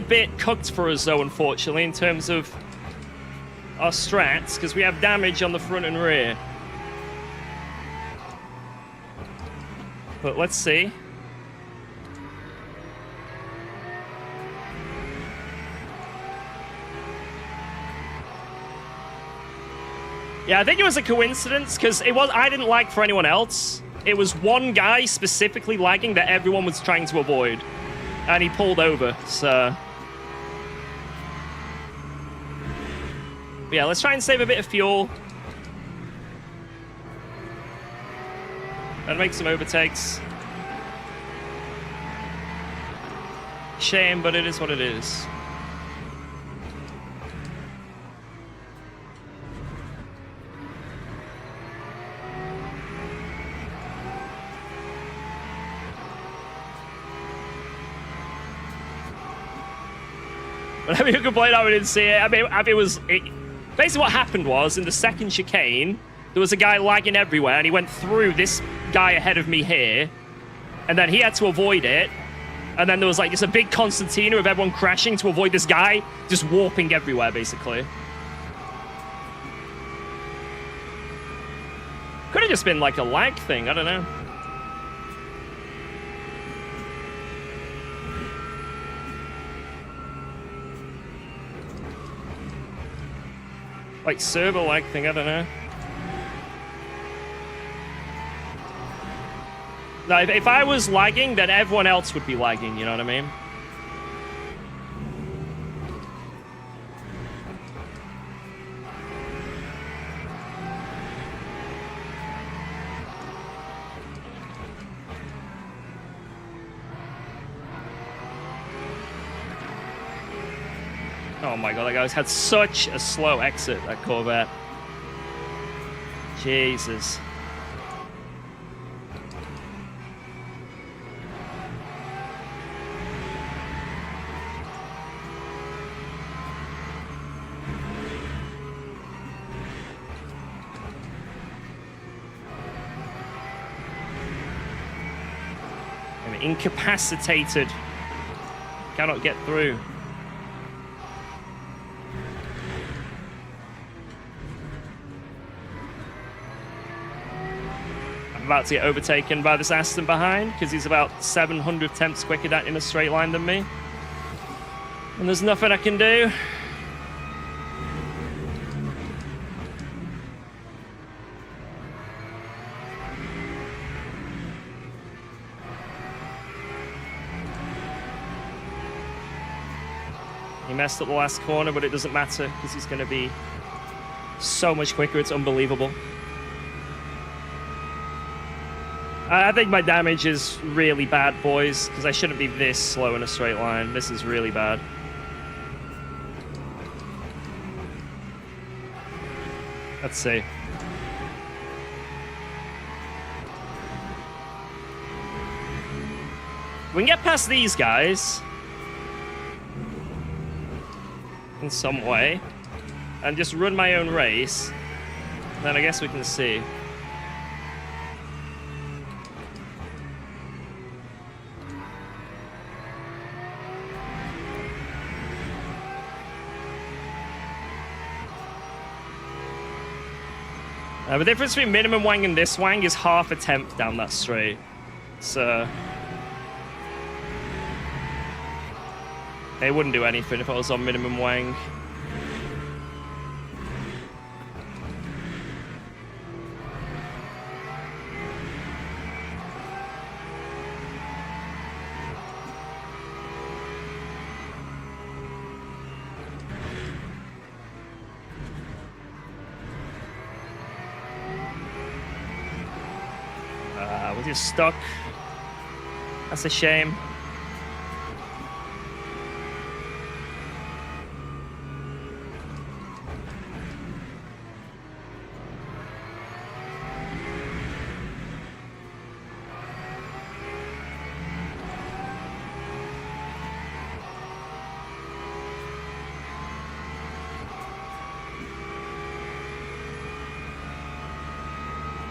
bit cooked for us, though, unfortunately, in terms of our strats, because we have damage on the front and rear. But let's see. Yeah, I think it was a coincidence, because I didn't lag for anyone else. It was one guy specifically lagging that everyone was trying to avoid. And he pulled over, so... Yeah, let's try and save a bit of fuel. And make some overtakes. Shame, but it is what it is. But I mean, you can point out we didn't see it. I mean, basically what happened was, in the second chicane, there was a guy lagging everywhere, and he went through this guy ahead of me here, and then he had to avoid it, and then there was like just a big concertina of everyone crashing to avoid this guy just warping everywhere, basically. Could have just been like a lag thing, I don't know. Like server lag thing, I don't know. No, if I was lagging, then everyone else would be lagging, you know what I mean? Oh my god, that guy's had such a slow exit, that Corvette. Jesus. I'm incapacitated. Cannot get through. About to get overtaken by this Aston behind because he's about 700 tenths quicker in a straight line than me. And there's nothing I can do. He messed up the last corner, but it doesn't matter because he's going to be so much quicker. It's unbelievable. I think my damage is really bad, boys, because I shouldn't be this slow in a straight line. This is really bad. Let's see. We can get past these guys in some way and just run my own race. Then I guess we can see. The difference between minimum wang and this wang is half a tenth down that straight. So it wouldn't do anything if I was on minimum wang. We're just stuck. That's a shame.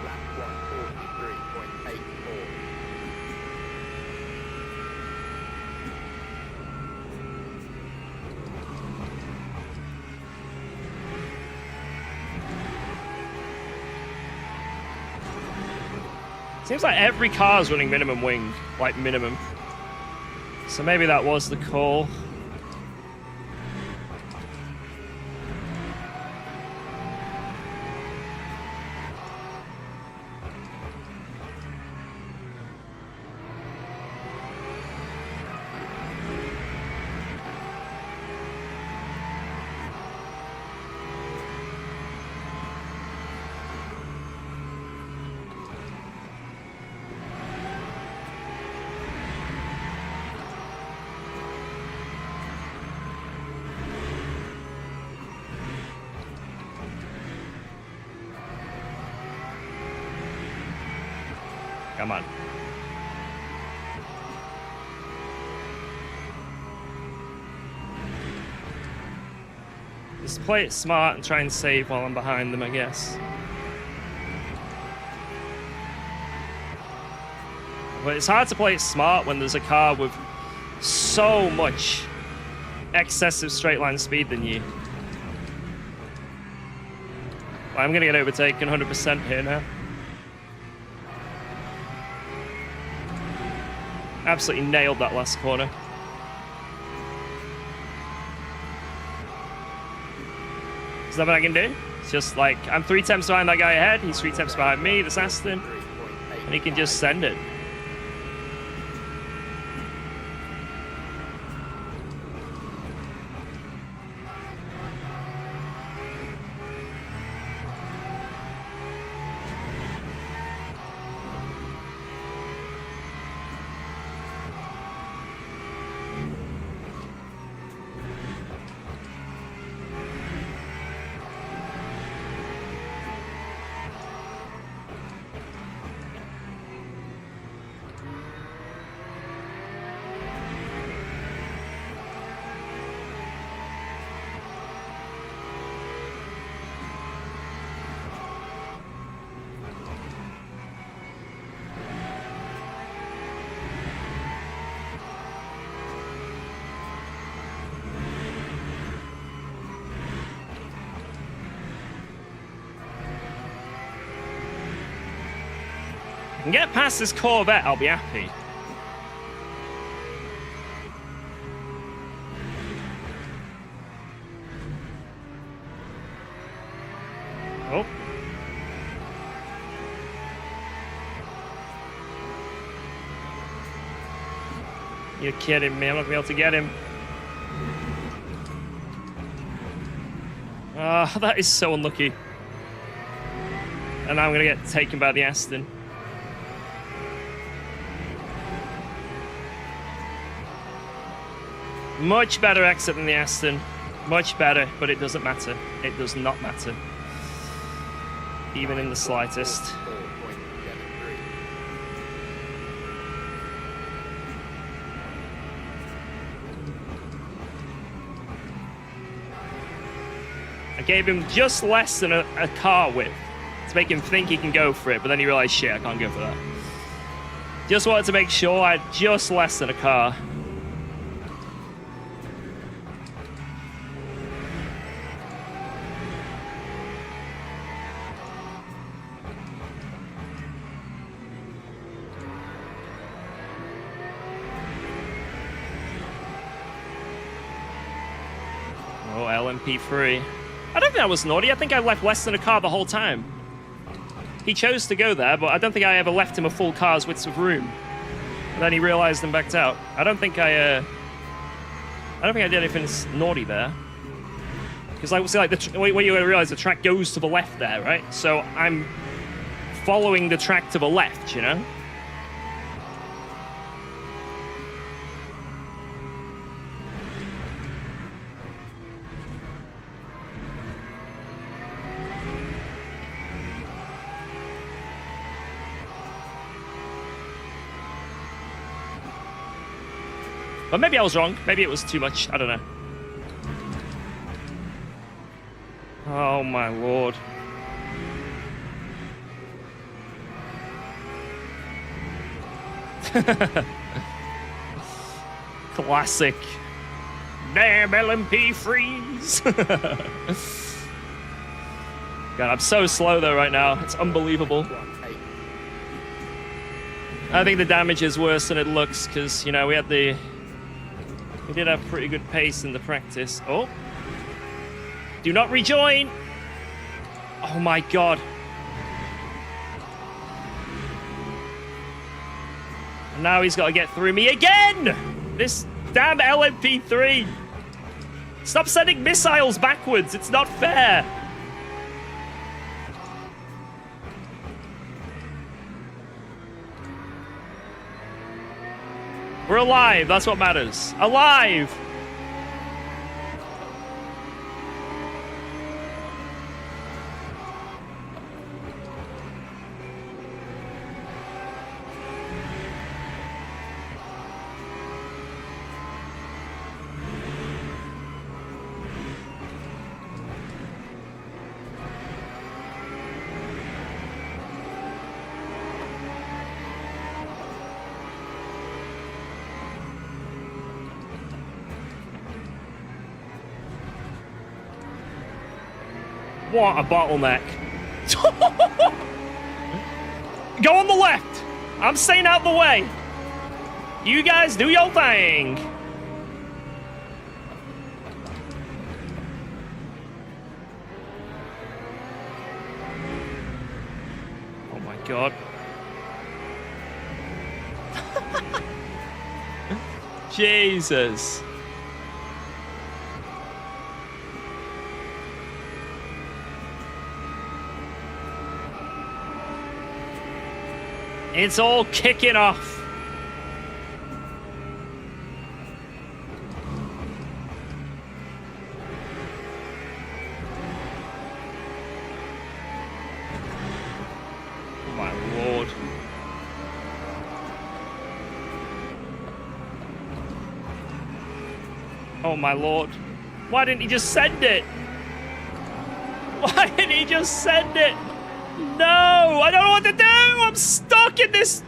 Lap 143.8. Seems like every car's running minimum wing, like minimum. So maybe that was the call. Come on. Just play it smart and try and save while I'm behind them, I guess. But it's hard to play it smart when there's a car with so much excessive straight line speed than you. I'm gonna get overtaken 100% here now. Absolutely nailed that last corner. Is that what I can do? It's just like, I'm 3 temps behind that guy ahead, he's 3 temps behind me, this Aston, and he can just send it. Can get past this Corvette, I'll be happy. Oh. You're kidding me, I'm not gonna be able to get him. Ah, that is so unlucky. And now I'm gonna get taken by the Aston. Much better exit than the Aston. Much better, but it doesn't matter. It does not matter. Even in the slightest. I gave him just less than a car width to make him think he can go for it, but then he realized, shit, I can't go for that. Just wanted to make sure I had just less than a car. Oh, LMP3. I don't think that was naughty. I think I left less than a car the whole time. He chose to go there, but I don't think I ever left him a full car's width of room. And then he realized and backed out. I don't think I did anything naughty there. Because like, see, like when you realize the track goes to the left there, right? So I'm following the track to the left, you know? But maybe I was wrong. Maybe it was too much. I don't know. Oh my lord. Classic. Damn LMP3s. God, I'm so slow though right now. It's unbelievable. I think the damage is worse than it looks because, you know, we did have pretty good pace in the practice. Oh. Do not rejoin. Oh my god. And now he's got to get through me again. This damn LMP3. Stop sending missiles backwards. It's not fair. We're alive. That's what matters. Alive. What a bottleneck. Go on the left. I'm staying out the way. You guys do your thing. Oh my god. Jesus. It's all kicking off. Oh my lord. Oh my lord. Why didn't he just send it? Why didn't he just send it? No, I don't know what to do. I'm stuck in this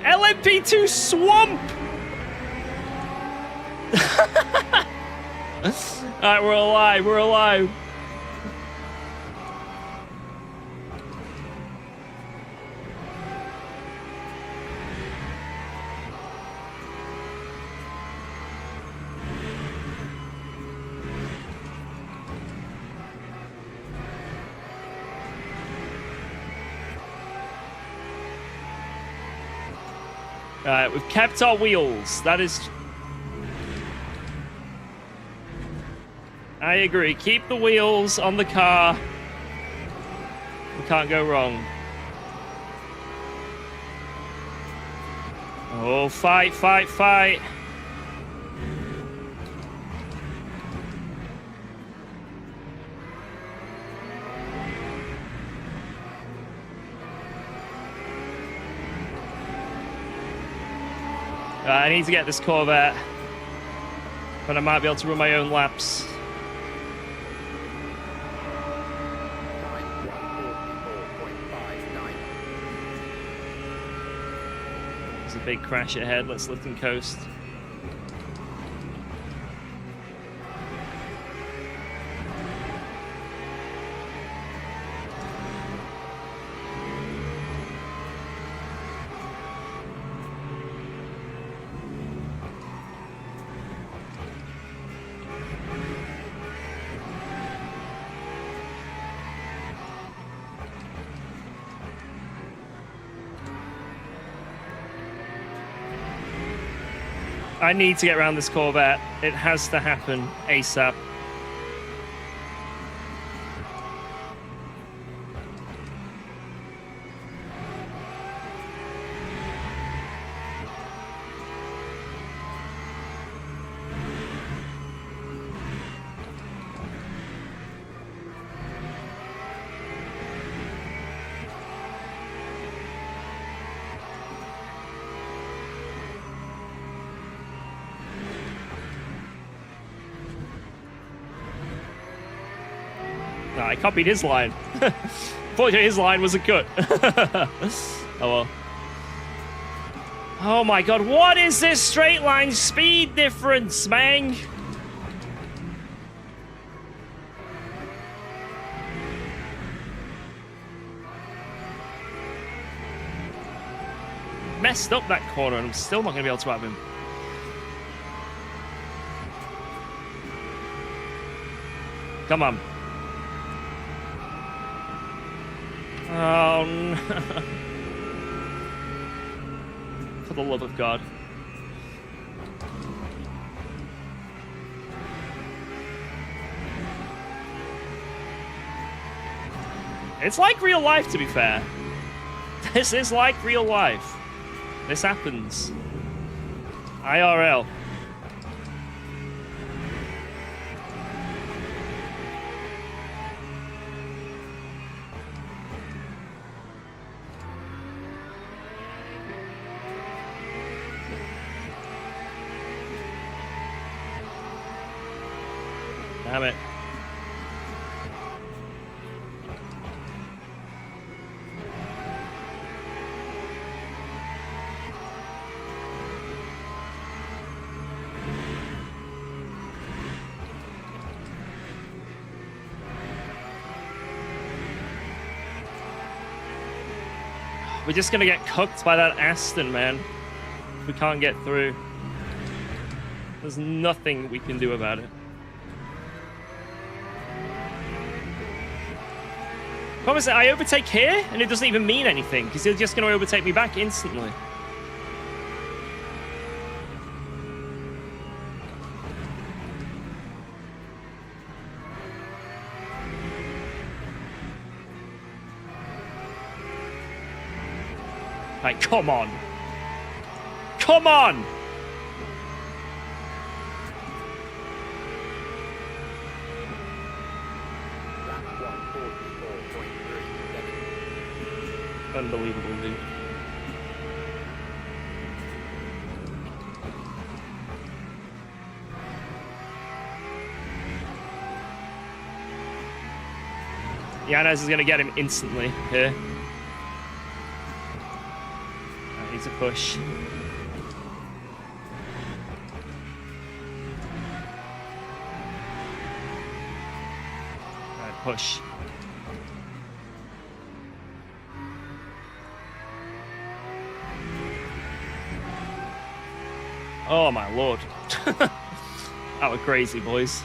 LMP2 swamp. All right, we're alive. We're alive. Alright, we've kept our wheels. That is... I agree. Keep the wheels on the car. We can't go wrong. Oh, fight, fight, fight. I need to get this Corvette, but I might be able to run my own laps. There's a big crash ahead. Let's lift and coast. I need to get around this Corvette. It has to happen ASAP. No, I copied his line. Fortunately, his line wasn't good. Oh well. Oh my god, what is this straight line speed difference, man? messed up that corner, and I'm still not going to be able to have him. Come on. Oh, no. For the love of God. It's like real life, to be fair. This is like real life. This happens. IRL. Damn it. We're just gonna get cooked by that Aston, man. We can't get through. There's nothing we can do about it. Problem is that I overtake here, and it doesn't even mean anything, because they're just gonna overtake me back instantly. Like, come on. Come on! Unbelievable, dude. Yanez is going to get him instantly here. I need to push. Alright, push. Oh my lord. That was crazy, boys.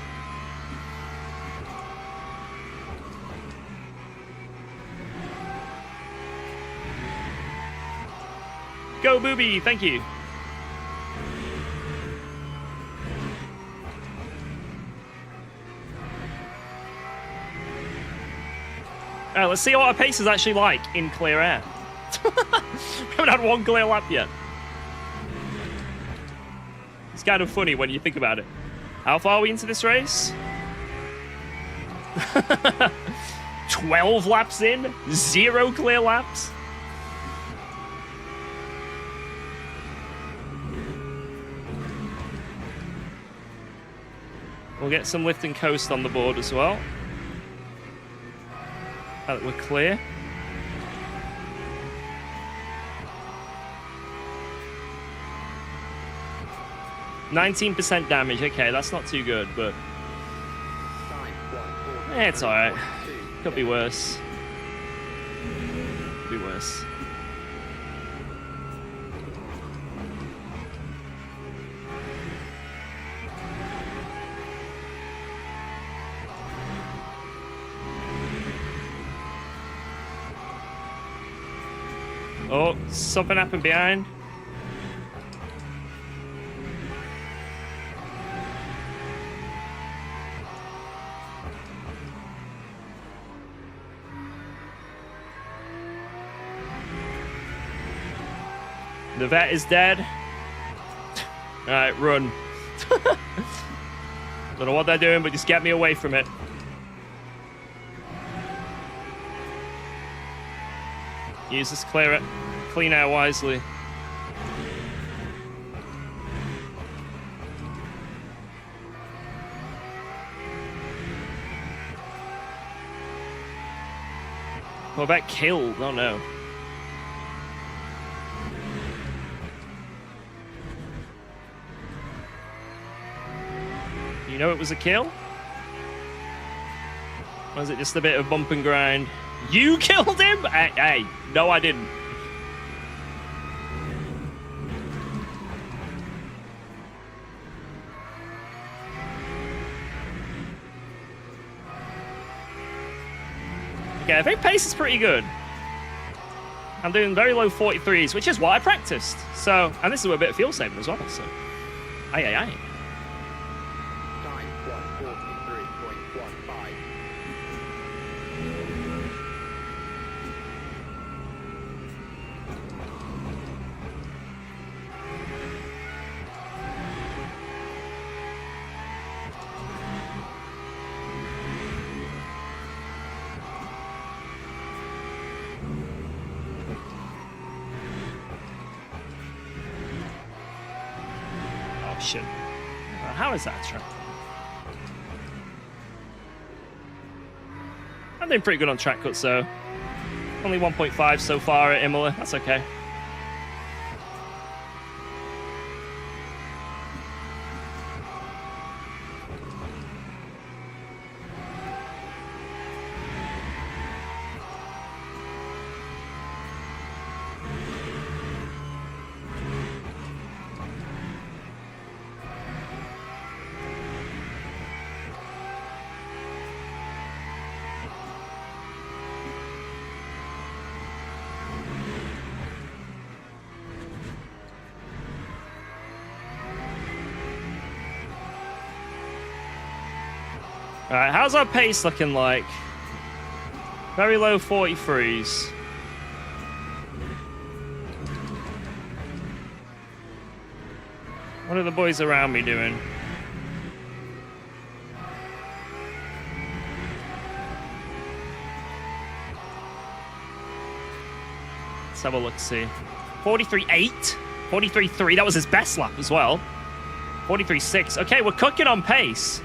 Go, Booby! Thank you. Let's see what our pace is actually like in clear air. We haven't had one clear lap yet. It's kind of funny when you think about it. How far are we into this race? 12 laps in? 0 clear laps? We'll get some lift and coast on the board as well. Now that we're clear. %19 damage. Okay, that's not too good, but it's alright. Could be worse. Could be worse. Oh, something happened behind. The vet is dead. Alright, run. Don't know what they're doing, but just get me away from it. Use this clean air wisely. What about killed? Oh no. You know it was a kill? Or was it just a bit of bump and grind? You killed him? Hey, no I didn't. Okay, I think pace is pretty good. I'm doing very low 43s, which is what I practiced. So, and this is a bit of fuel saving as well. So, aye. Time 1:43.15. Oh shit! How is that track? I'm doing pretty good on track cuts, though. Only 1.5 so far at Imola. That's okay. Alright, how's our pace looking like? Very low 43s. What are the boys around me doing? Let's have a look, see. 43.8, 43.3, that was his best lap as well. 43.6, okay, we're cooking on pace.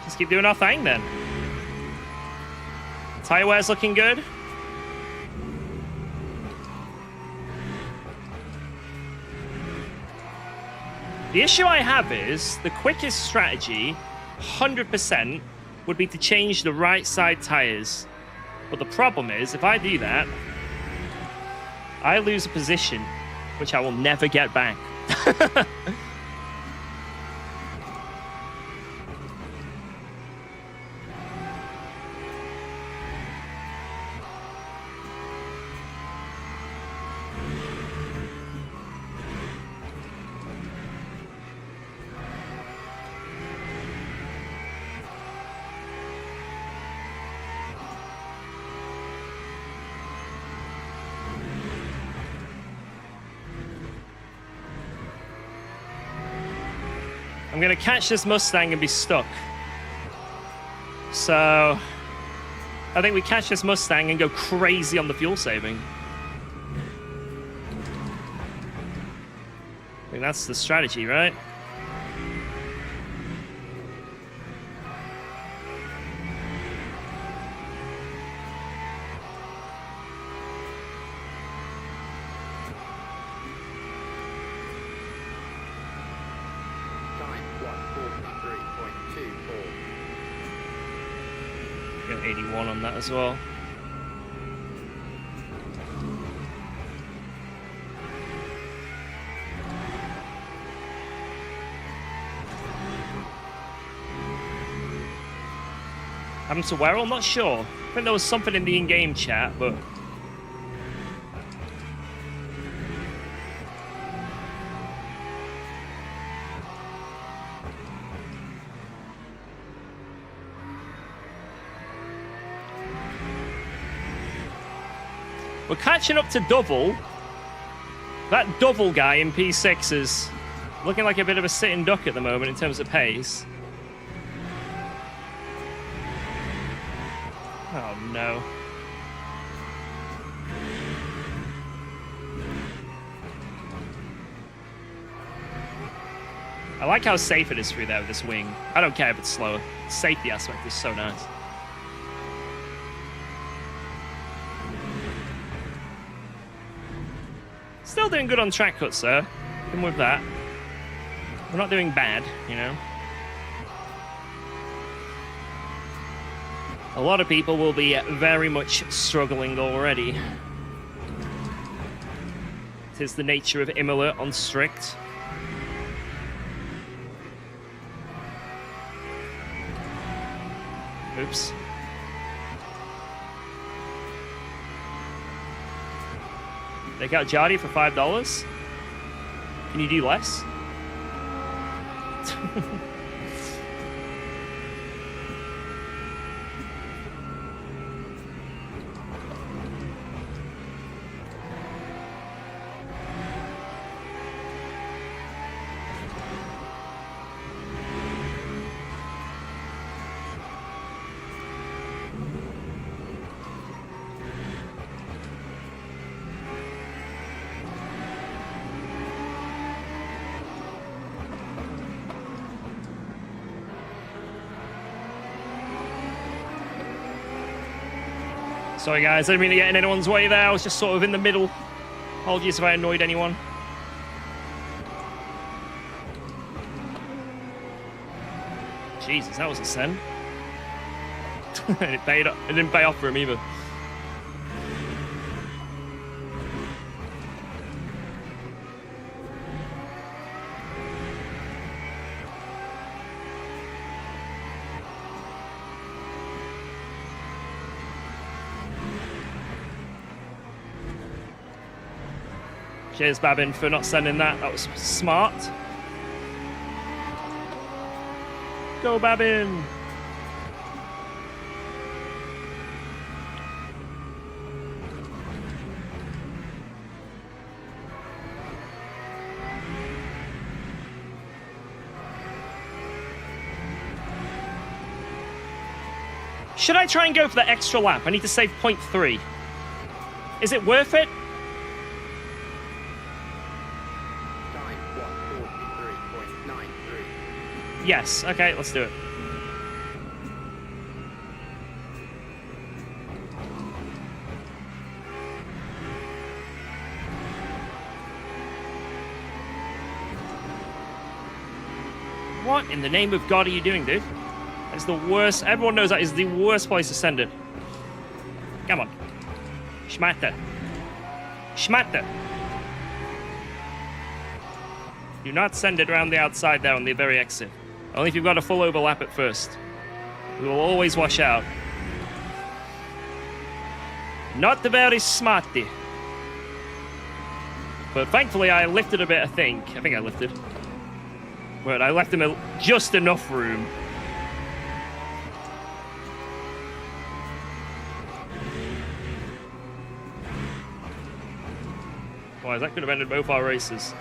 Just keep doing our thing then. Tire wear's looking good. The issue I have is the quickest strategy, 100%, would be to change the right side tires. But the problem is, if I do that, I lose a position, which I will never get back. I'm going to catch this Mustang and be stuck. So, I think we catch this Mustang and go crazy on the fuel saving. I think that's the strategy, right? Time 1:43.24. Got 81 on that as well. Happened to Werrell? Not sure. I think there was something in the in-game chat, but... We're catching up to Double. That Double guy in P6 is looking like a bit of a sitting duck at the moment in terms of pace. Oh no. I like how safe it is through there with this wing. I don't care if it's slower. The safety aspect is so nice. Still doing good on track cuts, sir. Even with that. We're not doing bad, you know. A lot of people will be very much struggling already. 'Tis the nature of Imola on strict. Oops. Take out Jardy for $5. Can you do less? Sorry guys, I didn't mean to get in anyone's way there. I was just sort of in the middle. Apologies if I annoyed anyone. Jesus, that was a send. It didn't pay off for him either. Cheers, Babin, for not sending that. That was smart. Go, Babin! Should I try and go for the extra lap? I need to save 0.3. Is it worth it? Time 1:43.93. Yes. Okay, let's do it. What in the name of God are you doing, dude? That's the worst. Everyone knows that is the worst place to send it. Come on. Schmatter. Schmatter. Do not send it around the outside there on the very exit. Only if you've got a full overlap at first. We will always wash out. Not very smarty. But thankfully I lifted a bit, I think. I think I lifted. But I left him just enough room. Boy, that could have ended both our races.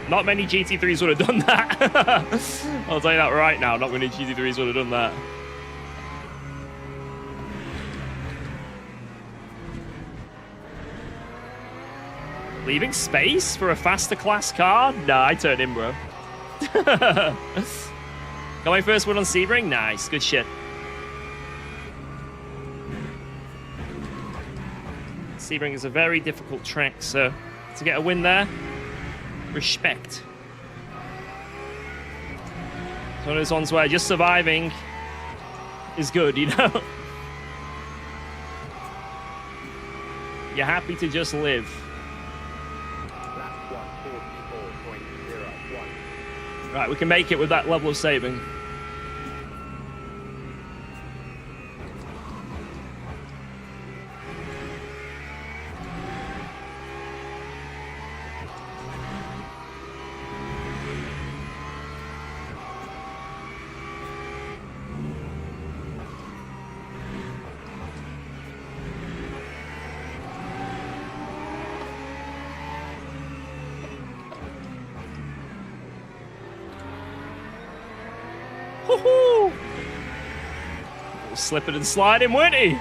Not many GT3s would have done that. I'll tell you that right now. Not many GT3s would have done that. Leaving space for a faster class car? Nah, I turned in, bro. Got my first win on Sebring? Nice, good shit. Sebring is a very difficult track, so to get a win there, respect. It's one of those ones where just surviving is good, you know? You're happy to just live. Lap 1:44.01. Right, we can make it with that level of saving. Woohoo! Slipping and sliding, weren't he?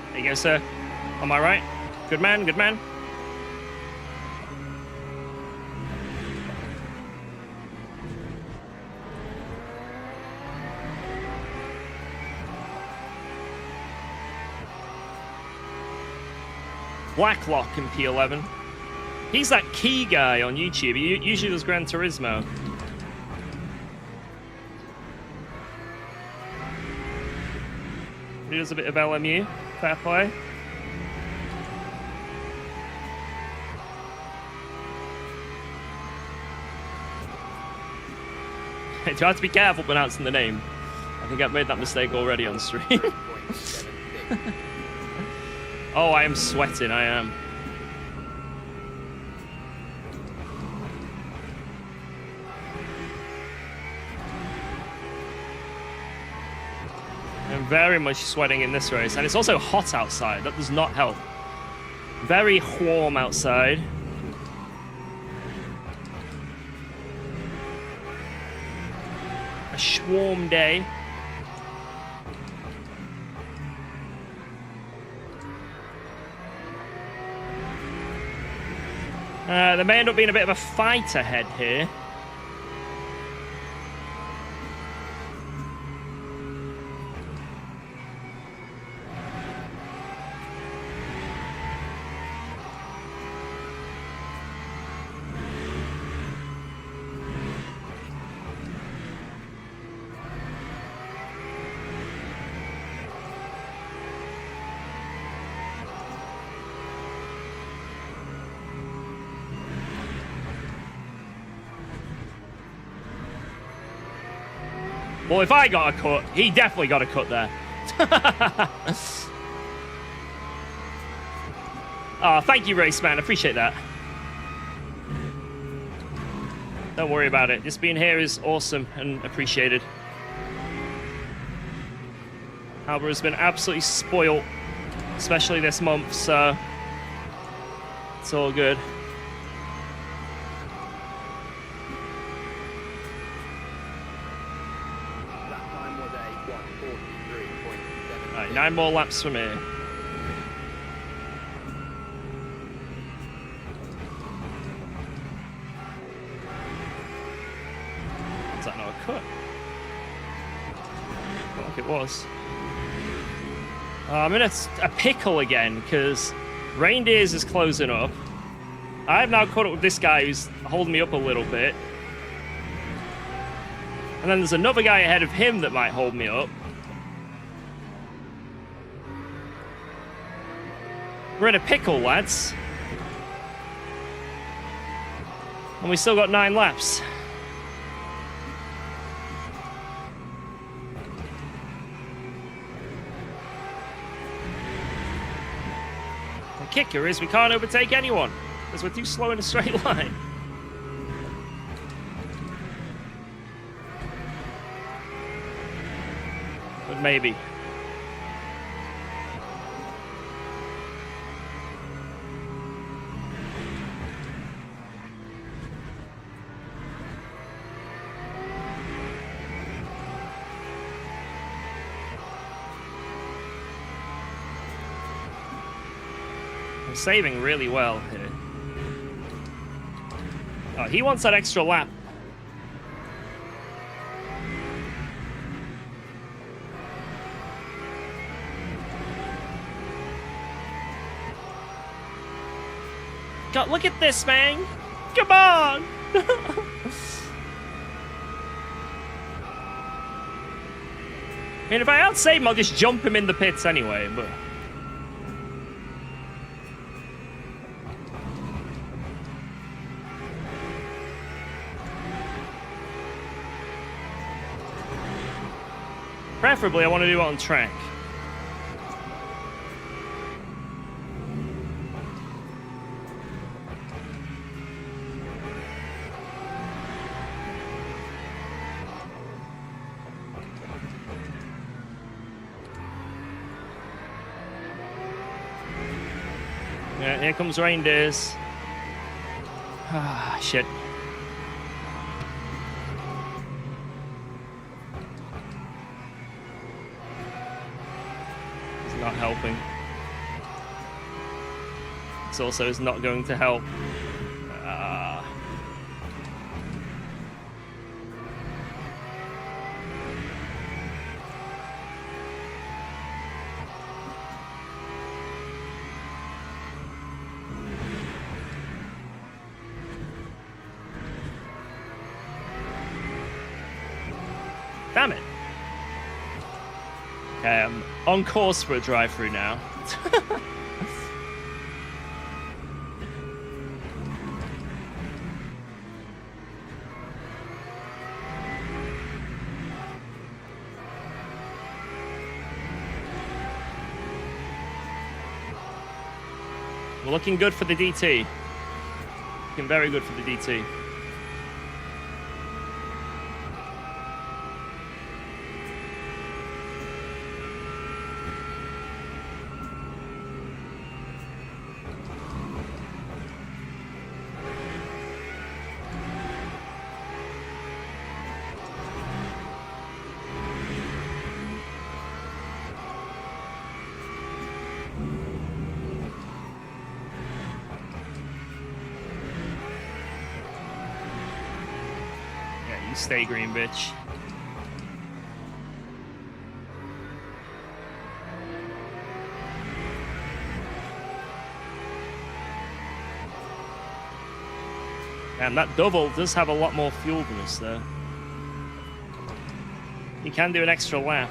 There you go, sir. On my right. Good man, good man. Blacklock in P11. He's that key guy on YouTube. He usually does Gran Turismo. He does a bit of LMU. Fair play. Do I have to be careful pronouncing the name? I think I've made that mistake already on stream. Oh, I am sweating, I am. I'm very much sweating in this race, and it's also hot outside. That does not help. Very warm outside. A swarm day. There may end up being a bit of a fight ahead here. Well, if I got a cut, he definitely got a cut there. Oh, thank you, Raceman. Appreciate that. Don't worry about it. Just being here is awesome and appreciated. Albert has been absolutely spoiled, especially this month, so it's all good. Alright, 9 more laps from here. Is that not a cut? I felt like it was. I'm in a pickle again because Reindeers is closing up. I've now caught up with this guy who's holding me up a little bit. And then there's another guy ahead of him that might hold me up. We're in a pickle, lads. And we still got 9 laps. The kicker is we can't overtake anyone because we're too slow in a straight line. But maybe. I'm saving really well here. Oh, he wants that extra lap. God, look at this, man! Come on! I mean, if I outsave him, I'll just jump him in the pits anyway, but... Preferably, I want to do it on track. Yeah, here comes Reindeers. Ah, shit. It's not helping. This also is not going to help. Ah. Okay, I'm on course for a drive-through now. We're looking good for the DT. Looking very good for the DT. Stay green, bitch. And that double does have a lot more fuel than us, though. You can do an extra lap.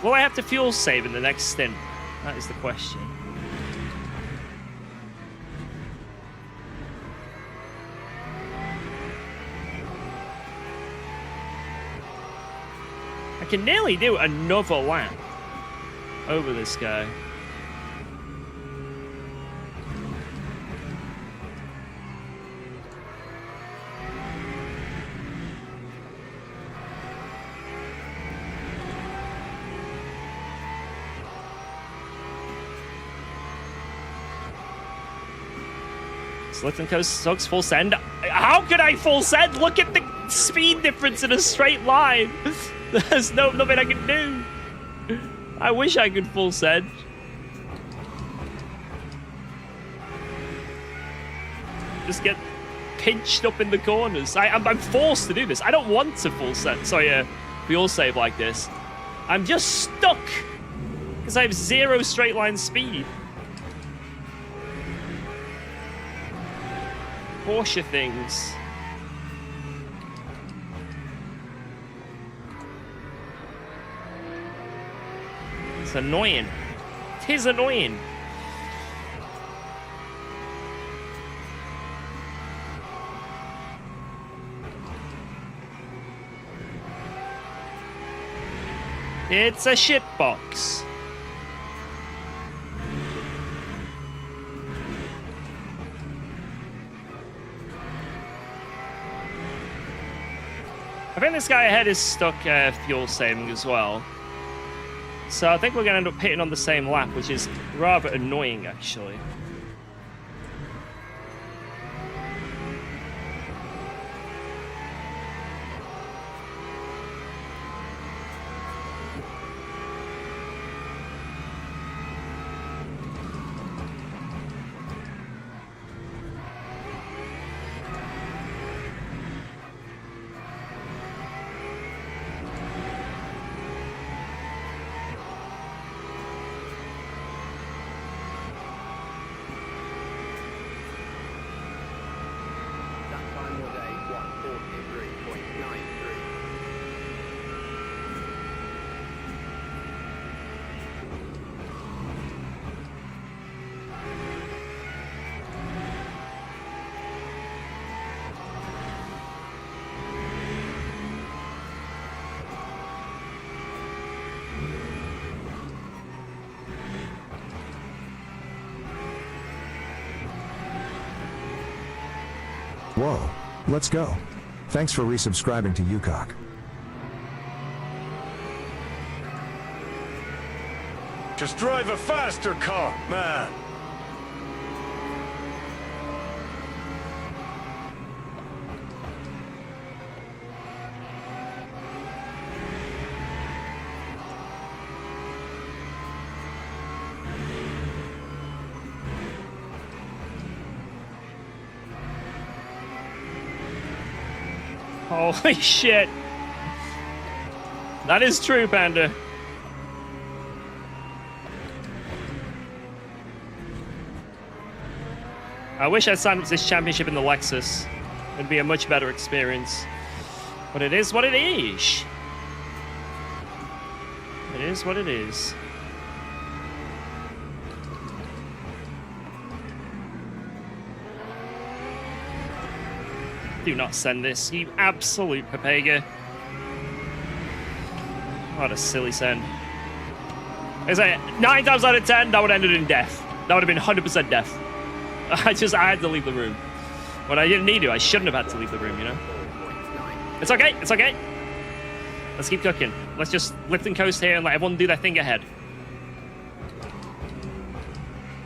Will I have to fuel save in the next stint? That is the question. I can nearly do another lap over this guy. Slipton Coast sucks full send. How could I full send? Look at the speed difference in a straight line. There's nothing I can do. I wish I could full send. Just get pinched up in the corners. I'm forced to do this. I don't want to full send. Sorry, fuel save like this. I'm just stuck because I have 0 straight line speed. Porsche things. It's annoying. It is annoying. It's a shitbox. I think this guy ahead is stuck fuel saving as well. So I think we're going to end up hitting on the same lap, which is rather annoying, actually. That time was a 1:43.93. Whoa, let's go. Thanks for resubscribing to UKOG. Just drive a faster car, man. Holy shit. That is true, Panda. I wish I signed up to this championship in the Lexus. It'd be a much better experience. But it is what it is. It is what it is. Do not send this, you absolute Pepega. What a silly send. It's like 9 times out of 10, that would have ended in death. That would have been 100% death. I had to leave the room. But I didn't need to. I shouldn't have had to leave the room, you know? It's okay. It's okay. Let's keep cooking. Let's just lift and coast here and let everyone do their thing ahead.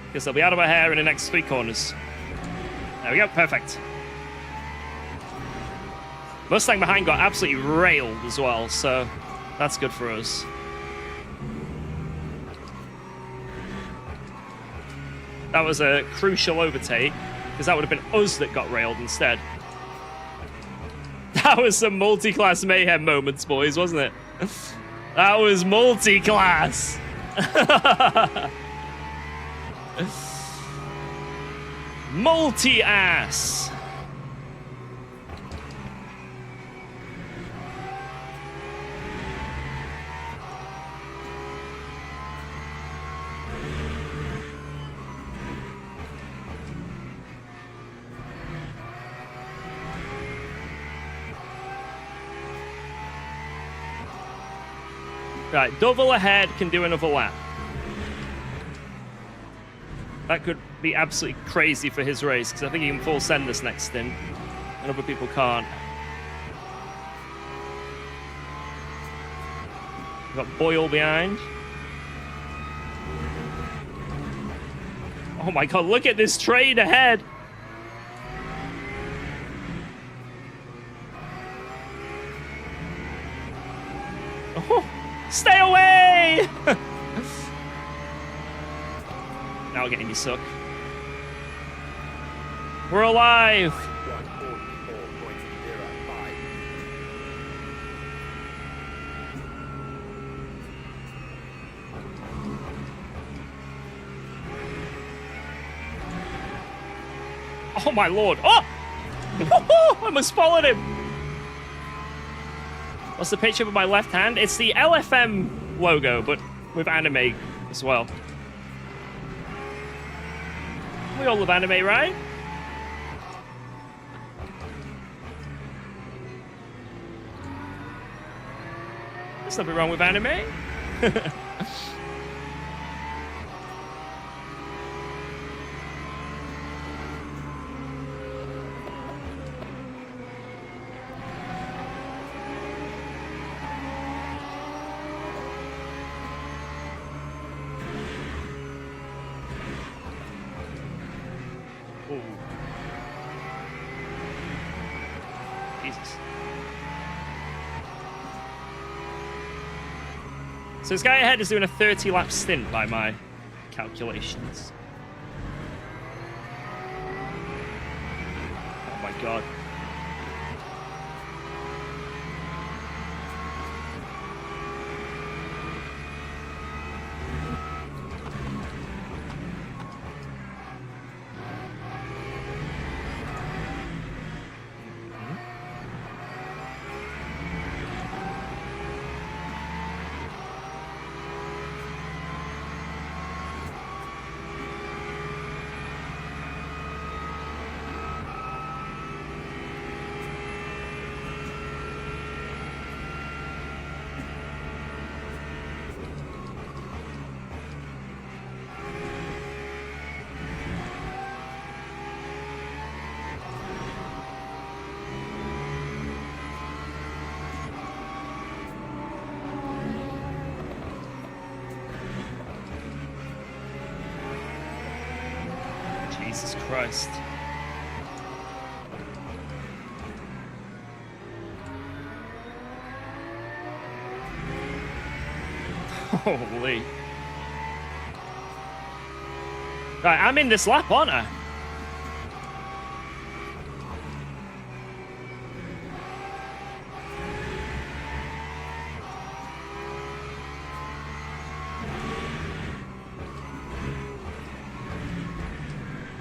Because they'll be out of our hair in the next 3 corners. There we go. Perfect. Mustang behind got absolutely railed as well, so that's good for us. That was a crucial overtake, because that would have been us that got railed instead. That was some multi-class mayhem moments, boys, wasn't it? That was multi-class. Multi-ass. Right, double ahead can do another lap. That could be absolutely crazy for his race, because I think he can full send this next stint, and other people can't. We've got Boyle behind. Oh my god, look at this train ahead! Oh, stay away! Now we're getting you suck. We're alive! 144.05. Oh my lord! Oh! I almost followed him! What's the picture with my left hand? It's the LFM logo, but with anime as well. We all love anime, right? There's nothing wrong with anime. So this guy ahead is doing a 30-lap stint by my calculations. Oh my god. Jesus Christ. Holy. Right, I'm in this lap, aren't I?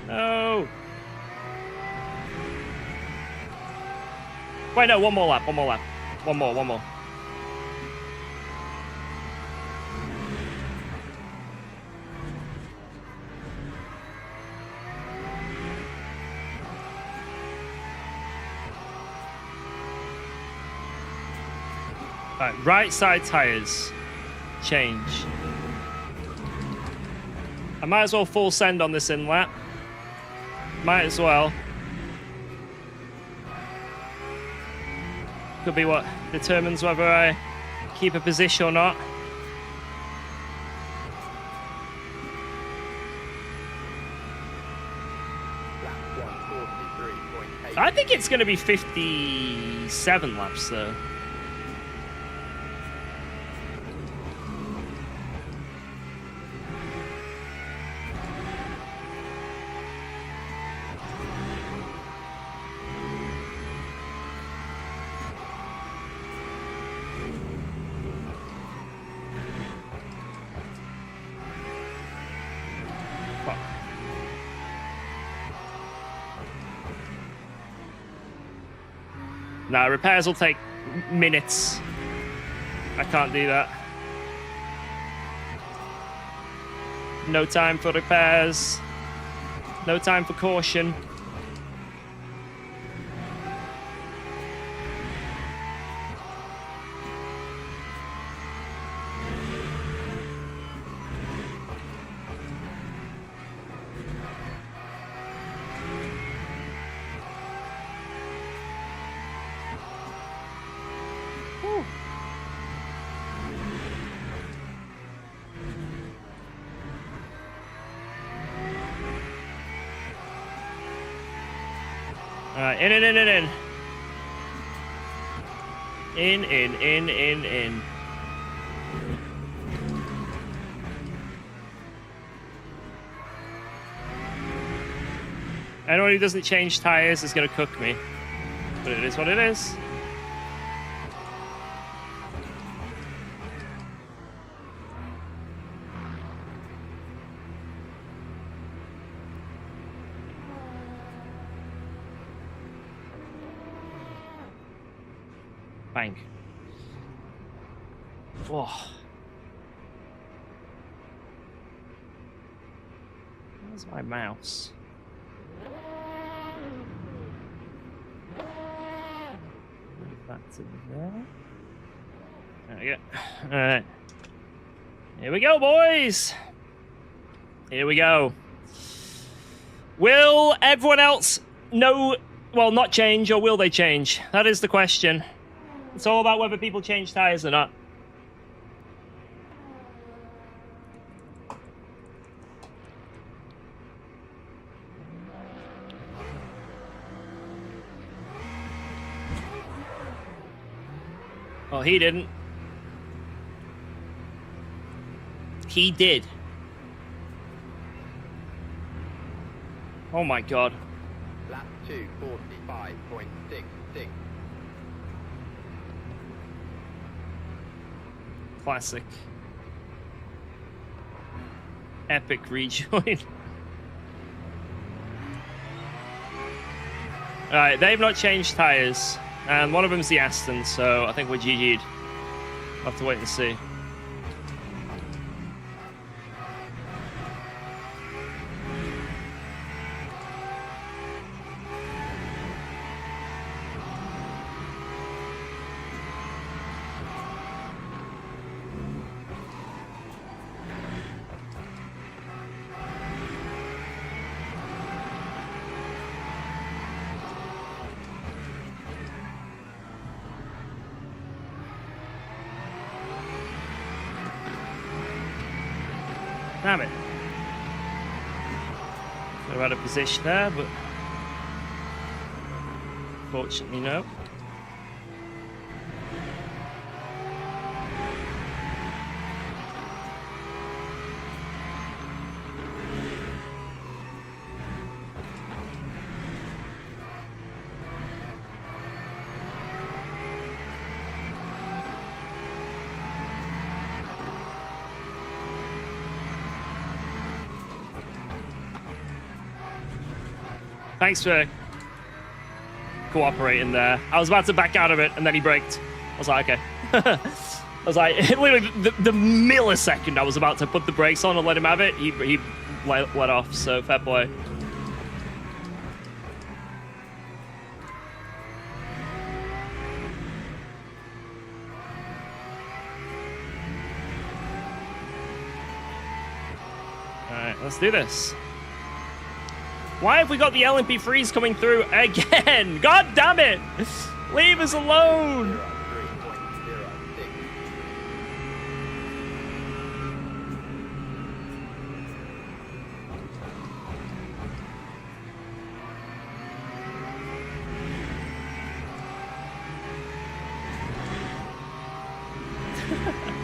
No. Wait, no, one more lap. One more. Alright, right side tires. Change. I might as well full send on this in lap. Might as well. Could be what determines whether I keep a position or not. I think it's going to be 57 laps though. Nah, repairs will take minutes. I can't do that. No time for repairs. No time for caution. Alright, in. In. Anyone who doesn't change tires is gonna cook me. But it is what it is. Bang. Oh. Where's my mouse? Move that to there. There we go. Alright. Here we go, boys. Here we go. Will everyone else know, well, not change, or will they change? That is the question. It's all about whether people change tires or not. Oh, he didn't. He did. Oh my god. Lap 2:45.66. Classic. Epic rejoin. Alright, they've not changed tyres. And one of them's the Aston, so I think we're GG'd. I'll have to wait and see. Damn it. Could have had a position there, but fortunately no. Thanks for cooperating there. I was about to back out of it, and then he braked. I was like, okay. I was like, literally, the millisecond I was about to put the brakes on and let him have it, he let off, so fair play. Alright, let's do this. Why have we got the LMP3s coming through again? God damn it! Leave us alone! 03.06.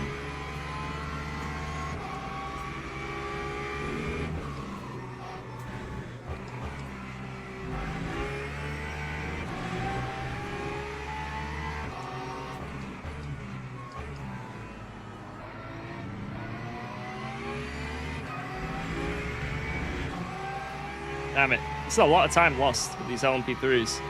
Damn it. This is a lot of time lost with these LMP3s.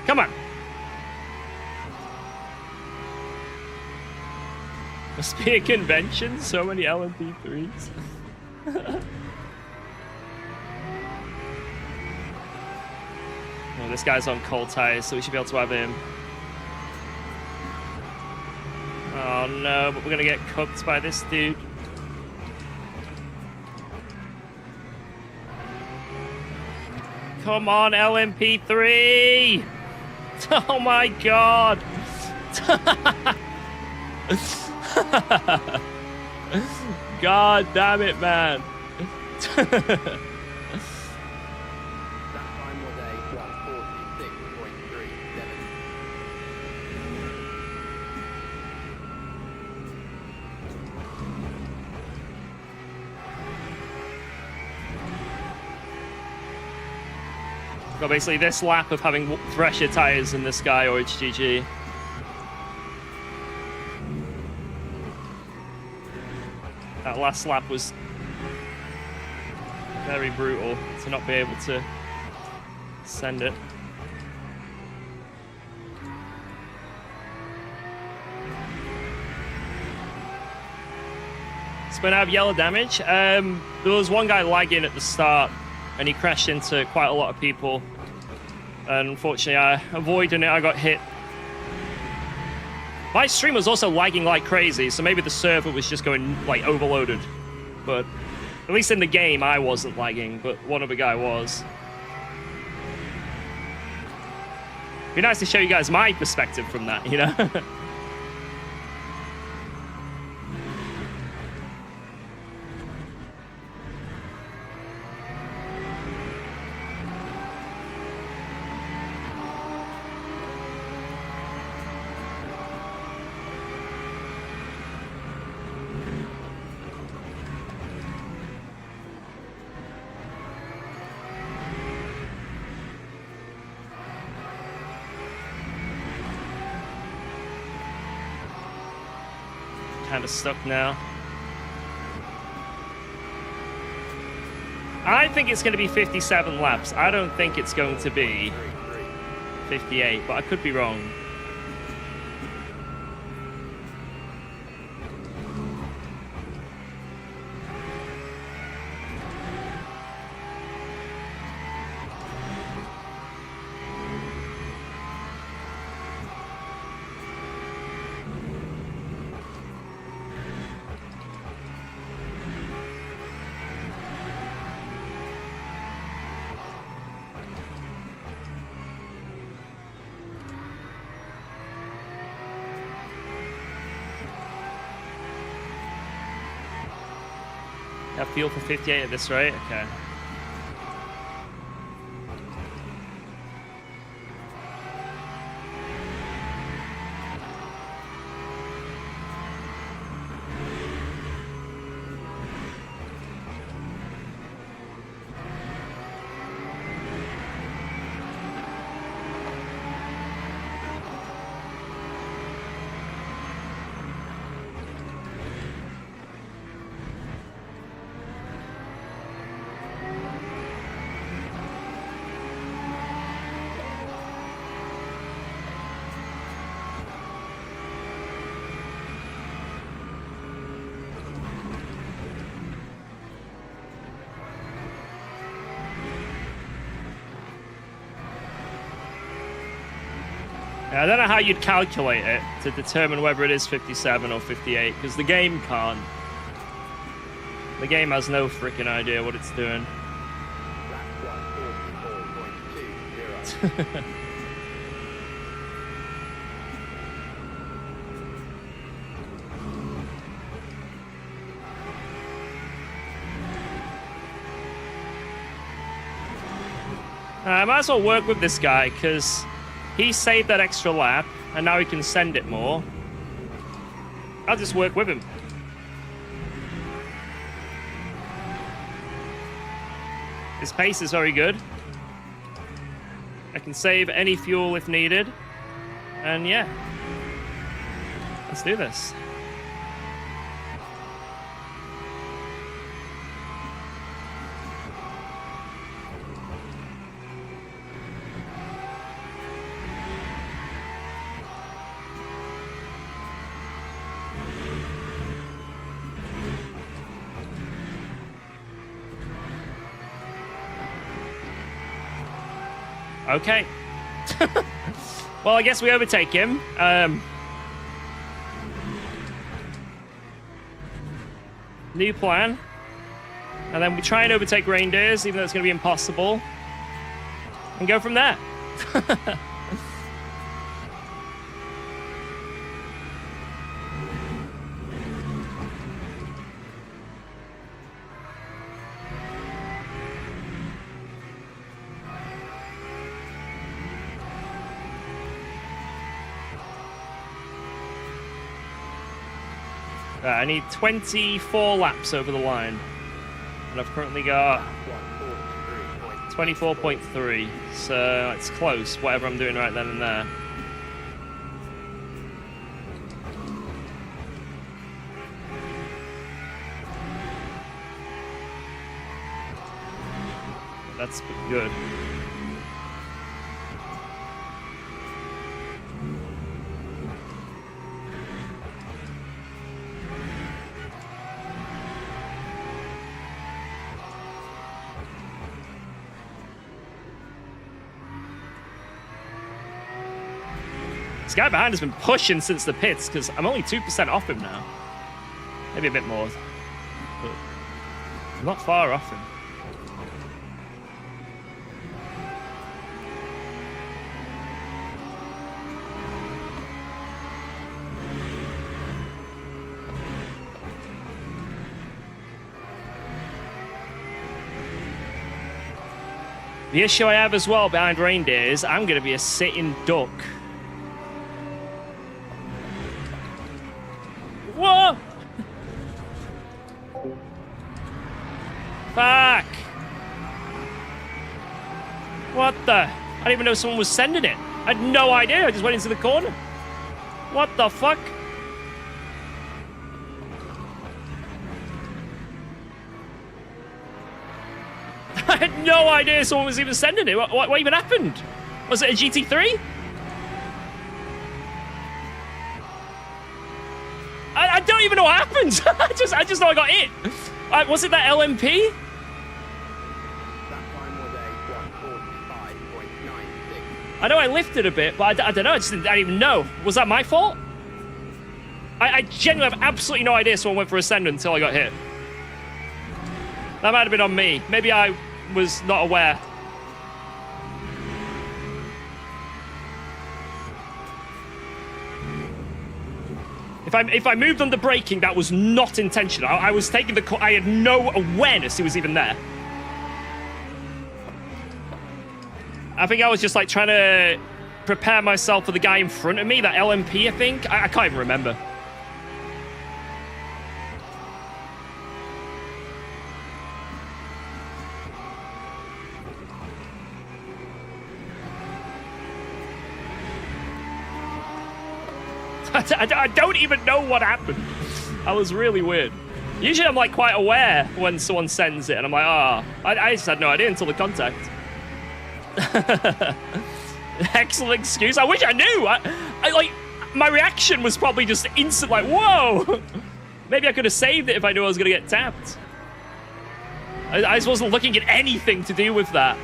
Come on. Must be a convention, so many LMP3s. Oh, this guy's on cold tires, so we should be able to have him. Oh no, but we're gonna get cooked by this dude. Come on, LMP3! Oh my god! God damn it, man. That time was a 146.37. Got basically this lap of having fresher tires than this guy, or it's GG. That last lap was very brutal to not be able to send it. Spin out of yellow damage. There was one guy lagging at the start, and he crashed into quite a lot of people. And unfortunately, I avoided it. I got hit. My stream was also lagging like crazy, so maybe the server was just going like overloaded. But at least in the game, I wasn't lagging, but one other guy was. It'd be nice to show you guys my perspective from that, you know? Kind of stuck now. I think it's going to be 57 laps. I don't think it's going to be 58, but I could be wrong. Got fuel for 58 at this rate? Okay. Yeah, I don't know how you'd calculate it to determine whether it is 57 or 58, because the game can't. The game has no freaking idea what it's doing. Lap 144.20. I might as well work with this guy, because he saved that extra lap, and now he can send it more. I'll just work with him. His pace is very good. I can save any fuel if needed. And yeah. Let's do this. Okay. Well, I guess we overtake him. New plan. And then we try and overtake reindeers, even though it's going to be impossible. And go from there. I need 24 laps over the line. And I've currently got 24.3. So it's close, whatever I'm doing right then and there. That's good. This guy behind has been pushing since the pits, because I'm only 2% off him now. Maybe a bit more. But I'm not far off him. The issue I have as well behind reindeer is I'm going to be a sitting duck. Whoa! Fuck! What the? I didn't even know someone was sending it. I had no idea. I just went into the corner. What the fuck? I had no idea someone was even sending it. What even happened? Was it a GT3? I don't even know what happened. I just know I got hit. Was it that LMP? That time was a 145.96. I know I lifted a bit, but I don't know. I didn't even know. Was that my fault? I genuinely have absolutely no idea someone went for a send until I got hit. That might have been on me. Maybe I was not aware. If I moved under braking, that was not intentional. I was taking the... I had no awareness he was even there. I think I was just like trying to prepare myself for the guy in front of me, that LMP, I think. I can't even remember. I don't even know what happened. That was really weird. Usually I'm like quite aware when someone sends it and I'm like, ah, oh. I just had no idea until the contact. Excellent excuse. I wish I knew. I like, my reaction was probably just instant, like, whoa. Maybe I could have saved it if I knew I was going to get tapped. I just wasn't looking at anything to do with that.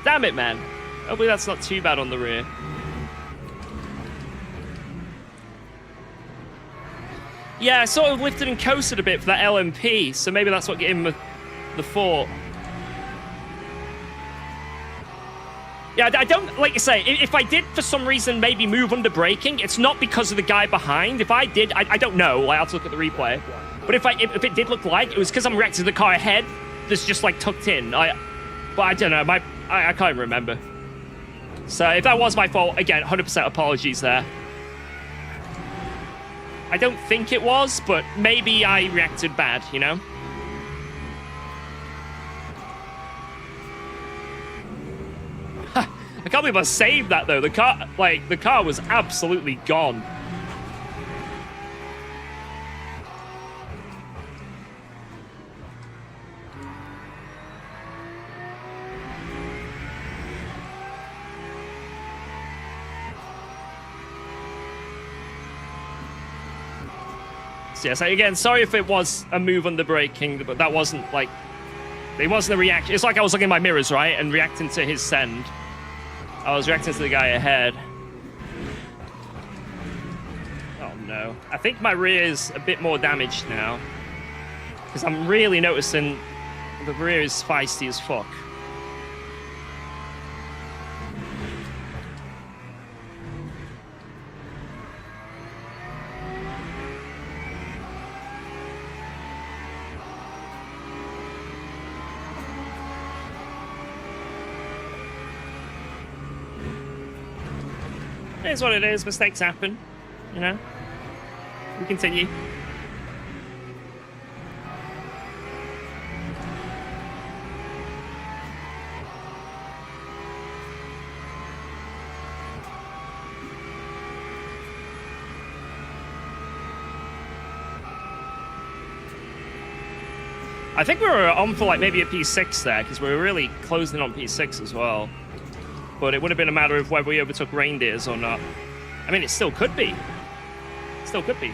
Damn it, man. Hopefully that's not too bad on the rear. Yeah, I sort of lifted and coasted a bit for that LMP, so maybe that's what gave him the fort. Yeah, I don't, like I say, if I did for some reason maybe move under braking, it's not because of the guy behind. If I did, I don't know. Like, I'll have to look at the replay. But if it did look like, it was because I'm reacting to the car ahead that's just like tucked in. But I don't know. I can't remember. So if that was my fault, again, 100% apologies there. I don't think it was, but maybe I reacted bad, you know? I can't believe I saved that though. The car was absolutely gone. So yes, again, sorry if it was a move under braking, but that wasn't like, it wasn't a reaction. It's like I was looking in my mirrors, right, and reacting to his send. I was reacting to the guy ahead. Oh no. I think my rear is a bit more damaged now. Because I'm really noticing the rear is feisty as fuck. It is what it is. Mistakes happen, you know. We continue. I think we were on for like maybe a P6 there because we were really closing on P6 as well. But it would have been a matter of whether we overtook reindeers or not. I mean, it still could be. Still could be.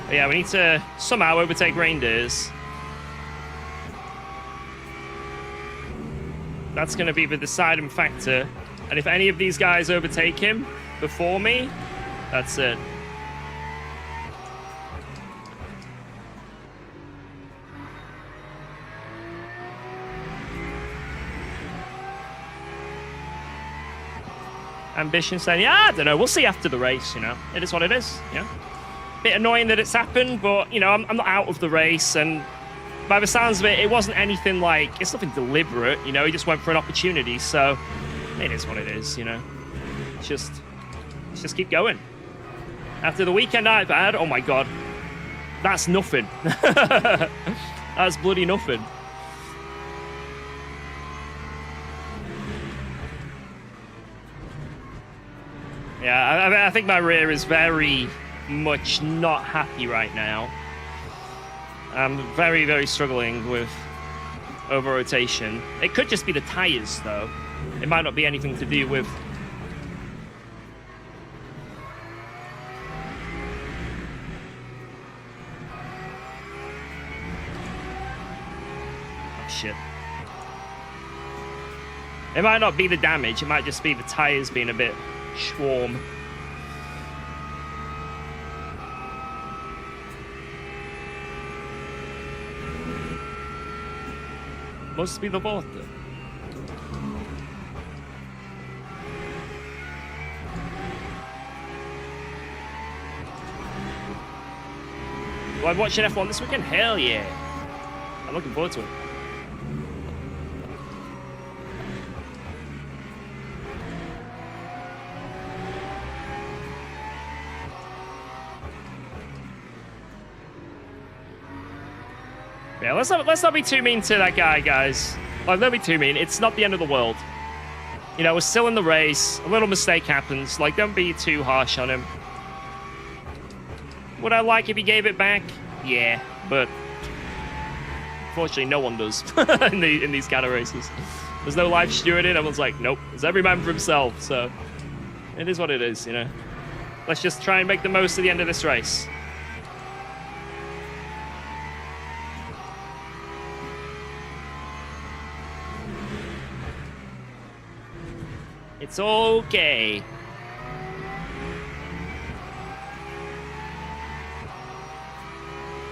But yeah, we need to somehow overtake reindeers. That's going to be the deciding factor. And if any of these guys overtake him before me, that's it. Ambition saying, yeah, I don't know, we'll see after the race, you know. It is what it is, you know. Bit annoying that it's happened, but, you know, I'm not out of the race, and by the sounds of it, it wasn't anything like, it's nothing deliberate, you know, he just went for an opportunity, so it is what it is, you know. Let's just keep going. After the weekend I've had, oh my god, that's nothing. That's bloody nothing. Yeah, I think my rear is very much not happy right now. I'm very, very struggling with over-rotation. It could just be the tires, though. It might not be anything to do with... Oh, shit. It might not be the damage, it might just be the tires being a bit... Schwarm. Must be the water. Well, I'm watching F1 this weekend? Hell yeah. I'm looking forward to it. Yeah, let's not be too mean to that guy, guys. Like, don't be too mean. It's not the end of the world. You know, we're still in the race. A little mistake happens. Like, don't be too harsh on him. Would I like if he gave it back? Yeah, but unfortunately, no one does in these kind of races. There's no live stewarding. Everyone's like, nope. It's every man for himself. So it is what it is, you know. Let's just try and make the most of the end of this race. It's okay.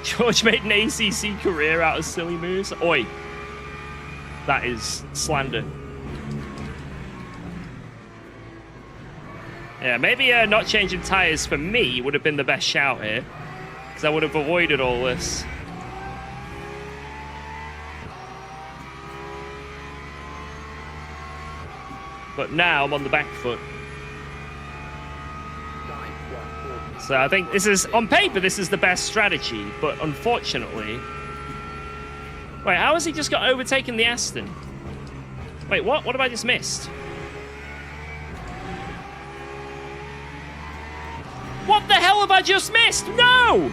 George made an ACC career out of silly moves. Oi. That is slander. Yeah, maybe not changing tires for me would have been the best shout here. Because I would have avoided all this. But now I'm on the back foot. So I think this is, on paper, this is the best strategy. But unfortunately... Wait, how has he just got overtaken the Aston? Wait, what? What have I just missed? What the hell have I just missed? No!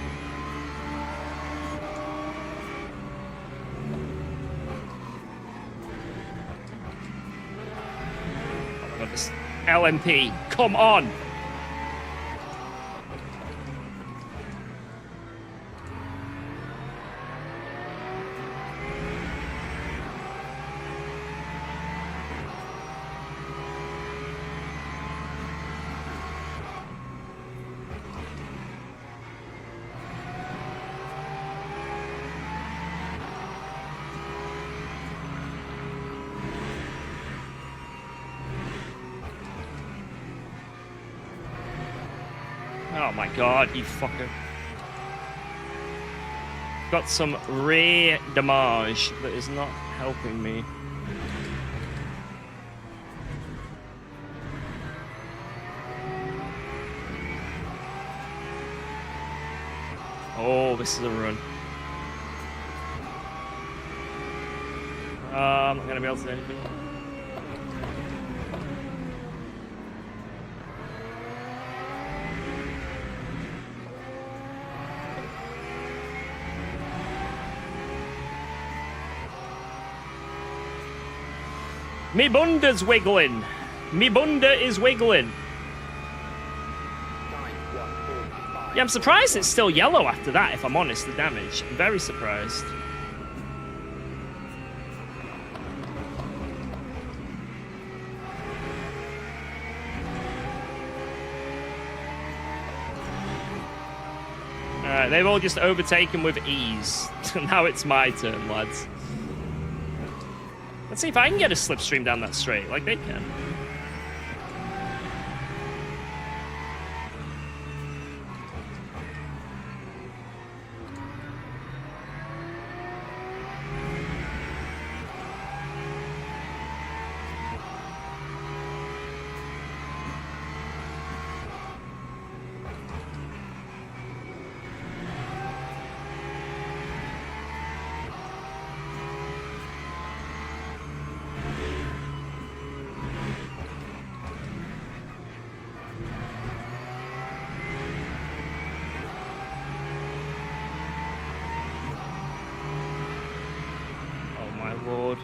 Oh my god, this LMP. Come on! Oh my god, you fucker. Got some rear damage that is not helping me. Oh, this is a run. I'm not gonna be able to do anything. Me bunda's wiggling. Me bunda is wiggling. Yeah, I'm surprised it's still yellow after that, if I'm honest, the damage. I'm very surprised. Alright, they've all just overtaken with ease. Now it's my turn, lads. Let's see if I can get a slipstream down that straight, like they can. Lord.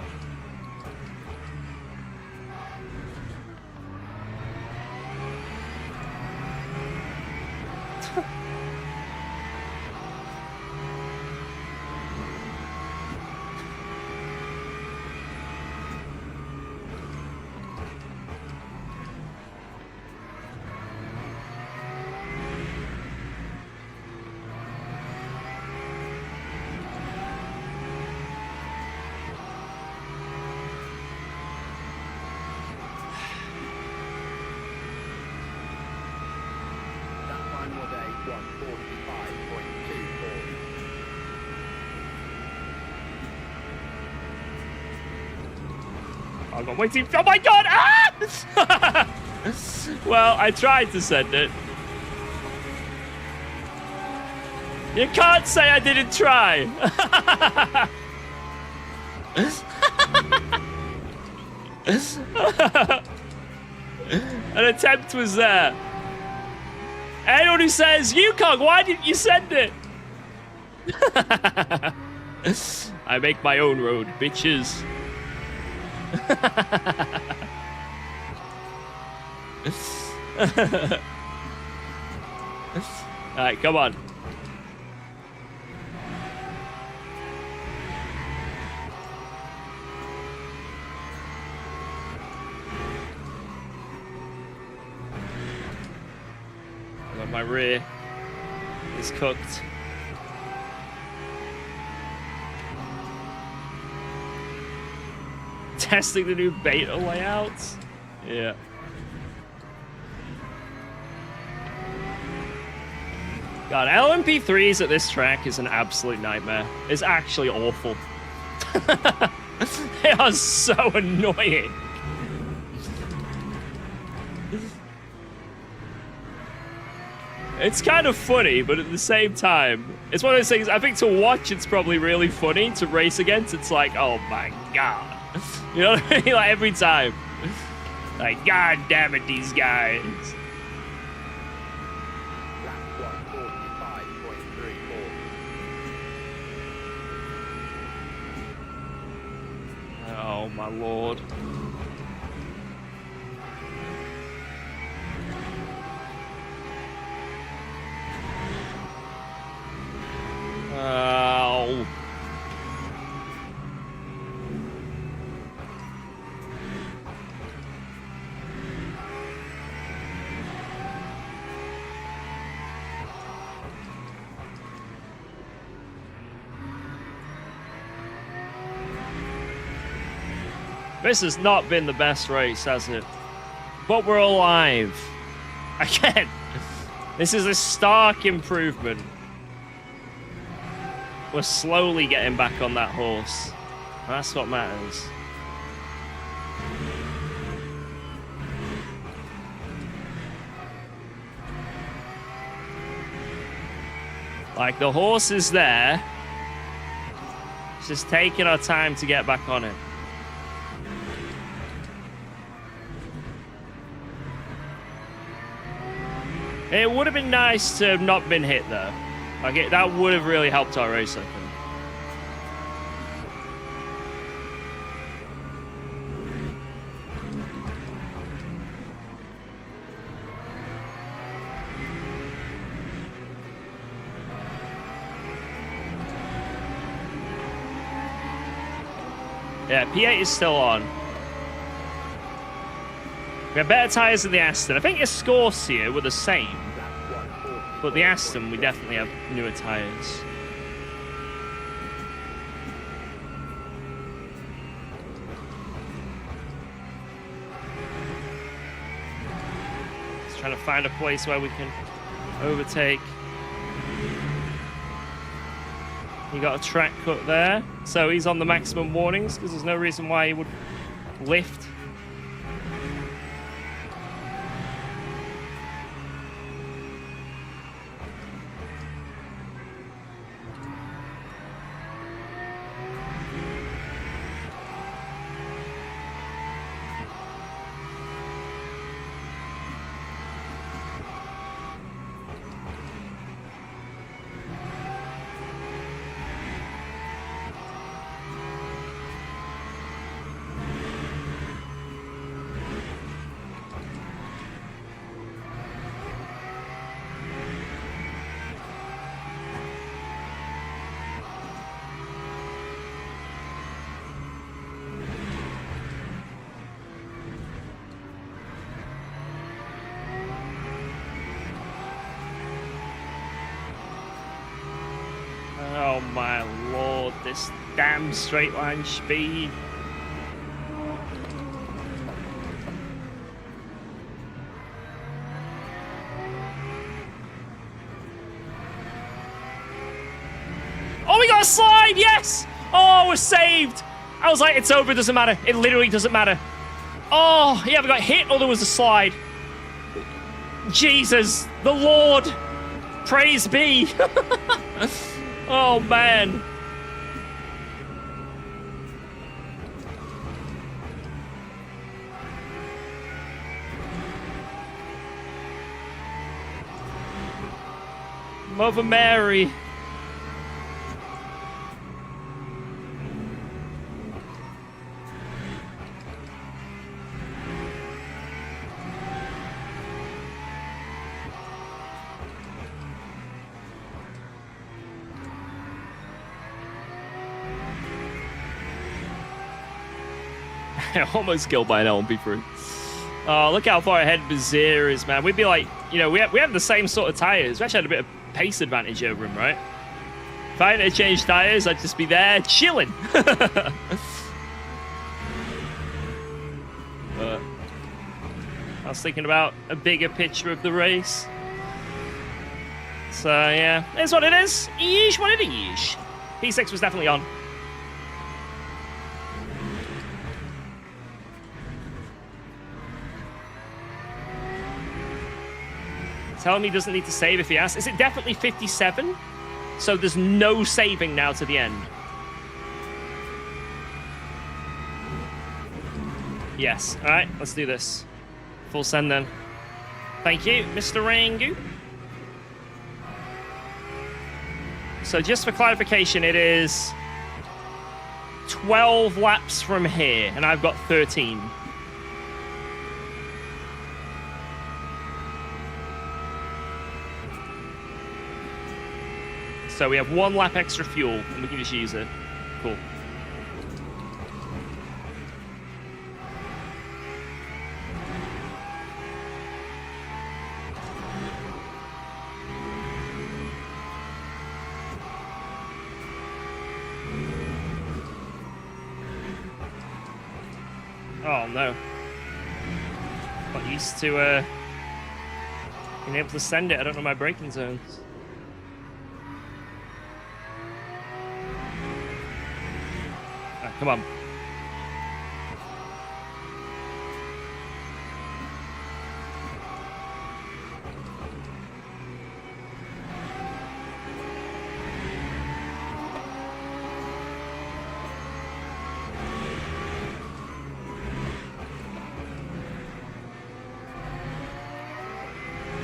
I got way too. Oh my god! Ah! Well, I tried to send it. You can't say I didn't try. An attempt was there. Anyone who says, UKOG, why didn't you send it? I make my own road, bitches. Alright, come on. My rear is cooked. Testing the new beta layouts. Yeah. God, LMP3s at this track is an absolute nightmare. It's actually awful. They are so annoying. It's kind of funny, but at the same time, it's one of those things, I think to watch it's probably really funny. To race against, it's like, oh my god. You know what I mean? Like every time. Like, god damn it, these guys. Lap 145.34. Oh my lord. Oh. This has not been the best race, has it? But we're alive. Again, this is a stark improvement. We're slowly getting back on that horse. That's what matters. Like, the horse is there. It's just taking our time to get back on it. It would have been nice to have not been hit, though. Like, that would have really helped our race, I think. Yeah, P8 is still on. We have better tyres than the Aston. I think Escortia were the same. But the Aston, we definitely have newer tyres. Just trying to find a place where we can overtake. He got a track cut there, so he's on the maximum warnings because there's no reason why he would lift. Oh my lord, this damn straight line speed. Oh, we got a slide, yes! Oh, we're saved. I was like, it's over, it doesn't matter. It literally doesn't matter. Oh, he either got hit or there was a slide. Jesus, the Lord, praise be. Oh, man. Mother Mary. Almost killed by an LMP3. Oh, look how far ahead Bazir is, man. We'd be like, you know, we have the same sort of tires. We actually had a bit of pace advantage over him, right? If I had to change tires, I'd just be there chilling. I was thinking about a bigger picture of the race. So, yeah, it's what it is. Yeesh, what it is. P6 was definitely on. Tell him he doesn't need to save if he asks. Is it definitely 57? So there's no saving now to the end. Yes. All right, let's do this. Full send then. Thank you, Mr. Rangu. So just for clarification, it is 12 laps from here, and I've got 13. So we have 1 lap extra fuel, and we can just use it. Cool. Oh no. Not used to being able to send it. I don't know my braking zones. Come on.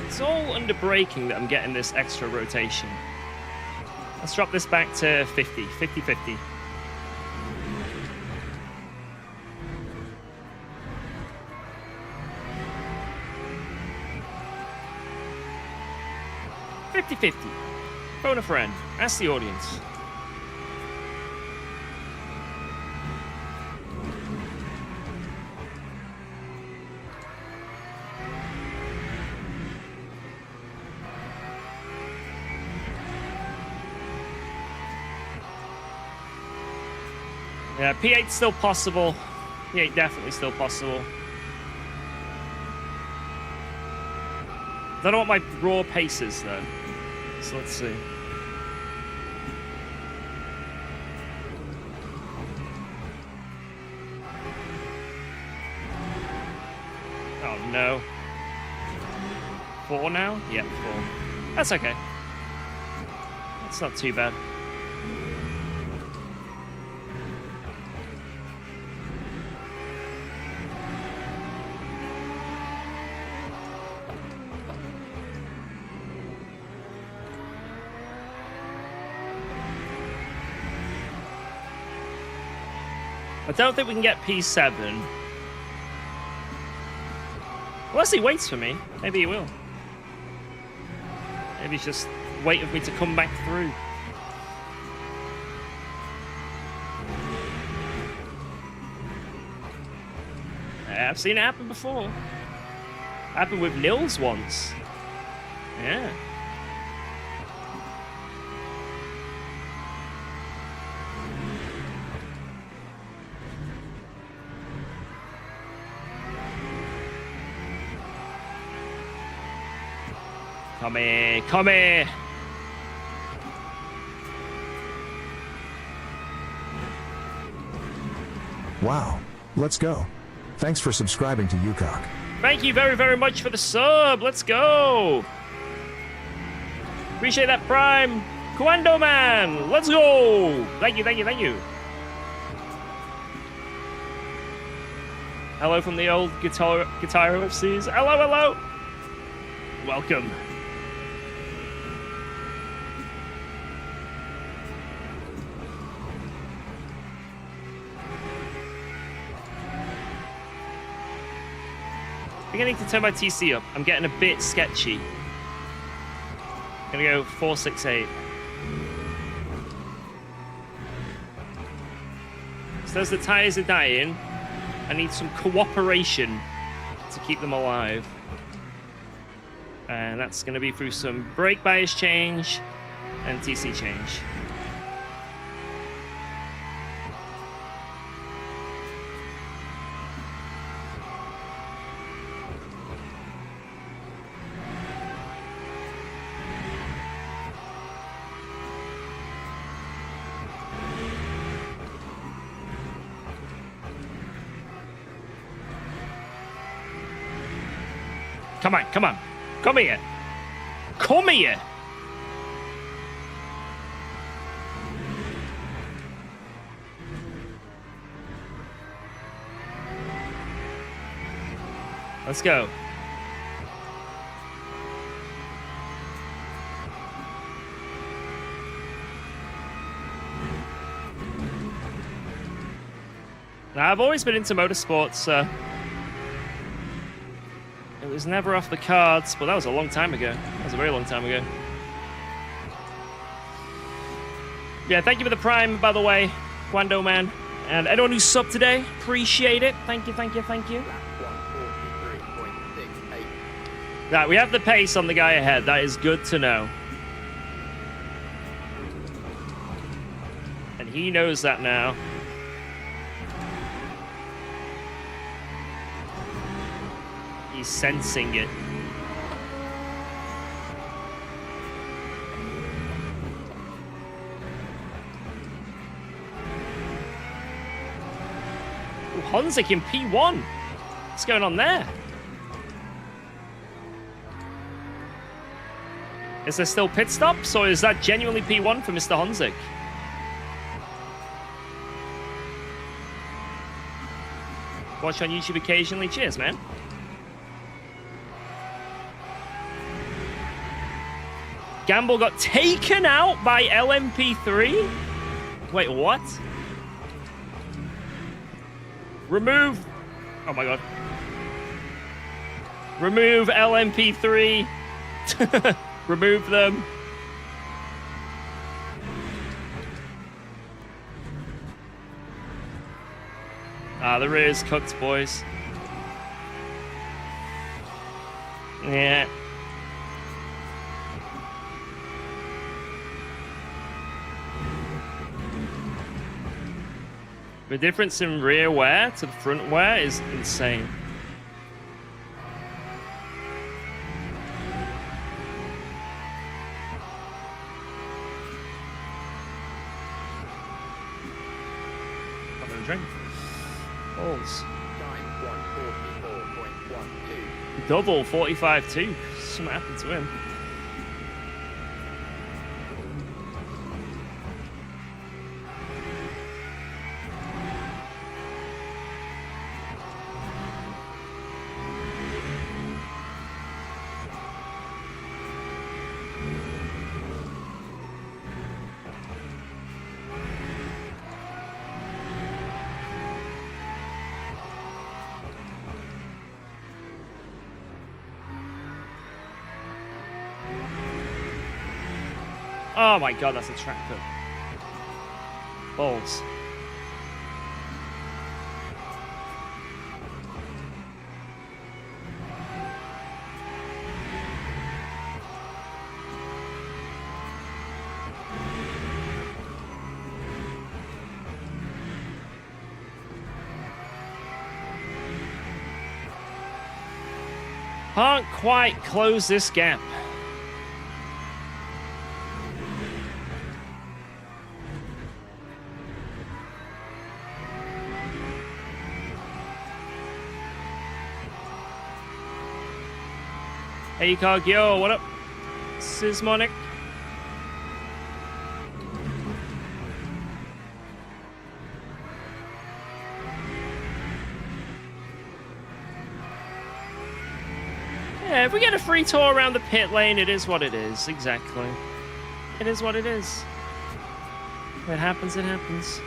It's all under braking that I'm getting this extra rotation. Let's drop this back to 50, 50-50. Phone a friend. Ask the audience. Yeah, P8's still possible. P8 definitely still possible. I don't know what my raw pace is, though. So let's see. Oh, no. 4 now? Yeah, 4. That's okay. That's not too bad. I don't think we can get P7. Unless he waits for me. Maybe he will. Maybe he's just waiting for me to come back through. I've seen it happen before. Happened with Nils once. Yeah. Come here, come here. Wow. Let's go. Thanks for subscribing to UKOG. Thank you very, very much for the sub. Let's go. Appreciate that, Prime. Kwando Man. Let's go. Thank you, thank you, thank you. Hello from the old Guitar OFCs. Hello, hello. Welcome. I think I need to turn my TC up. I'm getting a bit sketchy. I'm gonna go 468. So as the tires are dying, I need some cooperation to keep them alive. And that's going to be through some brake bias change and TC change. Come on, come on. Come here. Come here. Let's go. Now, I've always been into motorsports. It was never off the cards, but that was a long time ago. That was a very long time ago. Yeah, thank you for the Prime, by the way, Quando Man. And anyone who subbed today, appreciate it. Thank you, thank you, thank you. Right, we have the pace on the guy ahead. That is good to know. And he knows that now. He's sensing it. Ooh, Honzik in P1. What's going on there? Is there still pit stops, or is that genuinely P1 for Mr. Honzik? Watch on YouTube occasionally. Cheers, man. Gamble got taken out by LMP3? Wait, what? Remove... Oh my god. Remove LMP3. Remove them. Ah, the rear's cooked, boys. Yeah. The difference in rear wear to the front wear is insane. Having a drink. Balls. Double 45-2. Something happened to him. Oh my god, that's a track cut. Balls. Can't quite close this gap. Hey, UKOG, yo, what up? Sismonic. Yeah, if we get a free tour around the pit lane, it is what it is. Exactly. It is what it is. If it happens, it happens.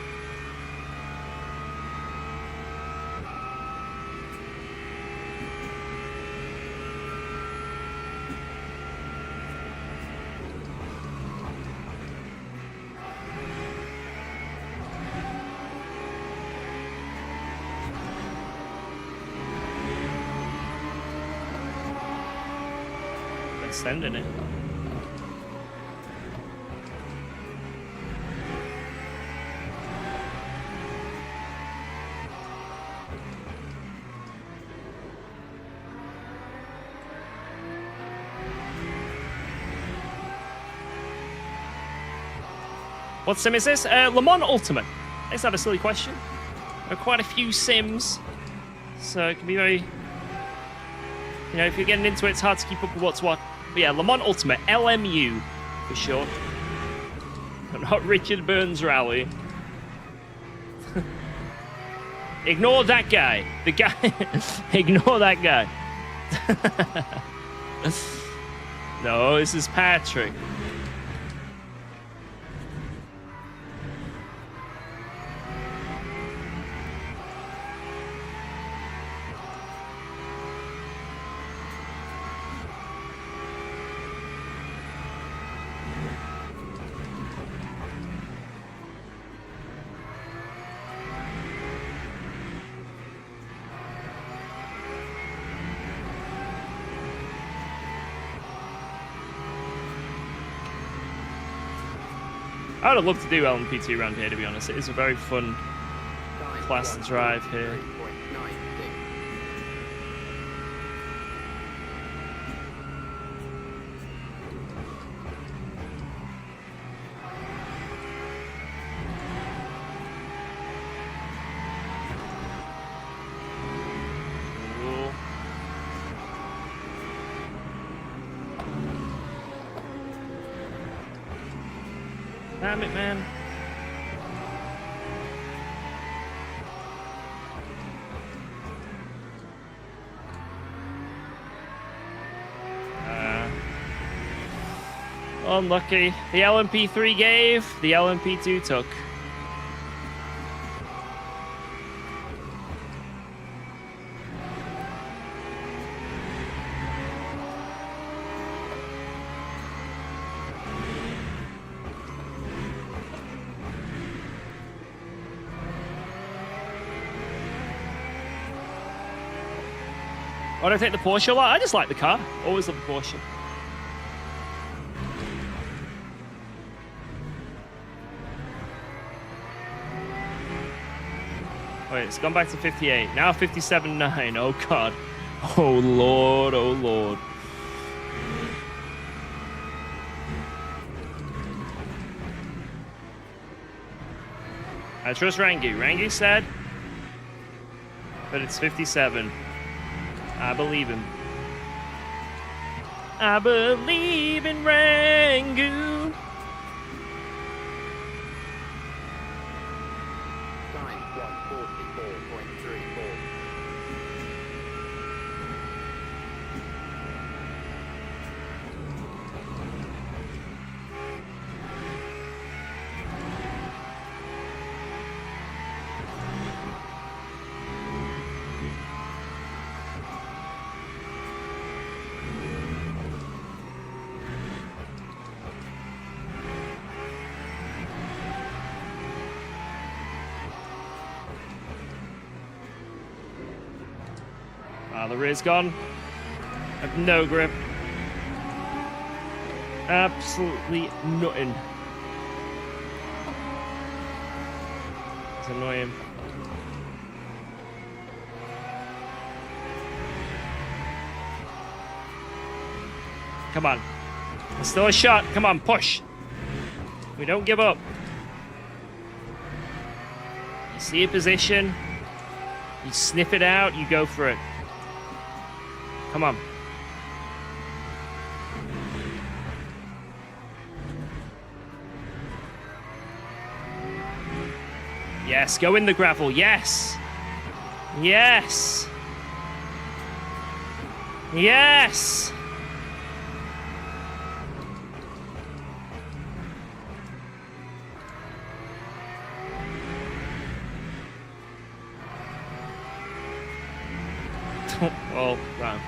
extending it. What sim is this? Le Mans Ultimate. It's not a silly question. There are quite a few sims, so it can be very... You know, if you're getting into it, it's hard to keep up with what's what. But yeah, Le Mans Ultimate, LMU, for short. Not Richard Burns Rally. Ignore that guy. The guy... Ignore that guy. No, this is Patrick. I would have loved to do LMP2 around here, to be honest. It is a very fun class to drive here. Damn it, man. Unlucky. The LMP3 gave, the LMP2 took. Why do I take the Porsche a lot? I just like the car. Always love the Porsche. Wait, it's gone back to 58. Now 57.9. Oh, God. Oh, Lord. Oh, Lord. I trust Rangi. Rangi said, but it's 57. I believe him. I believe in Rangu. Time 144.34. Ah, the rear's gone. I have no grip. Absolutely nothing. It's annoying. Come on. There's still a shot. Come on, push. We don't give up. You see a position. You sniff it out. You go for it. Come on. Yes, go in the gravel. Yes. Yes. Yes. Well, right.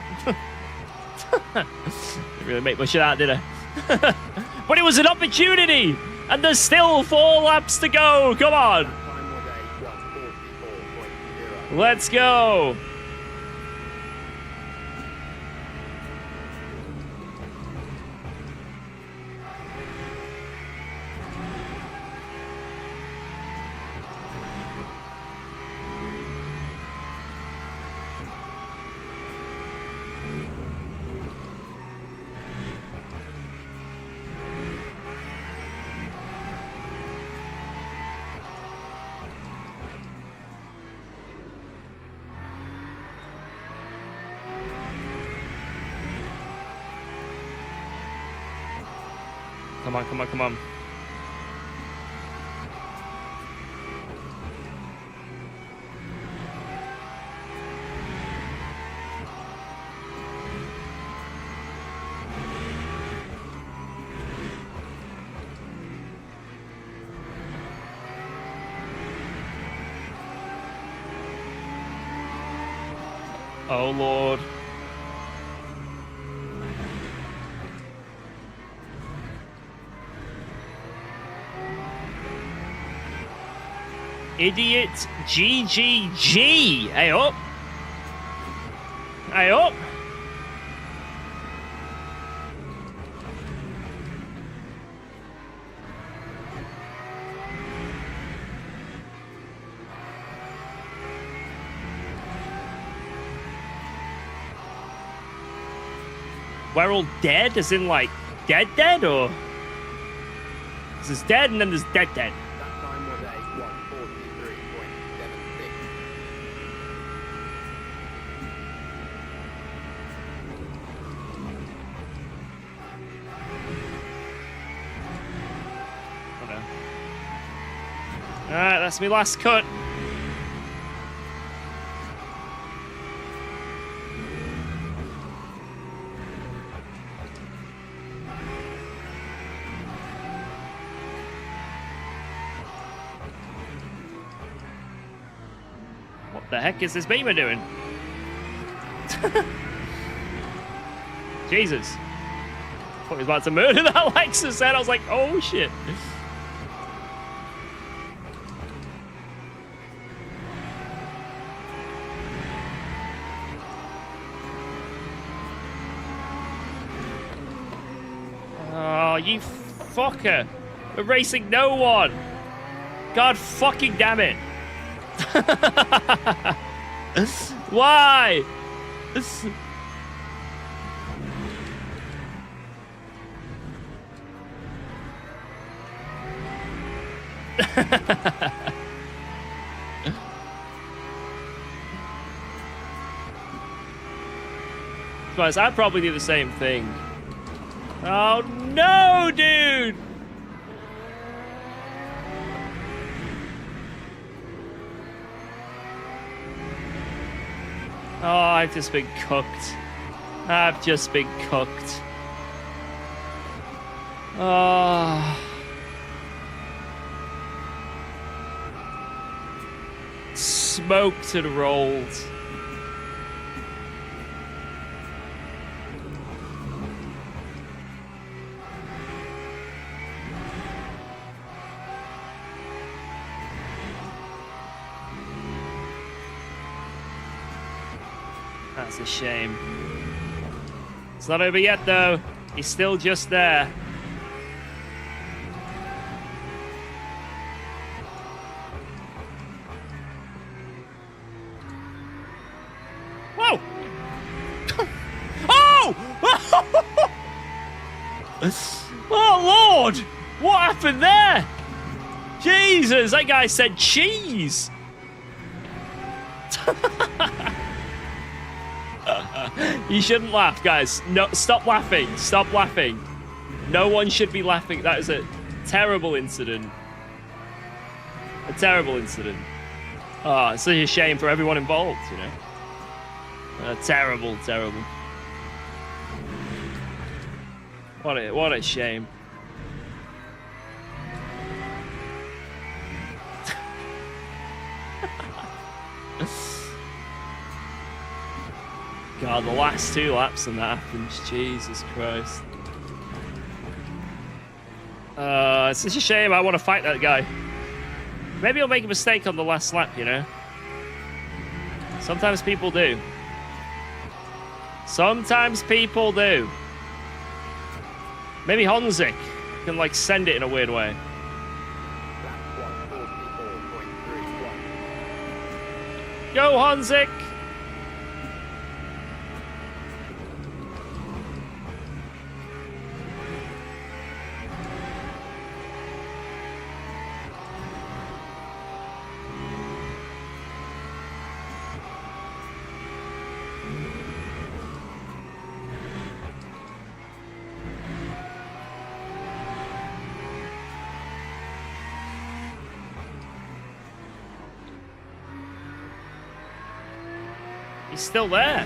Didn't really make much of that, did I? But it was an opportunity, and there's still 4 laps to go. Come on. Time was a 144.0. Let's go. Come on, come on, come on. Oh, Lord. Idiot GGG. Hey up. Hey up. We're all dead? As in, like, dead, or? There's dead and then there's dead. That time was a 143.76. Alright, that's my last cut. What the heck is this beamer doing? Jesus. I thought he was about to murder that Lexus then. I was like, oh shit. Oh, you fucker. We're racing no one. God fucking damn it. Why? Guys, I'd probably do the same thing. Oh no, dude! Oh, I've just been cooked. I've just been cooked. Oh. Smoked and rolled. That's a shame. It's not over yet, though. He's still just there. Whoa! Oh! Oh, Lord! What happened there? Jesus, that guy said cheese! You shouldn't laugh, guys. No, stop laughing. Stop laughing. No one should be laughing. That is a terrible incident. A terrible incident. Oh, it's such a shame for everyone involved, you know. Terrible, terrible. What a shame. God, the last 2 laps and that happens. Jesus Christ. It's such a shame. I want to fight that guy. Maybe he'll make a mistake on the last lap, you know? Sometimes people do. Sometimes people do. Maybe Honzik can, like, send it in a weird way. Go, Honzik! He's still there.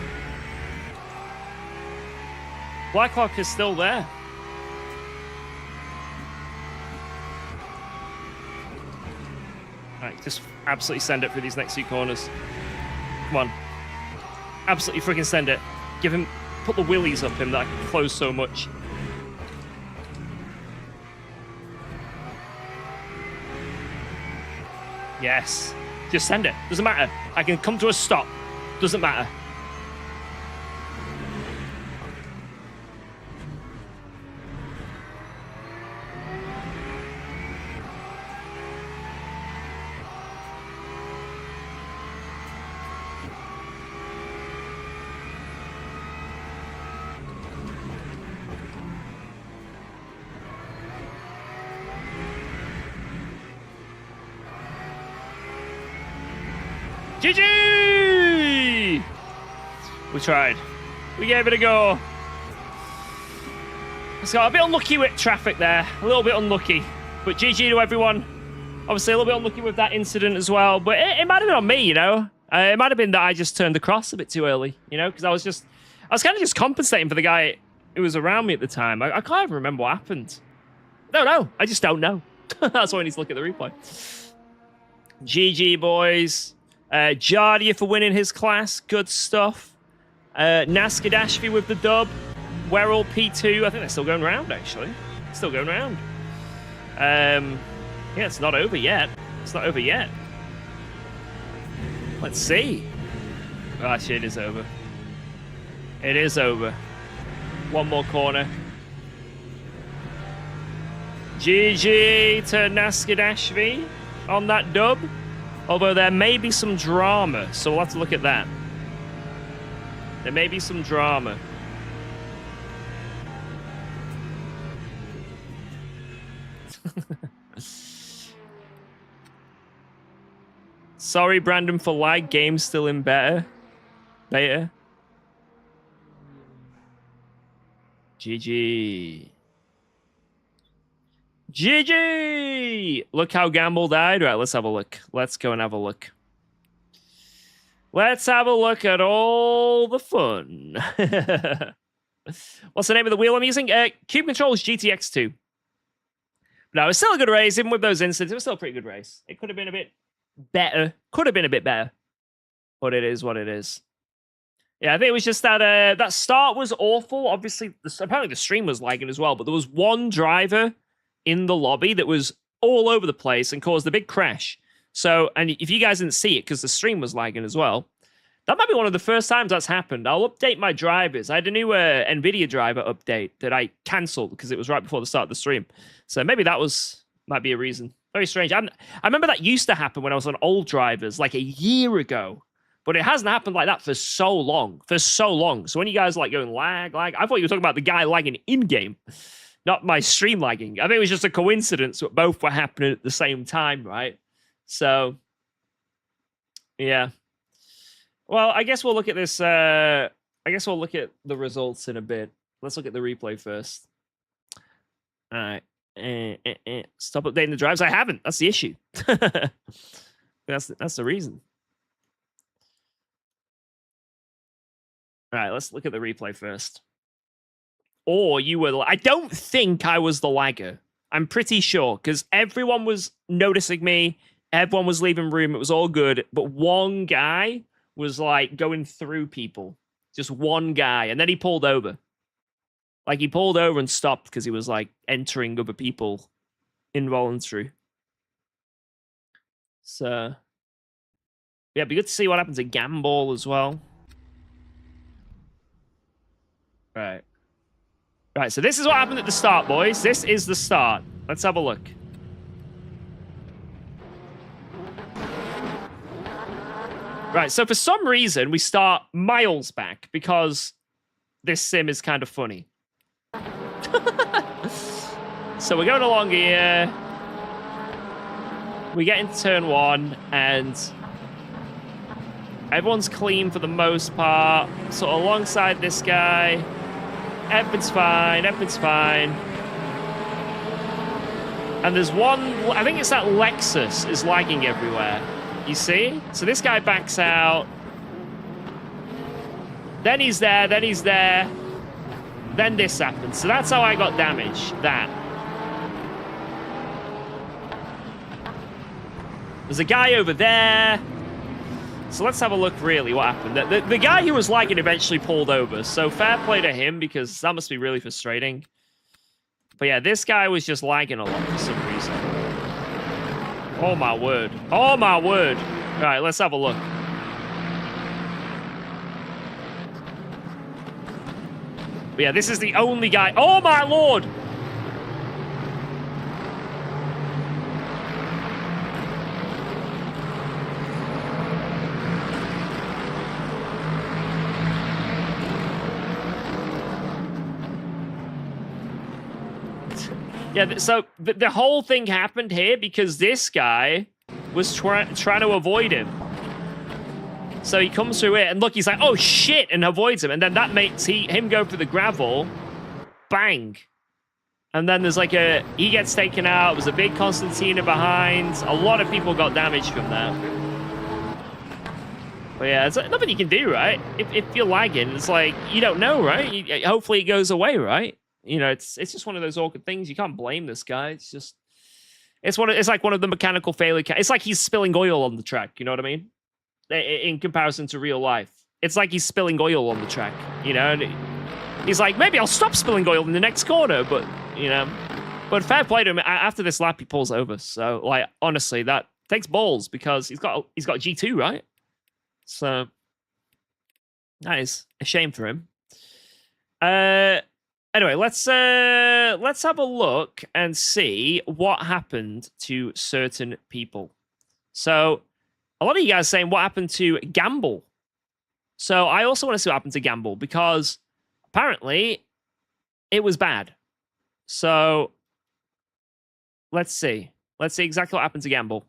Blacklock is still there. Alright, just absolutely send it through these next 2 corners. Come on. Absolutely freaking send it. Give him... Put the willies up him that I can close so much. Yes. Just send it. Doesn't matter. I can come to a stop. Doesn't matter. GG! We tried. We gave it a go. It's got a bit unlucky with traffic there. A little bit unlucky. But GG to everyone. Obviously, a little bit unlucky with that incident as well. But it might have been on me, you know? It might have been that I just turned across a bit too early, you know? Because I was kind of just compensating for the guy who was around me at the time. I can't even remember what happened. I don't know. I just don't know. That's why I need to look at the replay. GG, boys. Jardia for winning his class. Good stuff. Naskadashvi with the dub. Werrell P2. I think they're still going round, actually. Still going round. Yeah, it's not over yet. It's not over yet. Let's see. Oh, actually, it is over. It is over. One more corner. GG to Naskadashvi on that dub. Although there may be some drama, so we'll have to look at that. There may be some drama. Sorry, Brandon, for lag. Game's still in beta. GG. GG! Look how Gamble died. Right, let's have a look. Let's go and have a look. Let's have a look at all the fun. What's the name of the wheel I'm using? Cube Control's GTX2. No, it's still a good race. Even with those incidents, it was still a pretty good race. It could have been a bit better. Could have been a bit better. But it is what it is. Yeah, I think it was just that that start was awful. Obviously, apparently the stream was lagging as well. But there was one driver in the lobby that was all over the place and caused a big crash. So, and if you guys didn't see it because the stream was lagging as well, that might be one of the first times that's happened. I'll update my drivers. I had a new NVIDIA driver update that I cancelled because it was right before the start of the stream. So maybe that might be a reason. Very strange. I remember that used to happen when I was on old drivers like a year ago. But it hasn't happened like that for so long. So when you guys like going lag, I thought you were talking about the guy lagging in-game. Not my stream lagging. I think it was just a coincidence that both were happening at the same time, right? So, yeah. Well, I guess we'll look at this. I guess we'll look at the results in a bit. Let's look at the replay first. All right. Stop updating the drives. I haven't. That's the issue. That's the reason. All right. Let's look at the replay first. Or you were... I don't think I was the lagger. I'm pretty sure, because everyone was noticing me. Everyone was leaving room. It was all good. But one guy was, like, going through people. Just one guy. And then he pulled over. Like, he pulled over and stopped because he was, like, entering other people involuntary. So... yeah, it'd be good to see what happens at Gamble as well. Right. Right, so this is what happened at the start, boys. This is the start. Let's have a look. Right, so for some reason, we start miles back because this sim is kind of funny. So we're going along here. We get into turn 1, and everyone's clean for the most part. Sort of alongside this guy. Everything's fine. Everything's fine. And there's one... I think it's that Lexus is lagging everywhere. You see? So this guy backs out. Then he's there, then he's there. Then this happens. So that's how I got damaged. That. There's a guy over there. So let's have a look really what happened. The guy who was lagging eventually pulled over. So fair play to him because that must be really frustrating. But yeah, this guy was just lagging a lot for some reason. Oh my word. Oh my word. All right, let's have a look. But yeah, this is the only guy. Oh my lord! Yeah, so the whole thing happened here because this guy was trying to avoid him. So he comes through it, and look, he's like, oh shit, and avoids him. And then that makes him go for the gravel. Bang. And then there's like he gets taken out. There's a big Constantina behind. A lot of people got damaged from that. But yeah, there's nothing you can do, right? If you're lagging, it's like, you don't know, right? Hopefully it goes away, right? You know, it's just one of those awkward things. You can't blame this guy. It's just, it's like one of the mechanical failure. It's like he's spilling oil on the track. You know what I mean? In comparison to real life, it's like he's spilling oil on the track. You know, and he's like, maybe I'll stop spilling oil in the next corner, but you know, but fair play to him. After this lap, he pulls over. So, like, honestly, that takes balls because he's got G2, right? So that is a shame for him. Anyway, let's have a look and see what happened to certain people. So, a lot of you guys saying what happened to Gamble. So, I also want to see what happened to Gamble because apparently it was bad. So, let's see. Let's see exactly what happened to Gamble.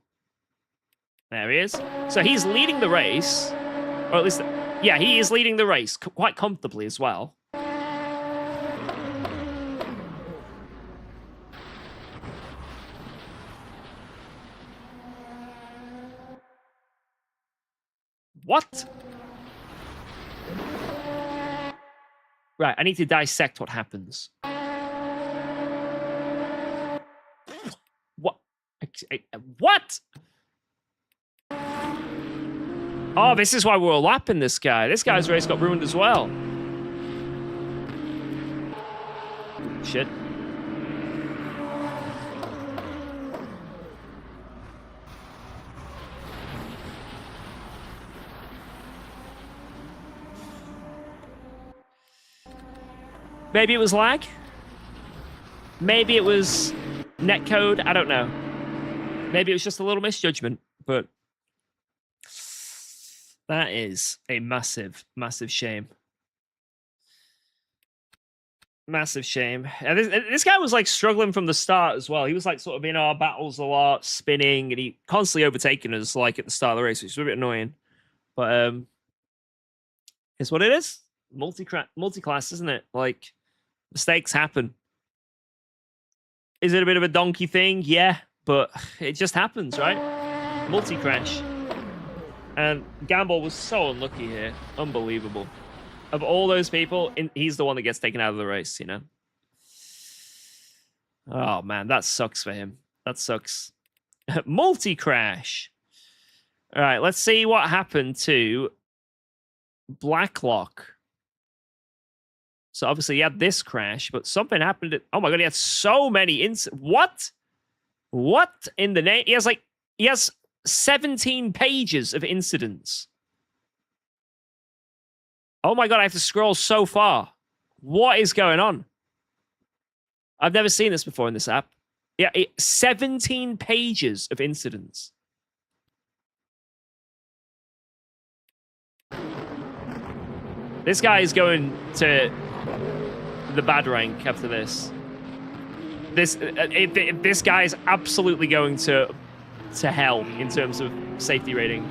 There he is. So, he's leading the race. Or at least, yeah, he is leading the race quite comfortably as well. What? Right, I need to dissect what happens. What? What? Oh, this is why we're lapping this guy. This guy's race got ruined as well. Shit. Maybe it was lag. Maybe it was netcode. I don't know. Maybe it was just a little misjudgment, but that is a massive, massive shame. Massive shame. And this guy was like struggling from the start as well. He was like sort of in our battles a lot, spinning, and he constantly overtaking us like at the start of the race, which was a bit annoying. But it's what it is. Multi-class, isn't it? Like, mistakes happen. Is it a bit of a donkey thing? Yeah, but it just happens, right? Multi-crash. And Gamble was so unlucky here. Unbelievable. Of all those people, he's the one that gets taken out of the race, you know? Oh, man, that sucks for him. That sucks. Multi-crash. All right, let's see what happened to Blacklock. So obviously he had this crash, but something happened. Oh my god, he had so many What? What in the name? He has 17 pages of incidents. Oh my god, I have to scroll so far. What is going on? I've never seen this before in this app. Yeah, 17 pages of incidents. This guy is going to the bad rank after this. This guy is absolutely going to hell in terms of safety rating.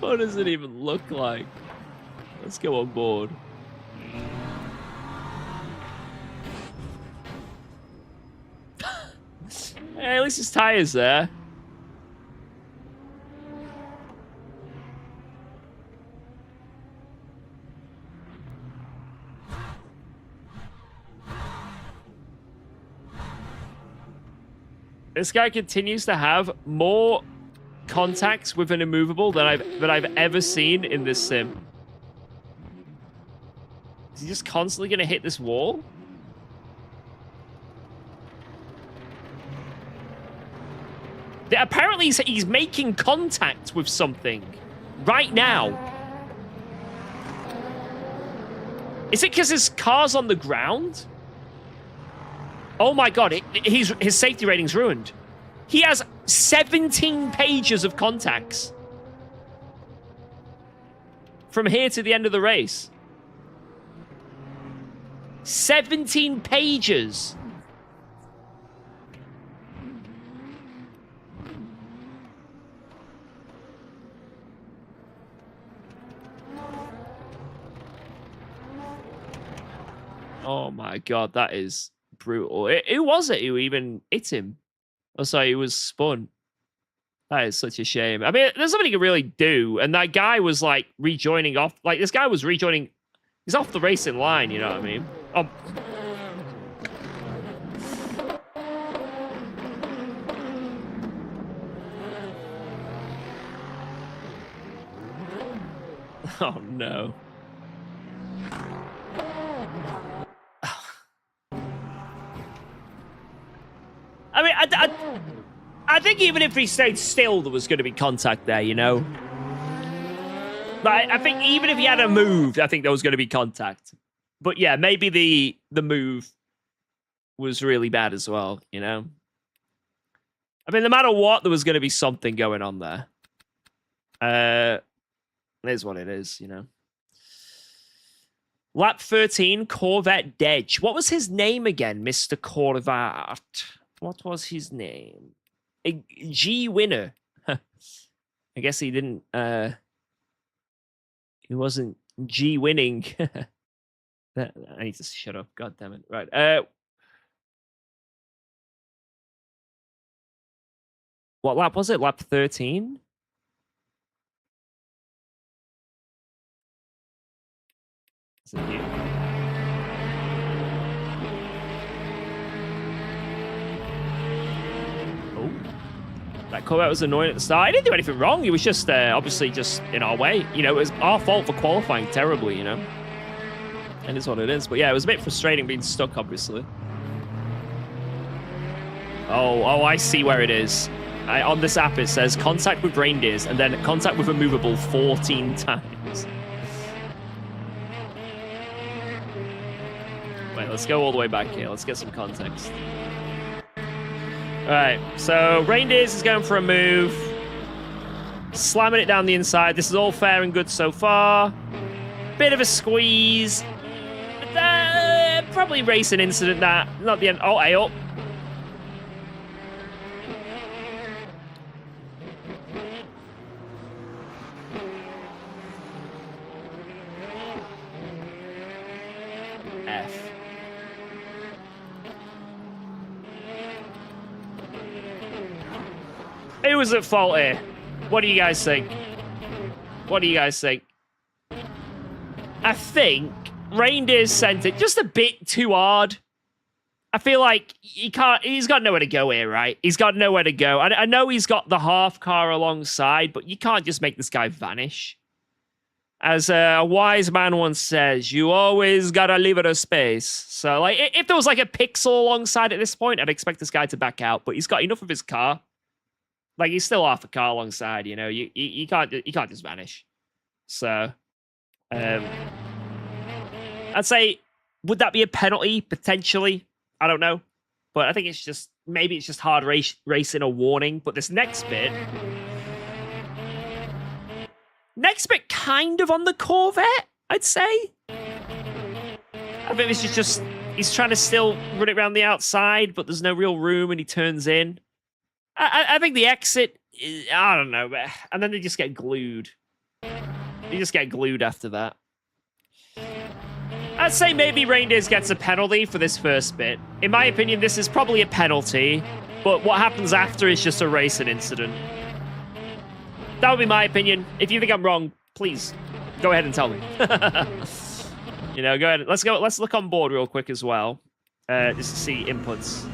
What does it even look like? Let's go on board. Hey, at least his tire's there. This guy continues to have more contacts with an immovable than I've ever seen in this sim. Is he just constantly gonna hit this wall? Apparently he's making contact with something right now. Is it because his car's on the ground? Oh my god, his safety rating's ruined. He has 17 pages of contacts. From here to the end of the race. 17 pages. Oh my god, that is brutal. Who was it who even hit him? Oh, sorry, he was spun. That is such a shame. I mean, there's something you can really do, and that guy was like rejoining off. Like this guy was rejoining. He's off the racing line. You know what I mean? Oh. Oh no. I mean, I think even if he stayed still, there was going to be contact there, you know? Like, I think even if he had moved, I think there was going to be contact. But yeah, maybe the move was really bad as well, you know? I mean, no matter what, there was going to be something going on there. It is what it is, you know? Lap 13, Corvette Dedge. What was his name again, Mr. Corvette? What was his name? A G winner. I guess he didn't. He wasn't G winning. I need to shut up. God damn it. Right. What lap was it? Lap 13? Is it here? That Corvette was annoying at the start. He didn't do anything wrong. He was just obviously just in our way. You know, it was our fault for qualifying terribly, you know. And it's what it is. But yeah, it was a bit frustrating being stuck, obviously. Oh, I see where it is. On this app, it says contact with reindeers and then contact with a movable 14 times. Wait, let's go all the way back here. Let's get some context. Alright, so Reindeers is going for a move. Slamming it down the inside. This is all fair and good so far. Bit of a squeeze. Probably racing incident that. Not the end. Oh, hey up. F. Who was at fault here? What do you guys think? What do you guys think? I think Reindeers sent it just a bit too hard. I feel like he's got nowhere to go here, right? He's got nowhere to go. I know he's got the half car alongside, but you can't just make this guy vanish. As a wise man once says, you always gotta leave it a space. So, like, if there was like a pixel alongside at this point, I'd expect this guy to back out, but he's got enough of his car. Like, he's still half a car alongside, you know. You can't just vanish. So, I'd say, would that be a penalty potentially? I don't know, but I think it's just maybe it's just hard racing a warning. But this next bit kind of on the Corvette, I'd say. I think this is just he's trying to still run it around the outside, but there's no real room, and he turns in. I think the exit I don't know, and then they just get glued. You just get glued after that. I'd say maybe Reindeers gets a penalty for this first bit. In my opinion, this is probably a penalty, but what happens after is just a racing incident. That would be my opinion. If you think I'm wrong, please go ahead and tell me. You know, go ahead. Let's go. Let's look on board real quick as well, just to see inputs.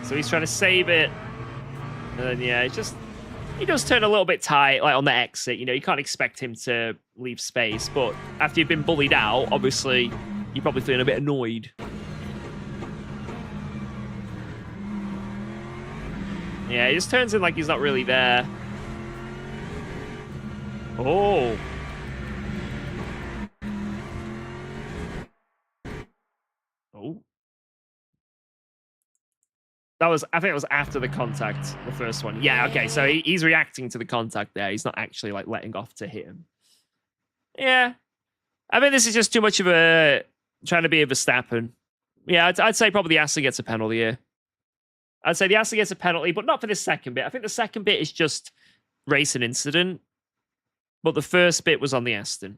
So he's trying to save it, and then yeah, he does turn a little bit tight, like on the exit. You know, you can't expect him to leave space, but after you've been bullied out, obviously you're probably feeling a bit annoyed. Yeah, he just turns in like he's not really there. Oh. Oh. I think it was after the contact, the first one. Yeah, okay, so he's reacting to the contact there. He's not actually, like, letting off to hit him. Yeah. I mean, this is just too much of a... trying to be a Verstappen. Yeah, I'd say probably the Aston gets a penalty here. I'd say the Aston gets a penalty, but not for this second bit. I think the second bit is just racing incident, but the first bit was on the Aston.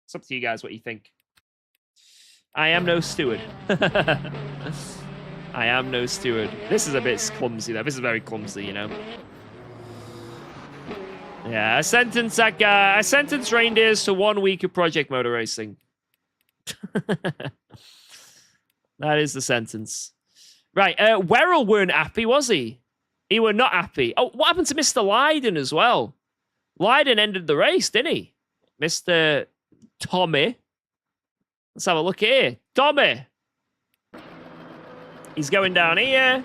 It's up to you guys what you think. I am no steward. I am no steward. This is a bit clumsy, though. This is very clumsy, you know. Yeah, I sentence that guy. I sentence Reindeers to 1 week of Project Motor Racing. That is the sentence. Right, Werrell weren't happy, was he? He were not happy. Oh, what happened to Mr. Lydon as well? Lydon ended the race, didn't he? Mr. Tommy. Let's have a look here. Tommy. He's going down here.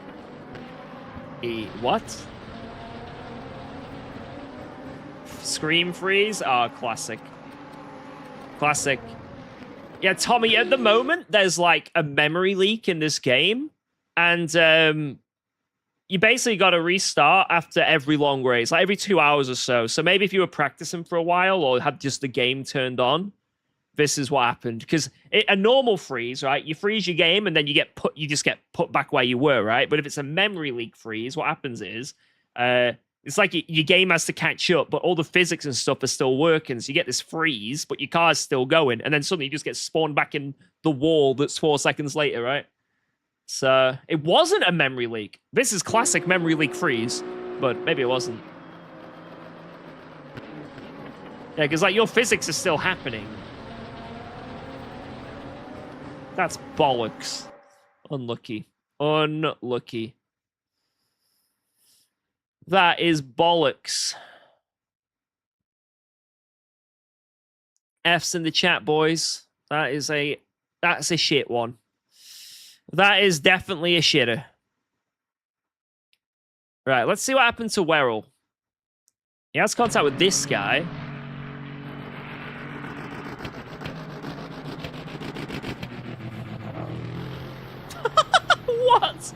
What? Scream freeze? Oh, classic. Classic. Yeah, Tommy, at the moment, there's like a memory leak in this game. And you basically got to restart after every long race, like every 2 hours or so. So maybe if you were practicing for a while or had just the game turned on, this is what happened. Because a normal freeze, right? You freeze your game and then you just get put back where you were, right? But if it's a memory leak freeze, what happens is it's like your game has to catch up, but all the physics and stuff are still working. So you get this freeze, but your car's still going. And then suddenly you just get spawned back in the wall that's 4 seconds later, right? So it wasn't a memory leak. This is classic memory leak freeze, but maybe it wasn't. Yeah, because like your physics are still happening. That's bollocks. Unlucky. Unlucky. That is bollocks. F's in the chat, boys. That's a shit one. That is definitely a shitter. Right, let's see what happened to Werrell. He has contact with this guy. What?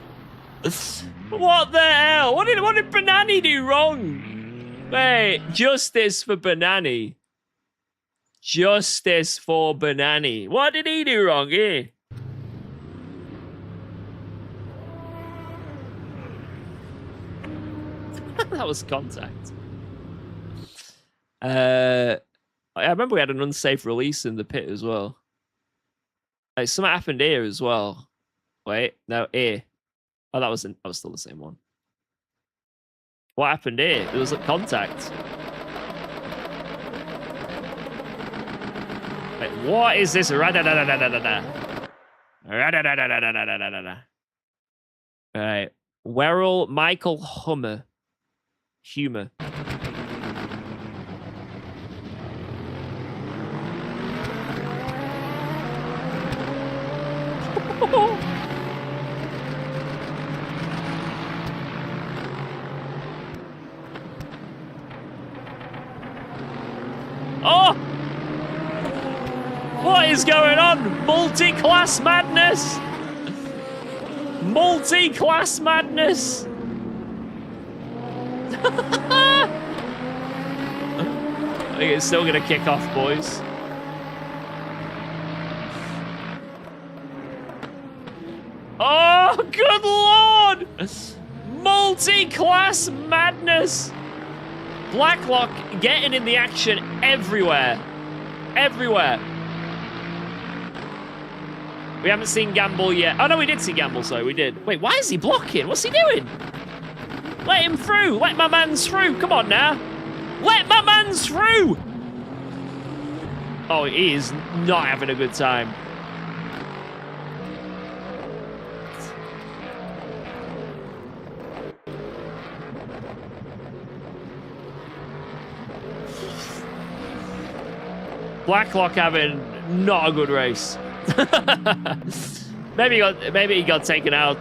What the hell? What did Banani do wrong? Wait, justice for Banani. Justice for Banani. What did he do wrong here? That was contact. I remember we had an unsafe release in the pit as well. Like, something happened here as well. Wait, no, here. Oh, that was still the same one. What happened here? There was a contact. Wait, what is this? Right. Werrell Michael Hummer. Oh! What is going on? Multi-class madness! Multi-class madness! I think it's still going to kick off, boys. Multi-class madness. Blacklock getting in the action everywhere. Everywhere. We haven't seen Gamble yet. Oh, no, we did see Gamble, sorry, we did. Wait, why is he blocking? What's he doing? Let him through. Let my man through. Come on now. Let my man through. Oh, he is not having a good time. Blacklock having not a good race. maybe he got taken out.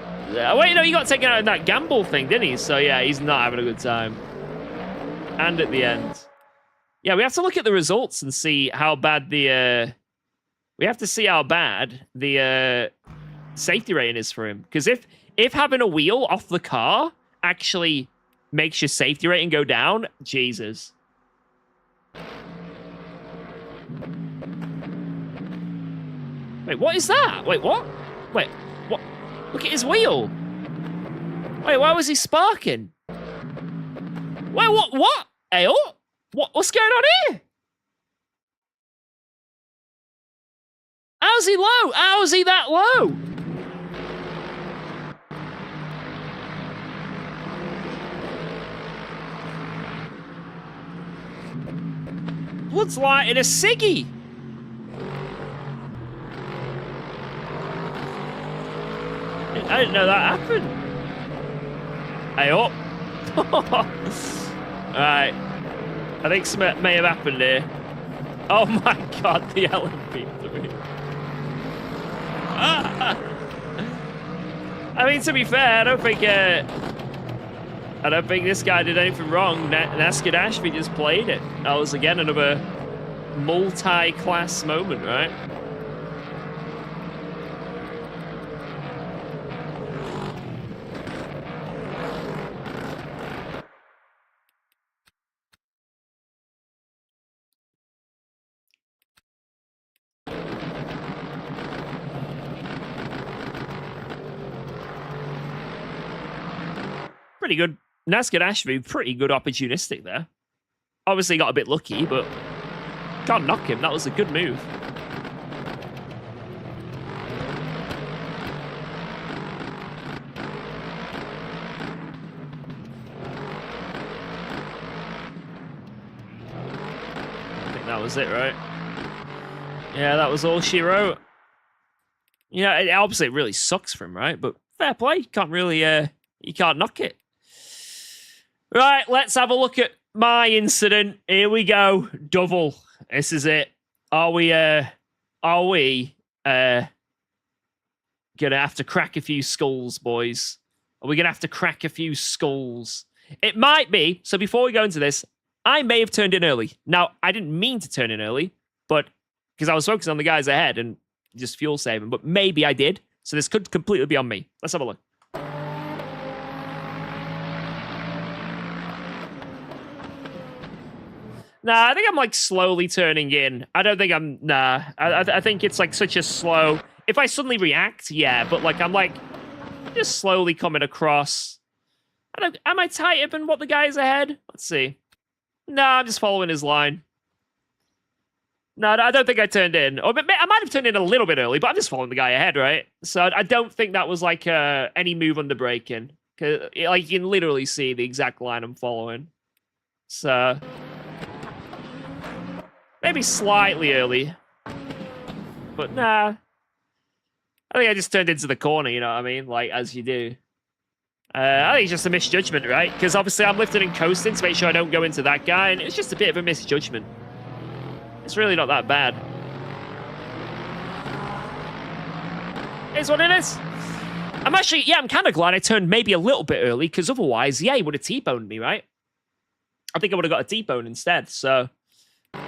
Wait, no, he got taken out in that gamble thing, didn't he? So yeah, he's not having a good time. And at the end, yeah, we have to look at the results and see how bad the. We have to see how bad the safety rating is for him. Because if having a wheel off the car actually makes your safety rating go down, Jesus. Wait, what is that? Wait, what? Wait, what? Look at his wheel. Wait, why was he sparking? Wait, what? Hey, oh, what's going on here? How's he low? How's he that low? Blood's lighting a ciggy. I didn't know that happened. Hey up. Alright. I think something may have happened here. Oh my god, the LMP3. I mean, to be fair, I don't think this guy did anything wrong. Nascar Ashby just played it. That was again another multi-class moment, right? Pretty good. Nascar Ashby, pretty good opportunistic there. Obviously got a bit lucky, but can't knock him. That was a good move. I think that was it, right? Yeah, that was all she wrote. Yeah, it obviously really sucks for him, right? But fair play. You can't really, you can't knock it. Right, let's have a look at my incident. Here we go. Double. This is it. Are we gonna have to crack a few skulls, boys? Are we gonna have to crack a few skulls? It might be. So before we go into this, I may have turned in early. Now, I didn't mean to turn in early, but because I was focusing on the guys ahead and just fuel saving, but maybe I did. So this could completely be on me. Let's have a look. Nah, I think I'm like slowly turning in. I don't think I'm, nah. I think it's like such a slow, if I suddenly react, yeah, but like I'm like just slowly coming across. Am I tighter than what the guy's ahead? Let's see. Nah, I'm just following his line. No, I don't think I turned in. Or I might have turned in a little bit early, but I'm just following the guy ahead, right? So I don't think that was like any move under braking. Cause like you can literally see the exact line I'm following. So maybe slightly early. But nah. I think I just turned into the corner, you know what I mean? Like, as you do. I think it's just a misjudgment, right? Because obviously I'm lifting and coasting to make sure I don't go into that guy, and it's just a bit of a misjudgment. It's really not that bad. It's what it is. I'm kind of glad I turned maybe a little bit early, because otherwise, yeah, he would have T-boned me, right? I think I would have got a T-bone instead, so...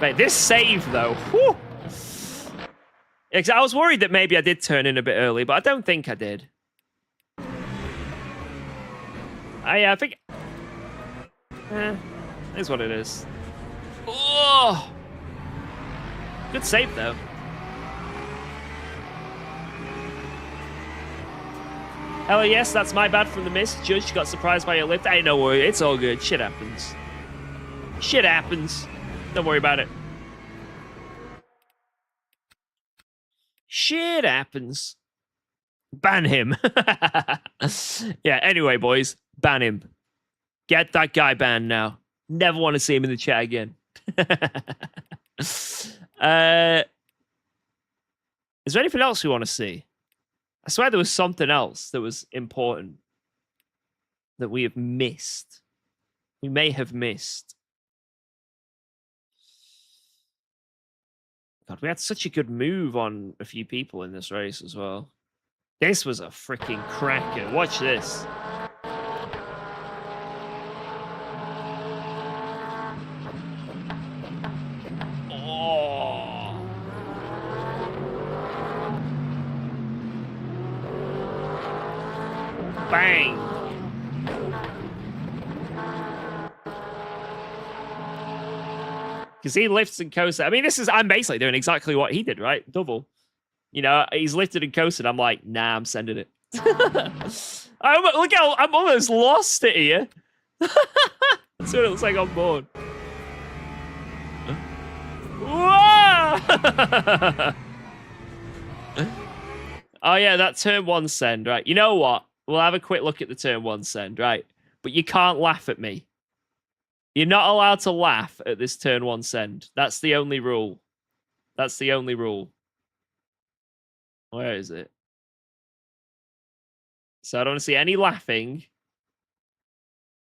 Wait, this save, though. Whew. Yeah, 'cause I was worried that maybe I did turn in a bit early, but I don't think I did. I think... Is what it is. Oh! Good save, though. Hell yes, that's my bad from the miss. Judge got surprised by your lift. Hey, no worry. It's all good. Shit happens. Shit happens. Don't worry about it. Shit happens. Ban him. Yeah, anyway, boys. Ban him. Get that guy banned now. Never want to see him in the chat again. Is there anything else we want to see? I swear there was something else that was important that we have missed. We may have missed. God, we had such a good move on a few people in this race as well. This was a freaking cracker. Watch this. Oh. Bang. Because he lifts and coasts. I mean, I'm basically doing exactly what he did, right? Double. You know, he's lifted and coasted. I'm like, nah, I'm sending it. Look how I'm almost lost it here. That's what it looks like on board. Whoa! Oh, yeah, that turn one send, right? You know what? We'll have a quick look at the turn one send, right? But you can't laugh at me. You're not allowed to laugh at this turn one send. That's the only rule. That's the only rule. Where is it? So I don't see any laughing.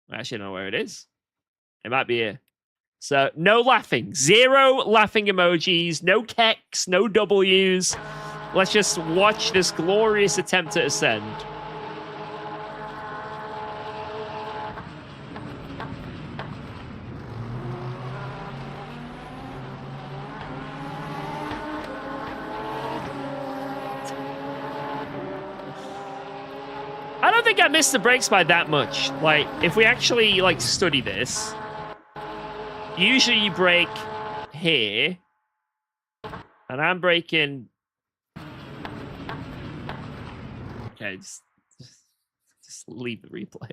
I actually don't know where it is. It might be here. So no laughing. 0 laughing emojis. No keks. No W's. Let's just watch this glorious attempt at ascend. I don't think I missed the brakes by that much. Like, if we actually, like, study this, usually you brake here, and I'm braking... Okay, just leave the replay.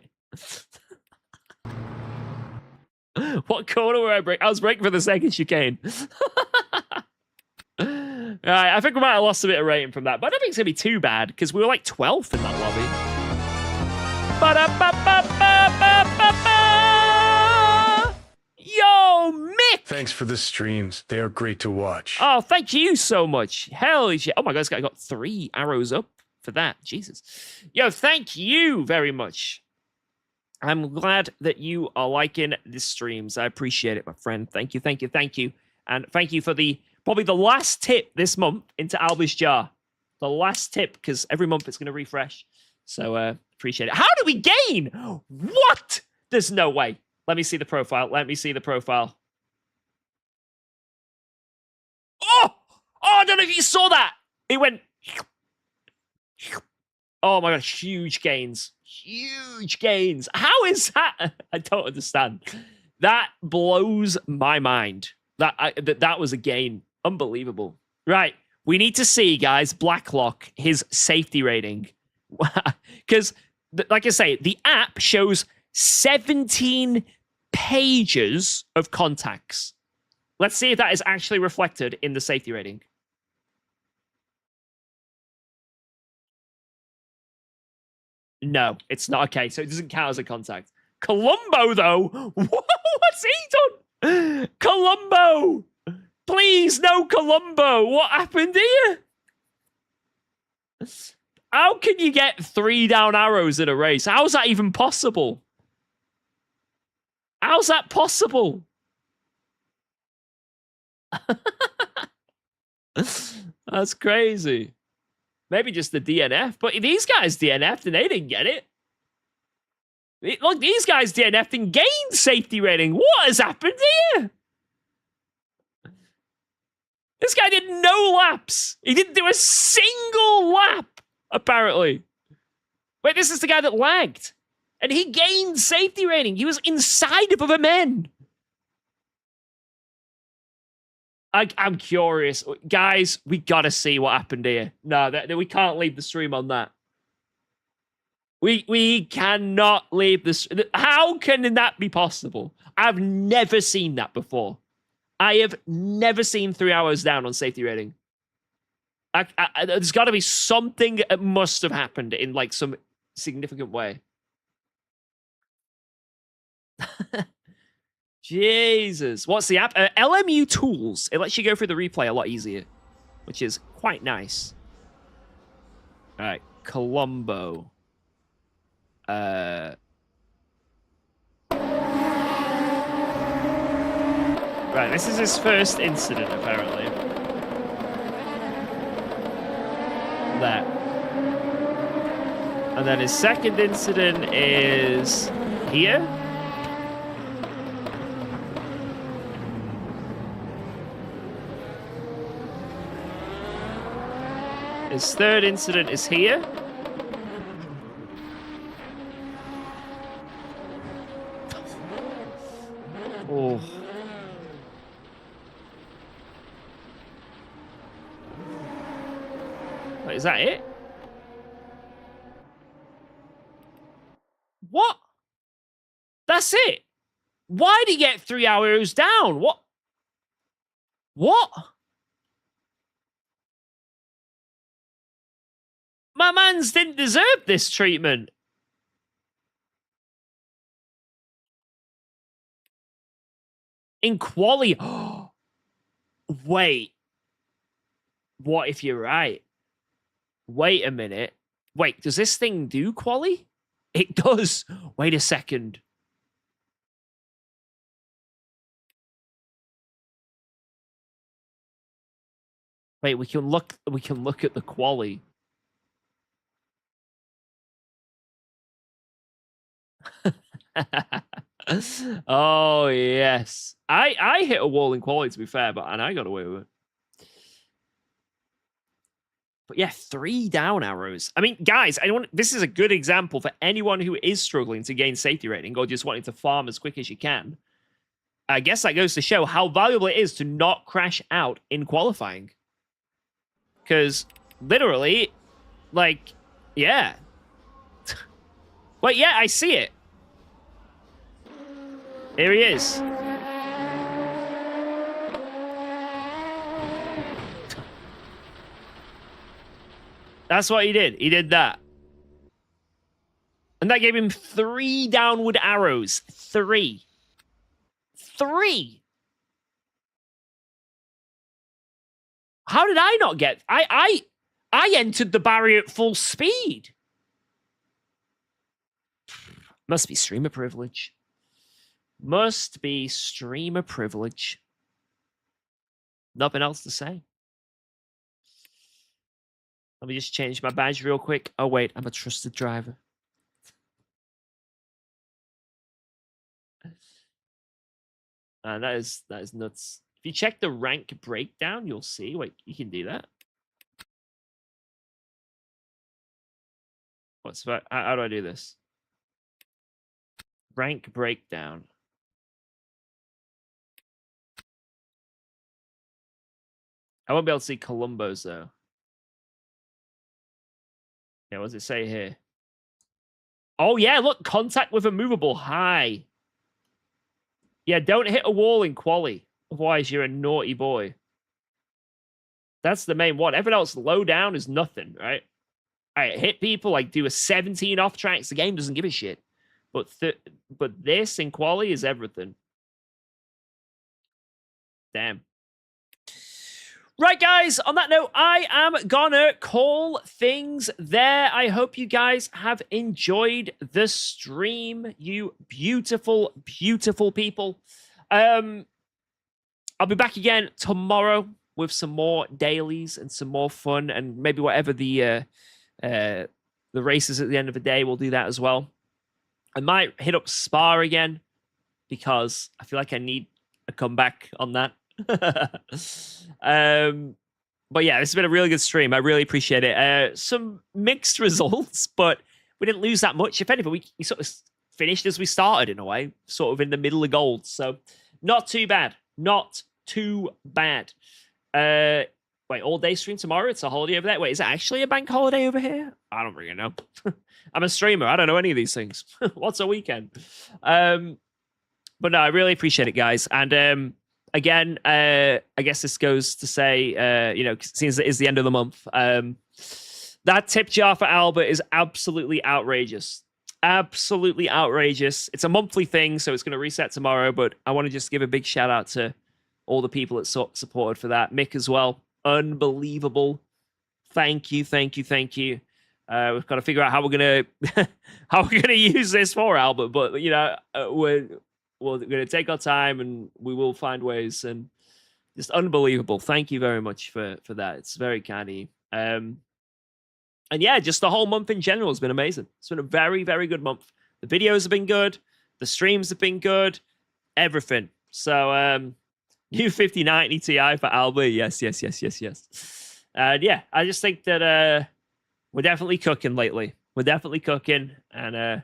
What corner were I braking? I was braking for the second chicane. Alright, I think we might have lost a bit of rating from that, but I don't think it's going to be too bad, because we were like 12th in that lobby. Yo, Mick! Thanks for the streams. They are great to watch. Oh, thank you so much. Hell yeah. Oh my god, this guy got 3 arrows up for that. Jesus. Yo, thank you very much. I'm glad that you are liking the streams. I appreciate it, my friend. Thank you, thank you, thank you. And thank you for probably the last tip this month into Alba's jar. The last tip, because every month it's going to refresh. So, appreciate it. How do we gain? What? There's no way. Let me see the profile. Let me see the profile. Oh! Oh, I don't know if you saw that. It went... Oh my god, huge gains. Huge gains. How is that? I don't understand. That blows my mind. That was a gain. Unbelievable. Right. We need to see, guys, Blacklock, his safety rating. Because, like I say, the app shows 17 pages of contacts. Let's see if that is actually reflected in the safety rating. No, it's not. Okay, so it doesn't count as a contact. Columbo, though? What's he done? Columbo! Please, no Columbo! What happened here? How can you get 3 down arrows in a race? How's that even possible? How's that possible? That's crazy. Maybe just the DNF. But these guys DNF'd and they didn't get it. Look, these guys DNF'd and gained safety rating. What has happened here? This guy did no laps. He didn't do a single lap, apparently. Wait, this is the guy that lagged. And he gained safety rating. He was inside of other men. I'm curious. Guys, we gotta see what happened here. No, we can't leave the stream on that. We cannot leave this. How can that be possible? I've never seen that before. I have never seen 3 hours down on safety rating. There's got to be something that must have happened in like some significant way. Jesus. What's the app? LMU Tools. It lets you go through the replay a lot easier, which is quite nice. All right, Colombo. Right, this is his first incident, apparently. That. And then his second incident is here. His third incident is here. Oh. Wait, is that it? What? That's it? Why did he get 3 hours down? What? What? My mans didn't deserve this treatment. In quali. Wait. What if you're right? Wait a minute. Wait, does this thing do quali? It does. Wait a second. Wait, we can look at the quali. Oh yes. I hit a wall in quality, to be fair, and I got away with it. But yeah, 3 down arrows. I mean, guys, this is a good example for anyone who is struggling to gain safety rating or just wanting to farm as quick as you can. I guess that goes to show how valuable it is to not crash out in qualifying. Because literally, like, yeah. Well, yeah, I see it. Here he is. That's what he did. He did that. And that gave him 3 downward arrows. 3. 3! How did I not get... I entered the barrier at full speed. Must be streamer privilege. Must be streamer privilege. Nothing else to say. Let me just change my badge real quick. Oh, wait, I'm a trusted driver. That is nuts. If you check the rank breakdown, you'll see. Wait, you can do that. How do I do this? Rank breakdown. I won't be able to see Columbo's, though. Yeah, what does it say here? Oh, yeah, look, contact with a movable. High. Yeah, don't hit a wall in quali. Otherwise, you're a naughty boy. That's the main one. Everything else low down is nothing, right? All right, hit people, like do a 17 off tracks. The game doesn't give a shit. But this in quali is everything. Damn. Right, guys, on that note, I am gonna call things there. I hope you guys have enjoyed the stream, you beautiful, beautiful people. I'll be back again tomorrow with some more dailies and some more fun, and maybe whatever the races at the end of the day, we'll do that as well. I might hit up Spa again because I feel like I need a comeback on that. But yeah, this has been a really good stream. I really appreciate it. Some mixed results, but we didn't lose that much. If anything, we sort of finished as we started in a way, sort of in the middle of gold. So not too bad. Not too bad. Wait, all day stream tomorrow? It's a holiday over there? Wait, is it actually a bank holiday over here? I don't really know. I'm a streamer. I don't know any of these things. What's a weekend? But no, I really appreciate it, guys. And again, I guess this goes to say, you know, since it is the end of the month, that tip jar for Albert is absolutely outrageous. Absolutely outrageous. It's a monthly thing, so it's going to reset tomorrow. But I want to just give a big shout out to all the people that supported for that. Mick as well. Unbelievable. Thank you, thank you, thank you. We've got to figure out how we're gonna use this for Albert, but you know, we're gonna take our time and we will find ways. And just unbelievable. Thank you very much for that. It's very kind of you. And yeah, just the whole month in general has been amazing. It's been a very, very good month. The videos have been good. The streams have been good. Everything. So new 5090 Ti for Albert. Yes. And yeah, I just think that we're definitely cooking lately. We're definitely cooking, and I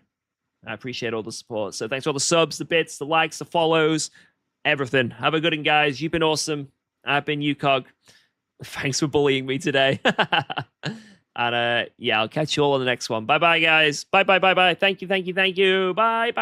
appreciate all the support. So thanks for all the subs, the bits, the likes, the follows, everything. Have a good one, guys. You've been awesome. I've been UKOG. Thanks for bullying me today. And yeah, I'll catch you all on the next one. Bye-bye, guys. Bye. Thank you. Bye.